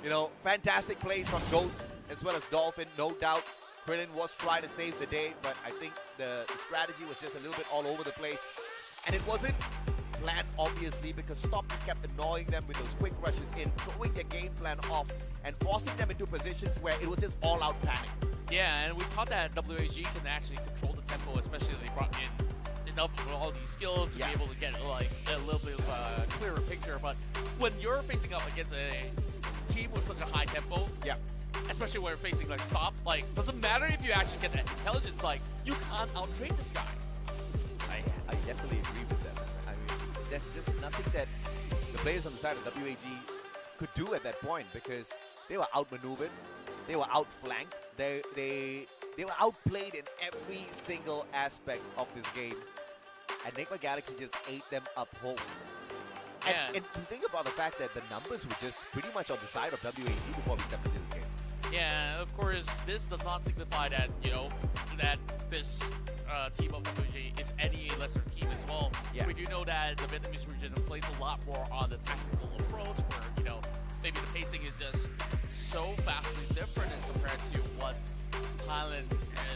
S4: you know, fantastic plays from Ghost as well as Dolphin, no doubt. Krillin was trying to save the day, but I think the strategy was just a little bit all over the place. And it wasn't planned, obviously, because Stop just kept annoying them with those quick rushes in, throwing their game plan off, and forcing them into positions where it was just all-out panic.
S5: Yeah, and we thought that WAG can actually control the tempo, especially if they brought in enough of all these skills to be able to get like a little bit of a clearer picture. But when you're facing up against a team with such a high tempo, especially when you're facing like Stop, like doesn't matter if you actually get that intelligence, like you can't out-trade this guy.
S4: I definitely agree with that. I mean, there's just nothing that the players on the side of WAG could do at that point, because they were outmaneuvered, they were outflanked, they were outplayed in every single aspect of this game, and Enigma Galaxy just ate them up whole. And to think about the fact that the numbers were just pretty much on the side of WAG before we stepped into this game.
S5: Yeah, of course, this does not signify that, you know, that this team of WAG is any lesser team as well.
S4: Yeah.
S5: We do know that the Vietnamese region plays a lot more on the tactical approach, where, you know, maybe the pacing is just so vastly different as compared to what Thailand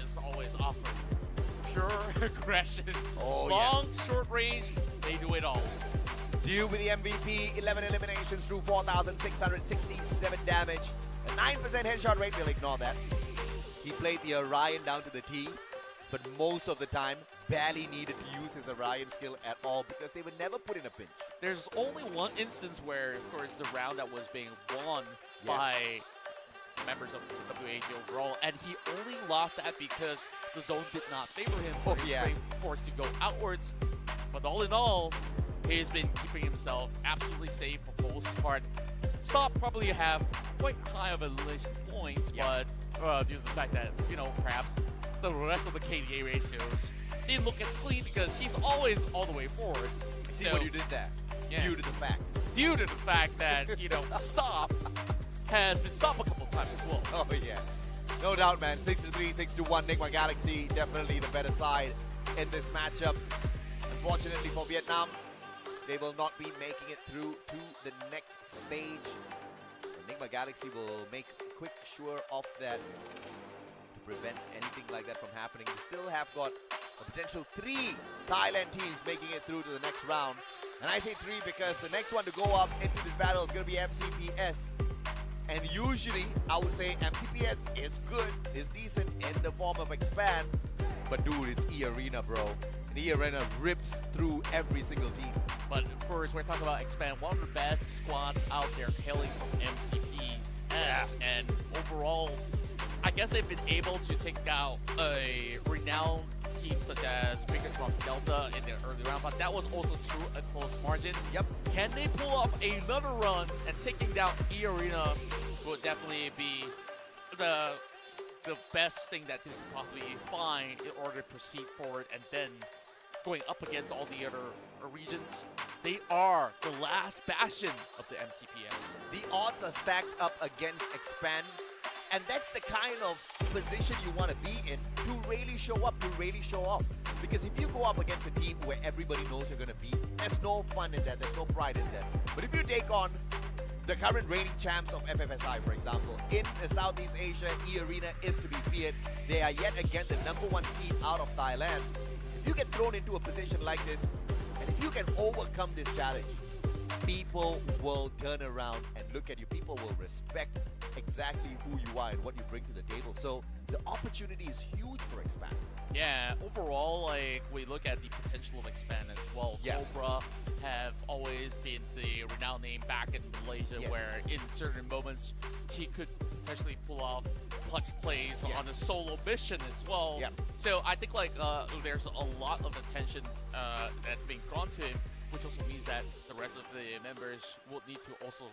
S5: is always offering. Pure aggression, long, short range, they do it all.
S4: Due with the MVP, 11 eliminations through 4,667 damage, a 9% headshot rate, we'll ignore that. He played the Orion down to the T, but most of the time, barely needed to use his Orion skill at all because they were never put in a pinch.
S5: There's only one instance where, of course, the round that was being won by members of WAG overall, and he only lost that because the zone did not favor him, or he's being forced to go outwards. But all in all, he's been keeping himself absolutely safe for the most part. Stop probably have quite high of elimination points, but due to the fact that, you know, perhaps the rest of the KDA ratios didn't look as clean because he's always all the way forward.
S4: See what you did there? Due to the fact that,
S5: you know, Stop has been stopped a couple times as well.
S4: Oh yeah, no doubt, man. 6-3, 6-1. Enigma Galaxy definitely the better side in this matchup. Unfortunately for Vietnam, they will not be making it through to the next stage. Enigma Galaxy will make quick sure of that to prevent anything like that from happening. We still have got a potential 3 Thailand teams making it through to the next round. And I say 3 because the next one to go up into this battle is going to be MCPS. And usually, I would say MCPS is good, is decent in the form of Expand. But dude, it's E-Arena, bro. And E-Arena rips through every single team.
S5: But of course, we're talking about Expand, one of the best squads out there hailing from MCPS. And overall, I guess they've been able to take out a renowned team such as Megatron Delta in the early round, but that was also true a close margin. Can they pull off another run and taking down E-Arena would definitely be the best thing that they could possibly find in order to proceed forward, and then going up against all the other regions. They are the last bastion of the MCPS.
S4: The odds are stacked up against Expand, and that's the kind of position you want to be in to really show up, to really show off. Because if you go up against a team where everybody knows you're going to beat, there's no fun in that, there's no pride in that. But if you take on the current reigning champs of FFSI, for example, in Southeast Asia, E-Arena is to be feared. They are yet again the #1 seed out of Thailand. If you get thrown into a position like this, and if you can overcome this challenge, people will turn around and look at you. People will respect exactly who you are and what you bring to the table. So the opportunity is huge for Expand.
S5: Yeah, overall, like, we look at the potential of Expand as well. Cobra have always been the renowned name back in Malaysia, where in certain moments he could potentially pull off clutch plays on a solo mission as well. So I think like there's a lot of attention that's being drawn to him, which also means that the rest of the members will need to also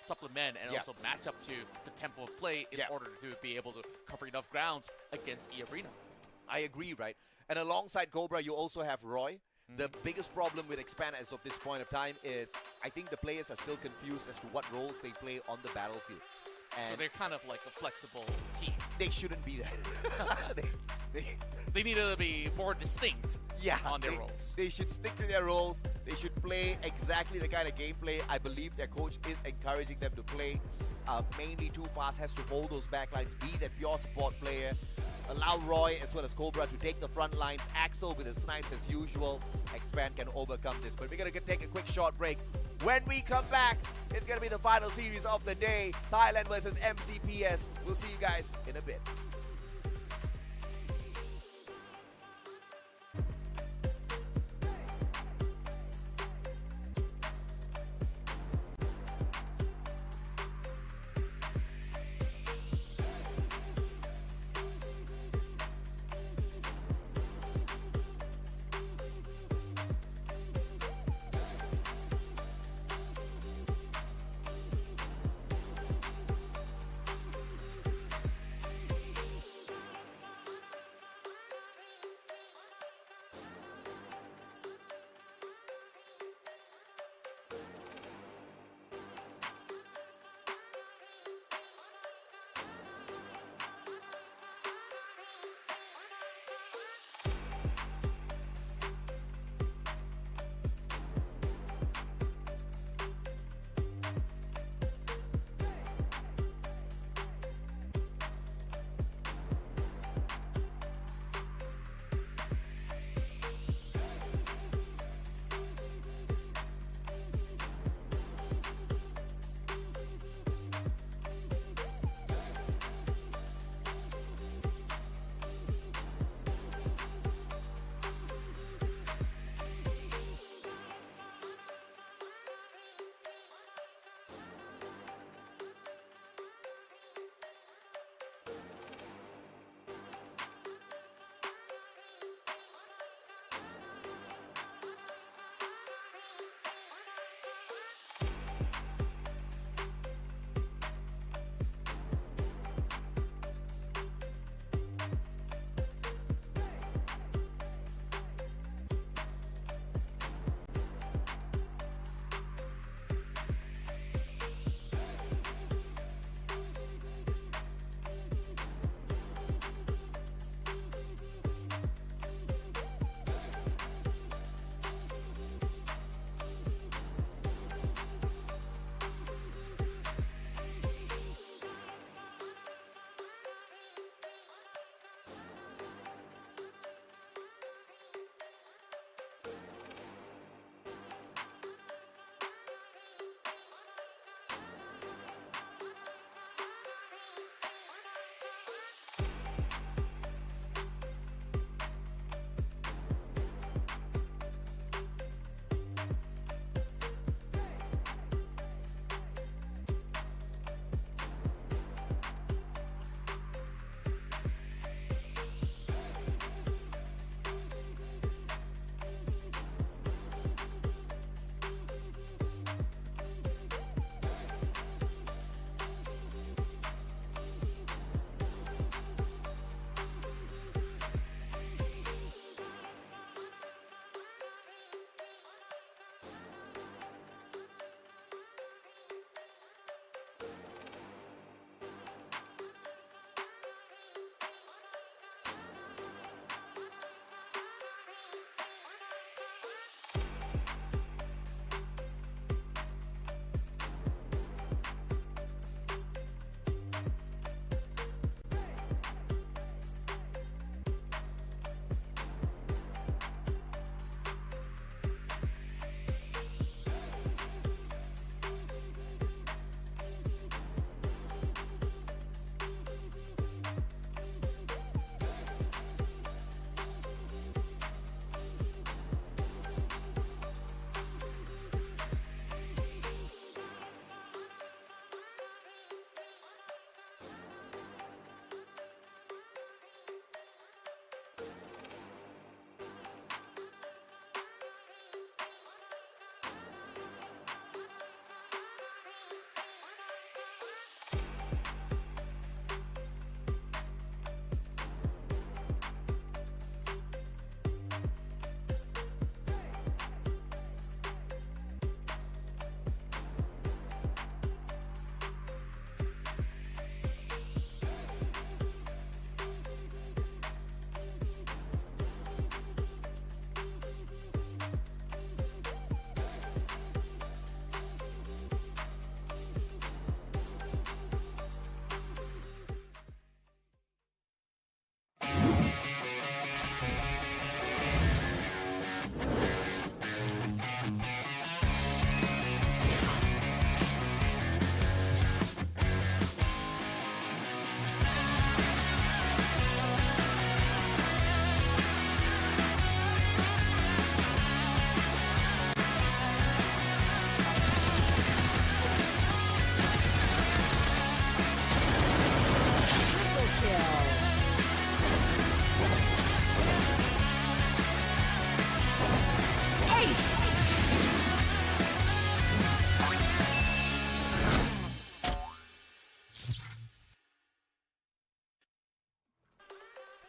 S5: supplement and
S4: Yeah.
S5: also match up to the tempo of play in
S4: Yeah.
S5: order to be able to cover enough grounds against the arena.
S4: I agree, right? And alongside Cobra, you also have Roy. The biggest problem with Expand as of this point of time is I think the players are still confused as to what roles they play on the battlefield.
S5: So
S4: And
S5: they're kind of like a flexible team.
S4: they shouldn't be that.
S5: They need to be more distinct on their roles.
S4: They should stick to their roles. They should play exactly the kind of gameplay I believe their coach is encouraging them to play. Mainly Too Fast has to hold those backlines, be that pure support player. Allow Roy as well as Cobra to take the front lines. Axel with his snipes as usual. Expand can overcome this. But we're going to take a quick short break. When we come back, it's going to be the final series of the day. Thailand versus MCPS. We'll see you guys in a bit.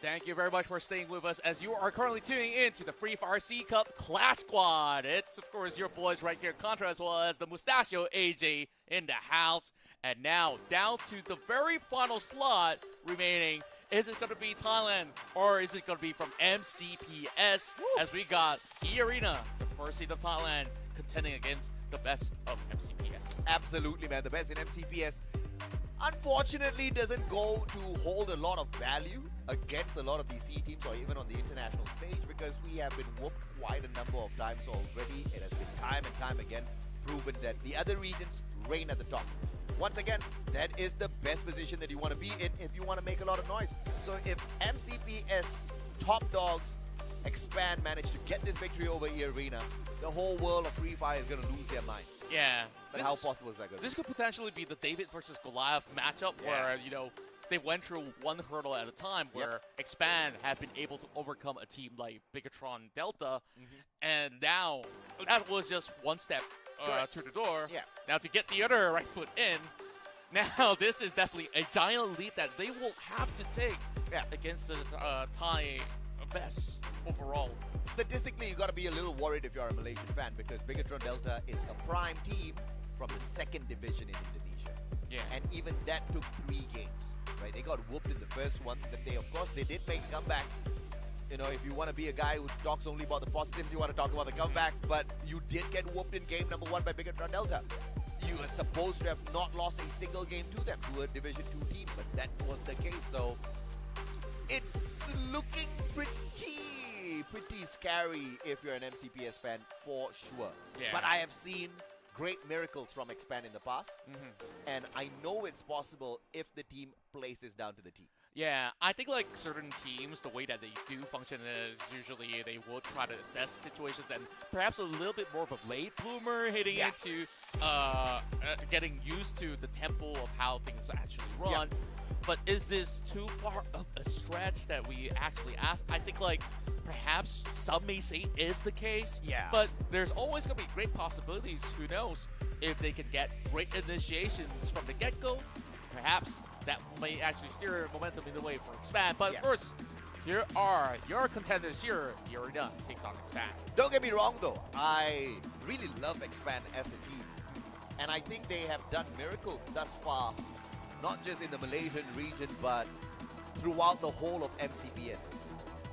S5: Thank you very much for staying with us as you are currently tuning in to the Free Fire C Cup Class Squad. It's, of course, your boys right here, Contra, as well as the Mustachio AJ in the house. And now, down to the very final slot remaining. Is it going to be Thailand or is it going to be from MCPS? As we got E-Arena, the first seed of Thailand, contending against the best of MCPS.
S4: Absolutely, man. The best in MCPS, unfortunately, doesn't go to hold a lot of value against a lot of these C teams or even on the international stage, because we have been whooped quite a number of times already. It has been time and time again proven that the other regions reign at the top. Once again, that is the best position that you want to be in if you want to make a lot of noise. So if MCPS top dogs Expand manage to get this victory over E-Arena, the whole world of Free Fire is going to lose their minds.
S5: Yeah.
S4: But how possible is that going to be?
S5: This could potentially be the David versus Goliath matchup where, you know, they went through one hurdle at a time where Expand have been able to overcome a team like Bigatron Delta. And now, that was just one step through the door. Now to get the other right foot in, now this is definitely a giant lead that they will have to take against the Thai best overall.
S4: Statistically, you got to be a little worried if you're a Malaysian fan, because Bigatron Delta is a prime team from the second division in Indonesia. And even that took 3 games, right? They got whooped in the first one. But they, of course, they did make a comeback. You know, if you want to be a guy who talks only about the positives, you want to talk about the comeback. But you did get whooped in game number 1 by Bigatron Delta. You are supposed to have not lost a single game to them, to a Division 2 team, but that was the case. So it's looking pretty scary if you're an MCPS fan, for sure. But I have seen great miracles from Expand in the past, and I know it's possible if the team plays this down to the team.
S5: Yeah, I think like certain teams, the way that they do function is usually they will try to assess situations and perhaps a little bit more of a late bloomer hitting into getting used to the tempo of how things actually run. But is this too far of a stretch that we actually ask? I think like perhaps some may say is the case. But there's always going to be great possibilities. Who knows? If they can get great initiations from the get-go, perhaps that may actually steer momentum in the way for Expand. But first, here are your contenders here. E-Arena takes on Expand.
S4: Don't get me wrong though, I really love Expand as a team. And I think they have done miracles thus far, not just in the Malaysian region, but throughout the whole of MCPS.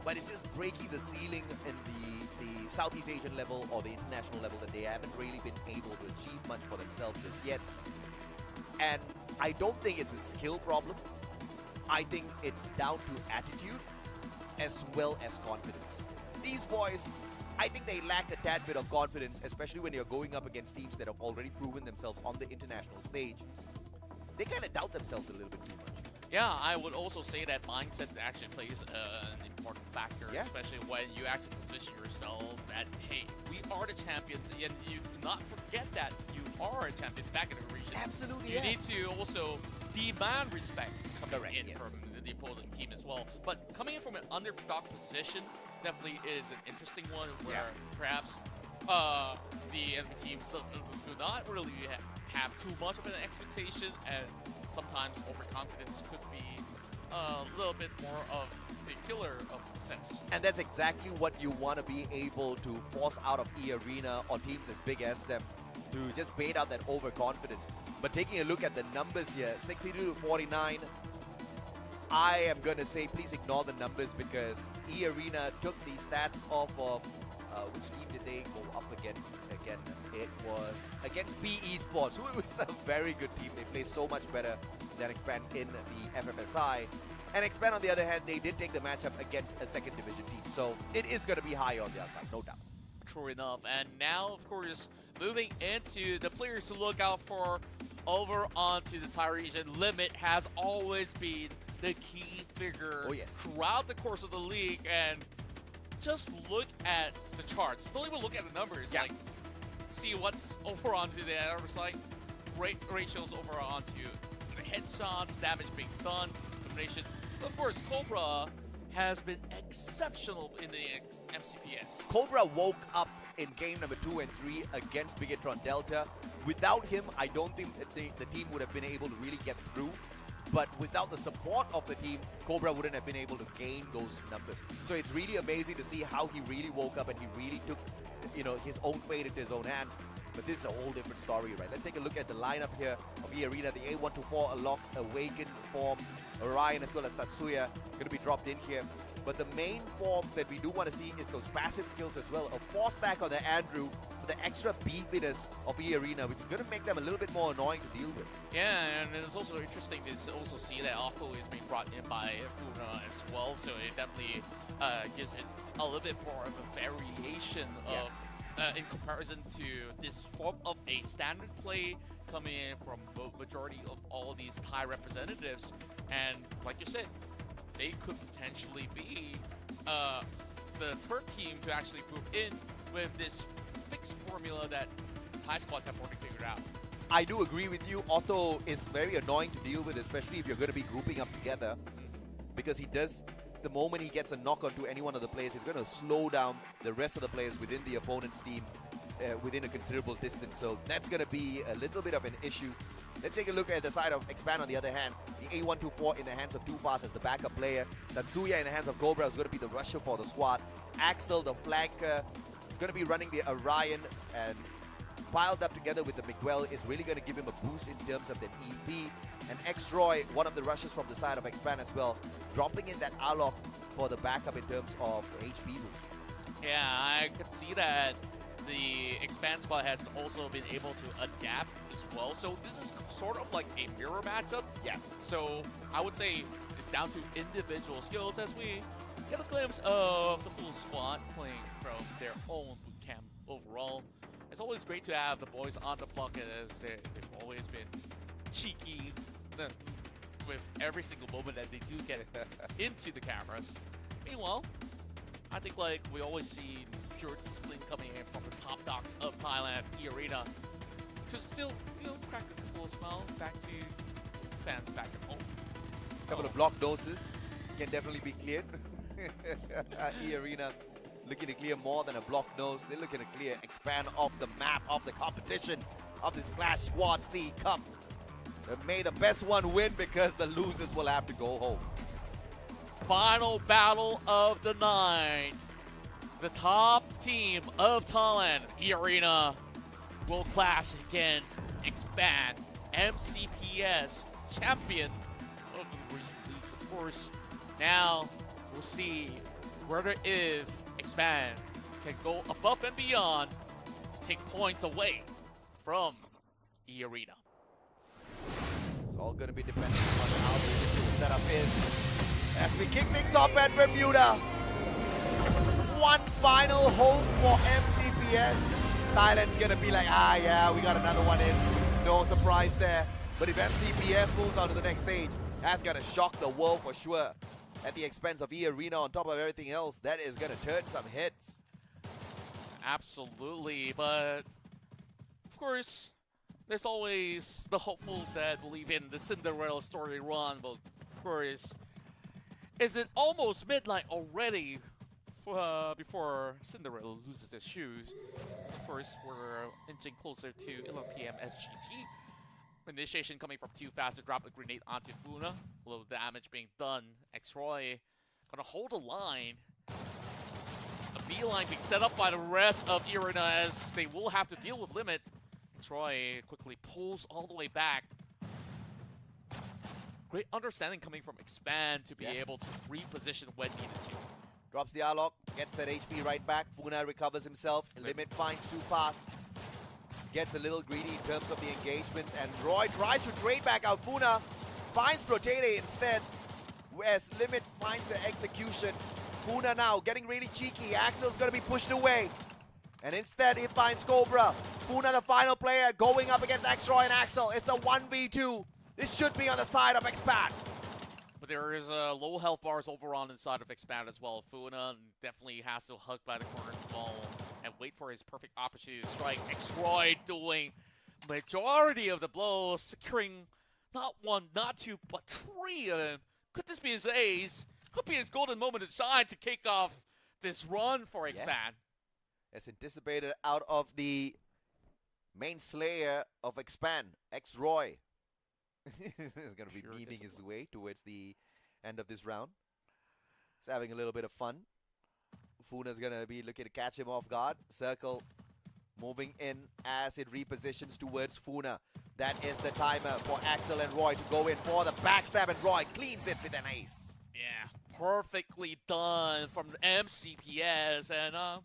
S4: But it's just breaking the ceiling in the Southeast Asian level or the international level that they haven't really been able to achieve much for themselves as yet. And I don't think it's a skill problem. I think it's down to attitude as well as confidence. These boys, I think they lack a tad bit of confidence, especially when you're going up against teams that have already proven themselves on the international stage. They kind of doubt themselves a little bit too much.
S5: Yeah, I would also say that mindset actually plays an important factor, especially when you actually position yourself that, hey, we are the champions, and you do not forget that you are a champion back in the region.
S4: Absolutely,
S5: You need to also demand respect coming in from the opposing team as well. But coming in from an underdog position definitely is an interesting one where perhaps the enemy teams do not really have too much of an expectation, and sometimes overconfidence could be a little bit more of the killer of success.
S4: And that's exactly what you want to be able to force out of E-Arena or teams as big as them, to just bait out that overconfidence. But taking a look at the numbers here, 62 to 49, I am going to say please ignore the numbers, because E-Arena took the stats off of which team did they go up against again? It was against B Esports, who was a very good team. They play so much better than Expand in the FFSI. And Expand, on the other hand, they did take the matchup against a second division team. So it is going to be higher on their side, no doubt.
S5: True enough. And now, of course, moving into the players to look out for over onto the Thai region, Limit has always been the key figure throughout the course of the league. And just look at the charts. Don't even look at the numbers. Like, see what's over onto the other side. Great ratios over onto the headshots, damage being done, eliminations. Of course, Cobra has been exceptional in the MCPS.
S4: Cobra woke up in game number 2 and 3 against Bigatron Delta. Without him, I don't think that the team would have been able to really get through. but without the support of the team, Cobra wouldn't have been able to gain those numbers. So it's really amazing to see how he really woke up and he really took, his own fate into his own hands. But this is a whole different story, right? Let's take a look at the lineup here of E-Arena. The A124 Alok, Awaken form, Orion as well as Tatsuya going to be dropped in here. But the main form that we do want to see is those passive skills as well. A 4-stack on the Andrew for the extra beefiness of E-Arena, which is going to make them a little bit more annoying to deal with.
S5: Yeah, and it's also interesting to also see that Akko is being brought in by Funa as well, so it definitely gives it a little bit more of a variation of in comparison to this form of a standard play coming in from majority of all these Thai representatives. And like you said, they could potentially be the third team to actually move in with this fixed formula that Thai squads have already figured out.
S4: I do agree with you. Otto is very annoying to deal with, especially if you're going to be grouping up together, because he does, the moment he gets a knock onto any one of the players, he's going to slow down the rest of the players within the opponent's team within a considerable distance. So that's going to be a little bit of an issue. Let's take a look at the side of Expand on the other hand. The A124 in the hands of Tufas as the backup player. Tatsuya in the hands of Cobra is going to be the rusher for the squad. Axel, the flanker, is going to be running the Orion, and piled up together with the Miguel is really going to give him a boost in terms of the EP. And X-Roy, one of the rushers from the side of Expand as well, dropping in that Alok for the backup in terms of HP boost.
S5: Yeah, I could see that the Expand squad has also been able to adapt as well. So this is sort of like a mirror matchup.
S4: Yeah.
S5: So I would say it's down to individual skills as we get a glimpse of the full squad playing from their own boot camp overall. It's always great to have the boys on the block as they've always been cheeky with every single moment that they do get into the cameras. Meanwhile, I think like we always see pure discipline coming in from the top dogs of Thailand, E-Arena, to still, crack a couple of smiles back to fans back at home.
S4: A couple of block doses can definitely be cleared. E-Arena looking to clear more than a block nose. They're looking to clear, expand off the map of the competition of this Clash Squad C Cup. May the best one win, because the losers will have to go home.
S5: Final battle of the night. The top team of Thailand, E-Arena, will clash against Expand, MCPS, champion of the recent leagues, of course. Now, we'll see whether if Expand can go above and beyond to take points away from E-Arena.
S4: It's all going to be dependent on how the setup is. As we kick things off at Bermuda, one final hope for MCPS. Thailand's going to be like, yeah, we got another one in. No surprise there. But if MCPS moves on to the next stage, that's going to shock the world for sure. At the expense of E-Arena on top of everything else, that is going to turn some heads.
S5: Absolutely, but of course, there's always the hopefuls that believe in the Cinderella story run, but of course, is it almost midnight already before Cinderella loses her shoes? Of course, we're inching closer to 11 p.m. SGT. Initiation coming from too fast to drop a grenade onto Funa. A little damage being done. X-Roy gonna hold a line. A beeline being set up by the rest of E-Arena as they will have to deal with Limit. X-Roy quickly pulls all the way back. Great understanding coming from Expand to be able to reposition when needed to.
S4: Drops the Alok, gets that HP right back. Funa recovers himself. Limit finds too fast. Gets a little greedy in terms of the engagements, and Roy tries to trade back out. Funa finds Protete instead, whereas Limit finds the execution. Funa now getting really cheeky. Axel's gonna be pushed away, and instead he finds Cobra. Funa, the final player, going up against X-Roy and Axel. It's a 1v2. This should be on the side of Expand.
S5: But there is low health bars over on the side of Expand as well. Funa definitely has to hug by the corner of the ball and wait for his perfect opportunity to strike. X-Roy doing majority of the blows, securing not one, not two, but three of them. Could this be his ace? Could be his golden moment to shine to kick off this run for Expand.
S4: As anticipated out of the main slayer of Expand, X-Roy. He's going to be
S5: Pure
S4: beaming his
S5: discipline.
S4: way towards the end of this round. He's having a little bit of fun. Funa's going to be looking to catch him off guard. Circle moving in as it repositions towards Funa. That is the timer for Axel and Roy to go in for the backstab, and Roy cleans it with an ace.
S5: Yeah, perfectly done from the MCPS, and I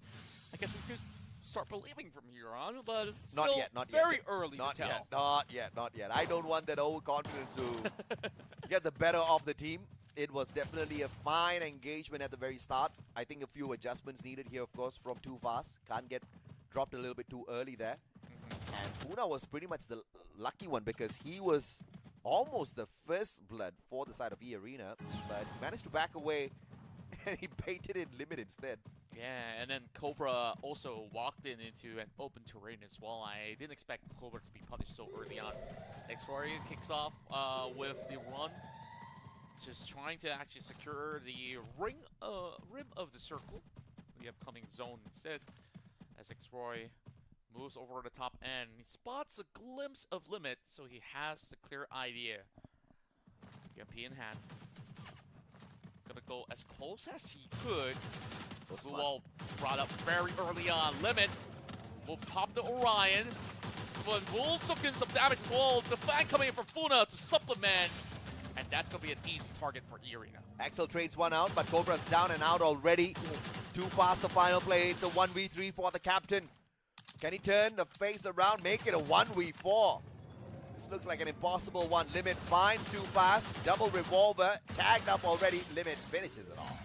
S5: guess we could start believing from here on, but it's
S4: Not
S5: still
S4: yet, not
S5: very
S4: yet.
S5: early
S4: Not
S5: to tell.
S4: yet, not yet, not yet. I don't want that overconfidence to get the better of the team. It was definitely a fine engagement at the very start. I think a few adjustments needed here, of course, from too fast. Can't get dropped a little bit too early there. And Puna was pretty much the lucky one because he was almost the first blood for the side of E Arena, but managed to back away and he baited in limit instead.
S5: Yeah, and then Cobra also walked into an open terrain as well. I didn't expect Cobra to be punished so early on. X-Roy kicks off with the run, just trying to actually secure the rim of the circle, the upcoming zone instead, as X-Roy moves over the top end. He spots a glimpse of limit, so he has the clear idea. EMP in hand. Gonna go as close as he could. Well, brought up very early on. Limit will pop the Orion, but will soak in some damage as well. The fan coming in from Funa to supplement, and that's gonna be an easy target for Irina.
S4: Axel trades one out, but Cobra's down and out already. Too fast the final play. It's a 1v3 for the captain. Can he turn the face around, make it a 1v4? This looks like an impossible one. Limit finds too fast. Double revolver, tagged up already. Limit finishes it off.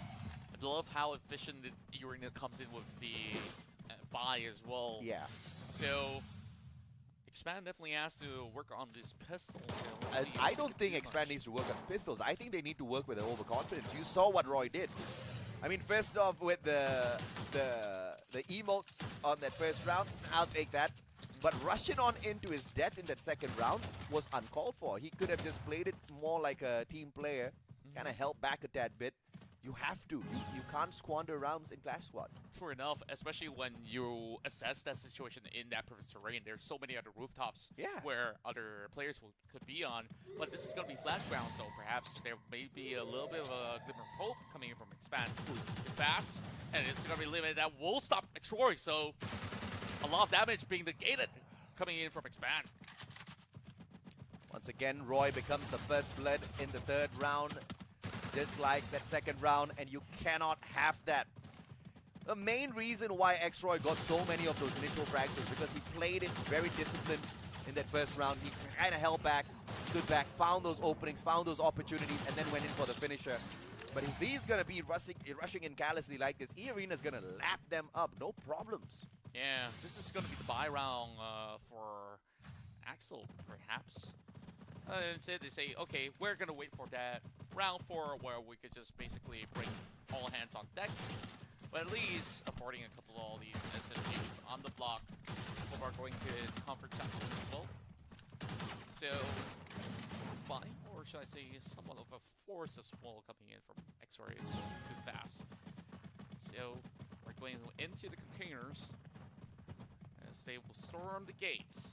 S5: I love how efficient the Irina comes in with the buy as well.
S4: Yeah.
S5: So, Expand definitely has to work on this pistol. We'll see
S4: I
S5: if
S4: don't
S5: he can
S4: think
S5: do
S4: Expand
S5: much.
S4: needs to work on pistols. I think they need to work with their overconfidence. You saw what Roy did. I mean, first off with the emotes on that first round, I'll take that. But rushing on into his death in that second round was uncalled for. He could have just played it more like a team player, kind of held back a tad bit. You have to. You can't squander rounds in Clash Squad.
S5: True enough, especially when you assess that situation in that perfect terrain. There's so many other rooftops where other players could be on. But this is going to be flash ground, so perhaps there may be a little bit of a glimmer of hope coming in from Expand. Fast, and it's going to be limited. That will stop Troy, so a lot of damage being negated coming in from Expand.
S4: Once again, Roy becomes the first blood in the third round, just like that second round, and you cannot have that. The main reason why X-Roy got so many of those initial frags was because he played it very disciplined in that first round. He kind of held back, stood back, found those openings, found those opportunities, and then went in for the finisher. But if he's going to be rushing in callously like this, E-Arena's going to lap them up, no problems.
S5: Yeah, this is going to be the buy round for Axel, perhaps. Instead, they say, okay, we're going to wait for that round 4 where we could just basically bring all hands on deck. But at least affording a couple of all these SMGs on the block. People are going to his comfort zone as well. So, fine, or should I say somewhat of a force as well coming in from X-Ray as well as too fast. So, we're going into the containers as they will storm the gates.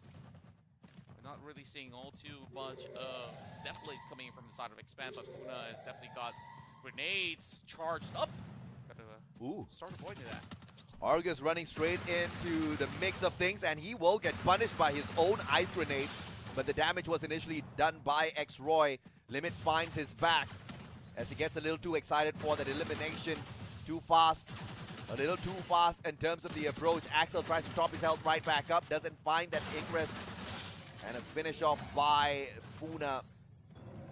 S5: We're not really seeing all too much of death blaze coming in from the side of Expand, but Funa has definitely got grenades charged up. Gotta start avoiding that.
S4: Argus running straight into the mix of things, and he will get punished by his own ice grenade. But the damage was initially done by X-Roy. Limit finds his back as he gets a little too excited for that elimination. Too fast. A little too fast in terms of the approach. Axel tries to top his health right back up. Doesn't find that ingress. And a finish off by Funa.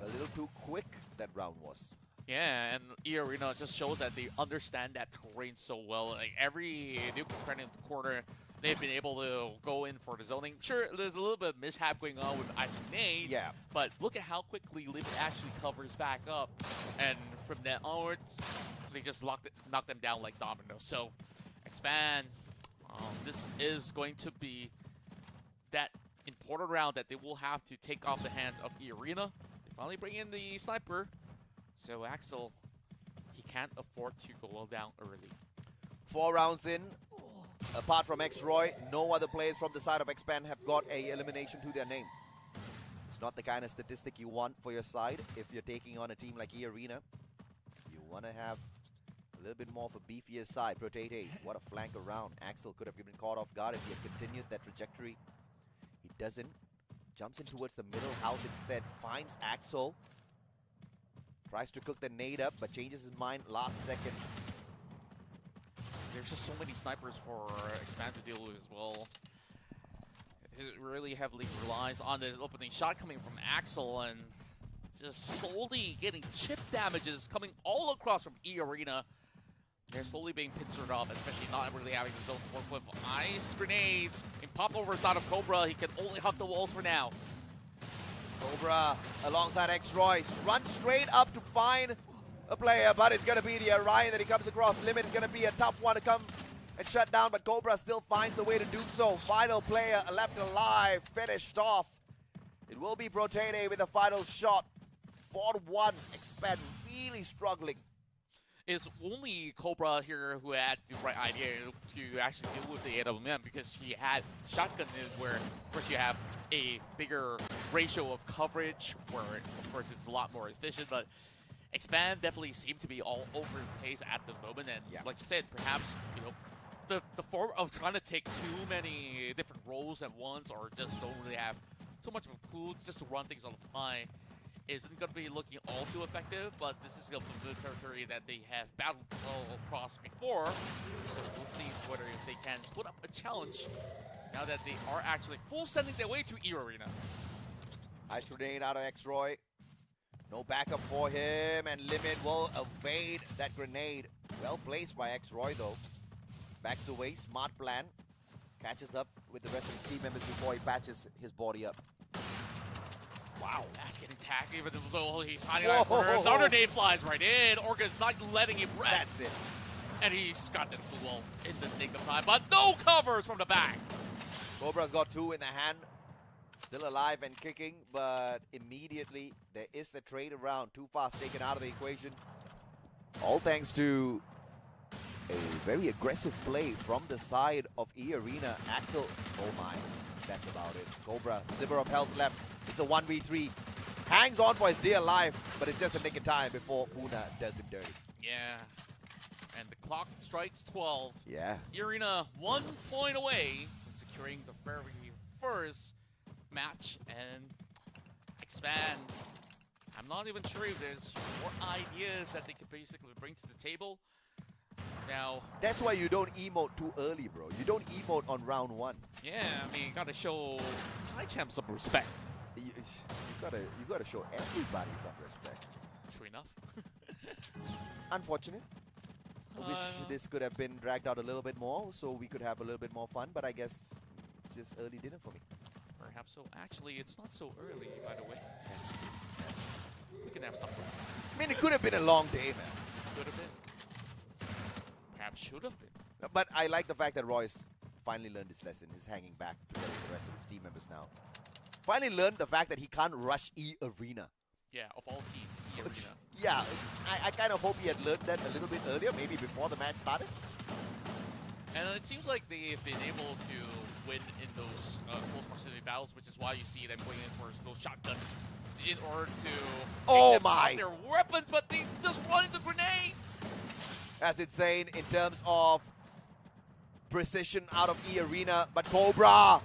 S4: A little too quick that round was.
S5: Yeah, and E-Arena just shows that they understand that terrain so well. Like every nuke in the corner, they've been able to go in for the zoning. Sure, there's a little bit of mishap going on with Ice Grenade.
S4: Yeah.
S5: But look at how quickly Limit actually covers back up. And from then onwards, they just knock them down like dominoes. So, Expand, this is going to be that important round that they will have to take off the hands of E-Arena. They finally bring in the sniper. So Axel, he can't afford to go down early. 4
S4: rounds in. Apart from X-Roy, no other players from the side of Expand have got a elimination to their name. It's not the kind of statistic you want for your side if you're taking on a team like E-Arena. You want to have a little bit more of a beefier side. Protete, what a flank around. Axel could have been caught off guard if he had continued that trajectory. He doesn't. Jumps in towards the middle house instead. Finds Axel. Tries to cook the nade up, but changes his mind last second.
S5: There's just so many snipers for Expand to deal with as well. It really heavily relies on the opening shot coming from Axel and just slowly getting chip damages coming all across from E-Arena. They're slowly being pincered off, especially not really having the zone to work with. Ice grenades and pop over inside of Cobra. He can only hug the walls for now.
S4: Cobra alongside X-Royce runs straight up to find a player, but it's going to be the Orion that he comes across. Limit is going to be a tough one to come and shut down, but Cobra still finds a way to do so. Final player left alive, finished off. It will be Protete with the final shot. 4-1, Expand really struggling.
S5: It's only Cobra here who had the right idea to actually deal with the AWM because he had shotgun in where, of course, you have a bigger ratio of coverage where, of course, it's a lot more efficient, but Expand definitely seemed to be all over the place at the moment, and like you said, perhaps, you know, the form of trying to take too many different roles at once or just don't really have too much of a clue just to run things on the fly isn't going to be looking all too effective, but this is the territory that they have battled all across before, so we'll see whether if they can put up a challenge now that they are actually full sending their way to E-Arena.
S4: Ice grenade out of X-Roy. No backup for him, and Limit will evade that grenade. Well placed by X-Roy though. Backs away, smart plan. Catches up with the rest of his team members before he patches his body up.
S5: Wow, that's getting tagged even though he's hiding out for another nade flies right in. Orca's not letting him rest.
S4: That's it.
S5: And he's got the wall in the nick of time, but no covers from the back.
S4: Cobra's got 2 in the hand. Still alive and kicking, but immediately there is the trade around. Too fast taken out of the equation. All thanks to a very aggressive play from the side of E-Arena. Axel, oh my, that's about it. Cobra, sliver of health left. It's a 1v3. Hangs on for his dear life, but it's just a nick of time before Puna does him dirty.
S5: Yeah. And the clock strikes 12.
S4: Yeah.
S5: E-Arena 1 point away from securing the very first match and Expand. I'm not even sure if there's more ideas that they could basically bring to the table. Now,
S4: that's why you don't emote too early, bro. You don't emote on round 1.
S5: Yeah, I mean, you gotta show Thai champ some respect.
S4: You gotta show everybody some respect.
S5: True enough.
S4: Unfortunate. I wish this could have been dragged out a little bit more so we could have a little bit more fun, but I guess it's just early dinner for me.
S5: Perhaps so. Actually, it's not so early, by the way. We can have something.
S4: I mean, it could have been a long day, man.
S5: Could have been. Perhaps should have been.
S4: But I like the fact that Royce finally learned his lesson. He's hanging back together with the rest of his team members now. Finally learned the fact that he can't rush E-Arena.
S5: Yeah, of all teams, E-Arena.
S4: Yeah, I kind of hope he had learned that a little bit earlier, maybe before the match started.
S5: And it seems like they've been able to win in those close proximity battles, which is why you see them going in for those shotguns in order to take them off their weapons, but they just run into grenades.
S4: That's insane in terms of precision out of E-Arena, but Cobra,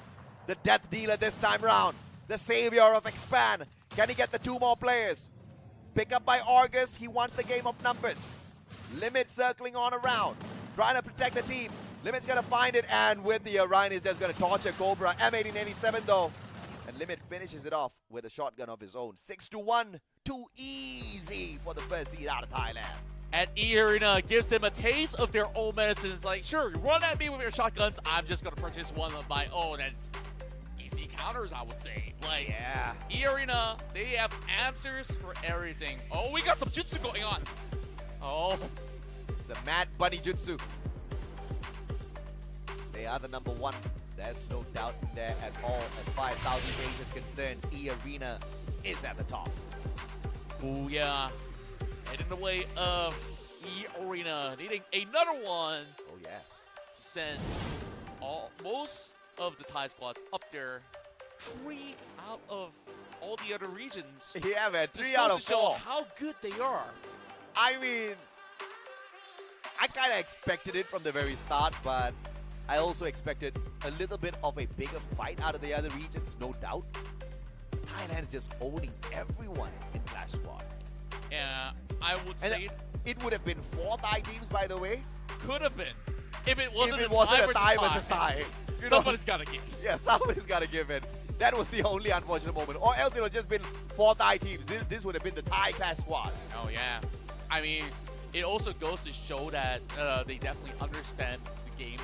S4: the death dealer this time round, the savior of Expand. Can he get the 2 more players? Pick up by Argus, he wants the game of numbers. Limit circling on around, trying to protect the team. Limit's gonna find it, and with the Orion, he's just gonna torture Cobra. M1887 though, and Limit finishes it off with a shotgun of his own. 6-1, too easy for the first seed out of Thailand.
S5: And E-Arena gives them a taste of their own medicine. It's like, sure, run at me with your shotguns. I'm just gonna purchase one of my own, and easy counters, I would say. Like,
S4: yeah,
S5: E-Arena, they have answers for everything. Oh, we got some jutsu going on. Oh,
S4: it's a mad bunny jutsu. They are the number 1. There's no doubt in there at all. As far as Southeast Asia is concerned, E-Arena is at the top.
S5: Oh yeah, and in the way of E-Arena, needing another one.
S4: Oh yeah,
S5: to send most of the Thai squads up there. 3 out of all the other regions.
S4: Yeah, man.
S5: Just
S4: 3 out
S5: goes
S4: of
S5: to show
S4: 4.
S5: how good they are.
S4: I mean, I kind of expected it from the very start, but I also expected a little bit of a bigger fight out of the other regions, no doubt. Thailand is just owning everyone in Clash Squad.
S5: Yeah, I would
S4: And
S5: say
S4: it would have been 4 Thai teams, by the way.
S5: could have been. If it wasn't,
S4: If it wasn't a Thai
S5: versus
S4: versus Thai. You know?
S5: Somebody's got to give.
S4: Yeah, somebody's got to give in. That was the only unfortunate moment. Or else it would have just been 4 Thai teams. This would have been the Thai Clash Squad.
S5: Oh, yeah. I mean, it also goes to show that they definitely understand the game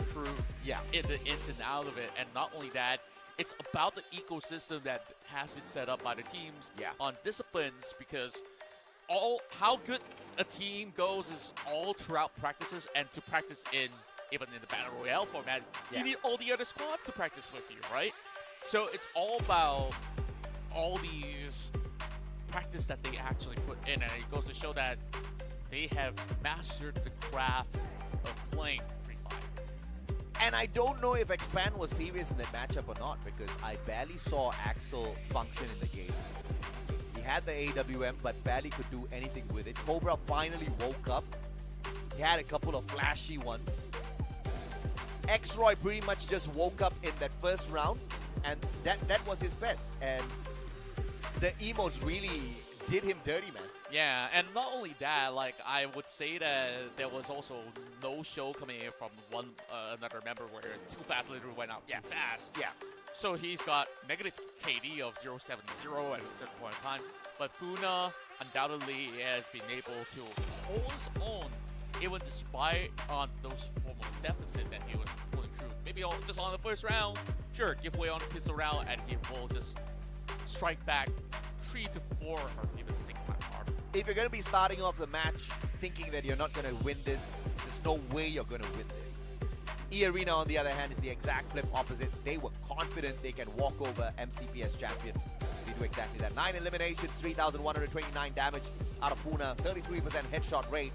S5: through
S4: Yeah.
S5: the ins and out of it. And not only that, it's about the ecosystem that has been set up by the teams on disciplines, because how good a team goes is all throughout practices, and to practice even in the Battle Royale format, you need all the other squads to practice with you, right? So it's all about all these practice that they actually put in, and it goes to show that they have mastered the craft of playing Free Fire.
S4: And I don't know if Expand was serious in that matchup or not, because I barely saw Axel function in the game. He had the AWM, but barely could do anything with it. Cobra finally woke up. He had a couple of flashy ones. X-Roy pretty much just woke up in that first round, and that was his best. And the emotes really did him dirty, man.
S5: Yeah, and not only that, like, I would say that there was also no show coming in from another member where Too Fast literally went out too fast.
S4: Yeah.
S5: So he's got negative KD of 0.70 at a certain point in time. But Funa undoubtedly has been able to hold his own, even despite on those form of deficit that he was pulling through. Maybe just on the first round, sure, give way on the pistol round, and he will just strike back 3 to 4 or even 6 times harder.
S4: If you're going to be starting off the match thinking that you're not going to win this, there's no way you're going to win this. E-Arena, on the other hand, is the exact flip opposite. They were confident they can walk over MCPS champions. They do exactly that. 9 eliminations, 3,129 damage out of Pune, 33% headshot rate.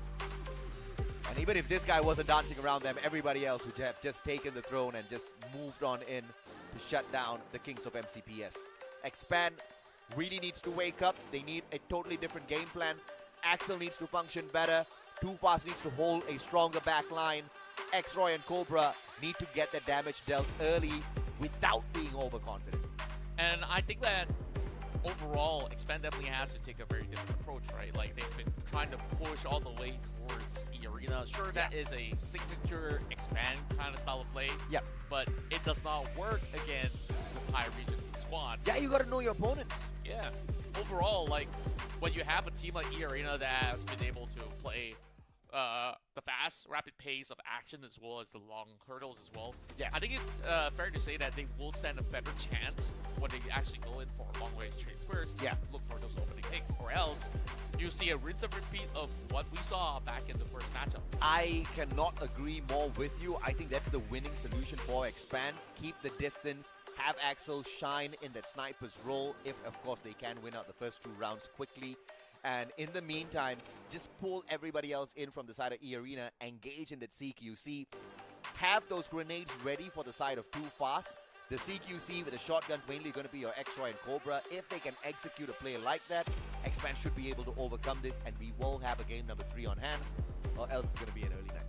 S4: And even if this guy wasn't dancing around them, everybody else would have just taken the throne and just moved on in to shut down the Kings of MCPS. Expand really needs to wake up. They need a totally different game plan. Axel needs to function better. Too Fast needs to hold a stronger back line. X-Roy and Cobra need to get their damage dealt early without being overconfident.
S5: And I think that overall, Expand definitely has to take a very different approach, right? Like, they've been trying to push all the way towards E-Arena. Sure, that is a signature Expand kind of style of play.
S4: Yeah.
S5: But it does not work against the Thai region squads.
S4: Yeah, you got to know your opponents.
S5: Yeah. Overall, like, when you have a team like E-Arena that has been able to play the fast, rapid pace of action as well as the long hurdles as well.
S4: Yeah.
S5: I think it's fair to say that they will stand a better chance when they actually go in for long-range transfers.
S4: Yeah.
S5: Look for those opening picks, or else you see a rinse and repeat of what we saw back in the first matchup.
S4: I cannot agree more with you. I think that's the winning solution for Expand. Keep the distance. Have Axel shine in that sniper's role if, of course, they can win out the first 2 rounds quickly. And in the meantime, just pull everybody else in from the side of E-Arena, engage in that CQC. Have those grenades ready for the side of Too Fast. The CQC with the shotguns mainly going to be your X-Roy and Cobra. If they can execute a play like that, Expand should be able to overcome this, and we will have a game number 3 on hand, or else it's going to be an early night.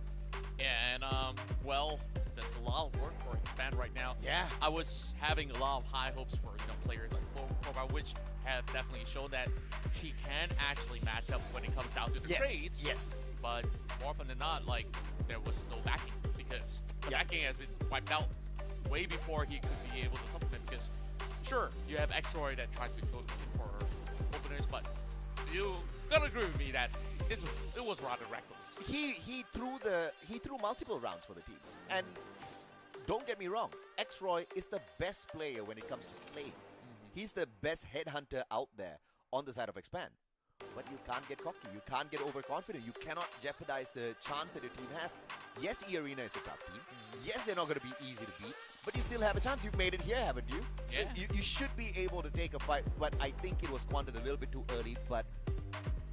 S5: Yeah, and well, that's a lot of work for Expand right now.
S4: Yeah. I
S5: was having a lot of high hopes for players like Cobra, which have definitely shown that he can actually match up when it comes down to the trades.
S4: Yes.
S5: But more often than not, like, there was no backing, because the backing has been wiped out way before he could be able to supplement. Because sure, you have X-Roy that tries to go in for openers, but you gotta agree with me that it was rather reckless.
S4: He threw multiple rounds for the team, and don't get me wrong, X-Roy is the best player when it comes to slaying. He's the best headhunter out there on the side of Expand. But you can't get cocky. You can't get overconfident. You cannot jeopardize the chance that your team has. Yes, E-Arena is a tough team. Yes, they're not going to be easy to beat. But you still have a chance. You've made it here, haven't you? So you should be able to take a fight. But I think it was squandered a little bit too early. But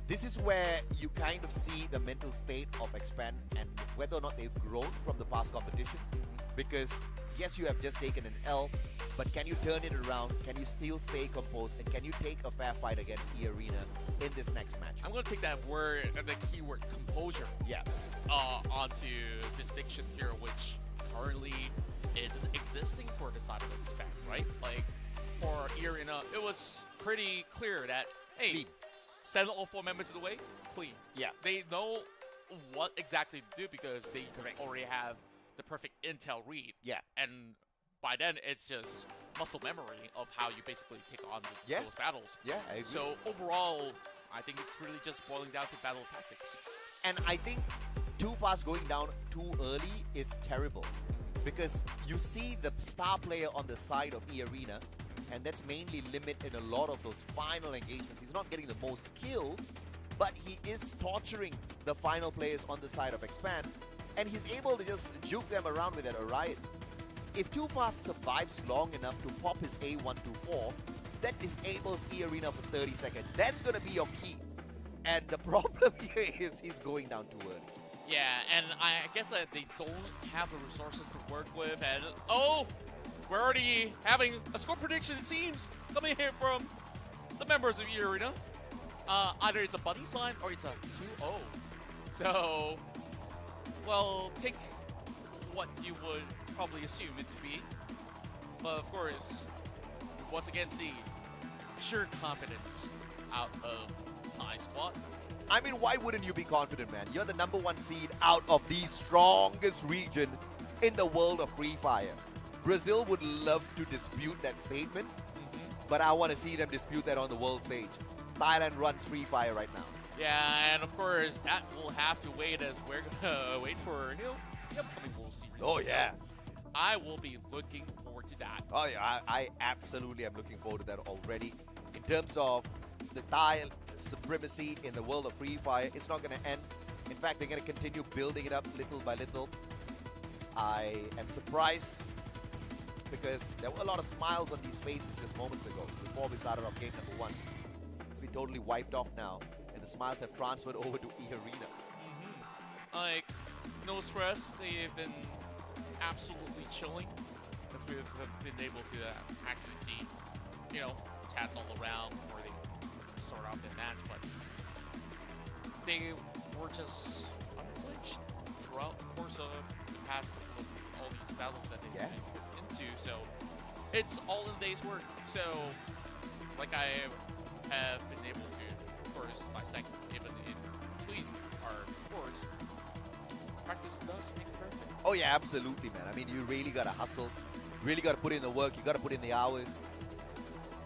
S4: This is where you kind of see the mental state of Expand and whether or not they've grown from the past competitions. Because yes, you have just taken an L, but can you turn it around? Can you still stay composed? And can you take a fair fight against E-Arena in this next match?
S5: I'm going to take that word, the keyword composure,
S4: Yeah.
S5: onto distinction here, which currently isn't existing for the side of Expect, right? Like, for Arena, it was pretty clear that, hey,
S4: Clean.
S5: send all 4 members of the way, clean.
S4: Yeah.
S5: They know what exactly to do because they already have the perfect intel read.
S4: Yeah.
S5: And by then, it's just muscle memory of how you basically take on
S4: Yeah.
S5: those battles.
S4: Yeah, I agree.
S5: So overall, I think it's really just boiling down to battle tactics.
S4: And I think too fast going down too early is terrible. Because you see the star player on the side of E-Arena, and that's mainly limit in a lot of those final engagements. He's not getting the most kills, but he is torturing the final players on the side of Expand, and he's able to just juke them around with that Orion. If Too Fast survives long enough to pop his A124, that disables E-Arena for 30 seconds. That's going to be your key. And the problem here is he's going down too early.
S5: Yeah, and I guess that they don't have the resources to work with, and oh, we're already having a score prediction, it seems, coming here from the members of E-Arena. Either it's a buddy sign or it's a 2-0. So, well, take what you would probably assume it to be. But of course, once again, see sheer confidence out of Thai squad.
S4: I mean, why wouldn't you be confident, man? You're the #1 seed out of the strongest region in the world of Free Fire. Brazil would love to dispute that statement, but I want to see them dispute that on the world stage. Thailand runs Free Fire right now.
S5: Yeah, and of course, that will have to wait as we're gonna wait for the upcoming World Series.
S4: Oh, yeah.
S5: So I will be looking forward to that.
S4: Oh, yeah, I absolutely am looking forward to that already. In terms of the Thai supremacy in the world of Free Fire, it's not going to end. In fact, they're going to continue building it up little by little. I am surprised because there were a lot of smiles on these faces just moments ago before we started off game #1. It's been totally wiped off now, and the smiles have transferred over to E-Arena.
S5: Like, no stress. They've been absolutely chilling as we've been able to actually see, chats all around before they start off the match. But they were just unflinched throughout the course of the past couple of all these battles that they've been put into. So it's all in the day's work. So, like I have been able to, of course, dissect even in between our scores. Practice does make perfect.
S4: Oh yeah, absolutely, man. I mean, you really gotta hustle, really gotta put in the work, you gotta put in the hours.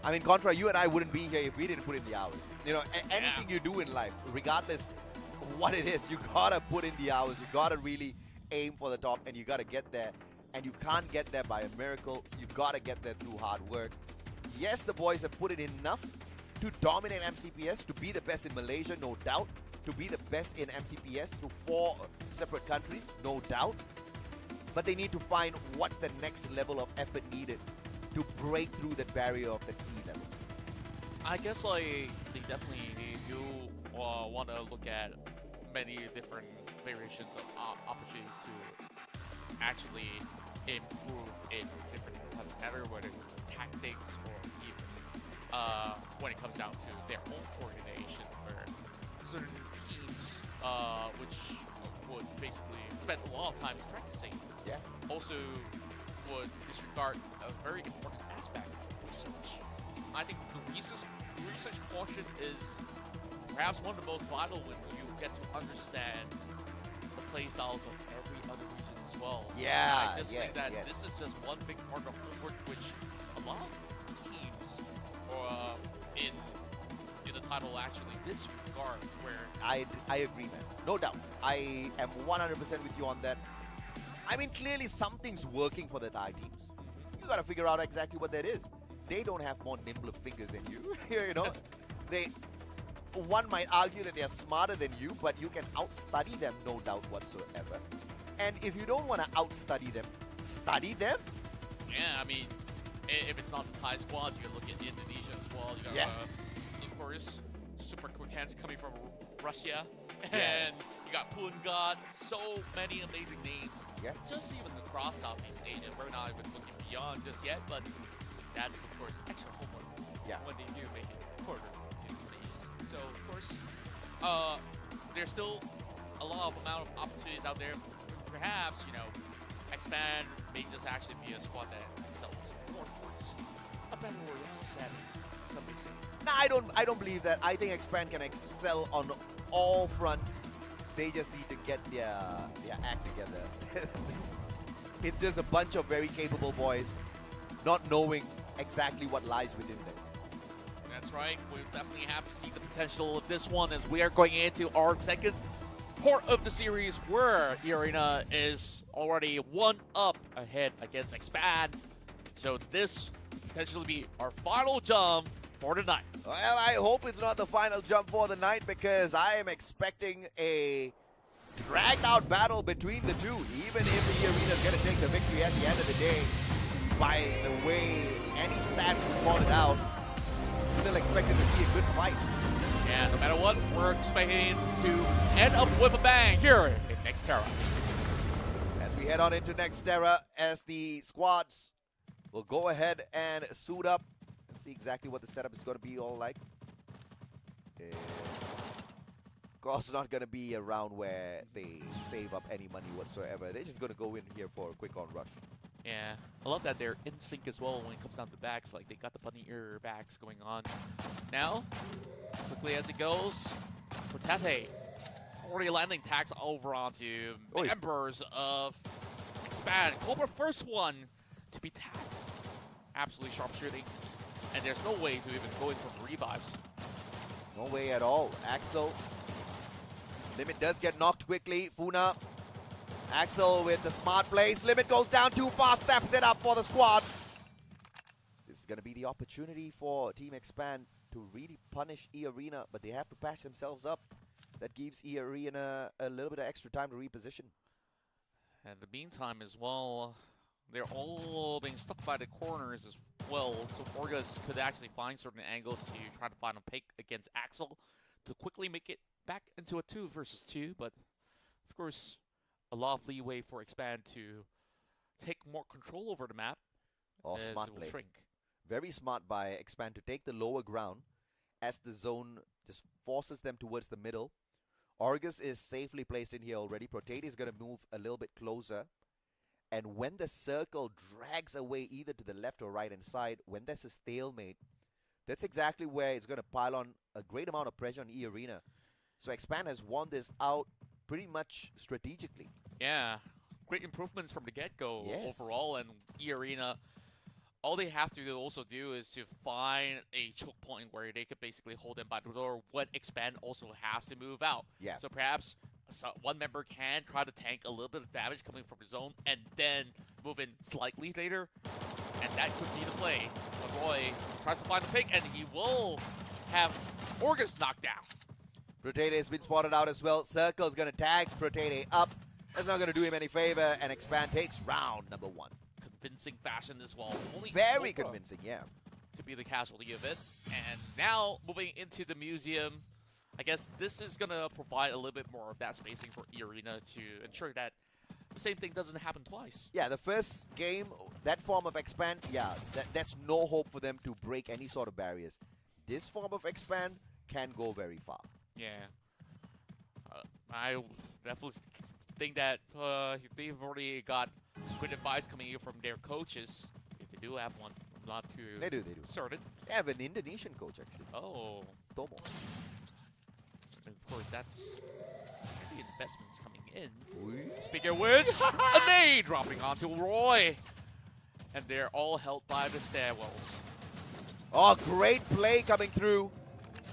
S4: I mean, Contra, you and I wouldn't be here if we didn't put in the hours. Anything you do in life, regardless what it is, you gotta put in the hours, you gotta really aim for the top, and you gotta get there. And you can't get there by a miracle, you gotta get there through hard work. Yes, the boys have put in enough to dominate MCPS, to be the best in Malaysia, no doubt. To be the best in MCPS to 4 separate countries, no doubt. But they need to find what's the next level of effort needed to break through that barrier of that sea level.
S5: I guess they definitely do want to look at many different variations of opportunities to actually improve in different types of matter, whether it's tactics or even when it comes down to their own coordination, where certain teams, which would basically spend a lot of time practicing, also would disregard a very important aspect, research. I think the research portion is perhaps one of the most vital when you get to understand the play styles of every other region as well.
S4: Yeah,
S5: I just think that this is just one big part of homework which a lot of teams in the title actually disregard, where
S4: I agree, man. No doubt. I am 100% with you on that. I mean, clearly something's working for the Thai teams. You gotta figure out exactly what that is. They don't have more nimble fingers than you. One might argue that they are smarter than you, but you can outstudy them, no doubt whatsoever. And if you don't want to outstudy them, study them.
S5: Yeah, I mean, if it's not the Thai squads, you can look at Indonesia as well. You got, of course, super quick Africans coming from Russia, and you got Pungat, so many amazing names.
S4: Yeah.
S5: Just even across Southeast Asia, we're not even looking beyond just yet, but that's of course extra homework when they do make it further to the stages. So of course, there's still a lot of amount of opportunities out there. Perhaps, you know, Expand may just actually be a squad that excels more towards a battle royale setting. Some may say.
S4: No, I don't believe that. I think Expand can excel on all fronts. They just need to get their act together. It's just a bunch of very capable boys, not knowing exactly what lies within them.
S5: That's right. We'll definitely have to see the potential of this one as we are going into our second part of the series where Arena is already 1 up ahead against Expand. So this potentially be our final jump for the night.
S4: Well, I hope it's not the final jump for the night because I am expecting a dragged out battle between the two. Even if the Arena is going to take the victory at the end of the day, by the way any stats reported out, still expected to see a good fight.
S5: And no matter what, we're expecting to end up with a bang here in Next Terra.
S4: As we head on into Next Terra, as the squads will go ahead and suit up and see exactly what the setup is going to be all like. Of course, not going to be a round where they save up any money whatsoever. They're just going to go in here for a quick on rush.
S5: Yeah, I love that they're in sync as well when it comes down to backs. Like, they got the bunny ear backs going on. Now, quickly as it goes, Tate already landing tags over onto members of Expand. Cobra first one to be tagged. Absolutely sharp shooting. And there's no way to even go in for revives.
S4: No way at all. Axel. Limit does get knocked quickly. Funa. Axel with the smart plays. Limit goes down too far. Steps it up for the squad. This is going to be the opportunity for Team Expand to really punish E-Arena, but they have to patch themselves up. That gives E-Arena a little bit of extra time to reposition.
S5: And in the meantime as well, they're all being stuck by the corners as well. So Orgas could actually find certain angles to try to find a pick against Axel to quickly make it back into a 2 versus 2. But of course, a lot of leeway for Expand to take more control over the map.
S4: Oh, smart play.
S5: Shrink.
S4: Very smart by Expand to take the lower ground as the zone just forces them towards the middle. Orgus is safely placed in here already. Protate is going to move a little bit closer. And when the circle drags away either to the left or right hand side, when there's a stalemate, that's exactly where it's going to pile on a great amount of pressure on E-Arena. So Expand has won this out pretty much strategically.
S5: Yeah, great improvements from the get-go overall, and E-Arena, all they have to also do is to find a choke point where they could basically hold them by the door when Expand also has to move out.
S4: Yeah.
S5: So perhaps one member can try to tank a little bit of damage coming from the zone and then move in slightly later, and that could be the play. But Roy tries to find the pick, and he will have Orgus knocked down.
S4: Protate has been spotted out as well. Circle's going to tag Protate up. That's not going to do him any favor, and Expand takes round number 1.
S5: Convincing fashion as well. Only
S4: Very
S5: Cobra
S4: convincing, yeah.
S5: to be the casualty of it. And now moving into the museum, I guess this is going to provide a little bit more of that spacing for E-Arena to ensure that the same thing doesn't happen twice.
S4: Yeah, the first game, that form of Expand, yeah, there's no hope for them to break any sort of barriers. This form of Expand can go very far.
S5: Yeah. I definitely think that they've already got good advice coming in from their coaches, if they do have one. I'm not too
S4: They do.
S5: certain.
S4: They have an Indonesian coach, actually.
S5: Oh.
S4: Tomo.
S5: And of course, that's the investments coming in. Speaking of which, a nade dropping onto Roy. And they're all held by the stairwells.
S4: Oh, great play coming through.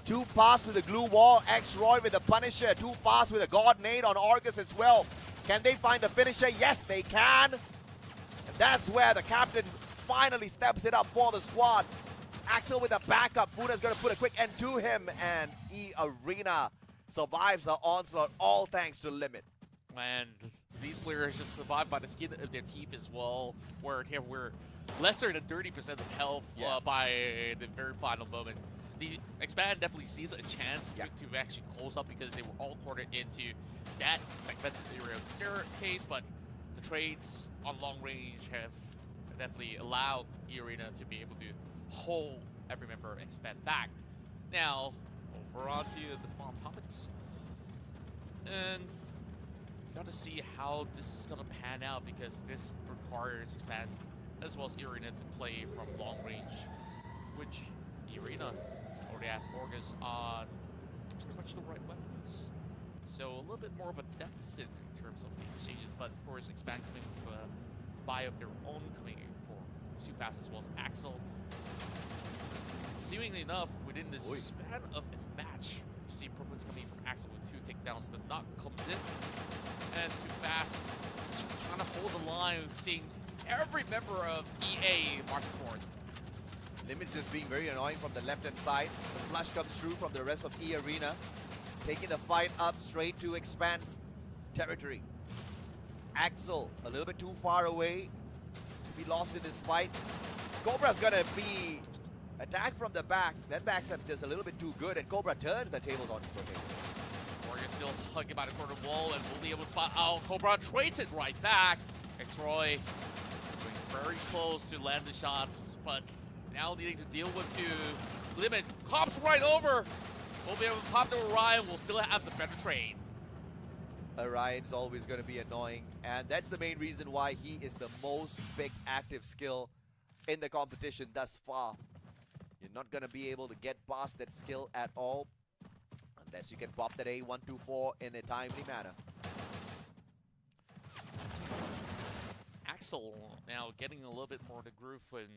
S4: Too fast with the glue wall. X-Roy with the Punisher. Too fast with a God nade on Orgus as well. Can they find the finisher? Yes, they can. And that's where the captain finally steps it up for the squad. Axel with a backup. Funa's going to put a quick end to him. And E-Arena survives the onslaught, all thanks to Limit.
S5: And these players just survived by the skin of their teeth as well, where they were lesser than 30% of health by the very final moment. the Expand definitely sees a chance
S4: Yeah.
S5: to actually close up because they were all cornered into that segmented area of the staircase, but the trades on long range have definitely allowed E-Arena to be able to hold every member of Expand back. Now, over onto the bomb topics. And got to see how this is going to pan out because this requires Expand as well as E-Arena to play from long range, which E-Arena already have Morgus on pretty much the right weapons. So a little bit more of a deficit in terms of the exchanges, but of course Expand coming with a buy of their own coming in for Too Fast as well as Axel. Seemingly enough, within this span of a match, you see improvements coming from Axel with 2 takedowns. The knock comes in, and Too Fast trying to hold the line, seeing every member of EA marching forward.
S4: Limits just being very annoying from the left-hand side. The flush comes through from the rest of E-Arena, taking the fight up straight to Expanse territory. Axel, a little bit too far away to be lost in this fight. Cobra's gonna be attacked from the back. That backstab's just a little bit too good, and Cobra turns the tables on him.
S5: Morgan still hugging by the corner wall and will be able to spot out. Cobra trades it right back. X-Roy going very close to land the shots, but now needing to deal with to limit. Hops right over. We'll be able to pop to Orion. We'll still have the better trade.
S4: Orion's always going to be annoying, and that's the main reason why he is the most big active skill in the competition thus far. You're not going to be able to get past that skill at all unless you can pop that A124 in a timely manner.
S5: Axel now getting a little bit more of the groove and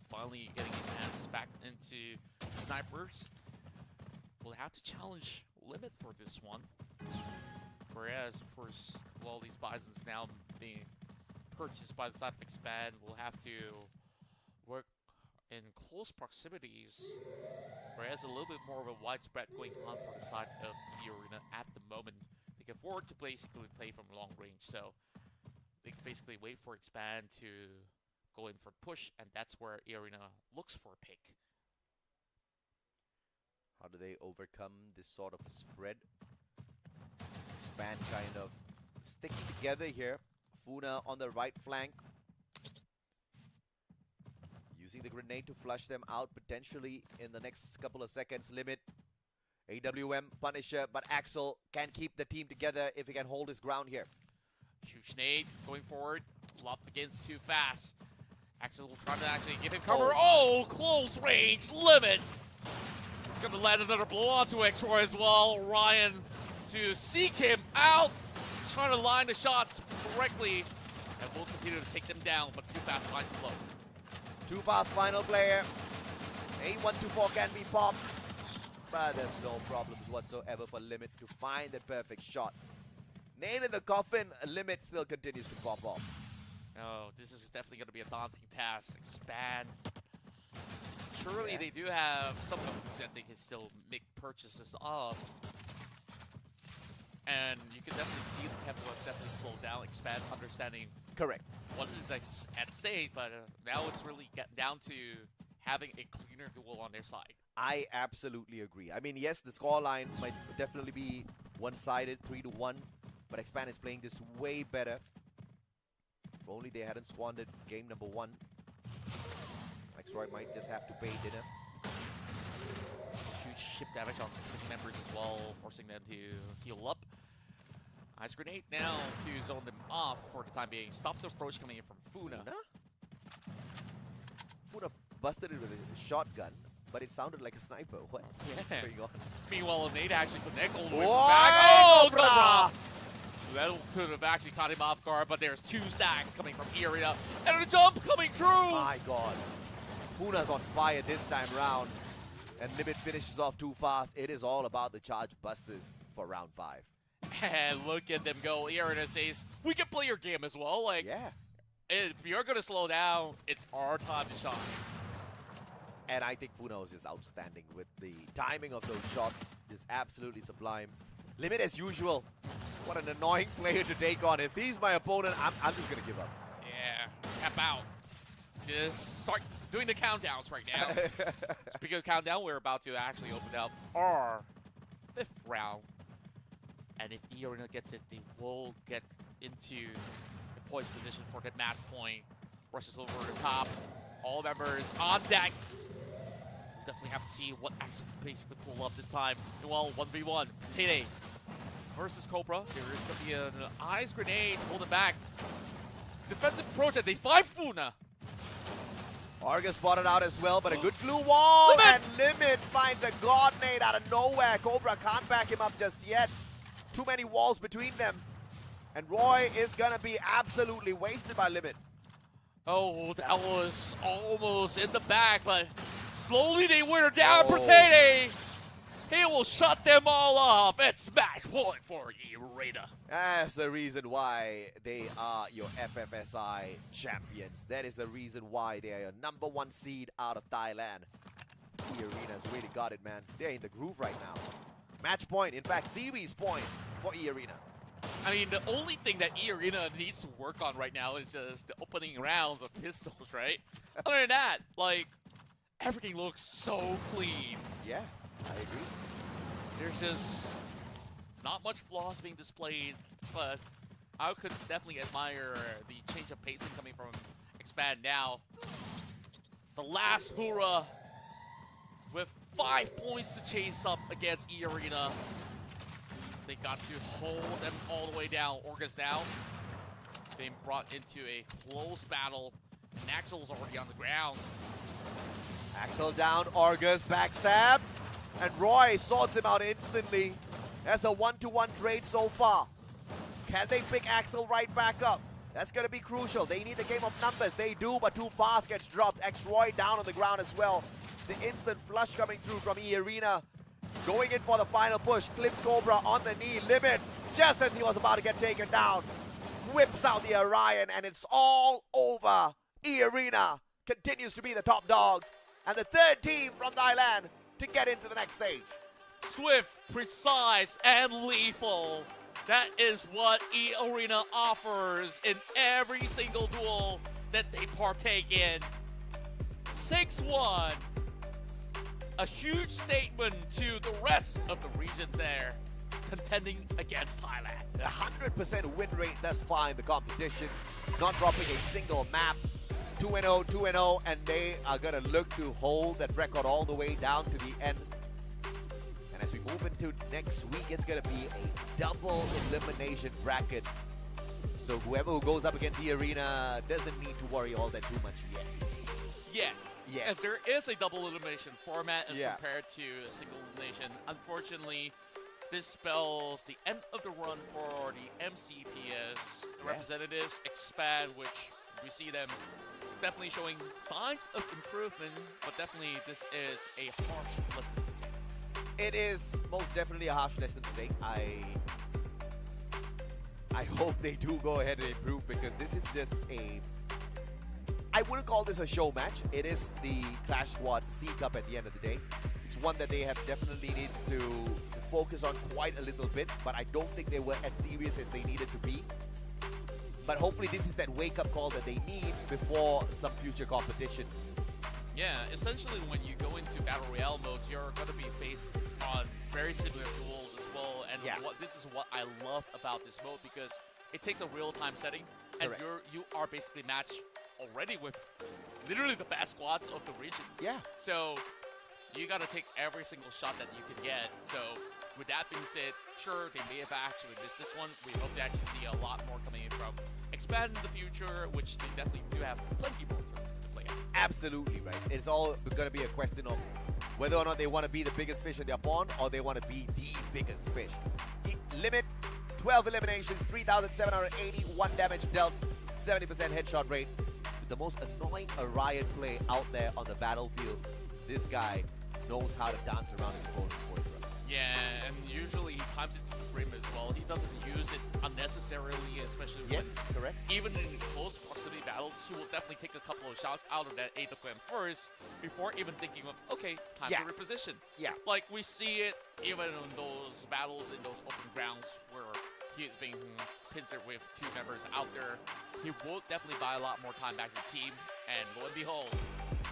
S5: finally getting his hands back into snipers. Will have to challenge Limit for this one. Whereas, of course, all these Bisons now being purchased by the side of Expand will have to work in close proximities. Whereas a little bit more of a widespread going on for the side of the Arena at the moment. They can afford to basically play from long range, so they can basically wait for Expand to go in for push, and that's where Arena looks for a pick.
S4: How do they overcome this sort of spread? Expand kind of sticking together here. Funa on the right flank. Using the grenade to flush them out potentially in the next couple of seconds. Limit. AWM, Punisher, but Axel can keep the team together if he can hold his ground here.
S5: Huge nade going forward. Lopped against Too Fast. Axel will try to actually give him cover. Oh, close range. Limit. He's going to land another blow onto X-Roy as well. Ryan to seek him out. He's trying to line the shots correctly. And we'll continue to take them down, but Too Fast finds the blow.
S4: Too Fast final player. A124 can be popped. But there's no problems whatsoever for Limit to find the perfect shot. Nail in the coffin, Limit still continues to pop off.
S5: Oh, this is definitely going to be a daunting task. Expand. Surely they do have some companies that they can still make purchases of. And you can definitely see the tempo has definitely slowed down. Expand understanding
S4: Correct.
S5: what is at stake, but now it's really getting down to having a cleaner duel on their side.
S4: I absolutely agree. I mean, yes, the scoreline might definitely be one-sided, 3-1, but Expand is playing this way better. If only they hadn't squandered game number 1. X-Roy might just have to pay dinner.
S5: Huge ship damage on members as well, forcing them to heal up. Ice grenade now to zone them off for the time being. Stops the approach coming in from Funa.
S4: Funa busted it with a shotgun, but it sounded like a sniper. What? What's
S5: Yeah.
S4: going on?
S5: Meanwhile, Nate actually connects all the way
S4: Whoa,
S5: back. Oh,
S4: Cobra!
S5: Cobra! That could have actually caught him off guard, but there's 2 stacks coming from Area. And a jump coming through!
S4: My God. Funa's on fire this time round. And Limit finishes off Too Fast. It is all about the charge busters for round 5.
S5: And look at them go. Area says, we can play your game as well. Like,
S4: Yeah.
S5: if you're going to slow down, it's our time to shine.
S4: And I think Funa was just outstanding with the timing of those shots. Just absolutely sublime. Limit as usual. What an annoying player to take on. If he's my opponent, I'm just going to give up.
S5: Yeah, tap out. Just start doing the countdowns right now. Speaking of countdown, we're about to actually open up our 5th round. And if E-Arena gets it, they will get into the poised position for the match point. Rushes over the top. All members on deck. We'll definitely have to see what Axel can basically pull up this time. Well, 1v1. Tede versus Cobra. There is going to be an ice grenade holding back. Defensive approach, and they find Funa.
S4: Argus bought it out as well, but a good blue wall,
S5: Limit!
S4: and Limit finds a God nade out of nowhere. Cobra can't back him up just yet. Too many walls between them. And Roy is gonna be absolutely wasted by Limit.
S5: Oh, that was almost in the back, but slowly they wear down
S4: Oh.
S5: Tede. He will shut them all off. It's match point for E-Arena. That's
S4: the reason why they are your FFSI champions. That is the reason why they are your #1 seed out of Thailand. E-Arena's really got it, man. They're in the groove right now. Match point, in fact, series point for E-Arena.
S5: I mean, the only thing that E-Arena needs to work on right now is just the opening rounds of pistols, right? Other than that, like, everything looks so clean.
S4: Yeah, I agree.
S5: There's just not much flaws being displayed, but I could definitely admire the change of pacing coming from Expand now. The last Hura with 5 points to chase up against E-Arena. They got to hold them all the way down. Orcas now being brought into a close battle, and Axel's already on the ground.
S4: Axel down, Argus backstab, and Roy sorts him out instantly. That's a 1-to-1 trade so far. Can they pick Axel right back up? That's going to be crucial. They need a game of numbers. They do, but too fast gets dropped. X-Roy down on the ground as well. The instant flush coming through from E-Arena. Going in for the final push. Clips Cobra on the knee. Limit, just as he was about to get taken down. Whips out the Orion, and it's all over. E-Arena continues to be the top dogs. And the 3rd team from Thailand to get into the next stage.
S5: Swift, precise, and lethal. That is what E-Arena offers in every single duel that they partake in. 6-1. A huge statement to the rest of the regions there, contending against Thailand.
S4: 100% win rate thus far in the competition. Not dropping a single map. 2-0, 2-0, and they are going to look to hold that record all the way down to the end. And as we move into next week, it's going to be a double elimination bracket. So whoever who goes up against E-Arena doesn't need to worry all that too much yet.
S5: Yeah.
S4: Yes.
S5: As there is a double elimination format as
S4: Yeah.
S5: compared to a single elimination. Unfortunately, this spells the end of the run for the MCPS. The representatives expand, which we see them definitely showing signs of improvement, but definitely this is a harsh lesson to take.
S4: It is most definitely a harsh lesson to take. I hope they do go ahead and improve, because this is just I wouldn't call this a show match. It is the Clash Squad C Cup at the end of the day. It's one that they have definitely needed to focus on quite a little bit, but I don't think they were as serious as they needed to be. But hopefully this is that wake-up call that they need before some future competitions.
S5: Yeah, essentially when you go into Battle Royale modes, you're going to be faced on very similar duels as well. And this is what I love about this mode, because it takes a real-time setting, and
S4: Correct.
S5: you are basically matched already with literally the best squads of the region.
S4: Yeah.
S5: So you got to take every single shot that you can get. So with that being said, sure, they may have actually missed this one. We hope to actually see a lot more coming in from Expand in the future, which they definitely do have plenty more tournaments to play out.
S4: Absolutely right. It's all going to be a question of whether or not they want to be the biggest fish in their pond, or they want to be the biggest fish. Limit, 12 eliminations, 3,781 damage dealt, 70% headshot rate. The most annoying Orion play out there on the battlefield. This guy knows how to dance around his opponent's boyfriend.
S5: Yeah, and usually he times it to the rim as well. He doesn't use it unnecessarily, especially
S4: Yes, correct.
S5: even in close proximity battles. He will definitely take a couple of shots out of that AWM first before even thinking of, okay, time to reposition.
S4: Yeah.
S5: Like we see it even in those battles in those open grounds where he is being pincered with 2 members out there. He will definitely buy a lot more time back to the team, and lo and behold,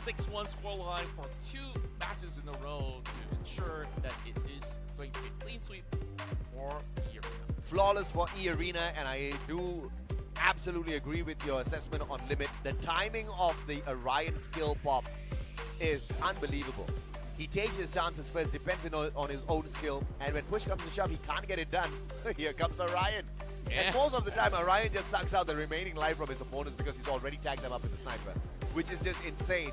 S5: 6-1 scoreline for 2 matches in a row to ensure that it is going to be a clean sweep for the Arena.
S4: Flawless for E-Arena, and I do absolutely agree with your assessment on Limit. The timing of the Orion skill pop is unbelievable. He takes his chances first, depends on his own skill, and when push comes to shove, he can't get it done. Here comes Orion.
S5: Yeah.
S4: And most of the time, Orion just sucks out the remaining life from his opponents because he's already tagged them up with the sniper, which is just insane.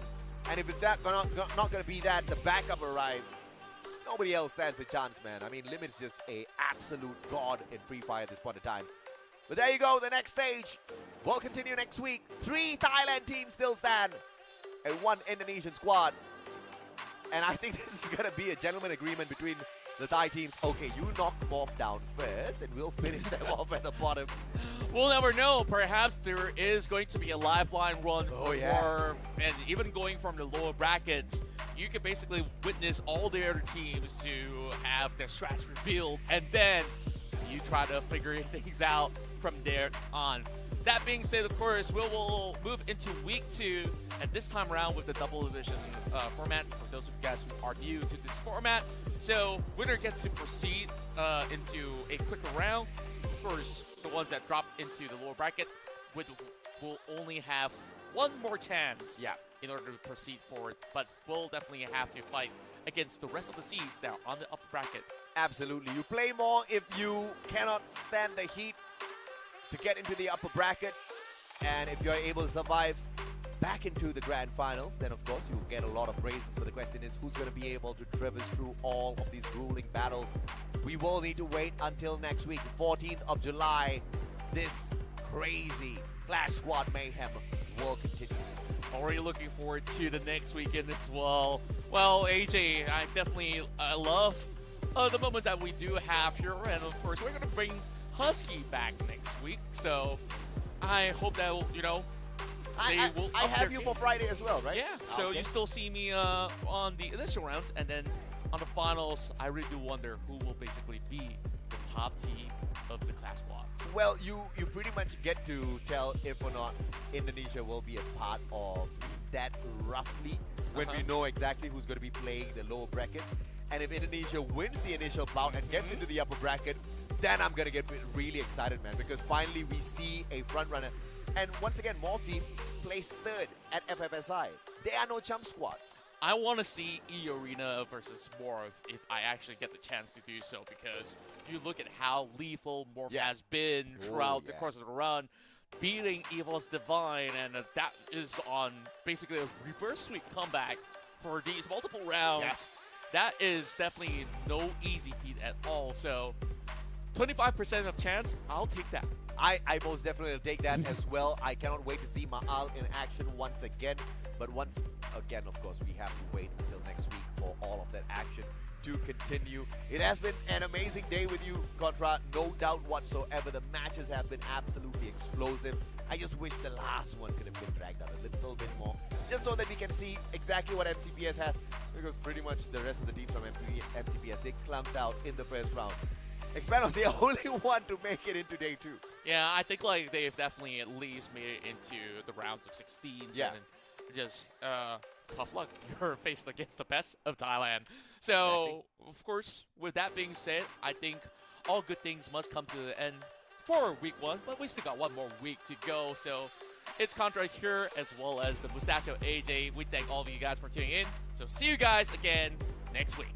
S4: And if it's not going to be that, the backup arrives. Nobody else stands a chance, man. I mean, Limit's just a absolute god in Free Fire at this point in time. But there you go, the next stage will continue next week. 3 Thailand teams still stand, and 1 Indonesian squad. And I think this is going to be a gentleman agreement between the Thai teams. Okay, you knock them off down first, and we'll finish them off at the bottom.
S5: We'll never know. Perhaps there is going to be a lifeline run and even going from the lower brackets, you can basically witness all the other teams to have their strats revealed, and then you try to figure things out from there on. That being said, of course, we will move into week 2, and this time around with the double division format for those of you guys who are new to this format. So winner gets to proceed into a quicker round. Of course, the ones that drop into the lower bracket will only have 1 more chance in order to proceed forward, but we'll definitely have to fight against the rest of the seeds that are on the upper bracket.
S4: Absolutely. You play more if you cannot stand the heat to get into the upper bracket, and if you're able to survive back into the grand finals, then of course you'll get a lot of praises. But the question is, who's going to be able to traverse through all of these grueling battles? We will need to wait until next week, 14th of July. This crazy Clash Squad mayhem will continue.
S5: Already looking forward to the next weekend as well. Well, AJ, I definitely love the moments that we do have here, and of course we're going to bring Husky back next week, so I hope that, you know,
S4: I have you for Friday as well, right?
S5: Yeah, so you still see me on the initial rounds, and then on the finals, I really do wonder who will basically be the top team of the Clash Squads.
S4: Well, you pretty much get to tell if or not Indonesia will be a part of that roughly when we know exactly who's going to be playing the lower bracket. And if Indonesia wins the initial bout and gets into the upper bracket, then I'm going to get really excited, man, because finally we see a front runner. And once again, Morph team placed 3rd at FFSI. They are no chump squad.
S5: I want to see E-Arena versus Morph if I actually get the chance to do so, because you look at how lethal Morph has been throughout the course of the run, beating Evil's Divine, and that is on basically a reverse sweep comeback for these multiple rounds.
S4: Yes.
S5: That is definitely no easy feat at all. So 25% of chance, I'll take that.
S4: I most definitely will take that as well. I cannot wait to see Ma'al in action once again. But once again, of course, we have to wait until next week for all of that action to continue. It has been an amazing day with you, Contra. No doubt whatsoever. The matches have been absolutely explosive. I just wish the last one could have been dragged out a little bit more, just so that we can see exactly what MCPS has, because pretty much the rest of the teams from MCPS, they clumped out in the first round. Xpand was the only one to make it into day 2.
S5: Yeah, I think like they've definitely at least made it into the rounds of 16s.
S4: Yeah.
S5: And just tough luck. You're faced against the best of Thailand. So, of course, with that being said, I think all good things must come to the end for week 1, but we still got 1 more week to go. So it's Contra here, as well as the Mustachio AJ. We thank all of you guys for tuning in. So see you guys again next week.